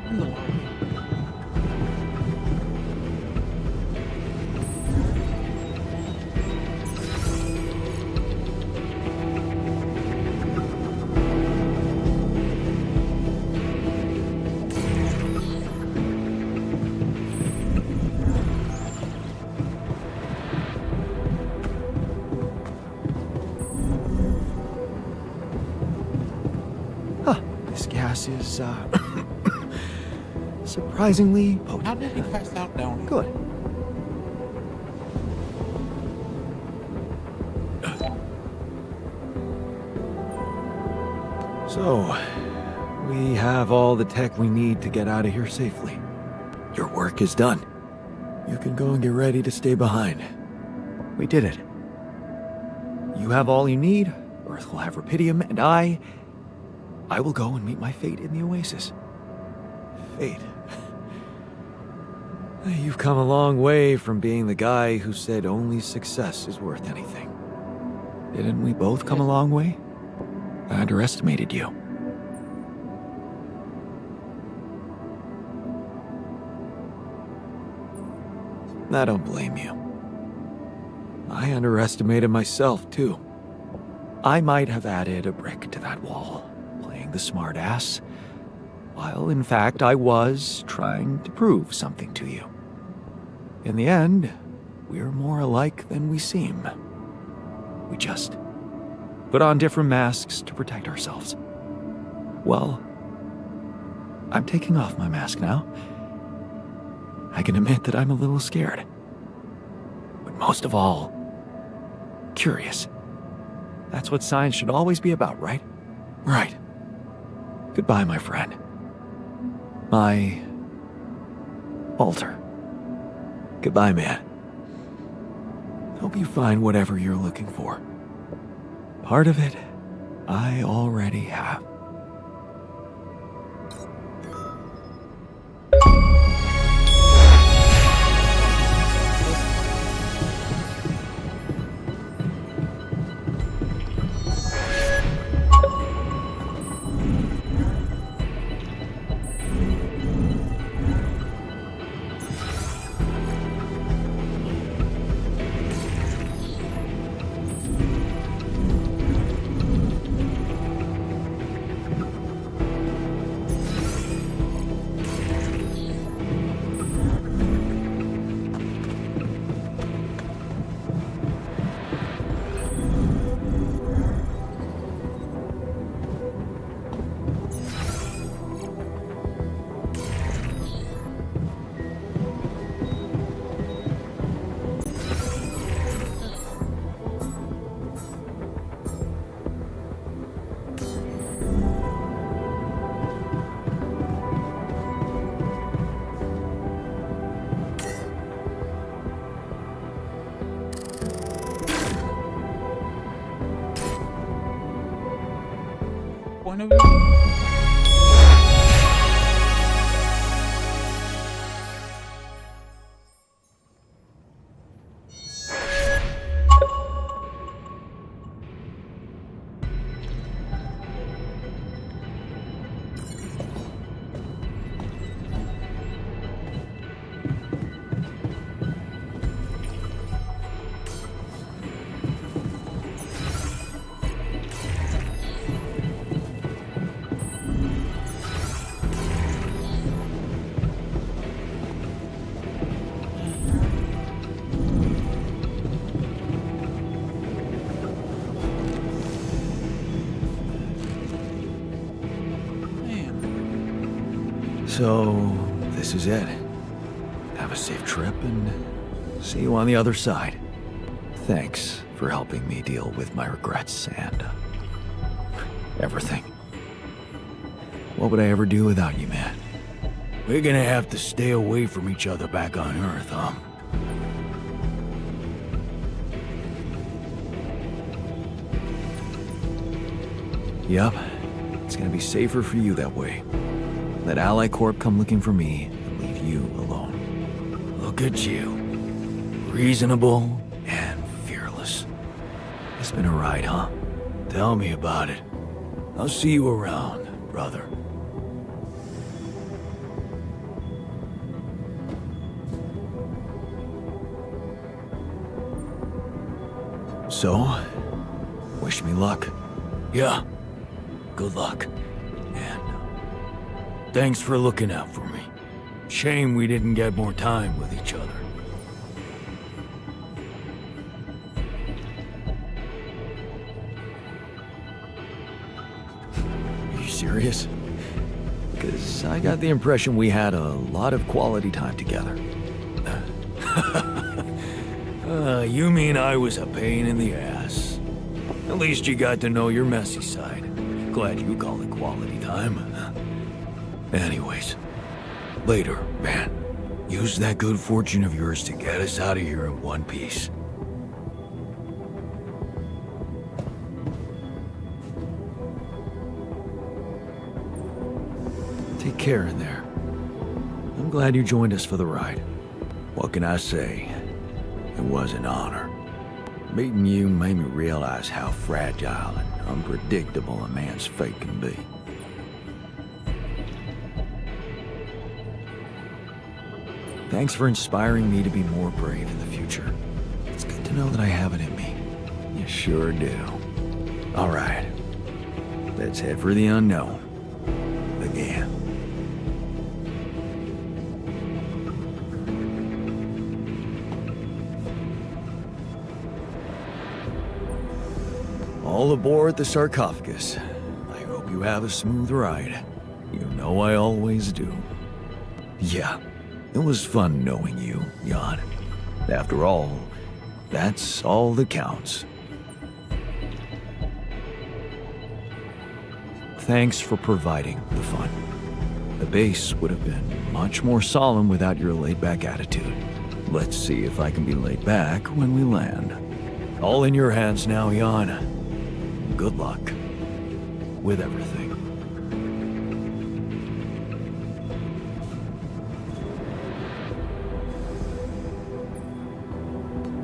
In the lobby. Huh. This gas is, surprisingly potent. How did he pass out down here? Good. So, we have all the tech we need to get out of here safely. Your work is done. You can go and get ready to stay behind. We did it. You have all you need, Earth will have Rapidium, and I will go and meet my fate in the Oasis. Fate. You've come a long way from being the guy who said only success is worth anything. Didn't we both come a long way? I underestimated you. I don't blame you. I underestimated myself, too. I might have added a brick to that wall, playing the smartass, while in fact I was trying to prove something to you. In the end, we're more alike than we seem. We just put on different masks to protect ourselves. Well, I'm taking off my mask now. I can admit that I'm a little scared. But most of all, curious. That's what science should always be about, right? Right. Goodbye, my friend. My Walter. Goodbye, man. Hope you find whatever you're looking for. Part of it, I already have. Point of view? So, this is it. Have a safe trip and see you on the other side. Thanks for helping me deal with my regrets and everything. What would I ever do without you, man? We're gonna have to stay away from each other back on Earth, huh? Yep. It's gonna be safer for you that way. Let Ally Corp come looking for me and leave you alone. Look at you. Reasonable and fearless. It's been a ride, huh? Tell me about it. I'll see you around, brother. So, wish me luck. Yeah. Good luck. And thanks for looking out for me. Shame we didn't get more time with each other. Are you serious? Because I got the impression we had a lot of quality time together. You mean I was a pain in the ass? At least you got to know your messy side. Glad you call it quality time. Anyways, later, man. Use that good fortune of yours to get us out of here in one piece. Take care in there. I'm glad you joined us for the ride. What can I say? It was an honor. Meeting you made me realize how fragile and unpredictable a man's fate can be. Thanks for inspiring me to be more brave in the future. It's good to know that I have it in me. You sure do. All right. Let's head for the unknown. Again. All aboard the sarcophagus. I hope you have a smooth ride. You know I always do. Yeah, it was fun knowing you, Jan. After all, that's all that counts. Thanks for providing the fun. The base would have been much more solemn without your laid-back attitude. Let's see if I can be laid back when we land. All in your hands now, Jan. Good luck with everything.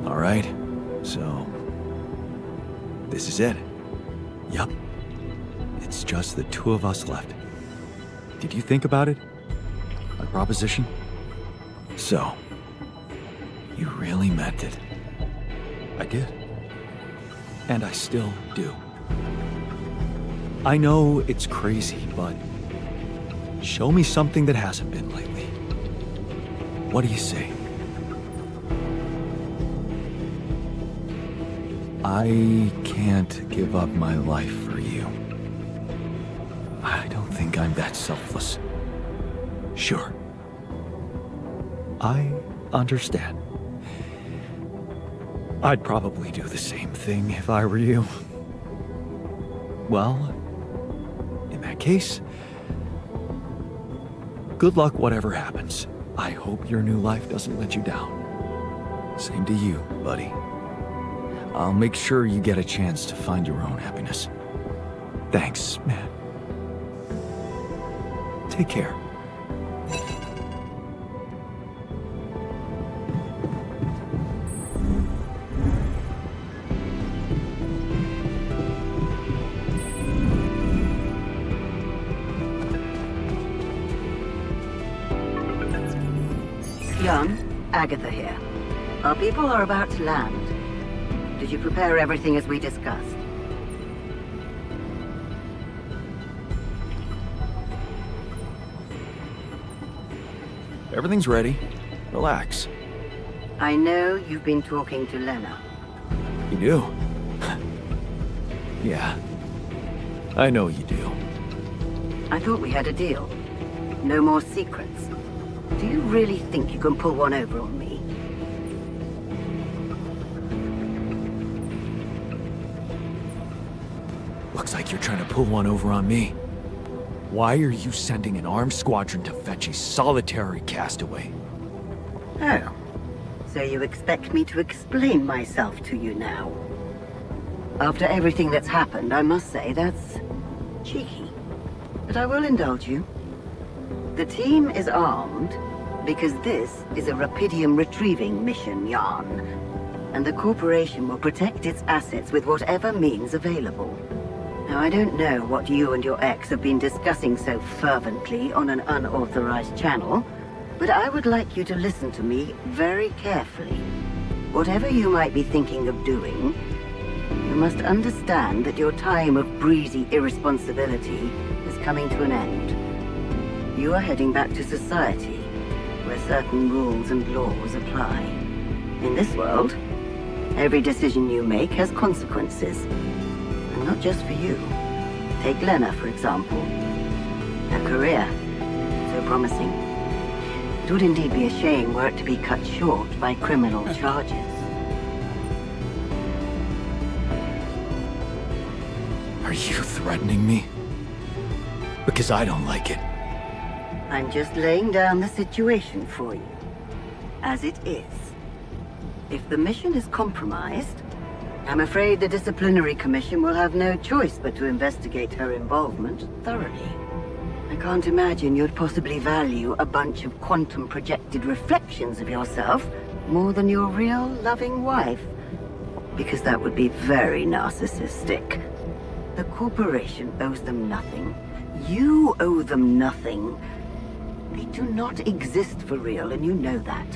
All right, so this is it. Yup. It's just the two of us left. Did you think about it? My proposition? So, you really meant it. I did. And I still do. I know it's crazy, but show me something that hasn't been lately. What do you say? I can't give up my life for you. I don't think I'm that selfless. Sure. I understand. I'd probably do the same thing if I were you. Well, in that case, good luck whatever happens. I hope your new life doesn't let you down. Same to you, buddy. I'll make sure you get a chance to find your own happiness. Thanks, man. Take care. Jan, Agatha here. Our people are about to land. Did you prepare everything as we discussed? Everything's ready. Relax. I know you've been talking to Lena. You do? Yeah. I know you do. I thought we had a deal. No more secrets. Do you really think you can pull one over on me? Looks like you're trying to pull one over on me. Why are you sending an armed squadron to fetch a solitary castaway? Oh. So you expect me to explain myself to you now? After everything that's happened, I must say that's cheeky. But I will indulge you. The team is armed because this is a Rapidium retrieving mission, Jan. And the corporation will protect its assets with whatever means available. Now, I don't know what you and your ex have been discussing so fervently on an unauthorized channel, but I would like you to listen to me very carefully. Whatever you might be thinking of doing, you must understand that your time of breezy irresponsibility is coming to an end. You are heading back to society, where certain rules and laws apply. In this world, every decision you make has consequences. And not just for you. Take Lena, for example. Her career, so promising. It would indeed be a shame were it to be cut short by criminal charges. Are you threatening me? Because I don't like it. I'm just laying down the situation for you, as it is. If the mission is compromised, I'm afraid the disciplinary commission will have no choice but to investigate her involvement thoroughly. I can't imagine you'd possibly value a bunch of quantum-projected reflections of yourself more than your real loving wife, because that would be very narcissistic. The corporation owes them nothing. You owe them nothing. They do not exist for real, and you know that.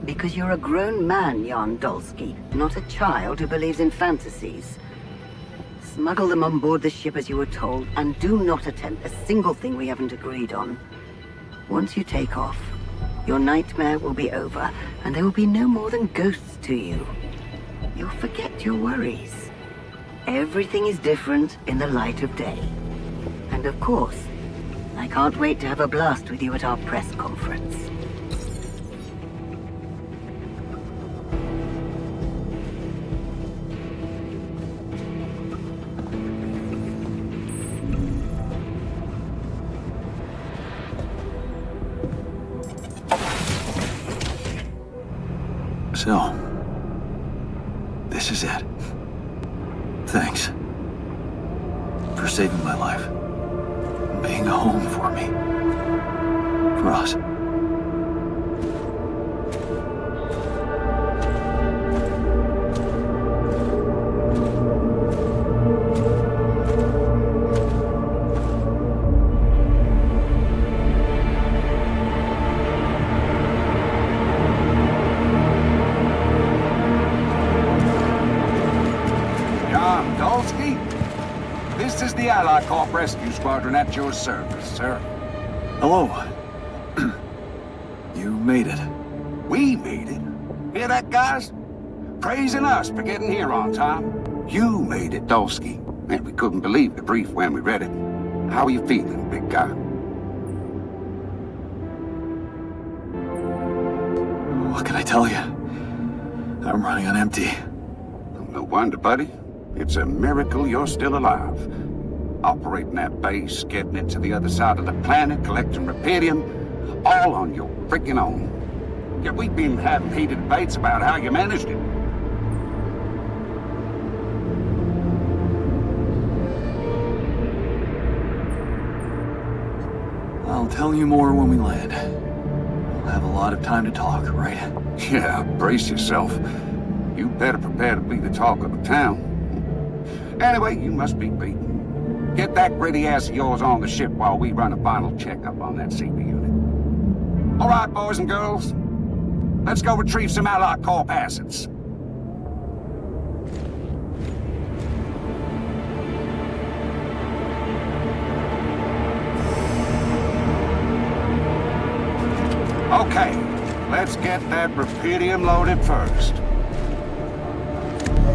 Because you're a grown man, Jan Dolsky, not a child who believes in fantasies. Smuggle them on board the ship as you were told, and do not attempt a single thing we haven't agreed on. Once you take off, your nightmare will be over, and there will be no more than ghosts to you. You'll forget your worries. Everything is different in the light of day. And of course, I can't wait to have a blast with you at our press conference. So, this is it. Thanks for saving my life, being a home for me, for us. This is the Allied Corp Rescue Squadron at your service, sir. Hello. You made it. We made it. Hear that, guys? Praising us for getting here on time. You made it, Dolsky. And we couldn't believe the brief when we read it. How are you feeling, big guy? What can I tell you? I'm running on empty. No wonder, buddy. It's a miracle you're still alive. Operating that base, getting it to the other side of the planet, collecting Rapidium, all on your freaking own. Yet we've been having heated debates about how you managed it. I'll tell you more when we land. We'll have a lot of time to talk, right? Yeah, brace yourself. You better prepare to be the talk of the town. Anyway, you must be beaten. Get that gritty ass of yours on the ship while we run a final checkup on that CB unit. All right, boys and girls. Let's go retrieve some Allied Corp assets. Okay, let's get that Rapidium loaded first.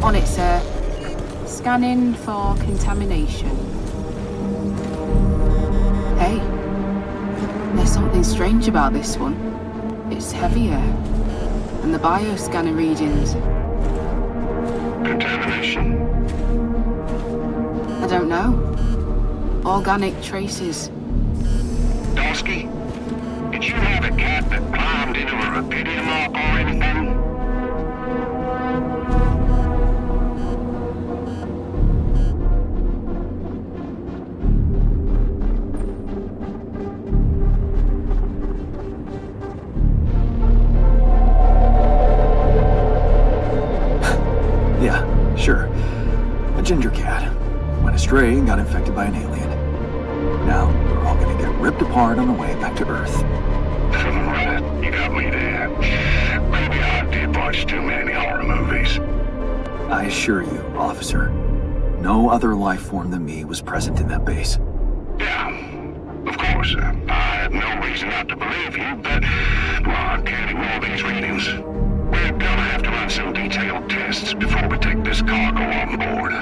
On it, sir. Scanning for contamination. Hey, There's something strange about this one. It's heavier. And the bioscanner readings. Contamination? I don't know. Organic traces. Dosky, did you have a cat that climbed into a rapidity mark or anything? Yeah, sure. A ginger cat. Went astray and got infected by an alien. Now, we're all gonna get ripped apart on the way back to Earth. Right, you got me there. Maybe I did watch too many horror movies. I assure you, officer, no other life form than me was present in that base. Yeah, of course. I have no reason not to believe you, but well, I can't ignore these readings. We're gonna have to run some detailed tests before we take this cargo on board.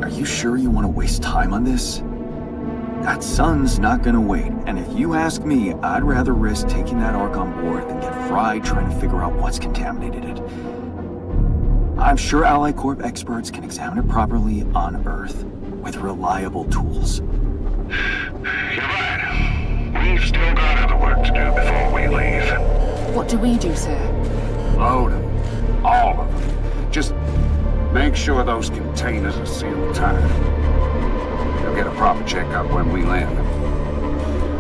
Are you sure you want to waste time on this? That sun's not gonna wait, and if you ask me, I'd rather risk taking that Ark on board than get fried trying to figure out what's contaminated it. I'm sure Ally Corp experts can examine it properly on Earth with reliable tools. You're right. We've still got other work to do before we leave. What do we do, sir? Load them. All of them. Just make sure those containers are sealed tight. You'll get a proper checkup when we land.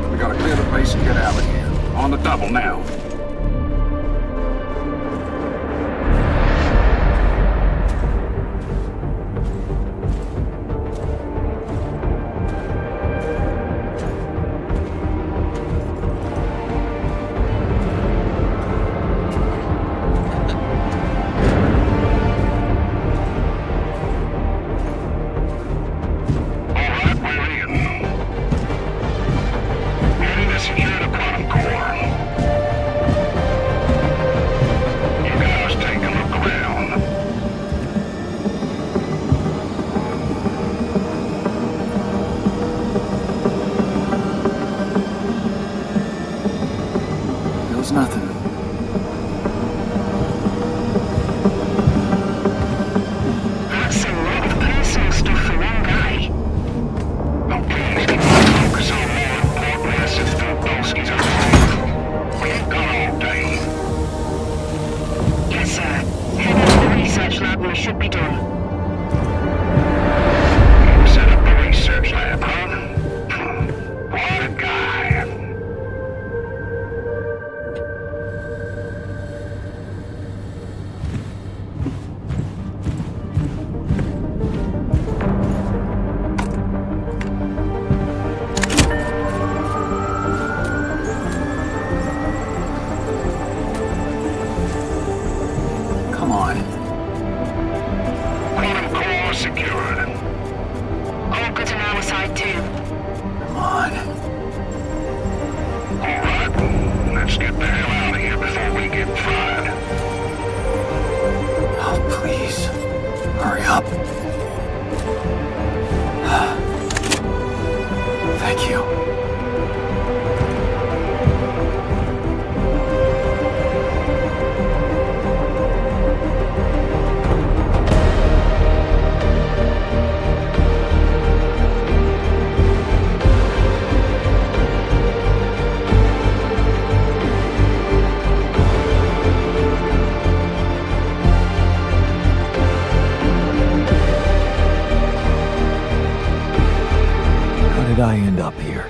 We gotta clear the base and get out of here. On the double now. Nothing. That's a lot of personal stuff for one guy. Oh, please, can you focus on more important assets than Dolsky's own? We ain't got all day. Yes, sir. Head into the research lab and we should be done. You set up the research lab, huh? What a guy. Thank you. How did I end up here?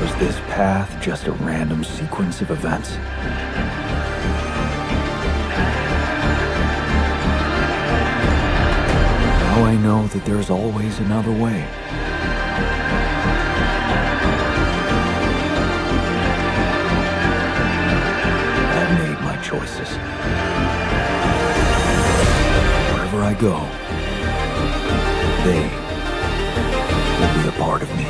Was this path just a random sequence of events? Now I know that there's always another way. I've made my choices. Wherever I go, they will be a part of me.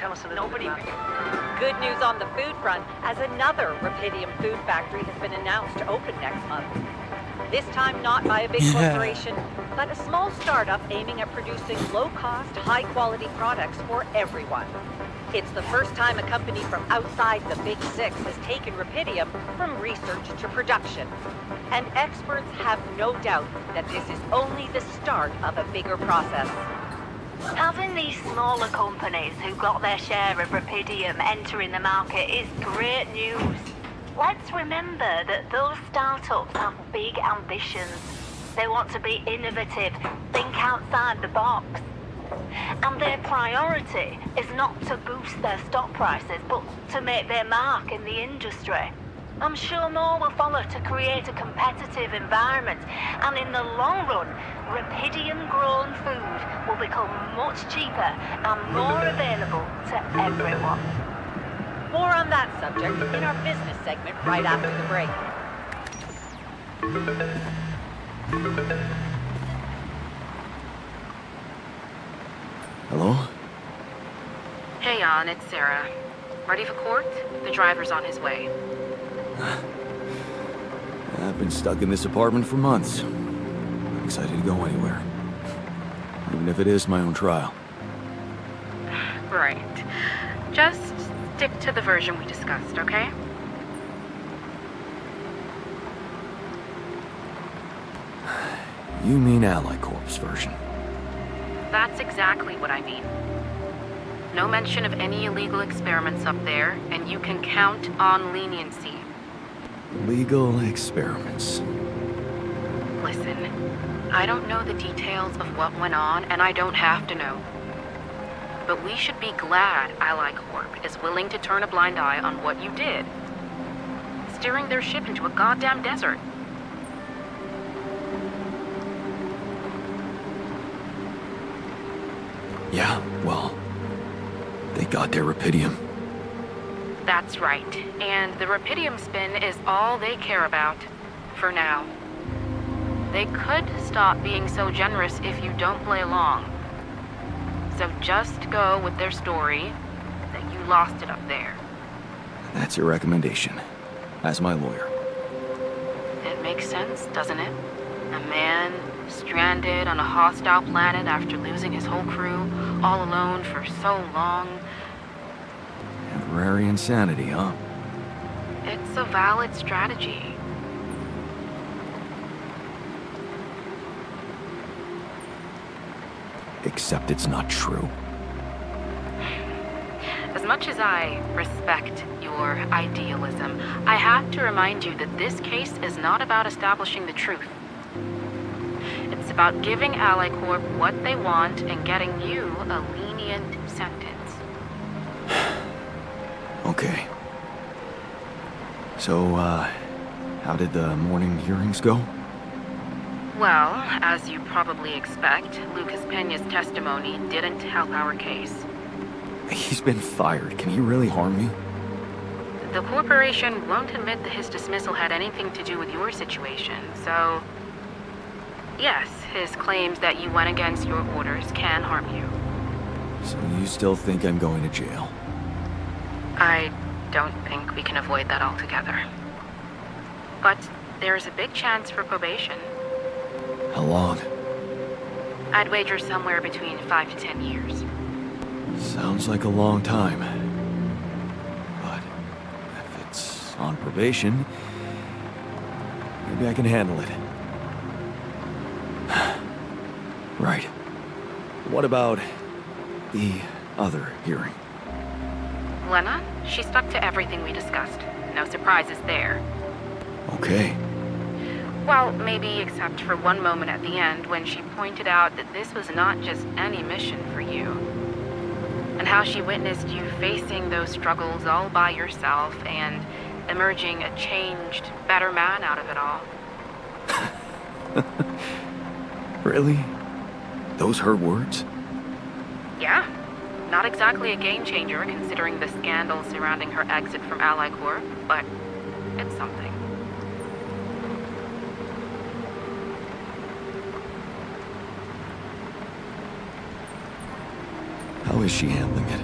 tell us a little bit about it? Good news on the food front, as another Rapidium food factory has been announced to open next month. This time not by a big corporation, but a small startup aiming at producing low-cost, high-quality products for everyone. It's the first time a company from outside the Big Six has taken Rapidium from research to production. And experts have no doubt that this is only the start of a bigger process. Having these smaller companies who got their share of Rapidium entering the market is great news. Let's remember that those startups have big ambitions. They want to be innovative, think outside the box. And their priority is not to boost their stock prices, but to make their mark in the industry. I'm sure more will follow to create a competitive environment, and in the long run, Rapidium-grown food will become much cheaper and more available to everyone. More on that subject in our business segment right after the break. Hello? Hey, Jan, it's Sarah. Ready for court? The driver's on his way. I've been stuck in this apartment for months. I'm excited to go anywhere. Even if it is my own trial. Right. Just stick to the version we discussed, okay? You mean Ally Corp's version? That's exactly what I mean. No mention of any illegal experiments up there, and you can count on leniency. Legal experiments. Listen, I don't know the details of what went on, and I don't have to know. But we should be glad Ally Corp is willing to turn a blind eye on what you did. Steering their ship into a goddamn desert. Yeah, well, they got their Rapidium. That's right. And the Rapidium spin is all they care about. For now. They could stop being so generous if you don't play along. So just go with their story that you lost it up there. That's your recommendation, as my lawyer. It makes sense, doesn't it? A man stranded on a hostile planet after losing his whole crew, all alone for so long. Temporary insanity, huh? It's a valid strategy. Except it's not true. As much as I respect your idealism, I have to remind you that this case is not about establishing the truth. It's about giving Ally Corp what they want and getting you a lenient sentence. Okay. So, how did the morning hearings go? Well, as you probably expect, Lucas Peña's testimony didn't help our case. He's been fired. Can he really harm me? The corporation won't admit that his dismissal had anything to do with your situation, so... Yes, his claims that you went against your orders can harm you. So you still think I'm going to jail? I don't think we can avoid that altogether. But there's a big chance for probation. How long? I'd wager somewhere between 5 to 10 years. Sounds like a long time. But if it's on probation, maybe I can handle it. Right. What about the other hearing? Lena, she stuck to everything we discussed. No surprises there. Okay. Well, maybe except for one moment at the end when she pointed out that this was not just any mission for you. And how she witnessed you facing those struggles all by yourself and emerging a changed, better man out of it all. Really? Those her words? Yeah. Not exactly a game changer considering the scandal surrounding her exit from Ally Corp, but it's something. How is she handling it?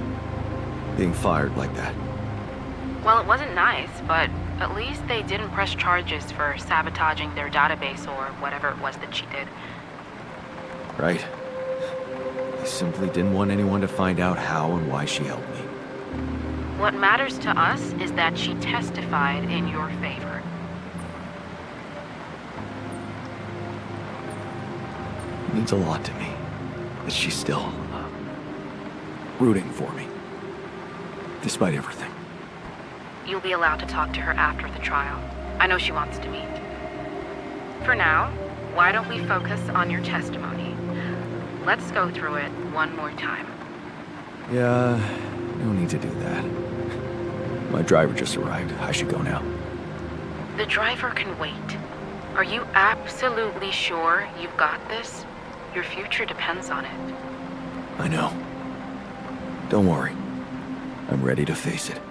being fired like that. Well, it wasn't nice, but at least they didn't press charges for sabotaging their database or whatever it was that she did. Right. I simply didn't want anyone to find out how and why she helped me. What matters to us is that she testified in your favor. It means a lot to me that she's still rooting for me, despite everything. You'll be allowed to talk to her after the trial. I know she wants to meet. For now, why don't we focus on your testimony? Let's go through it one more time. Yeah, no need to do that. My driver just arrived. I should go now. The driver can wait. Are you absolutely sure you've got this? Your future depends on it. I know. Don't worry. I'm ready to face it.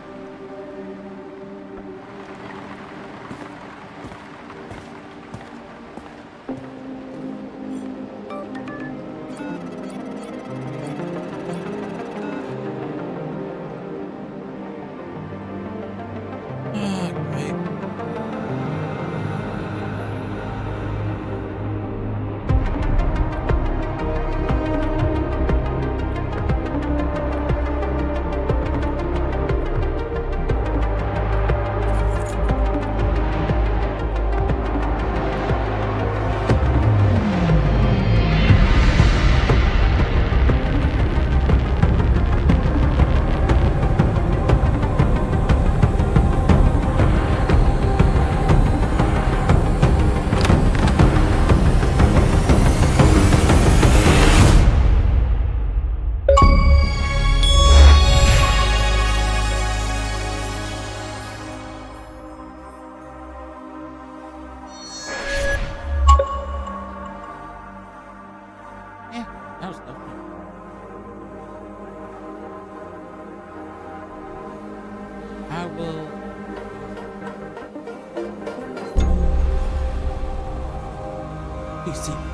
PC.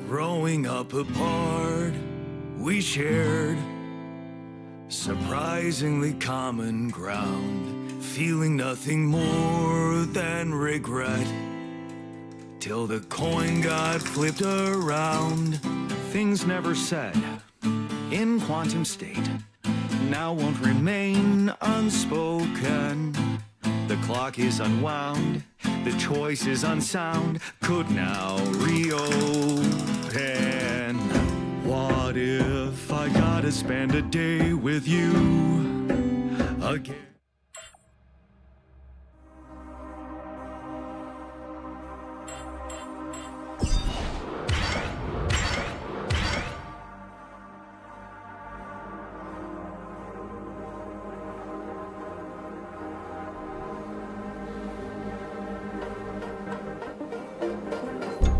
Growing up apart, we shared surprisingly common ground, feeling nothing more than regret. Till the coin got flipped around. Things never said in quantum state now won't remain unspoken. The clock is unwound, the choice is unsound, could now reopen. What if I gotta spend a day with you again?